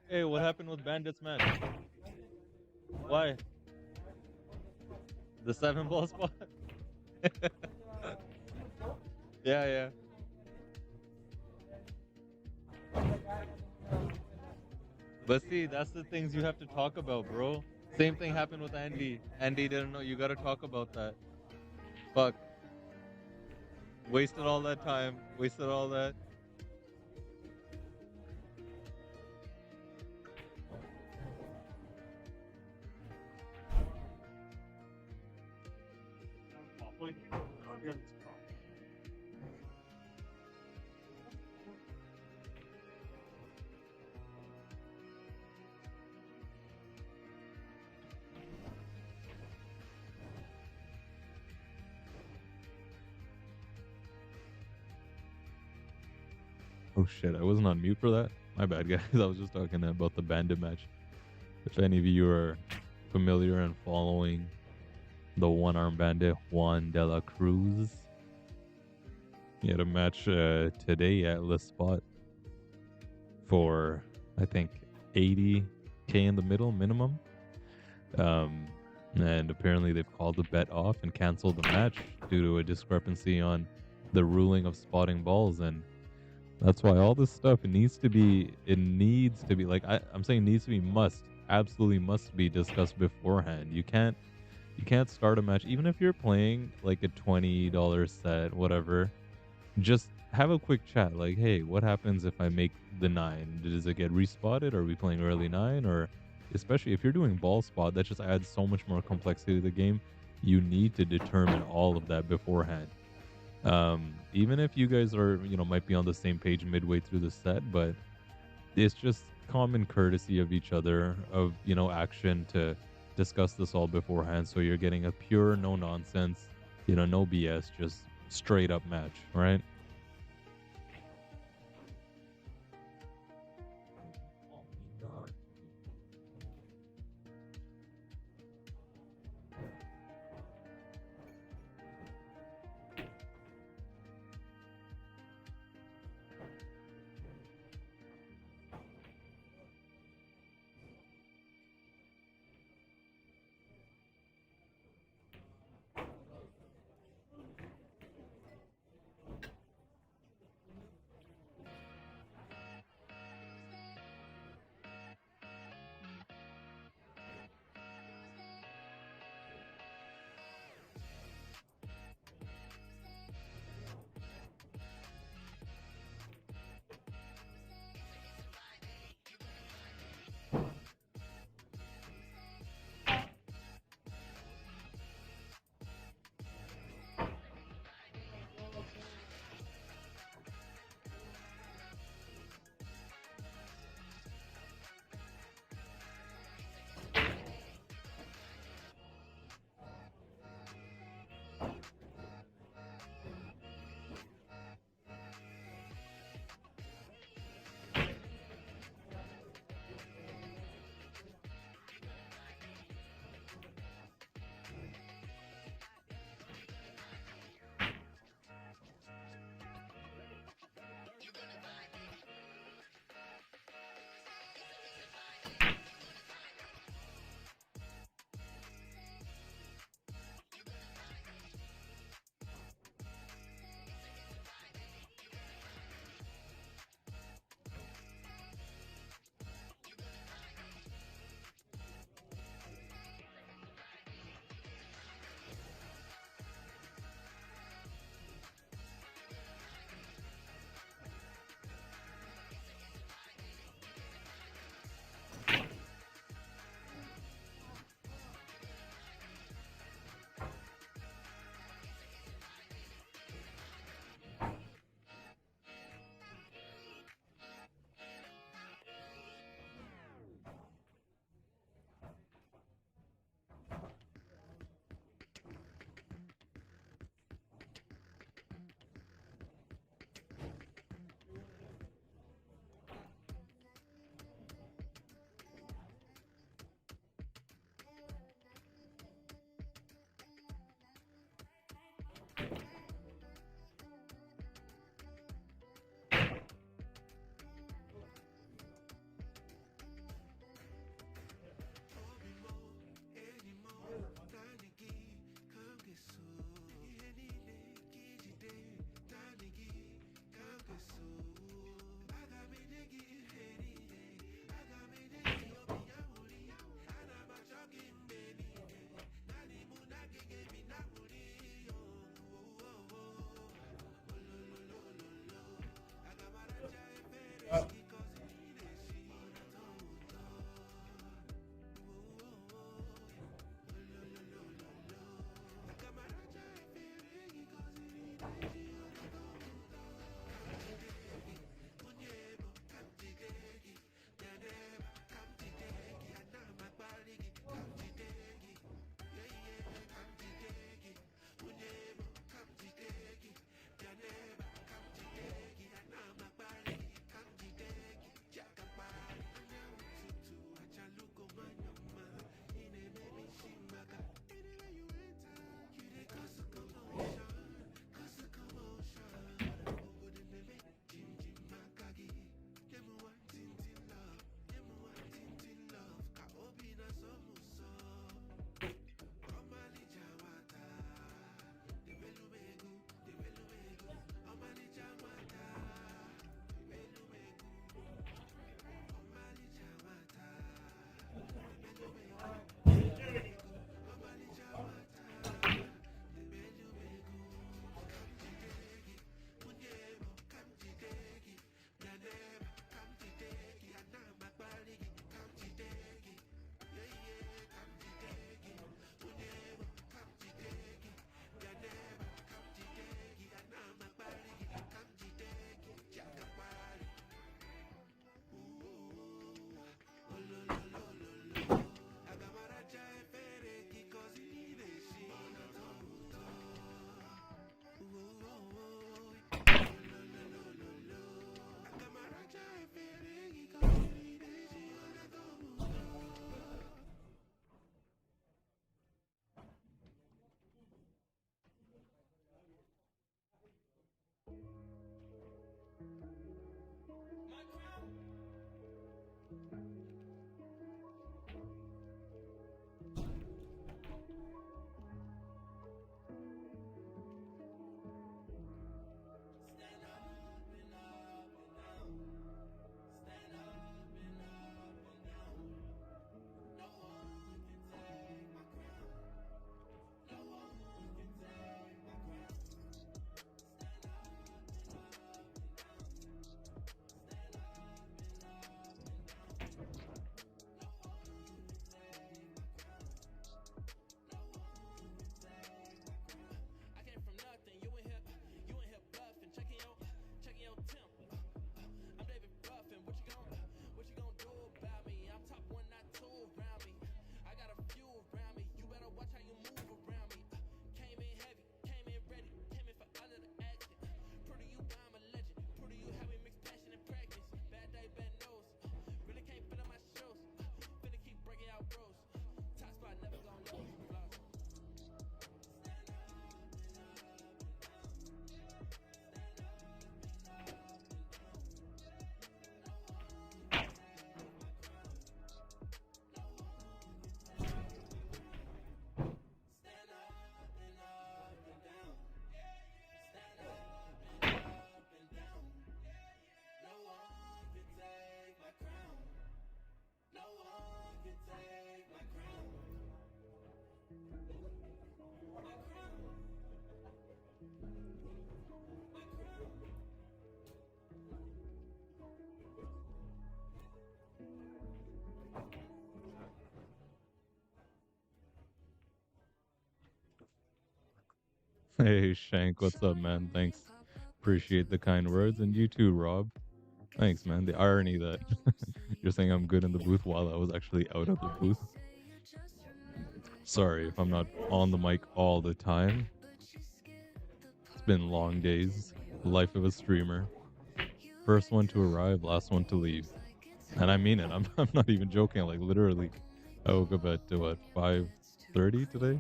Hey, what happened with Bandit's match? Why? The 7-ball spot? Yeah. But see, that's the things you have to talk about, bro. Same thing happened with Andy. Andy didn't know. You gotta talk about that. Fuck. Wasted all that time. Wasted all that. Oh shit, I wasn't on mute for that? My bad, guys. I was just talking about the Bandit match. If any of you are familiar and following the one-arm bandit, Juan de la Cruz, he had a match today at Le Spot for, I think, 80K in the middle minimum. And apparently they've called the bet off and canceled the match due to a discrepancy on the ruling of spotting balls. And that's why all this stuff, it needs to be like, I'm saying needs to be absolutely must be discussed beforehand. You can't start a match, even if you're playing like a $20 set, whatever. Just have a quick chat, like, hey, what happens if I make the 9? Does it get respotted? Are we playing early 9? Or especially if you're doing ball spot, that just adds so much more complexity to the game. You need to determine all of that beforehand. Even if you guys are, might be on the same page midway through the set, but it's just common courtesy of each other, of, action to discuss this all beforehand. So you're getting a pure, no nonsense, no BS, just straight up match, right? Hey, Shank, what's up, man? Thanks. Appreciate the kind words. And you too, Rob. Thanks, man. The irony that you're saying I'm good in the booth while I was actually out of the booth. Sorry if I'm not on the mic all the time. It's been long days. Life of a streamer. First one to arrive, last one to leave. And I mean it. I'm not even joking. Like, literally, I woke up at, what, 5:30 today?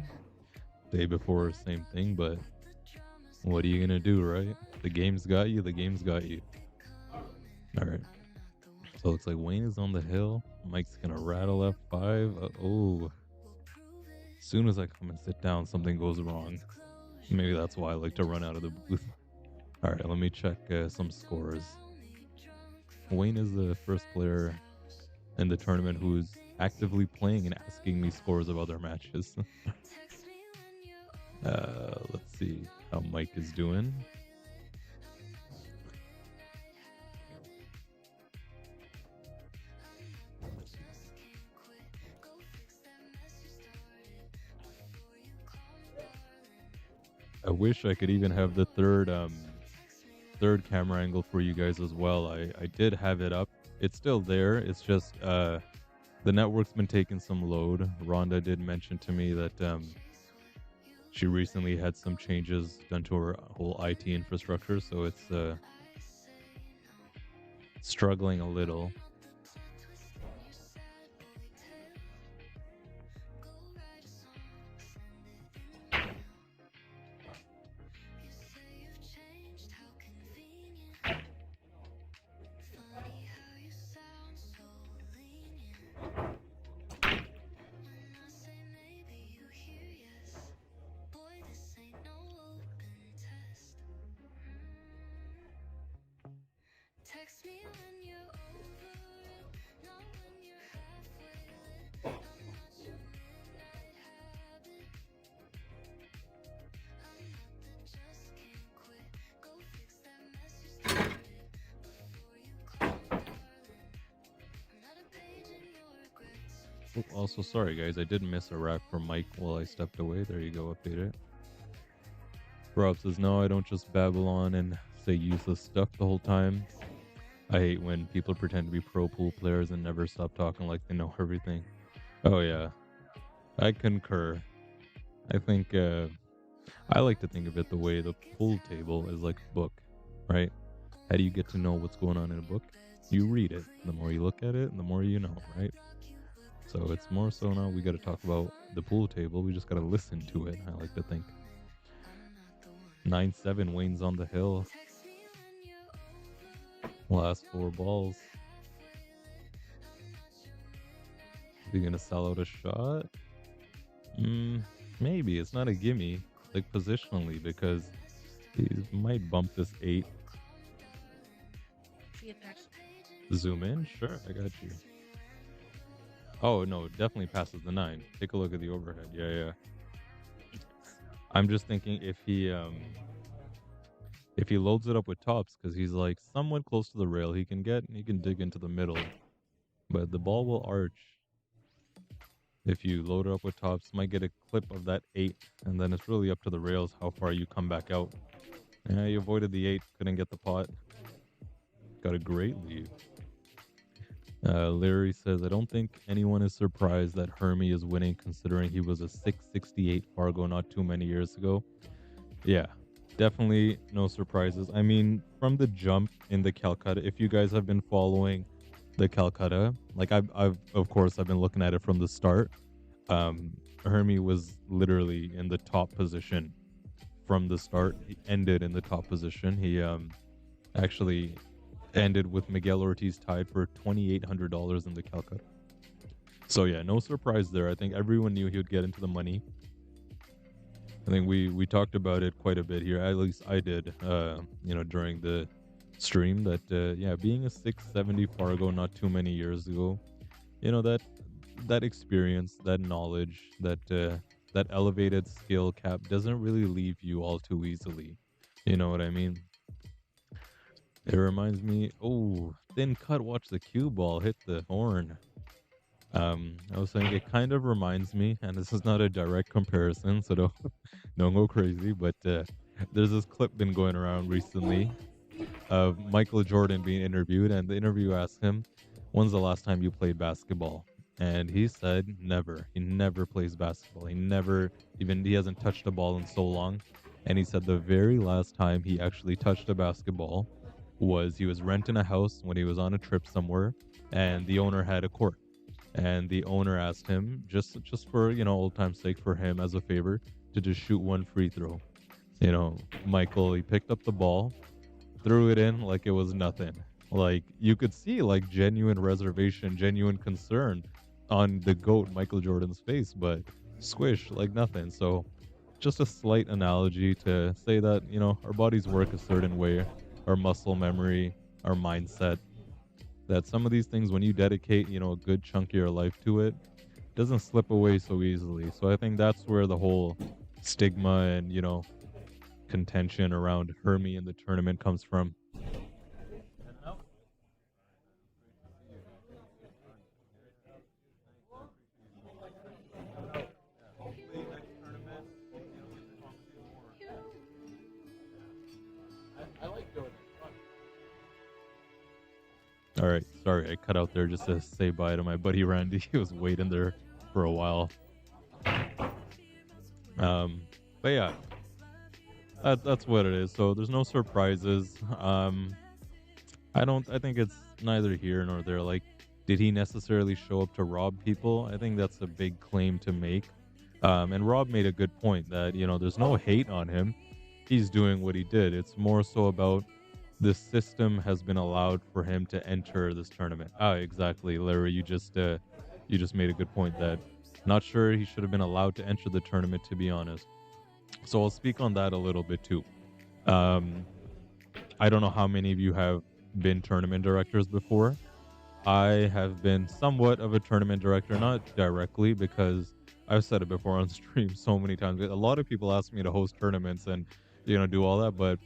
Day before, same thing, but what are you gonna do, right? The game's got you, the game's got you. Alright. So it looks like Wayne is on the hill. Mike's gonna rattle F5. Oh. As soon as I come and sit down, something goes wrong. Maybe that's why I like to run out of the booth. Alright, let me check some scores. Wayne is the first player in the tournament who's actively playing and asking me scores of other matches. Let's see how Mike is doing. I wish I could even have the third camera angle for you guys as well. I did have it up. It's still there. It's just the network's been taking some load. Rhonda did mention to me that she recently had some changes done to her whole IT infrastructure, so it's struggling a little. Also, sorry guys, I did miss a rack from Mike while I stepped away. There you go, update it. Rob says, no, I don't just babble on and say useless stuff the whole time. I hate when people pretend to be pro pool players and never stop talking like they know everything. Oh yeah, I concur. I think, I like to think of it the way the pool table is like a book, right? How do you get to know what's going on in a book? You read it. The more you look at it, the more you know, right? So it's more so now we got to talk about the pool table. We just got to listen to it, I like to think. 9-7, Wayne's on the hill. Last 4 balls. Is he going to sell out a shot? Maybe. It's not a gimme, like positionally, because he might bump this 8. Zoom in? Sure, I got you. Oh, no, it definitely passes the 9. Take a look at the overhead. Yeah. I'm just thinking if he loads it up with tops, because he's like somewhat close to the rail, he can dig into the middle. But the ball will arch. If you load it up with tops, might get a clip of that 8, and then it's really up to the rails how far you come back out. Yeah, you avoided the 8, couldn't get the pot. Got a great lead. Larry says, I don't think anyone is surprised that Hermie is winning considering he was a 668 Fargo not too many years ago. Yeah, definitely no surprises. I mean, from the jump in the Calcutta, if you guys have been following the Calcutta, like I've of course I've been looking at it from the start. Hermie was literally in the top position from the start. He ended in the top position. He actually ended with Miguel Ortiz tied for $2,800 in the Calcutta. So yeah, no surprise there. I think everyone knew he would get into the money. I think we talked about it quite a bit here. At least I did, during the stream that, being a 670 Fargo not too many years ago, that experience, that knowledge, that elevated skill cap doesn't really leave you all too easily. You know what I mean? It reminds me, thin cut, watch the cue ball hit the horn. I was saying it kind of reminds me, and this is not a direct comparison, so don't go crazy. But there's this clip been going around recently of Michael Jordan being interviewed, and the interview asked him, "When's the last time you played basketball?" And he said, "Never. He never plays basketball. He hasn't touched a ball in so long." And he said the very last time he actually touched a basketball was he was renting a house when he was on a trip somewhere, and the owner had a court. And the owner asked him, just for old time's sake, for him as a favor, to just shoot one free throw. Michael, he picked up the ball, threw it in like it was nothing. Like, you could see like genuine reservation, genuine concern on the GOAT Michael Jordan's face, but squish like nothing. So just a slight analogy to say that our bodies work a certain way, our muscle memory, our mindset, that some of these things, when you dedicate a good chunk of your life to it, doesn't slip away so easily. So I think that's where the whole stigma and contention around Hermie in the tournament comes from. I like doing it. All right, sorry, I cut out there just to say bye to my buddy Randy. He was waiting there for a while. But yeah, that's what it is. So there's no surprises. I think it's neither here nor there. Like, did he necessarily show up to rob people? I think that's a big claim to make. And Rob made a good point that there's no hate on him. He's doing what he did. It's more so about the system has been allowed for him to enter this tournament. Exactly, Larry. You just made a good point that not sure he should have been allowed to enter the tournament, to be honest. So I'll speak on that a little bit too. I don't know how many of you have been tournament directors before. I have been somewhat of a tournament director, not directly, because I've said it before on stream so many times. A lot of people ask me to host tournaments and do all that, but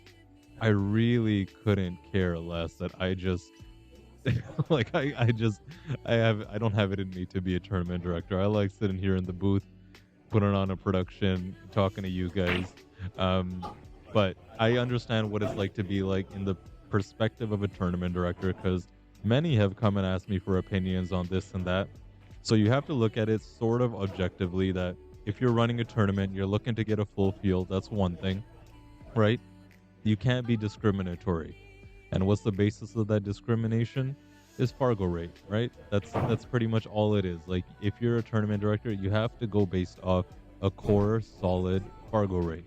I really couldn't care less that I just like I don't have it in me to be a tournament director. I like sitting here in the booth, putting on a production, talking to you guys. But I understand what it's like to be like in the perspective of a tournament director, because many have come and asked me for opinions on this and that. So you have to look at it sort of objectively, that if you're running a tournament, you're looking to get a full field, that's one thing, right? You can't be discriminatory. And what's the basis of that discrimination? Is Fargo rate, right? That's pretty much all it is. Like, if you're a tournament director, you have to go based off a core, solid Fargo rate.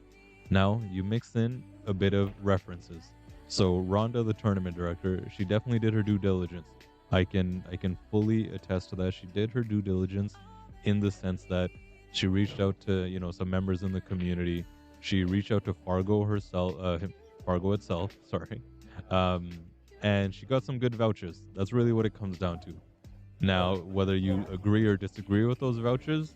Now, you mix in a bit of references. So Rhonda, the tournament director, she definitely did her due diligence. I can fully attest to that. She did her due diligence in the sense that she reached out to, some members in the community. She reached out to Fargo herself, Fargo itself, sorry. And she got some good vouchers. That's really what it comes down to. Now, whether you agree or disagree with those vouchers,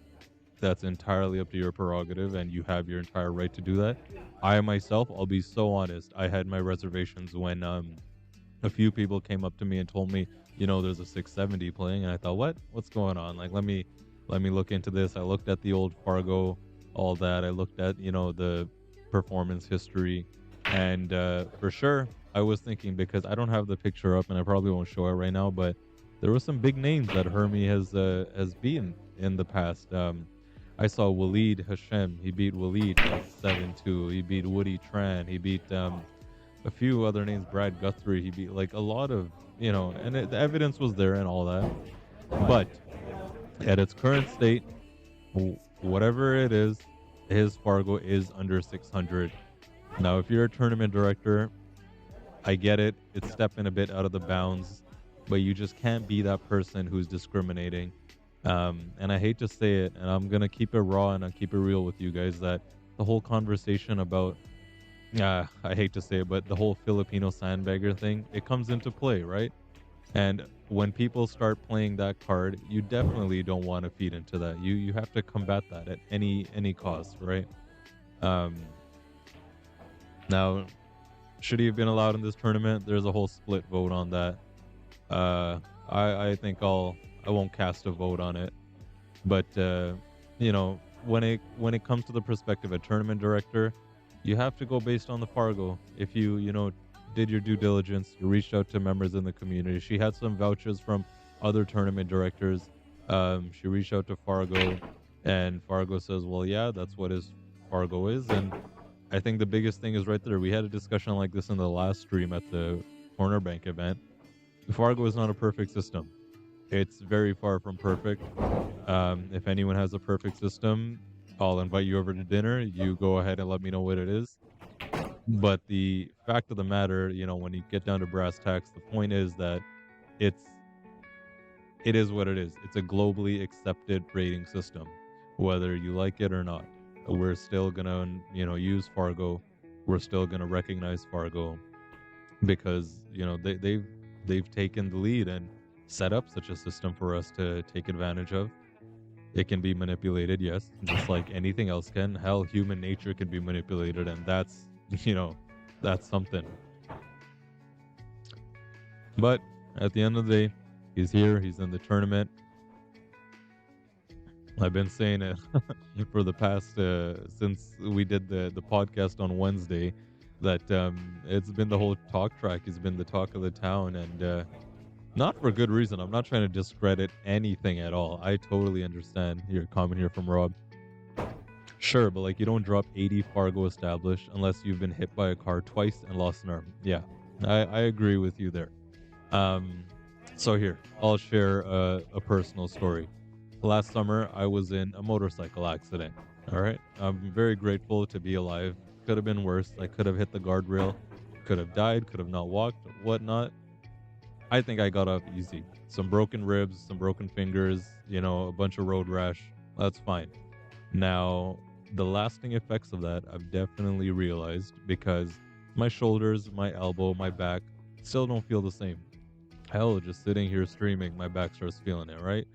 that's entirely up to your prerogative, and you have your entire right to do that. I myself, I'll be so honest, I had my reservations when a few people came up to me and told me, there's a 670 playing, and I thought, what's going on? Like, let me look into this. I looked at the old Fargo, all that. I looked at, the performance history, and for sure, I was thinking, because I don't have the picture up and I probably won't show it right now, but there were some big names that Hermie has beaten in the past. I saw Waleed Hashem. He beat Waleed 7-2. He beat Woody Tran. He beat a few other names. Brad Guthrie. He beat like a lot of, and the evidence was there and all that. But at its current state, whatever it is, his Fargo is under 600. Now, if you're a tournament director, I get it. It's stepping a bit out of the bounds, but you just can't be that person who's discriminating. And I hate to say it, and I'm going to keep it raw and I'll keep it real with you guys, that the whole conversation about, I hate to say it, but the whole Filipino sandbagger thing, it comes into play, right? And when people start playing that card, you definitely don't want to feed into that. You have to combat that at any cost, right? Now, should he have been allowed in this tournament? There's a whole split vote on that. I think I'll I won't cast a vote on it. But you know, when it comes to the perspective of tournament director, you have to go based on the Fargo. If you know, did your due diligence, you reached out to members in the community. She had some vouchers from other tournament directors. She reached out to Fargo, and Fargo says, "Well, yeah, that's what his Fargo is." And I think the biggest thing is right there. We had a discussion like this in the last stream at the Corner Bank event. Fargo is not a perfect system. It's very far from perfect. If anyone has a perfect system, I'll invite you over to dinner. You go ahead and let me know what it is. But the fact of the matter, you know, when you get down to brass tacks, the point is that it is what it is. It's a globally accepted rating system, whether you like it or not. We're still gonna, you know, use Fargo. We're still gonna recognize Fargo because, you know, they've taken the lead and set up such a system for us to take advantage of. It can be manipulated, yes, just like anything else can. Hell, human nature can be manipulated, and that's, you know, that's something. But at the end of the day, he's here, he's in the tournament. I've been saying it for the past, since we did the podcast on Wednesday, that it's been the whole talk track. He's been the talk of the town, and not for good reason. I'm not trying to discredit anything at all. I totally understand your comment here from Rob. Sure, but like, you don't drop 80 Fargo established unless you've been hit by a car twice and lost an arm. Yeah, I agree with you there. So here, I'll share a personal story. Last summer, I was in a motorcycle accident. All right, I'm very grateful to be alive. Could have been worse. I could have hit the guardrail, could have died, could have not walked, whatnot. I think I got off easy. Some broken ribs, some broken fingers, you know, a bunch of road rash. That's fine. Now, the lasting effects of that I've definitely realized, because my shoulders, my elbow, my back still don't feel the same. Hell, just sitting here streaming, my back starts feeling it, right?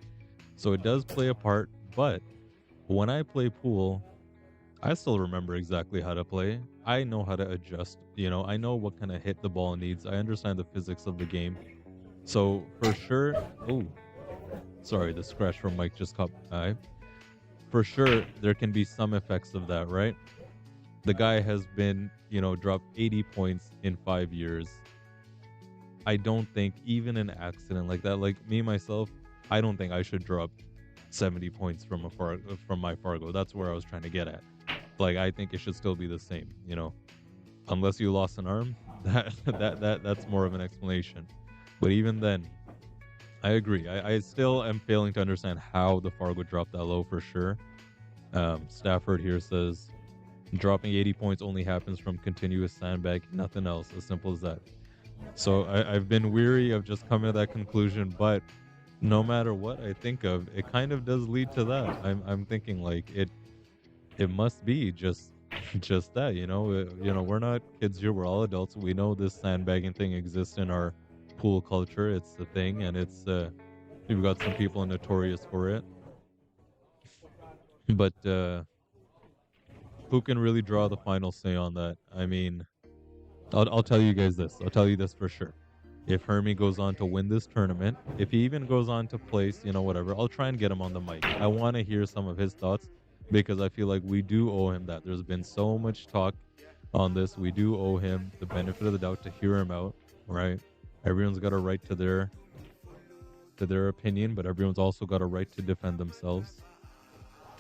So it does play a part, but when I play pool, I still remember exactly how to play. I know how to adjust, you know, I know what kind of hit the ball needs. I understand the physics of the game. So for sure, oh, sorry, the scratch from Mike just caught my eye. For sure, there can be some effects of that, right? The guy has been, you know, dropped 80 points in 5 years. I don't think even an accident like that, like me, myself, I don't think I should drop 70 points from my Fargo. That's where I was trying to get at. Like, I think it should still be the same, you know, unless you lost an arm. That's more of an explanation. But even then, I agree. I still am failing to understand how the Fargo dropped that low for sure. Stafford here says, dropping 80 points only happens from continuous sandbagging, nothing else. As simple as that. So I've been weary of just coming to that conclusion, but no matter what I think of, it kind of does lead to that. I'm thinking like it must be just that, you know. We're not kids here, we're all adults. We know this sandbagging thing exists in our pool culture. It's a thing, and it's we've got some people notorious for it. But who can really draw the final say on that? I mean, I'll tell you guys this. I'll tell you this for sure. If Hermie goes on to win this tournament, if he even goes on to place, you know, whatever, I'll try and get him on the mic. I want to hear some of his thoughts, because I feel like we do owe him that. There's been so much talk on this. We do owe him the benefit of the doubt to hear him out, right? Everyone's got a right to their opinion, but everyone's also got a right to defend themselves.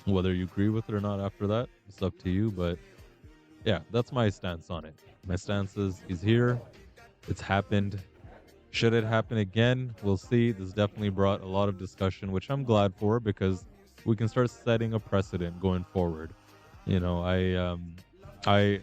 Whether you agree with it or not after that, it's up to you. But yeah, that's my stance on it. My stance is he's here. It's happened. Should it happen again? We'll see. This definitely brought a lot of discussion, which I'm glad for, because we can start setting a precedent going forward. You know, I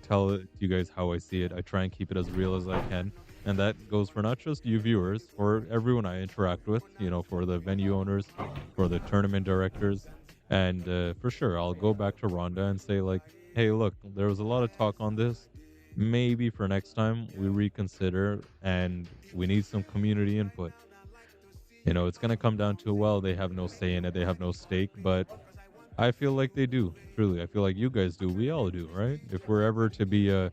tell you guys how I see it. I try and keep it as real as I can. And that goes for not just you viewers, for everyone I interact with, you know, for the venue owners, for the tournament directors. And for sure, I'll go back to Rhonda and say, like, hey, look, there was a lot of talk on this. Maybe for next time we reconsider, and we need some community input. You know, it's going to come down to, well, they have no say in it, they have no stake, but I feel like they do. Truly, I feel like you guys do. We all do, right? If we're ever to be a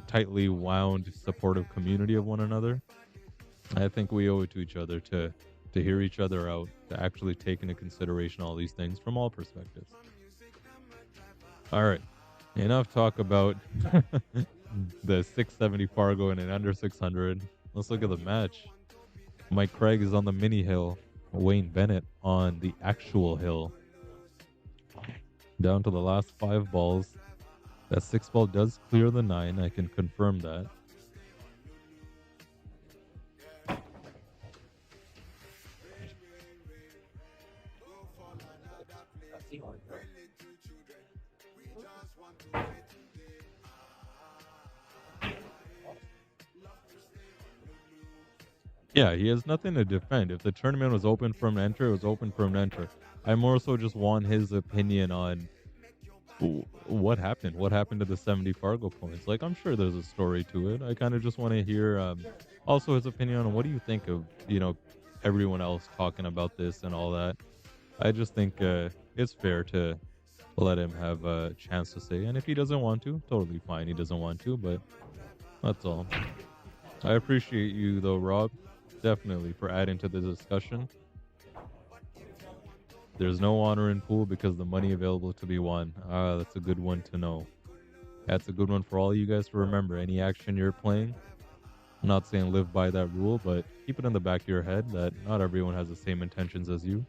tightly wound, supportive community of one another, I think we owe it to each other to hear each other out, to actually take into consideration all these things from all perspectives. All right, enough talk about the 670 Fargo and an under 600. Let's look at the match. Mike Craig is on the mini hill. Wayne Bennett on the actual hill. Down to the last 5 balls. That 6 ball does clear the 9. I can confirm that. Yeah, he has nothing to defend. If the tournament was open for him to enter, it was open for him to enter. I more so just want his opinion on what happened. What happened to the 70 Fargo points? Like, I'm sure there's a story to it. I kind of just want to hear also his opinion on what do you think of, everyone else talking about this and all that. I just think it's fair to let him have a chance to say. And if he doesn't want to, totally fine. He doesn't want to, but that's all. I appreciate you, though, Rob. Definitely, for adding to the discussion. There's no honor in pool because the money available to be won. That's a good one to know. That's a good one for all you guys to remember. Any action you're playing, I'm not saying live by that rule, but keep it in the back of your head that not everyone has the same intentions as you.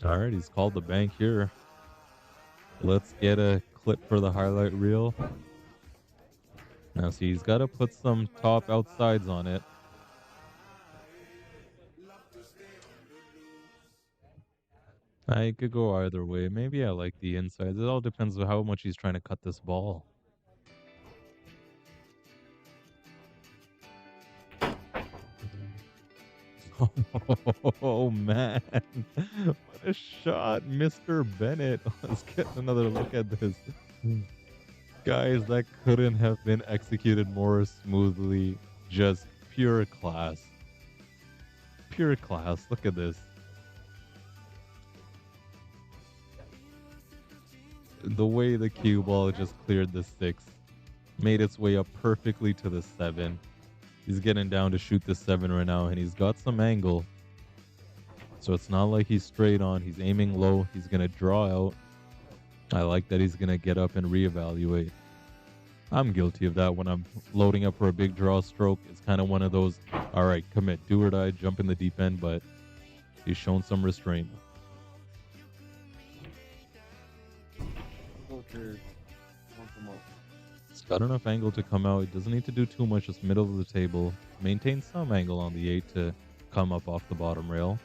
All right, he's called the bank here. Let's get a clip for the highlight reel. Now, see, he's got to put some top outsides on it. I could go either way. Maybe I like the insides. It all depends on how much he's trying to cut this ball. Oh, man. What a shot, Mr. Bennett. Let's get another look at this. Guys, that couldn't have been executed more smoothly. Just pure class. Pure class. Look at this. The way the cue ball just cleared the 6. Made its way up perfectly to the 7. He's getting down to shoot the 7 right now, and he's got some angle. So it's not like he's straight on. He's aiming low. He's going to draw out. I like that he's going to get up and reevaluate. I'm guilty of that when I'm loading up for a big draw stroke. It's kind of one of those, all right, commit, do or die, jump in the deep end, but he's shown some restraint. It's got enough angle to come out. It doesn't need to do too much, just middle of the table. Maintain some angle on the 8 to come up off the bottom rail.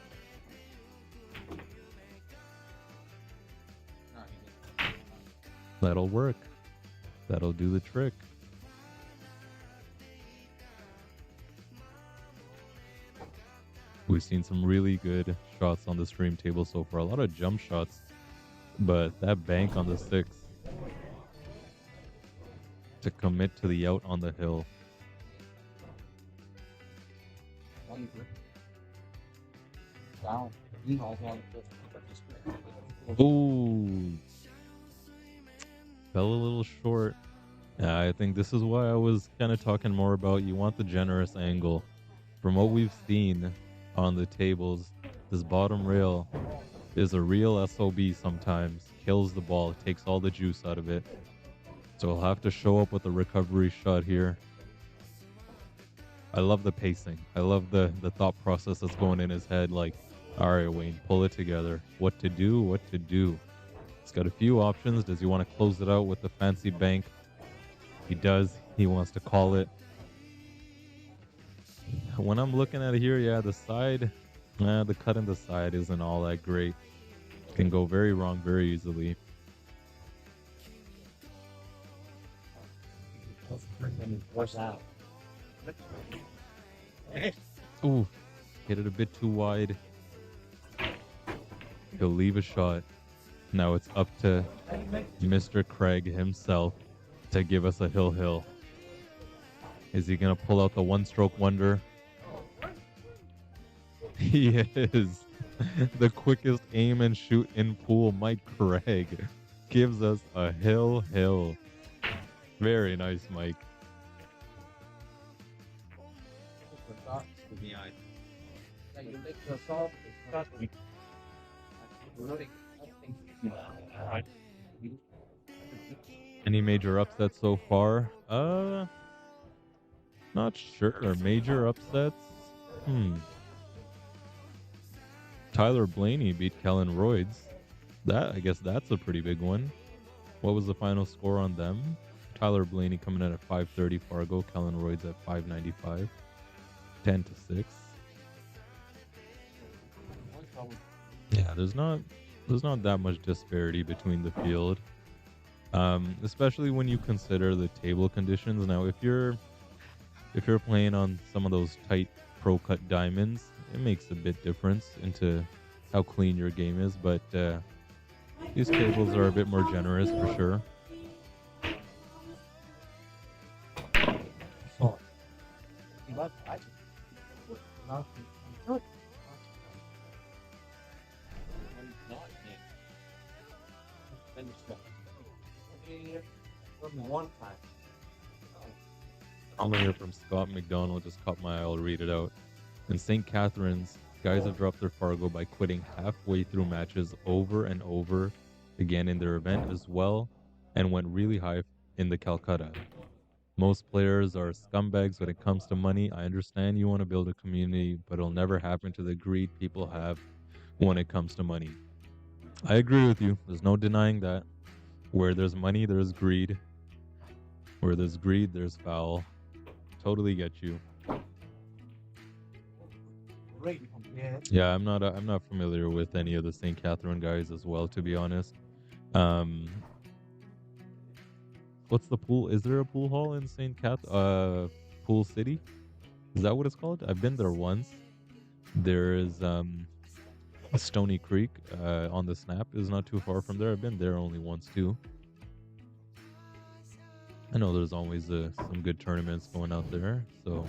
That'll work. That'll do the trick. We've seen some really good shots on the stream table so far. A lot of jump shots, but that bank on the 6 to commit to the out on the hill. Ooh. Fell a little short. Yeah, I think this is why I was kind of talking more about you want the generous angle. From what we've seen on the tables, this bottom rail is a real SOB sometimes. Kills the ball, takes all the juice out of it. So he'll have to show up with a recovery shot here. I love the pacing. I love the thought process that's going in his head. Like, all right, Wayne, pull it together. What to do, what to do. He's got a few options. Does he want to close it out with the fancy bank? He does. He wants to call it. When I'm looking at it here, yeah, the side, the cut in the side isn't all that great. Can go very wrong very easily. Ooh, hit it a bit too wide. He'll leave a shot. Now it's up to Mr. Craig himself to give us a hill. Is he going to pull out the one-stroke wonder? He is. The quickest aim and shoot in pool, Mike Craig, gives us a hill. Very nice, Mike. Any major upsets so far? Not sure. Major upsets? Tyler Blaney beat Kellen Royds. I guess that's a pretty big one. What was the final score on them? Tyler Blaney coming in at 530 Fargo, Kellen Royds at 595. 10-6. Yeah, there's not that much disparity between the field. Especially when you consider the table conditions. Now, if you're playing on some of those tight pro cut diamonds, it makes a bit difference into how clean your game is, but these tables are a bit more generous for sure. I'm gonna hear from Scott McDonald, just caught my eye, I'll read it out. In St. Catharines, guys have dropped their Fargo by quitting halfway through matches over and over again in their event as well, and went really high in the Kolkata. Most players are scumbags when it comes to money. I understand you want to build a community, but it'll never happen to the greed people have when it comes to money. I agree with you. There's no denying that. Where there's money, there's greed. Where there's greed, there's foul. Totally get you. Yeah, I'm not familiar with any of the St. Catherine guys as well, to be honest. What's the pool? Is there a pool hall in St. Pool City? Is that what it's called? I've been there once. There is Stony Creek on the Snap is not too far from there. I've been there only once too. I know there's always some good tournaments going out there, so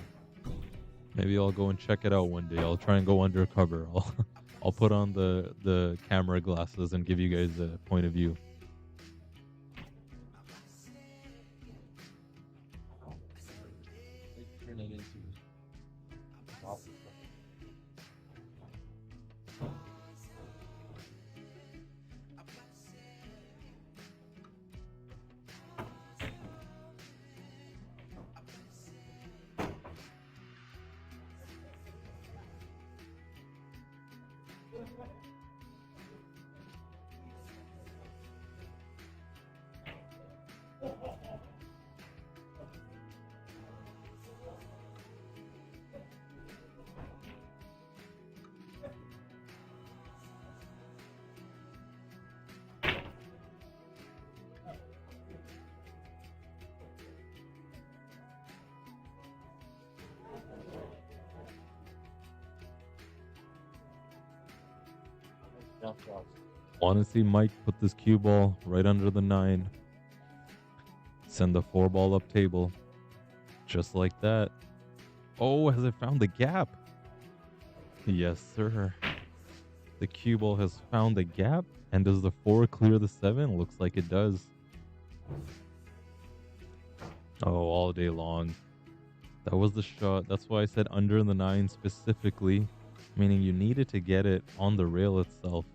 maybe I'll go and check it out one day. I'll try and go undercover. I'll put on the camera glasses and give you guys a point of view. Want to see Mike put this cue ball right under the 9. Send the 4 ball up table. Just like that. Oh, has it found the gap? Yes, sir. The cue ball has found the gap. And does the 4 clear the 7? Looks like it does. Oh, all day long. That was the shot. That's why I said under the 9 specifically. Meaning you needed to get it on the rail itself.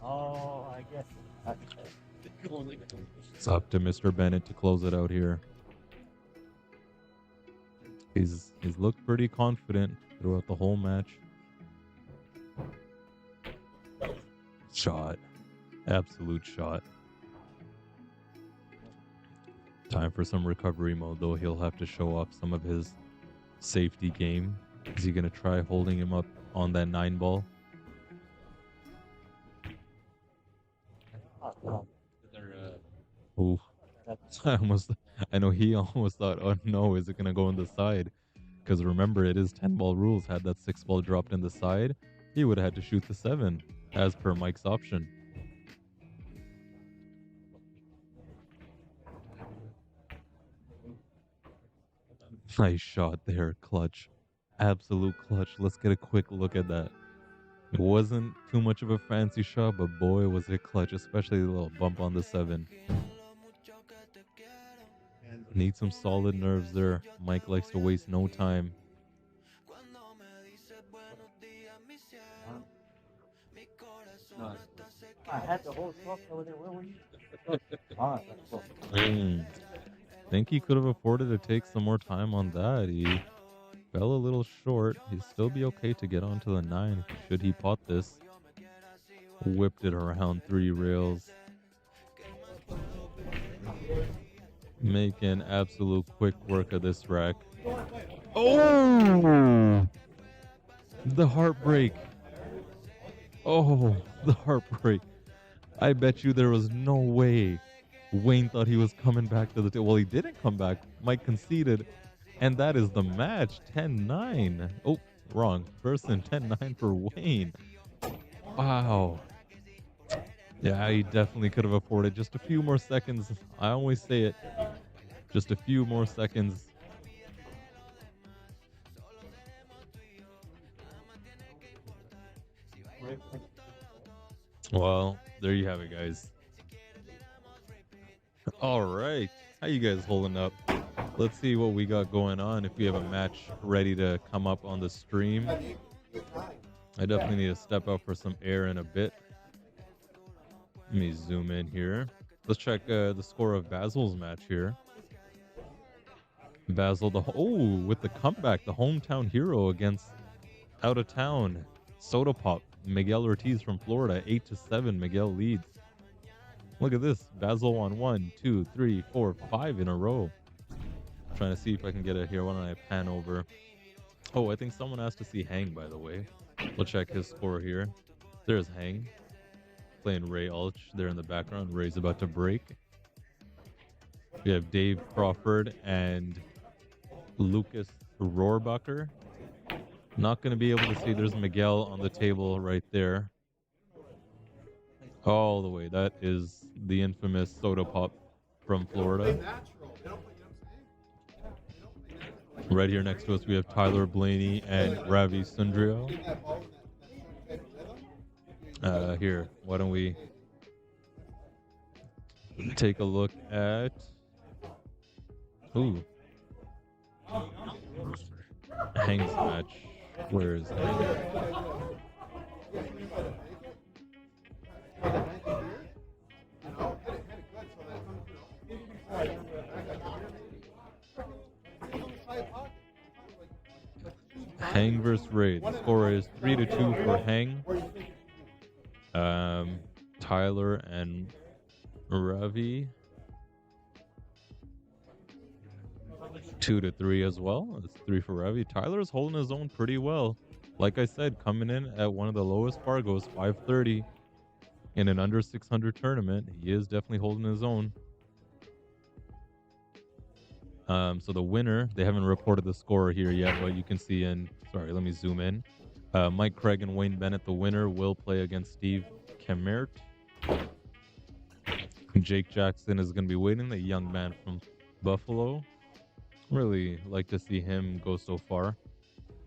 Oh, I guess. It's up to Mr. Bennett to close it out here. He's looked pretty confident throughout the whole match. Shot. Absolute shot. Time for some recovery mode, though. He'll have to show off some of his safety game. Is he going to try holding him up on that 9 ball? Ooh. I know he almost thought, oh no, is it going to go on the side? Because remember, it is 10 ball rules. Had that 6 ball dropped in the side, he would have had to shoot the 7, as per Mike's option. Nice shot there, clutch. Absolute clutch. Let's get a quick look at that. It wasn't too much of a fancy shot, but boy, was it clutch, especially the little bump on the 7. Need some solid nerves there. Mike likes to waste no time. I had the whole truck over there. Where were you? Think he could have afforded to take some more time on that. He fell a little short. He'd still be okay to get onto the 9 should he pot this. Whipped it around 3 rails. Making absolute quick work of this rack. Oh! The heartbreak. Oh, the heartbreak. I bet you there was no way Wayne thought he was coming back to the table. Well, he didn't come back. Mike conceded. And that is the match. 10-9. Oh, wrong person. 10-9 for Wayne. Wow. Yeah, he definitely could have afforded just a few more seconds. I always say it. Just a few more seconds. Well, there you have it, guys. All right. How you guys holding up? Let's see what we got going on. If we have a match ready to come up on the stream. I definitely need to step out for some air in a bit. Let me zoom in here. Let's check the score of Basil's match here. Basil, with the comeback, the hometown hero against out of town Soda Pop. Miguel Ortiz from Florida, 8-7. Miguel leads. Look at this. Basil won 1, 2, 3, 4, 5 in a row. I'm trying to see if I can get it here. Why don't I pan over? Oh, I think someone asked to see Hang, by the way. We'll check his score here. There's Hang. Playing Ray Ulch there in the background. Ray's about to break. We have Dave Crawford and Lucas Rohrbacher. Not going to be able to see. There's Miguel on the table right there. All the way. That is the infamous Soda Pop from Florida. Right here next to us, we have Tyler Blaney and Ravi Sundrio. Here, why don't we take a look at... Ooh. Hang's match. Where is Hang? Hang versus Ray. The score is 3-2 for Hang. Tyler and Ravi 2-3 as well. It's 3 for Ravi. Tyler's holding his own pretty well. Like I said, coming in at one of the lowest Fargos, 530 in an under 600 tournament. He is definitely holding his own. So the winner, they haven't reported the score here yet, but you can see in, sorry, let me zoom in. Mike Craig and Wayne Bennett, the winner, will play against Steve Kemert. Jake Jackson is going to be waiting, the young man from Buffalo. Really like to see him go so far,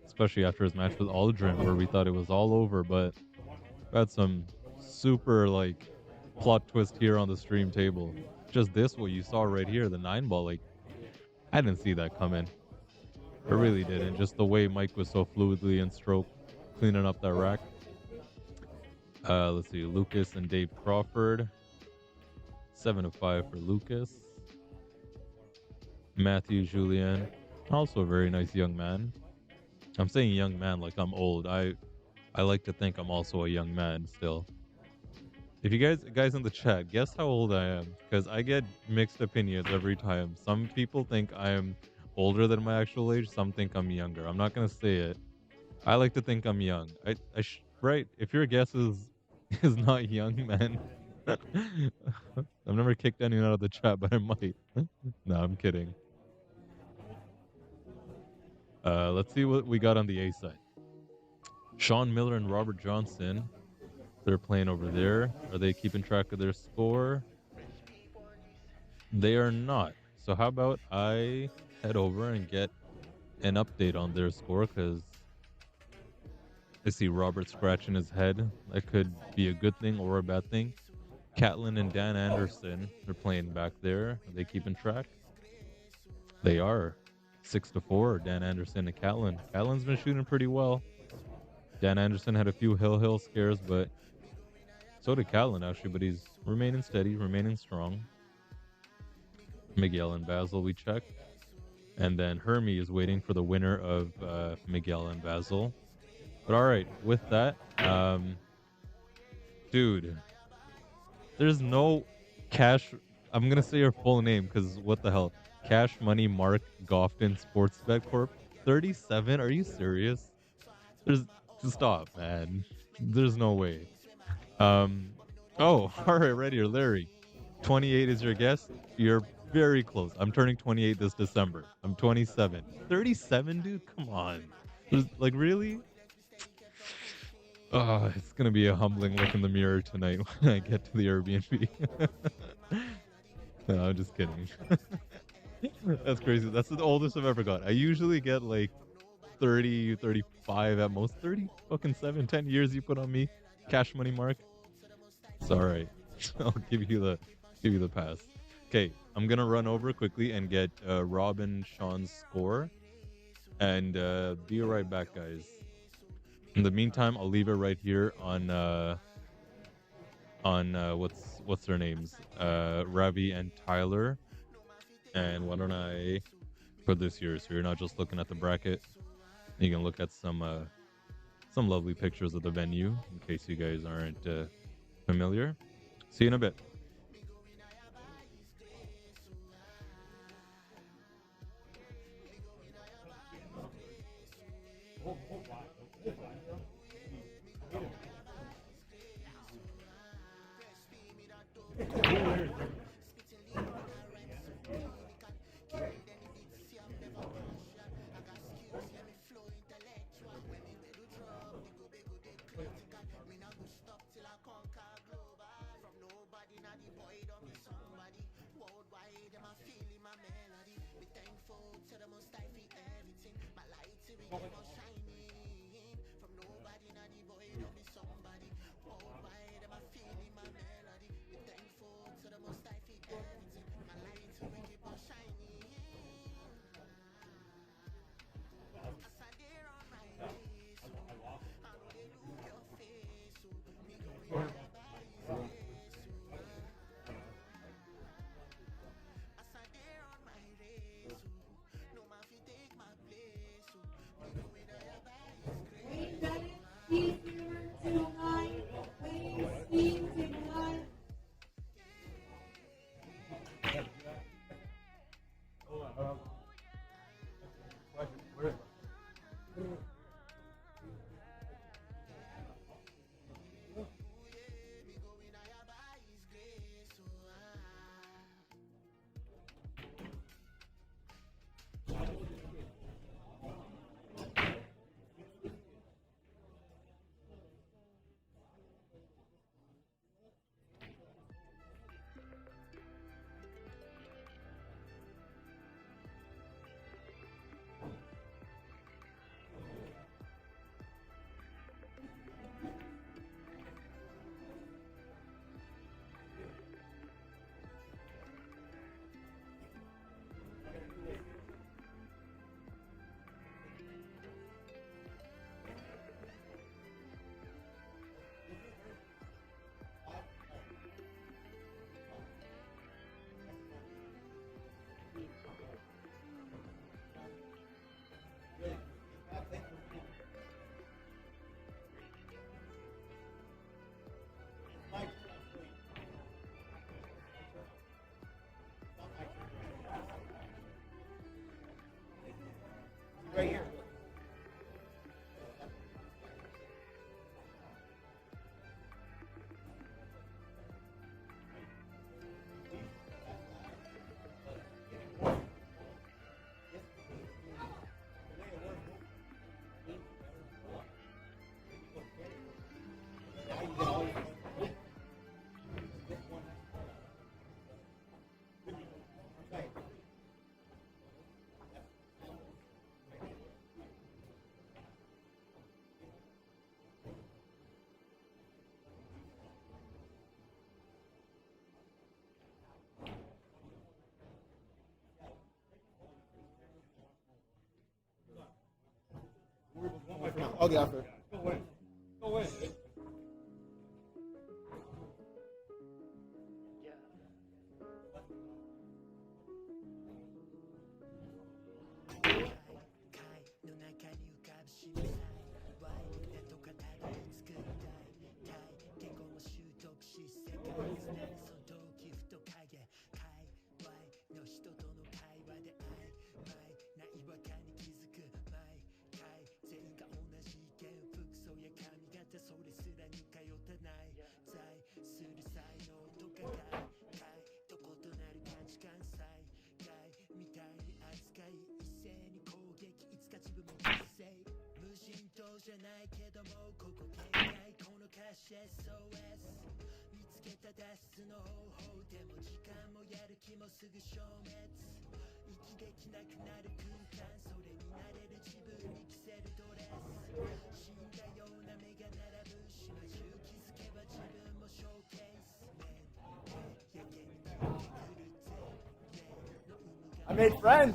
especially after his match with Aldrin, where we thought it was all over, but had some super plot twist here on the stream table. Just this, what you saw right here, the 9-ball, I didn't see that coming. I really didn't. Just the way Mike was so fluidly in stroke, cleaning up that rack. Let's see, Lucas and Dave Crawford. 7-5 for Lucas. Matthew Julien, also a very nice young man. I'm saying young man like I'm old. I like to think I'm also a young man still. If you guys in the chat, guess how old I am, because I get mixed opinions every time. Some people think I am older than my actual age. Some think I'm younger. I'm not gonna say it. I like to think I'm young. Right? If your guess is not young, man. I've never kicked anyone out of the chat, but I might. No, I'm kidding. Let's see what we got on the A side. Sean Miller and Robert Johnson. They're playing over there. Are they keeping track of their score? They are not. So how about I head over and get an update on their score, because I see Robert scratching his head. That could be a good thing or a bad thing. Catlin and Dan Anderson, they're playing back there. Are they keeping track? They are. 6-4, Dan Anderson and Catlin. Catlin's been shooting pretty well. Dan Anderson had a few hill scares, but so did Catlin actually, but he's remaining steady, remaining strong. Miguel and Basil we checked. And then Hermie is waiting for the winner of Miguel and Basil. But all right, with that, dude, there's no cash. I'm going to say your full name because what the hell? Cash Money Mark Gofton Sportsbet Corp. 37? Are you serious? There's stop, man. There's no way. Oh, all right, right here, Larry. 28 is your guess. You're very close. I'm turning 28 this December. I'm 27. 37, dude? Come on. There's, like, really? Oh, it's gonna be a humbling look in the mirror tonight when I get to the Airbnb. No, I'm just kidding. That's crazy. That's the oldest I've ever got. I usually get like 30, 35 at most. 30 fucking 7, 10 years you put on me. Cash Money Mark. It's all right. I'll give you the pass. Okay, I'm gonna run over quickly and get Rob and Sean's score, and be right back, guys. In the meantime, I'll leave it right here on what's their names, Ravi and Tyler. And why don't I put this here so you're not just looking at the bracket. You can look at some lovely pictures of the venue in case you guys aren't familiar. See you in a bit. I'll get after. Go in. Go in. I made friends.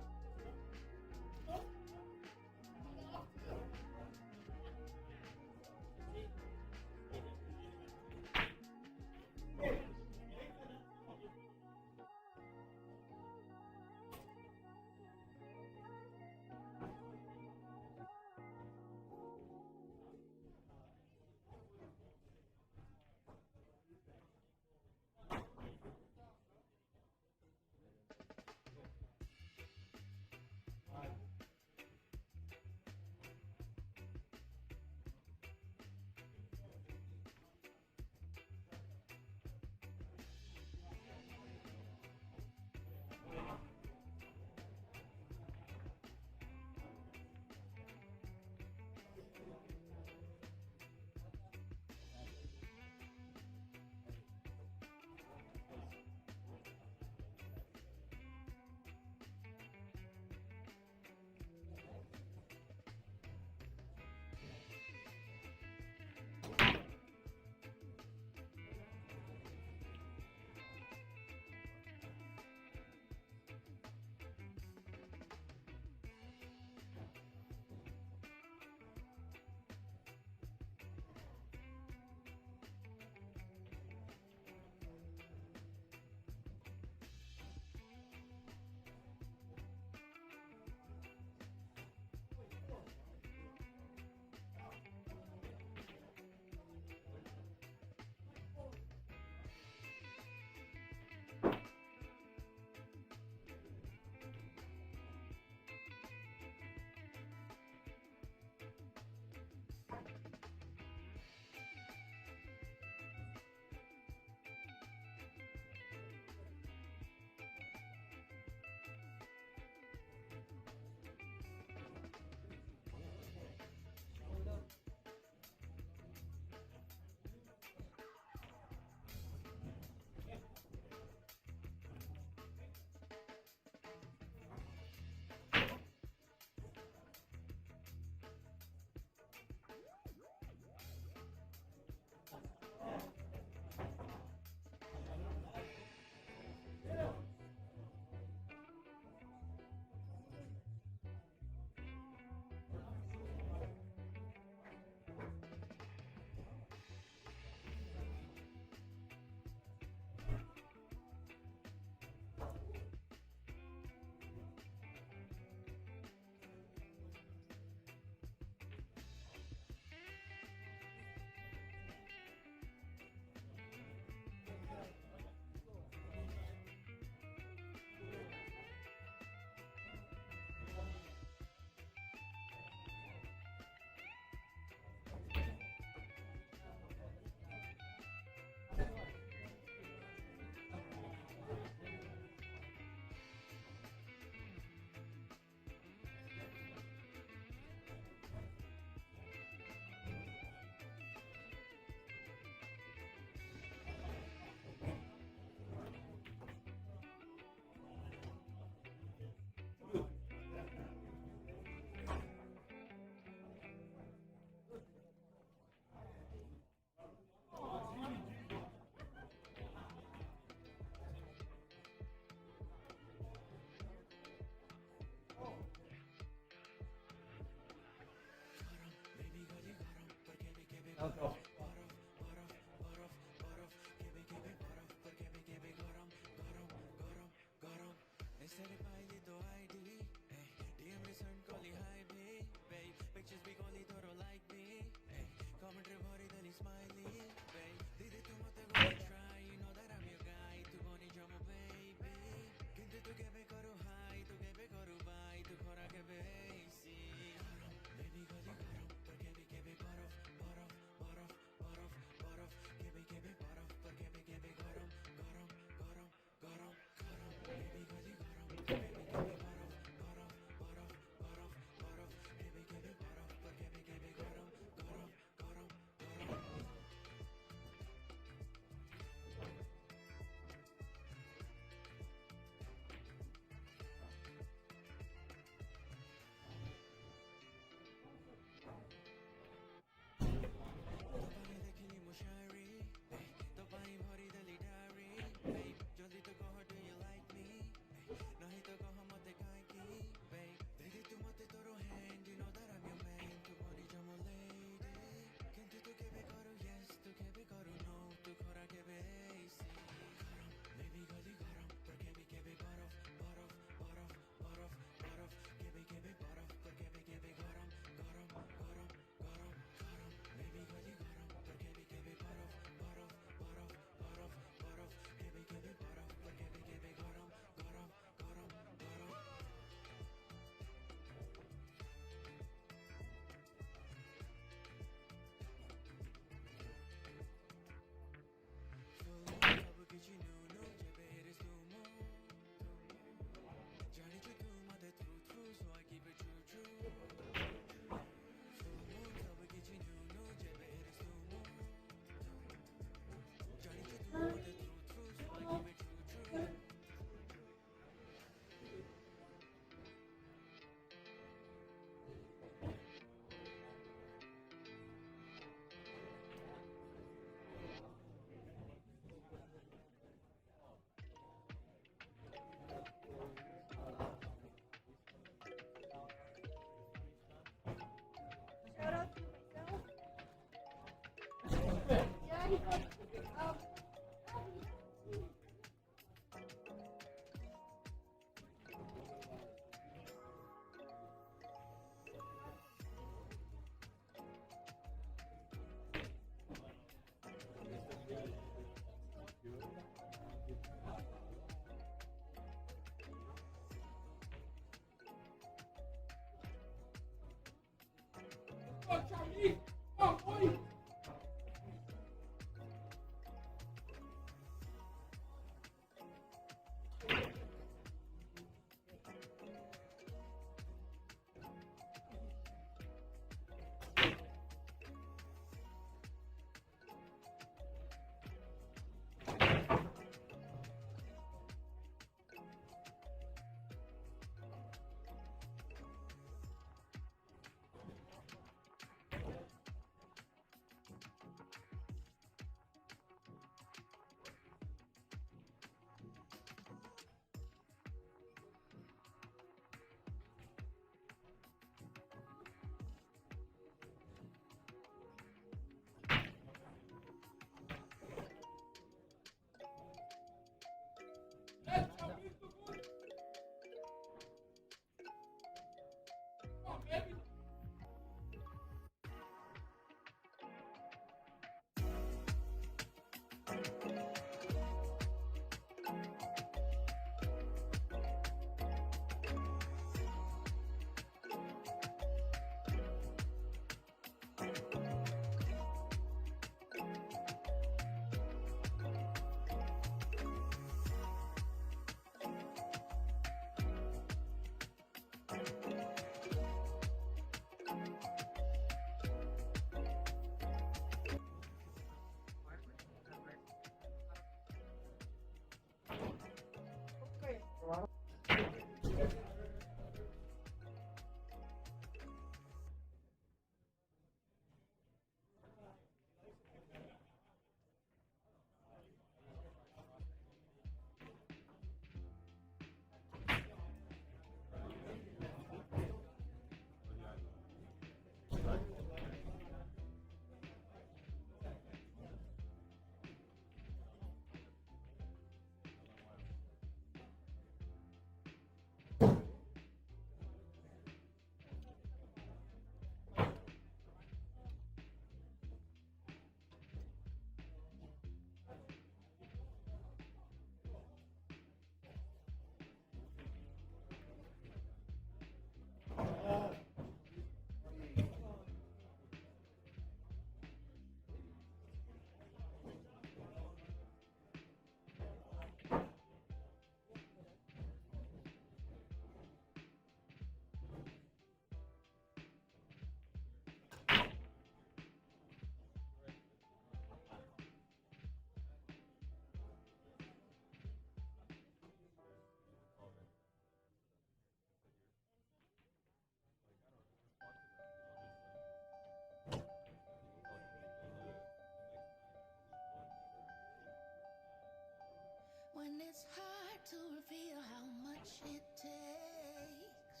It's hard to reveal how much it takes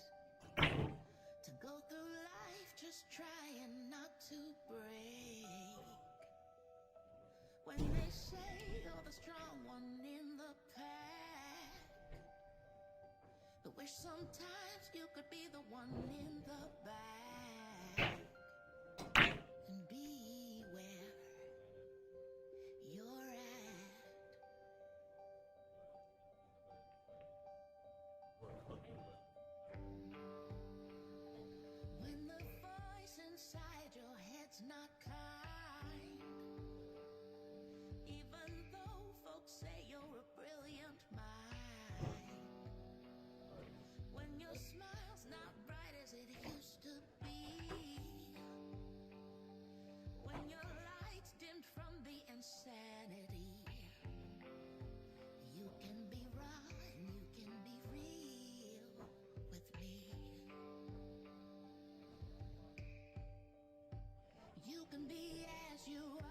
to go through life just trying not to break. When they say you're the strong one in the pack, but wish sometimes you could be the one in the back. And be where you're at. When the voice inside your head's not kind, even though folks say you're a brilliant mind, when your smile's not bright as it used to be, when your light's dimmed from the insanity, you can be raw and you can be real with me. You can be as you are.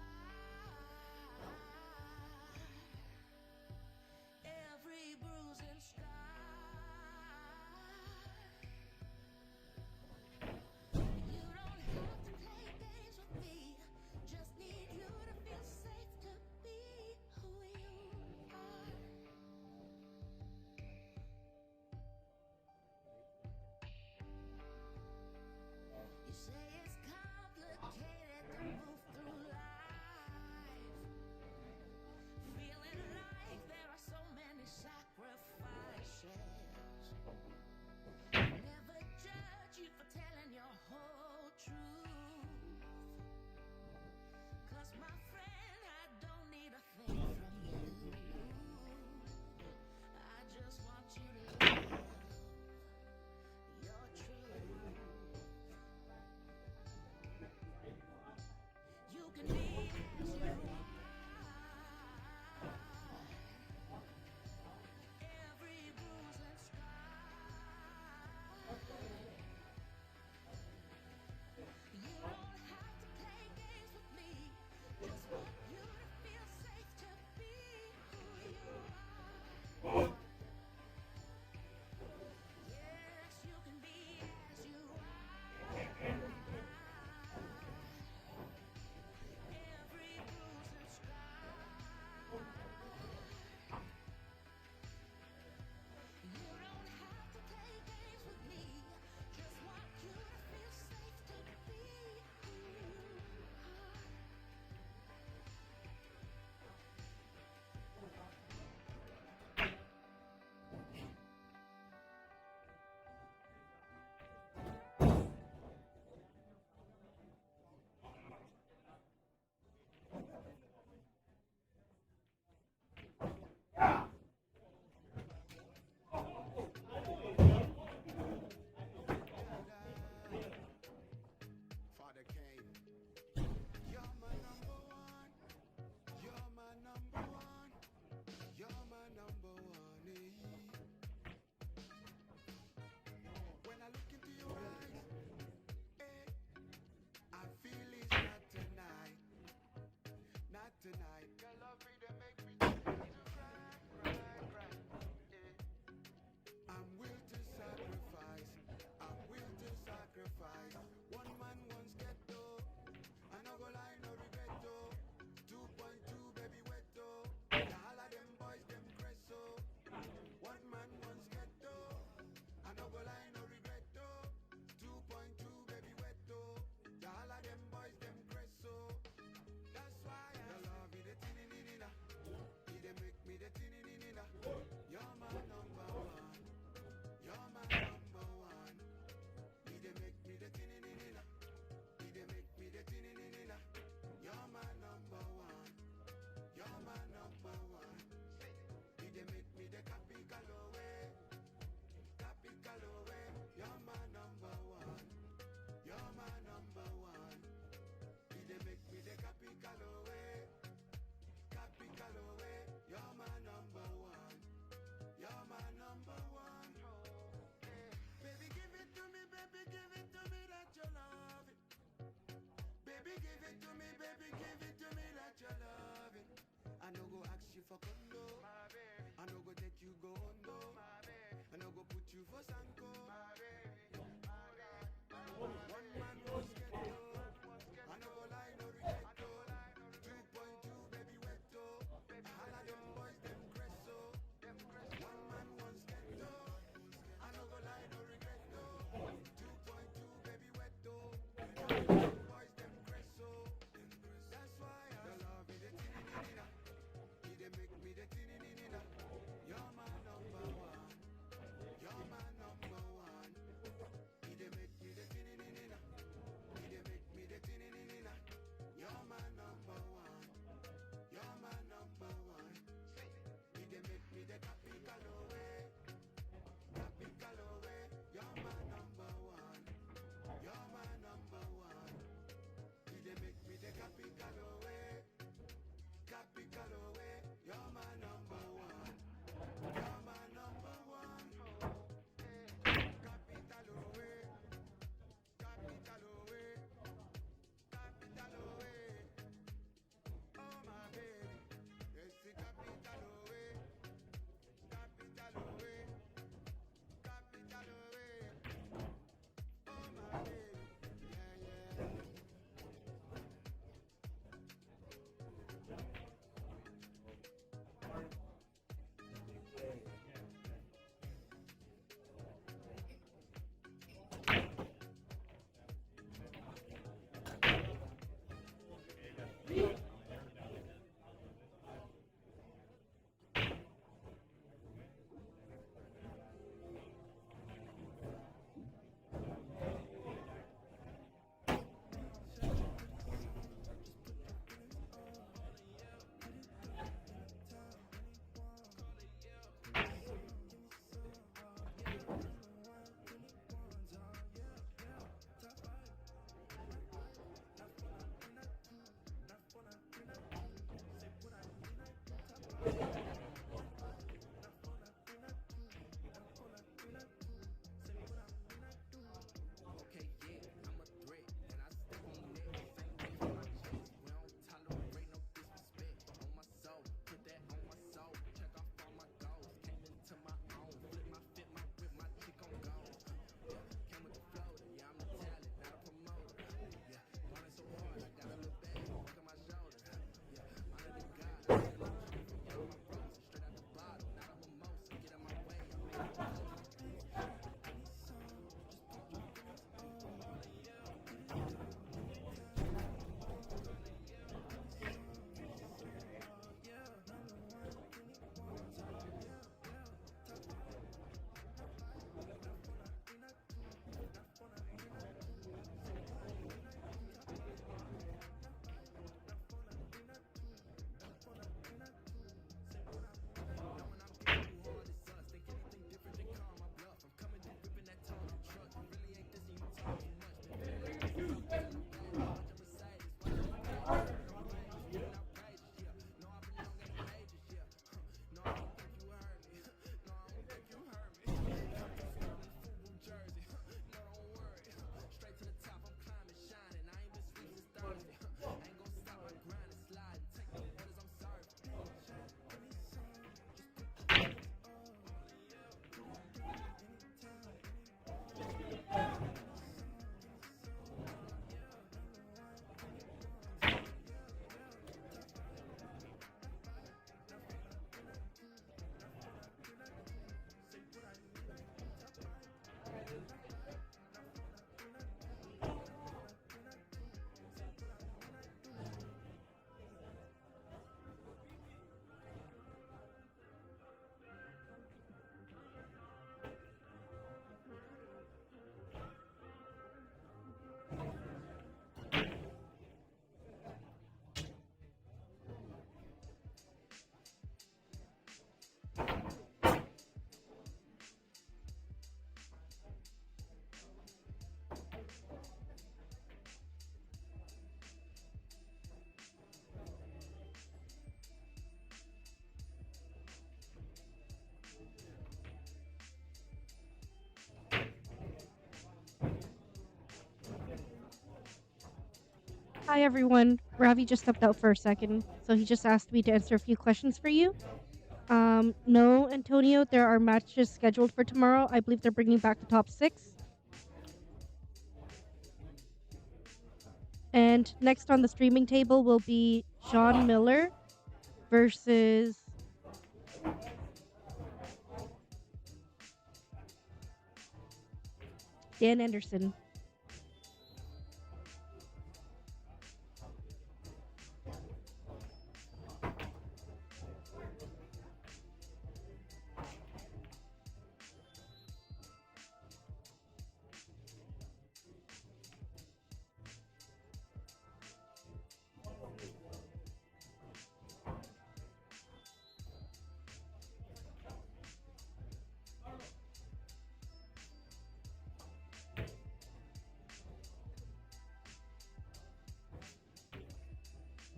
Hi everyone. Ravi just stepped out for a second, so he just asked me to answer a few questions for you. No, Antonio, there are matches scheduled for tomorrow. I believe they're bringing back the top 6. And next on the streaming table will be Sean Miller versus Dan Anderson.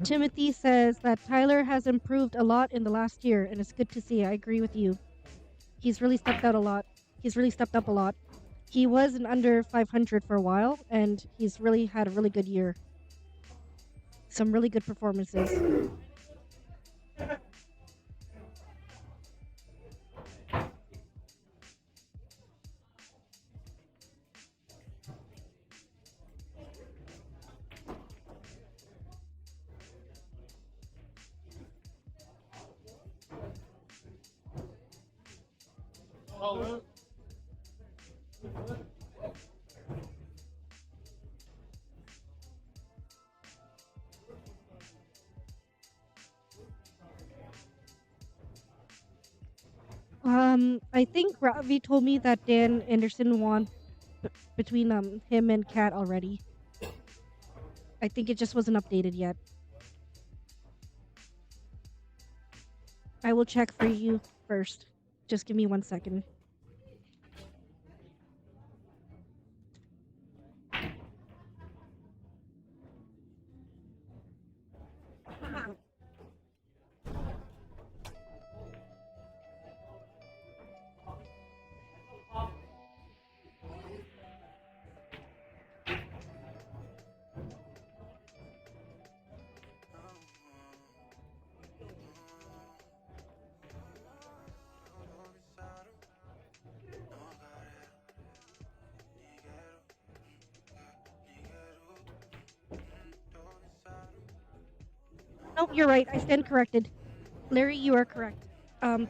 Timothy says that Tyler has improved a lot in the last year, and it's good to see. I agree with you. He's really stepped out a lot. He's really stepped up a lot. He was an under 500 for a while, and he's really had a really good year. Some really good performances. I think Ravi told me that Dan Anderson won between him and Kat already. I think it just wasn't updated yet. I will check for you first. Just give me 1 second. No, you're right. I stand corrected. Larry, you are correct.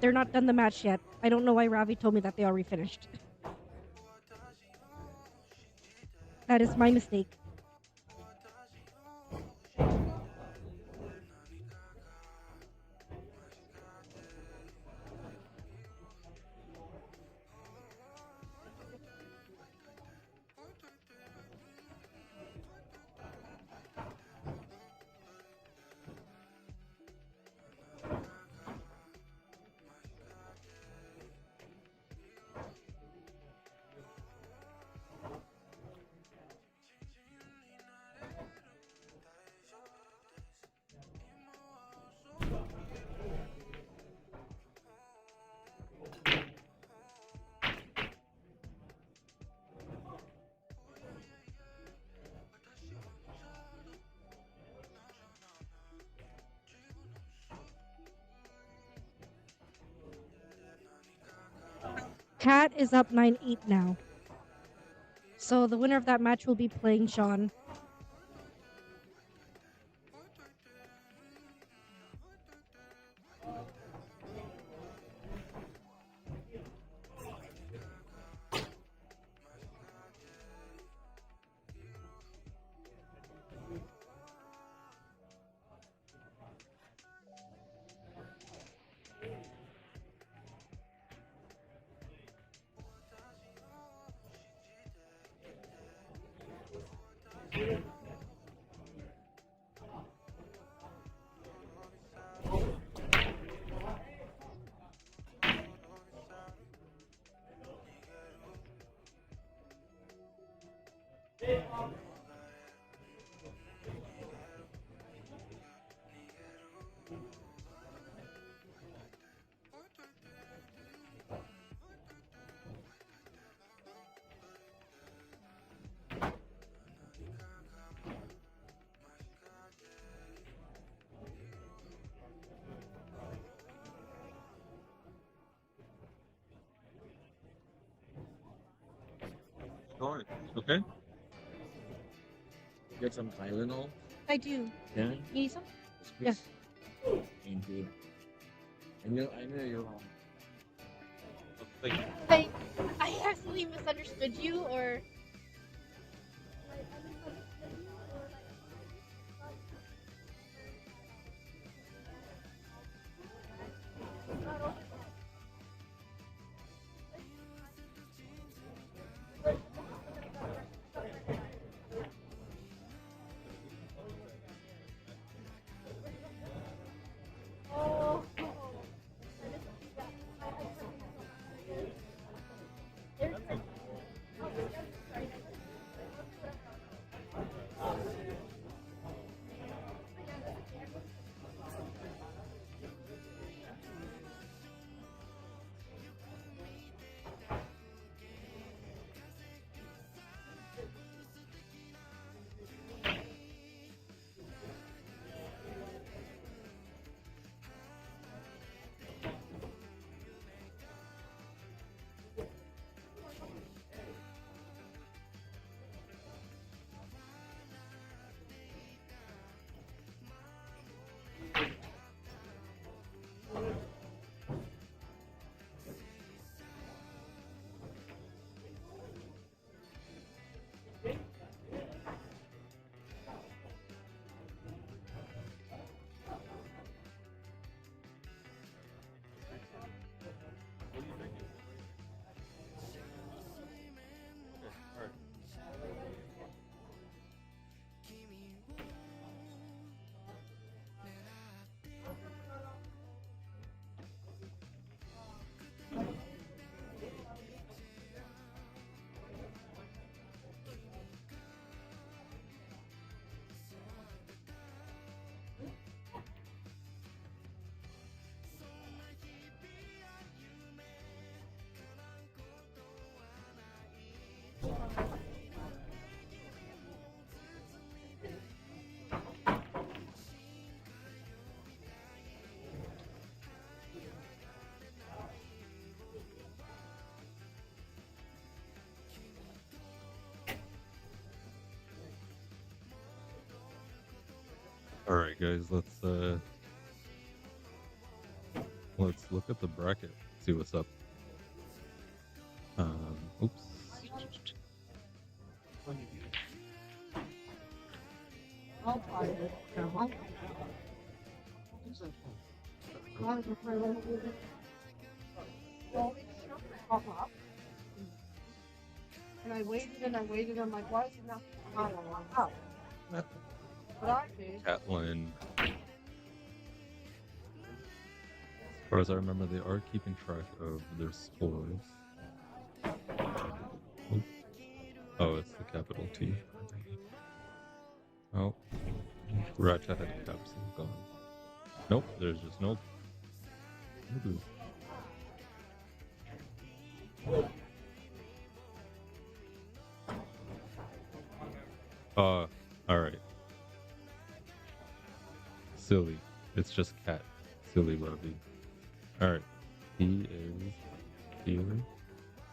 They're not done the match yet. I don't know why Ravi told me that they already finished. That is my mistake. Kat is up 9-8 now. So the winner of that match will be playing Sean. Going. Okay. Get some Tylenol. I do. Yeah. You need some? Yes. Ain't good. I know you're wrong. I actually misunderstood you, or All right, guys, let's look at the bracket. See what's up. Oops. I'll find it. And I waited and I waited. I'm like, why is it not out? But I did. Catlin. As far as I remember, they are keeping track of their scores. Oop. Oh, it's the capital T. Oh, Ratchet had caps and gone. Nope, there's just nope. Alright. Silly. It's just cat. Silly Robbie. Alright. He is here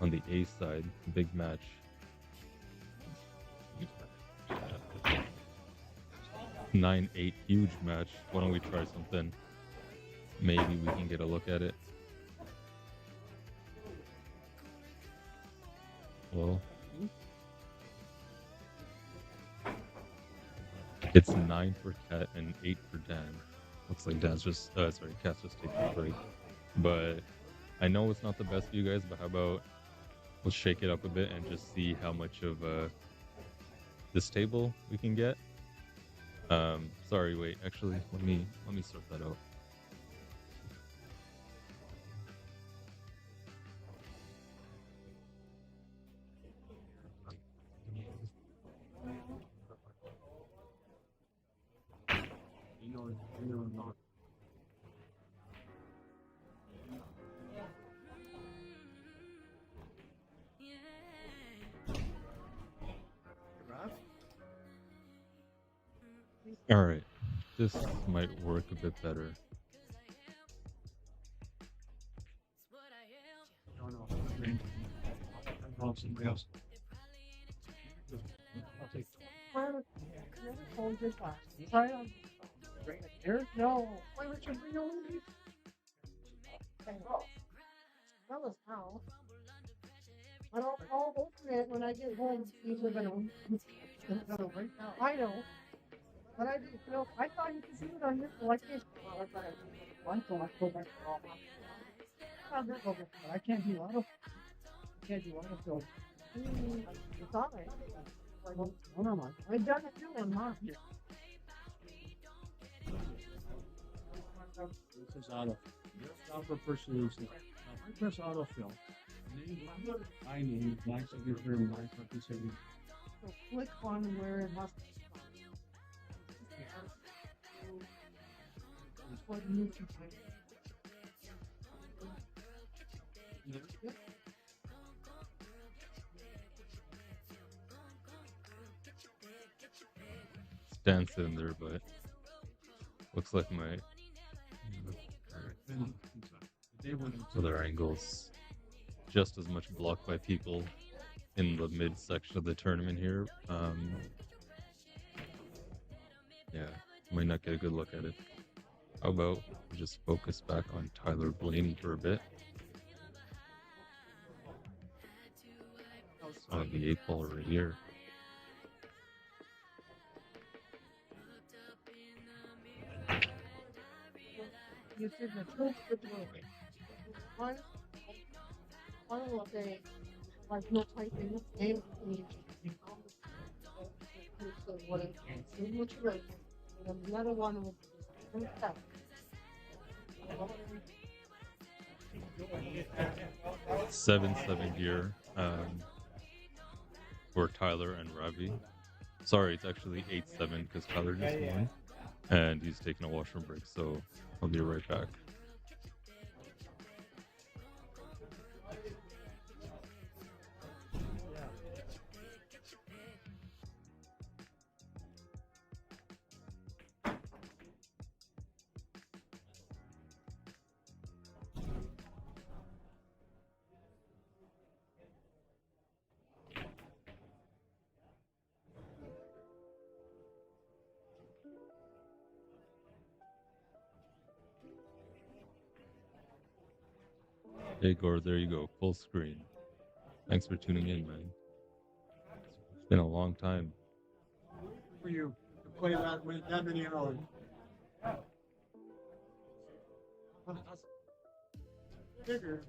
on the A side. Big match. 9-8 huge match. Why don't we try something? Maybe we can get a look at it. Well, it's 9 for Cat and 8 for Dan. Looks like Dan's just, Cat's just taking a break. But I know it's not the best for you guys, but how about let's shake it up a bit and just see how much of this table we can get. Sorry, wait, actually, let me sort that out. All right, this might work a bit better. No, no. I want somebody else. I'll take. Try on. Here? No. Why would you bring on me? That was how. But I'll open it when I get home. These are gonna right now. I know. But I didn't know. I thought you could see it on your. Well, I can't. Well, I thought I thought I go back to all my. I can't do auto. I can't do auto fill. It's all right. Well, never mind. I done it too on mine. This is auto. Now for person uses. I press autofill. My name, my signature, and my participant. So click on where it has to. What you need to type. Stan's in there, but looks like my other angles just as much blocked by people in the mid section of the tournament here. Yeah, might not get a good look at it. How about we just focus back on Tyler Blaney for a bit? The 8 ball right here. You said the truth would be one will say, like, no typing, and what it is, what you write, and another one will be stuff. 7-7 here for Tyler and Ravi. Sorry, it's actually 8-7 because Tyler just won, and he's taking a washroom break, so I'll be right back. Hey Gore, there you go, full screen. Thanks for tuning in, man. It's been a long time. For you to play that with that many hours. Bigger.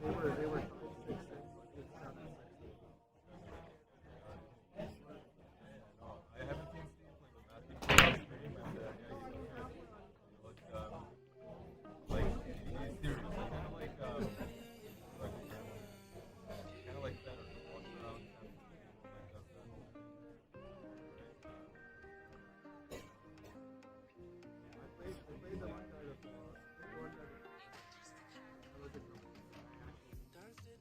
They were 6-6, 7-6. I haven't seen Steve play with Matthew on stream, and yeah, he looks like he's serious, kind of like better. Walks around and like does that. I played the one guy before. I was a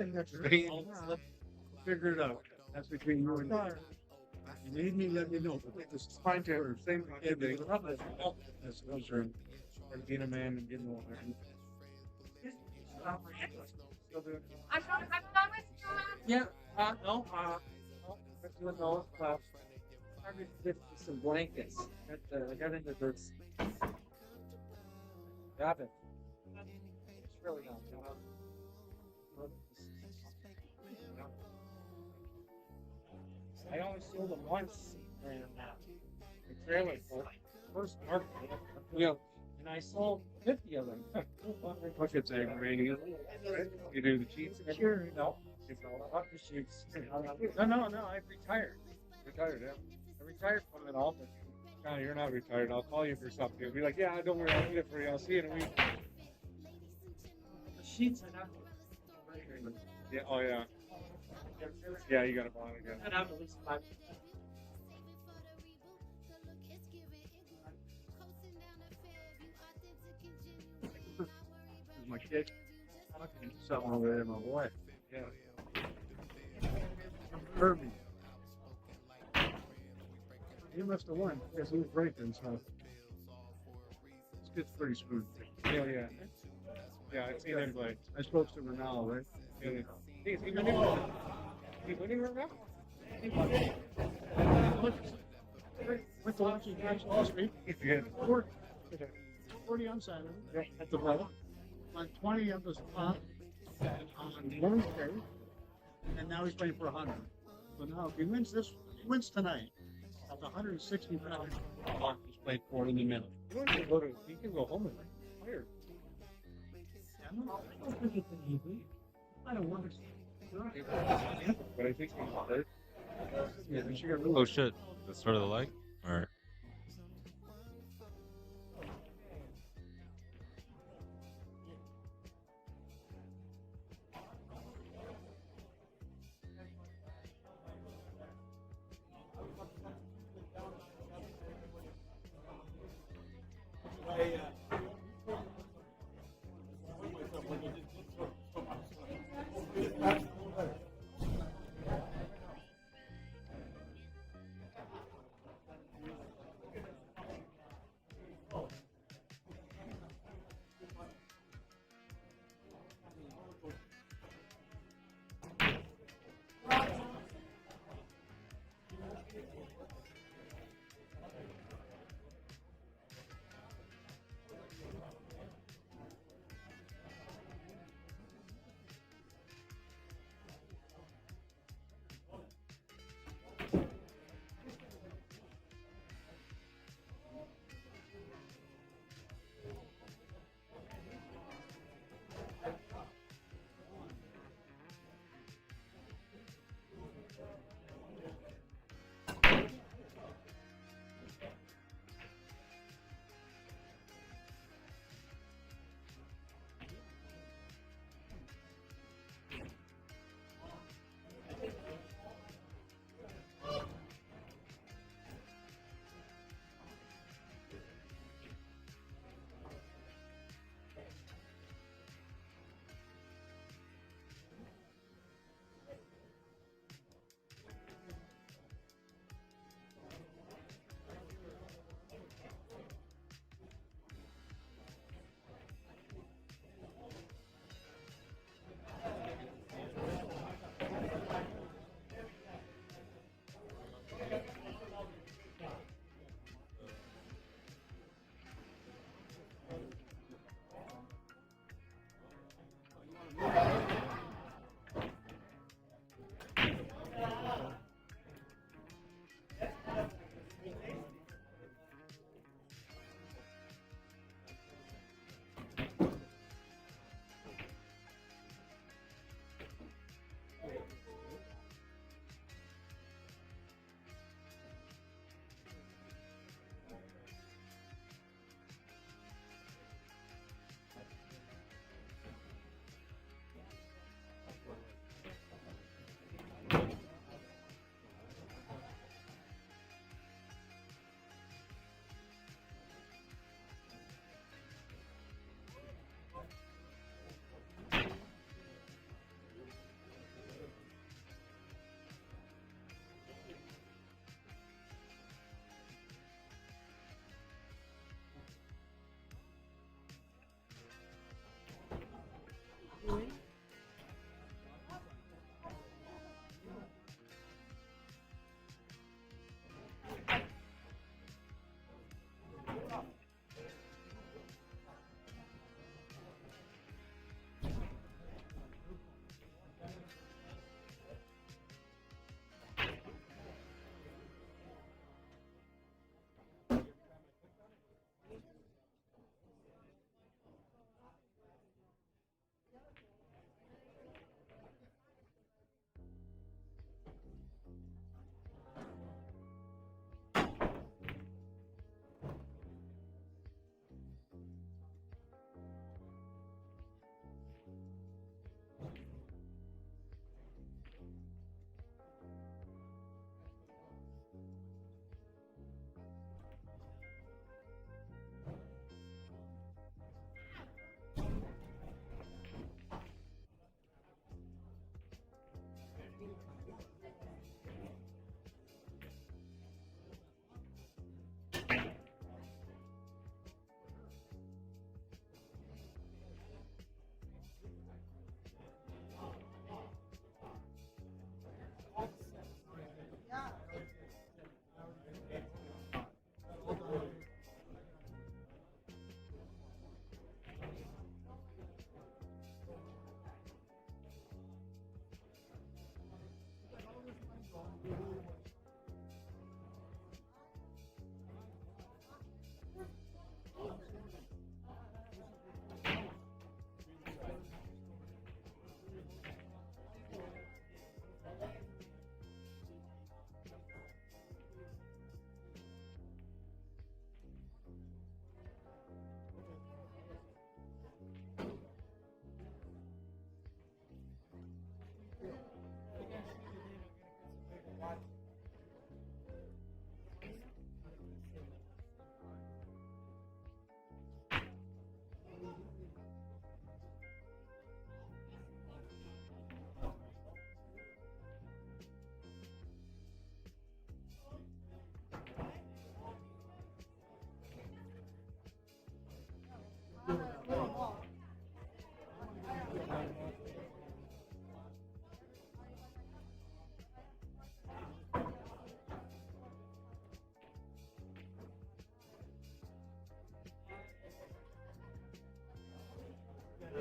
think that's figure it out. That's between you and me. You need me, let me know. But this is fine to her. Same thing. That's those are being a man and getting older. I'm done with Yeah, no, I'm doing those, probably get some blankets. I got into this. Got it. It's really not, I only sold them once, and the trailer for first market, and I sold 50 of them. Look, it's aggravating. You do the cheats. Sure, no. Fuck the sheets. No, I've retired. Retired, yeah. I retired from it all, but No, you're not retired. I'll call you for something. You'll be like, yeah, don't worry, I'll get it for you. I'll see you in a week. the sheets I have. Yeah, oh yeah. Yeah, you got a bond again. I have at least 5. There's my kid. Something over there, my wife. Yeah. Herbie. He must have won because he was breaking, so this kid's pretty smooth. Yeah. Yeah, I've seen him play. I spoke to Ronaldo, right? Yeah. He's winning right now? Went to watch his games last week. Yeah. 40 on Saturday at the Villa. On 20 of his on Wednesday. And now he's playing for 100. So now if he wins tonight, that's 160 pounds. He's played 40 minutes. He can go home and retire. I don't want to. But I think he's hurt. Yeah, she got Oh shit! The start of the leg. All right.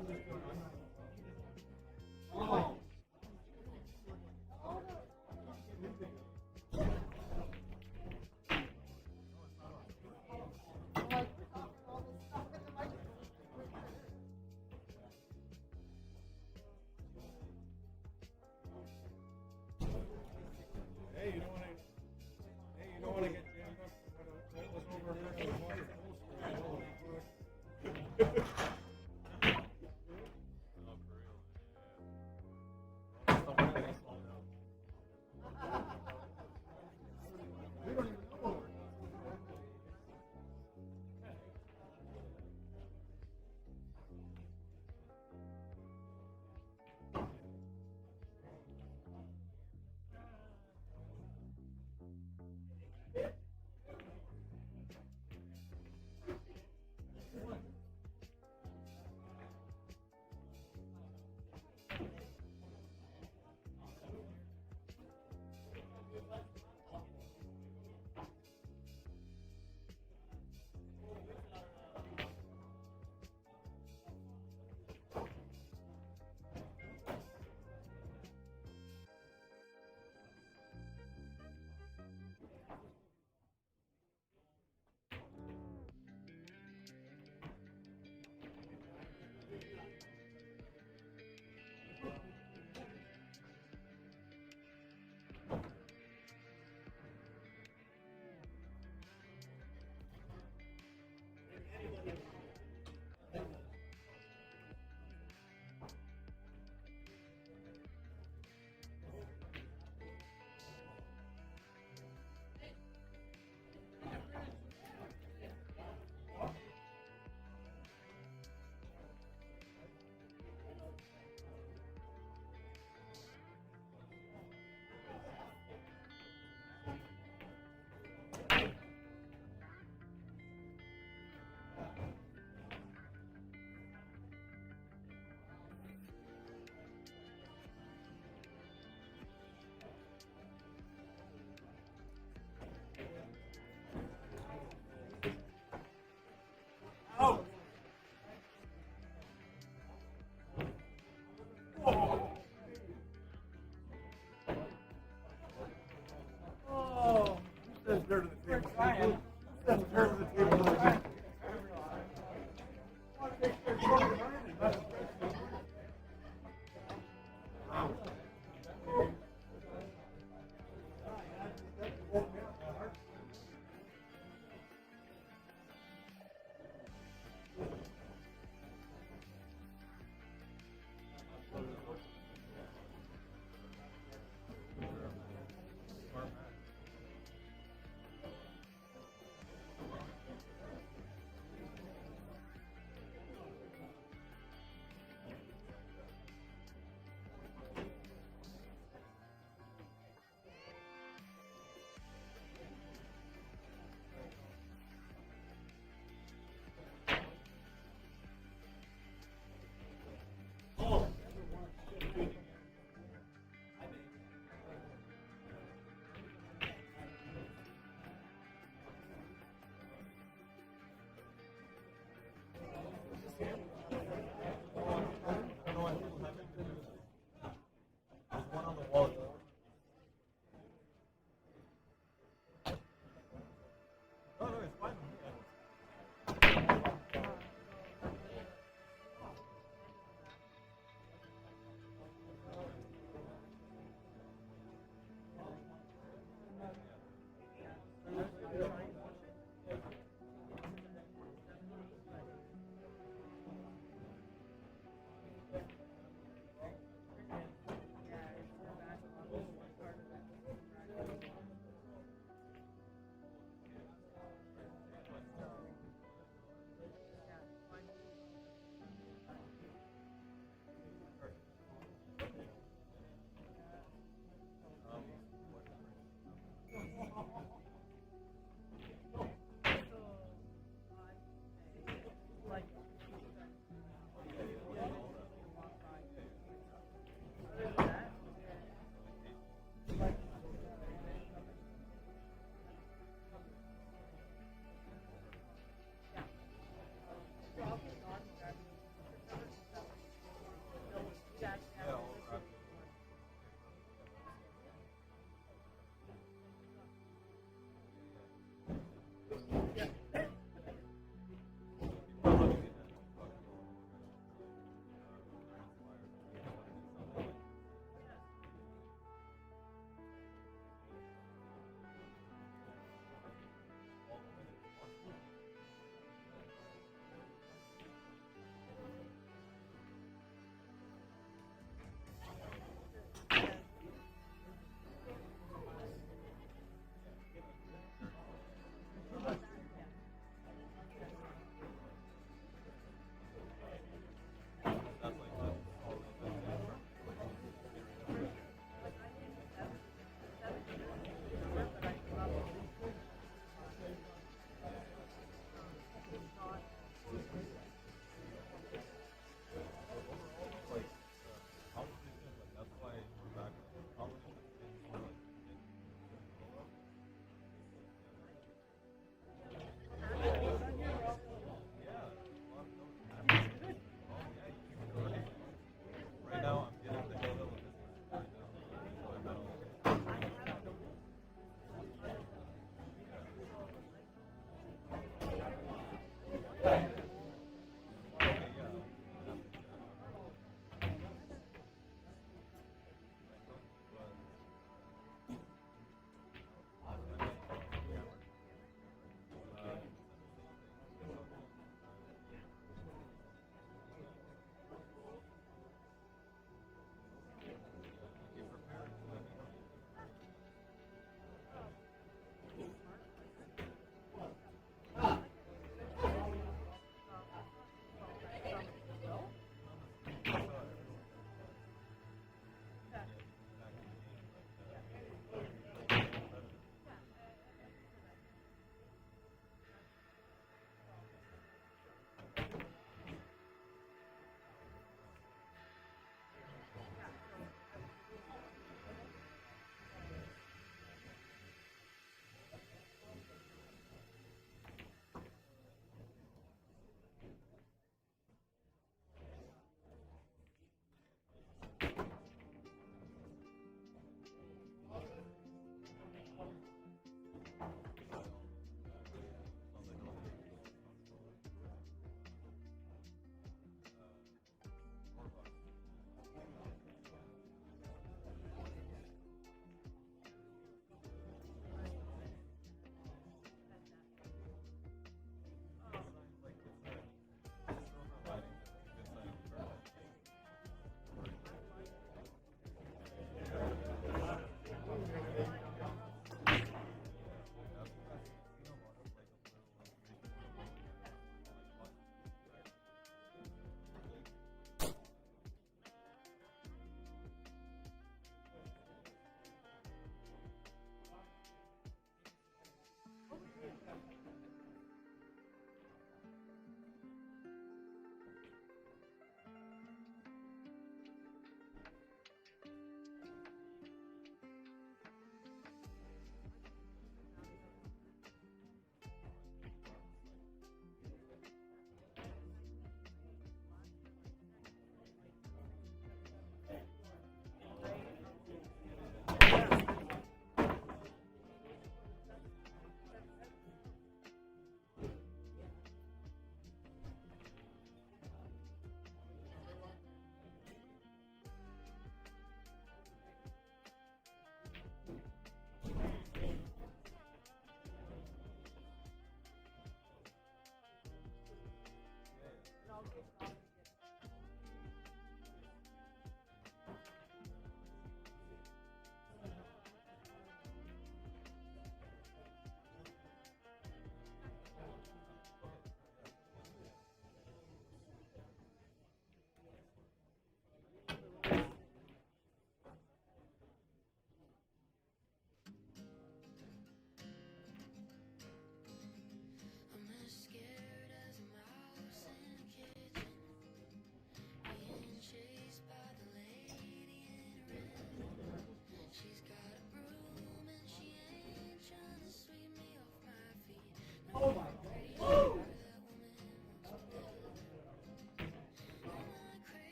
Hey, you don't want to. Hey, you don't want to get jammed up. What was overheard on the water post.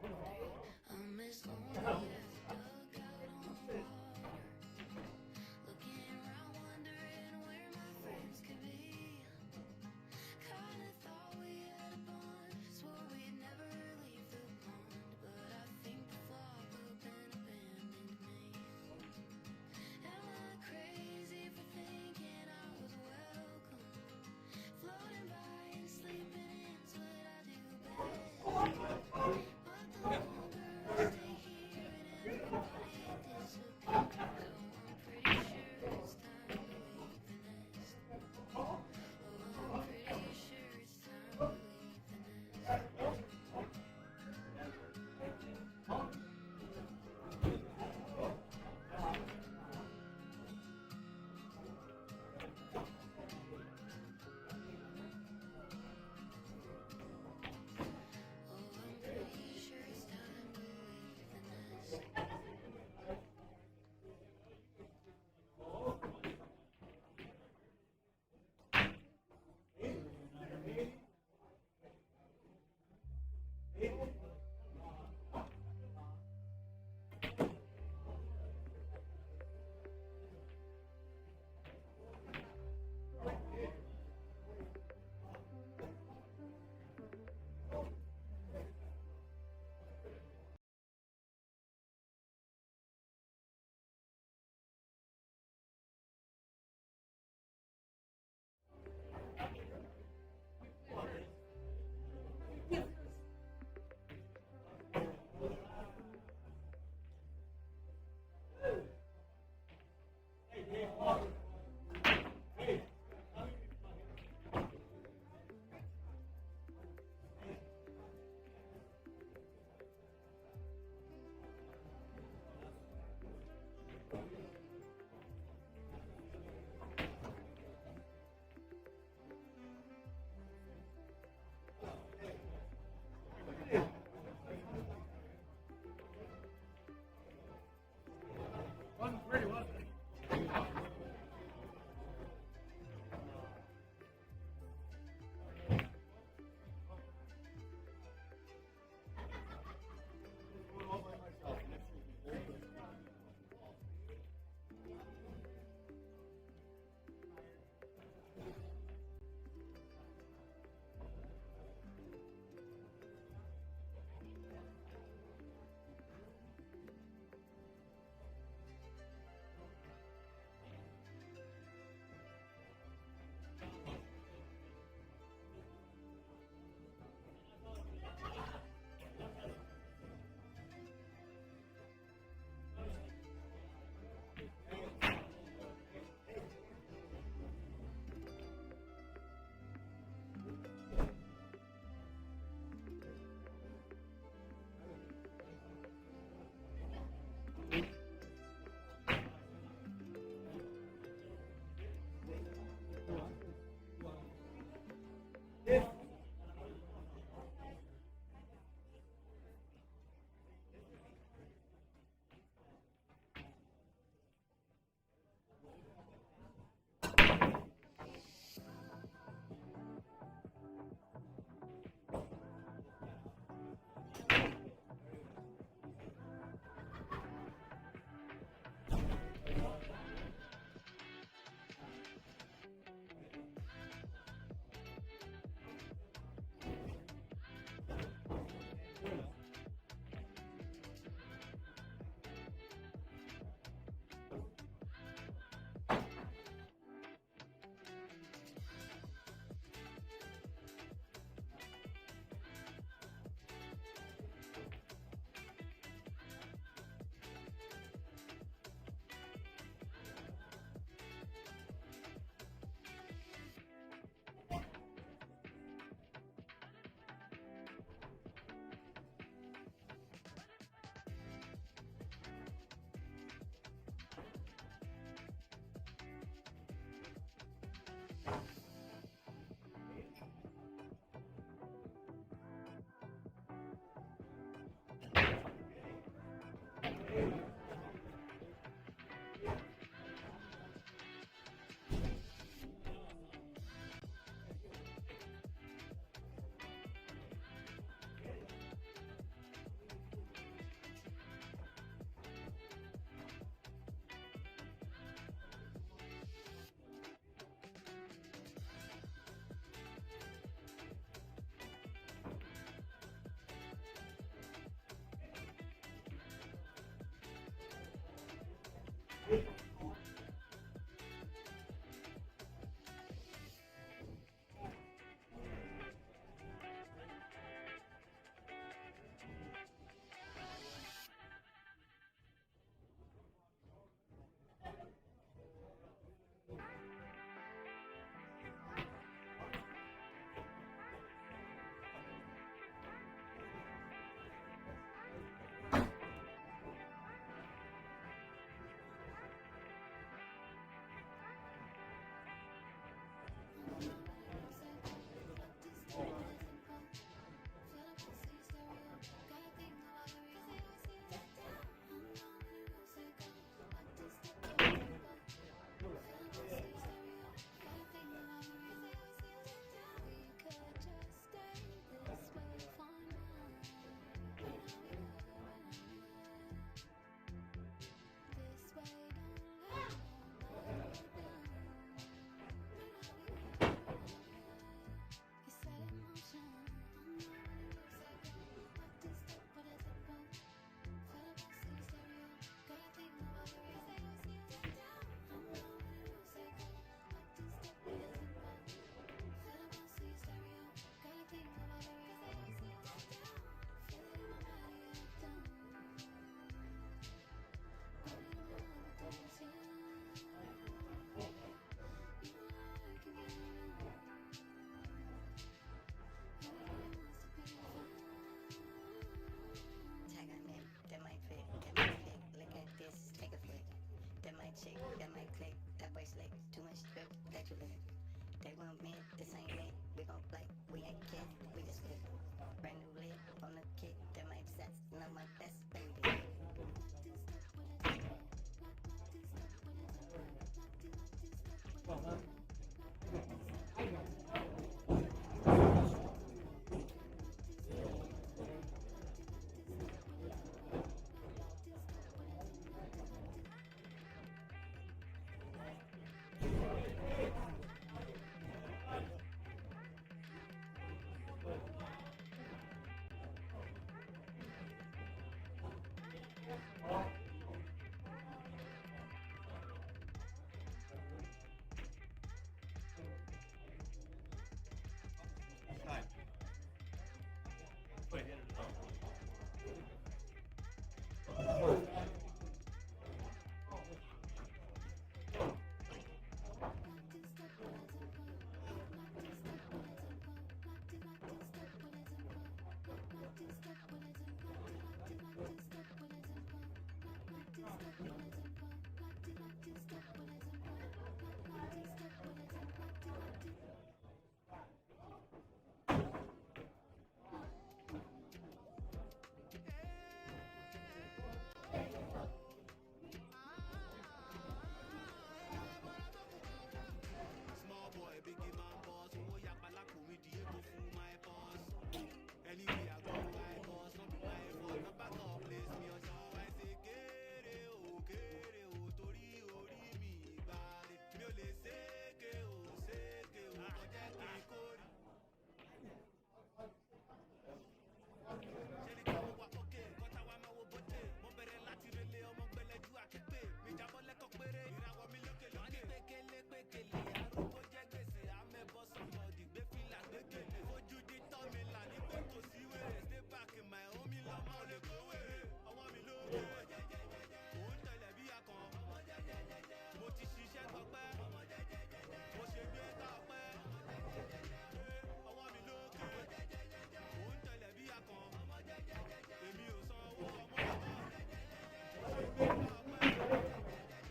I'm as lonely as a dugout on water. Looking around, wondering where my friends could be. Kinda thought we had a bond, swore we'd never leave the pond. But I think the flock up and abandoned me. Am I crazy for thinking I was welcome? Floating by and sleeping in's what I do best. But the longer I stay here and everybody disappears, oh, I'm pretty sure it's time to leave the nest. Oh, I'm pretty sure it's time to leave the nest. Pretty sure it's time to leave the nest. Wasn't pretty, was it? chick that might click, that boy slick, too much drip, that you lick. They want me, this ain't it. We gon' play, we ain't kids, we just flip. Brand new lid on the kick, that might sets, none my best baby. Small boy, biggie man boss. Oh, yeah, palaco, me the ego fool my boss. Anyway, I go my boss, not be my fault. No back up, place me on show. I say, kere o, tori ori mi gbare. Mi ò lè seke o, kọjá kí n kórè. Ṣé ní kí mo wà ókè? Kọ́tà wa máa wo bóde. Mo bẹ̀rẹ̀ láti relé ọmọ gbẹlẹ́jú àkékpé. Mi jábọ́ lẹ́kọ̀ọ́ péré. Ìràwọ̀ mi lókè lókè. Wọ́n ní pékélé, arúgbó jẹ́ gbèsè. Amẹ́bọ̀ sọ̀rọ̀ dìgbé fìlà gbégélé. Fojú di tọ́ mi là ní pé kò sí wèrè. Stay back in my home, mi lọ́mọ ò lè kó wèrè. Ọwọ́ mi lókè. Mò ń tẹ̀lé bí akàn. Mo ti ṣiṣẹ́ gbọpẹ́. Mo ṣe bí ẹ̀ka ọpẹ́. Ọwọ́ mi lókè. Mò ń tẹ̀lé bí akàn. Èmi ò san owó ọmọ ọkọ. Mo ṣe bí ẹ̀ka ọpẹ́.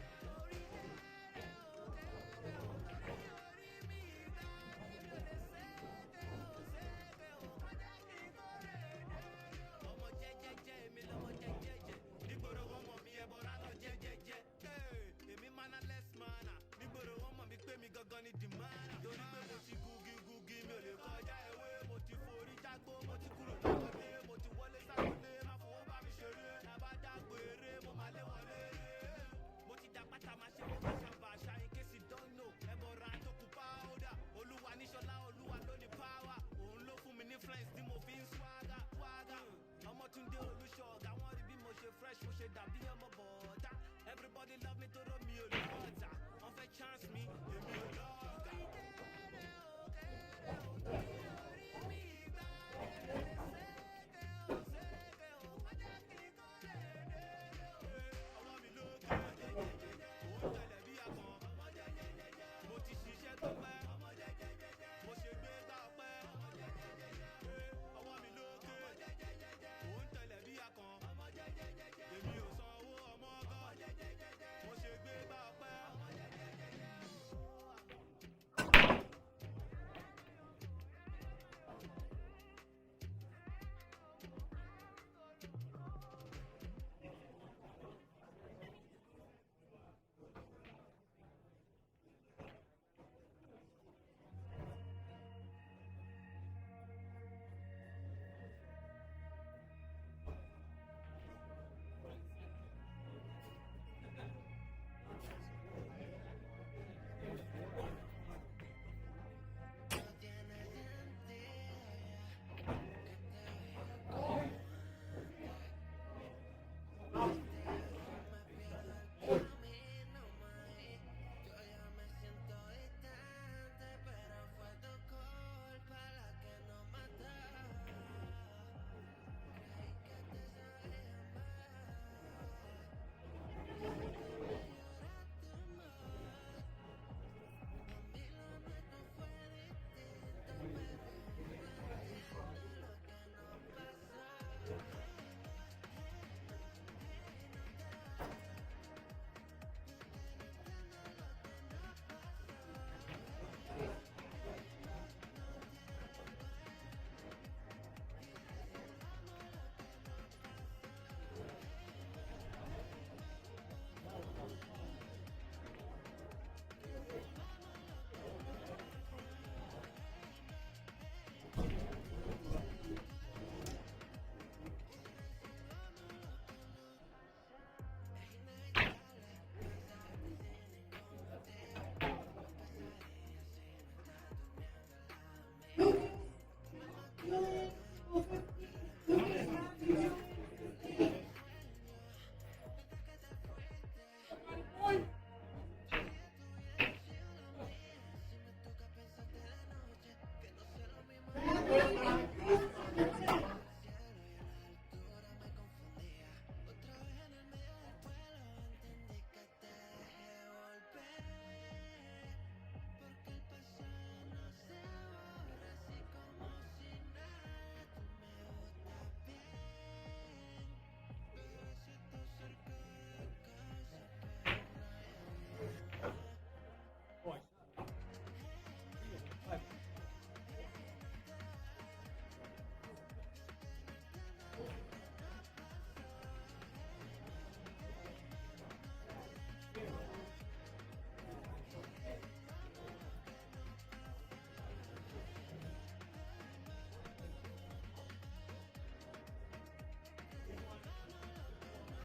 Ọmọ jẹ́jẹ́jẹ́, èmi lọ́mọ jẹ́jẹ́jẹ́. Nígboro wọn mọ̀ mí ẹbọra lọ jẹ́jẹ́jẹ́. Èmi mana less mana. Nígboro wọn mọ̀ mí pé mi gangan ni dìmánà. Torí pé mo ti gugi, mi ò lè kọjá ewé. Mo ti forí jágbó, mo ti kúrò lágbọ́dé. Mo ti wọlé ságbọ́dé, má fowó bá mi ṣeré. Nàbá dàgbò eré, mo máa lé wọlé. Mo ti dá pátá máa ṣe mo bàṣà in case you don't know. Ẹbọra tó kù páódà. Olúwa níṣọlá, olúwa ló ní power. Òun ló fún mi ní friends tí mo fi ń swagger. Ọmọtúndé Olúṣọ̀gá, wọ́n rí bí mo ṣe fresh, mo ṣe dàbí ọmọ bọ̀ọ̀dá. Everybody love me tó rọ mi ò lọ́ọ̀tà. Wọ́n fẹ́ chance mi, èmi ò lọ́ọ̀tà.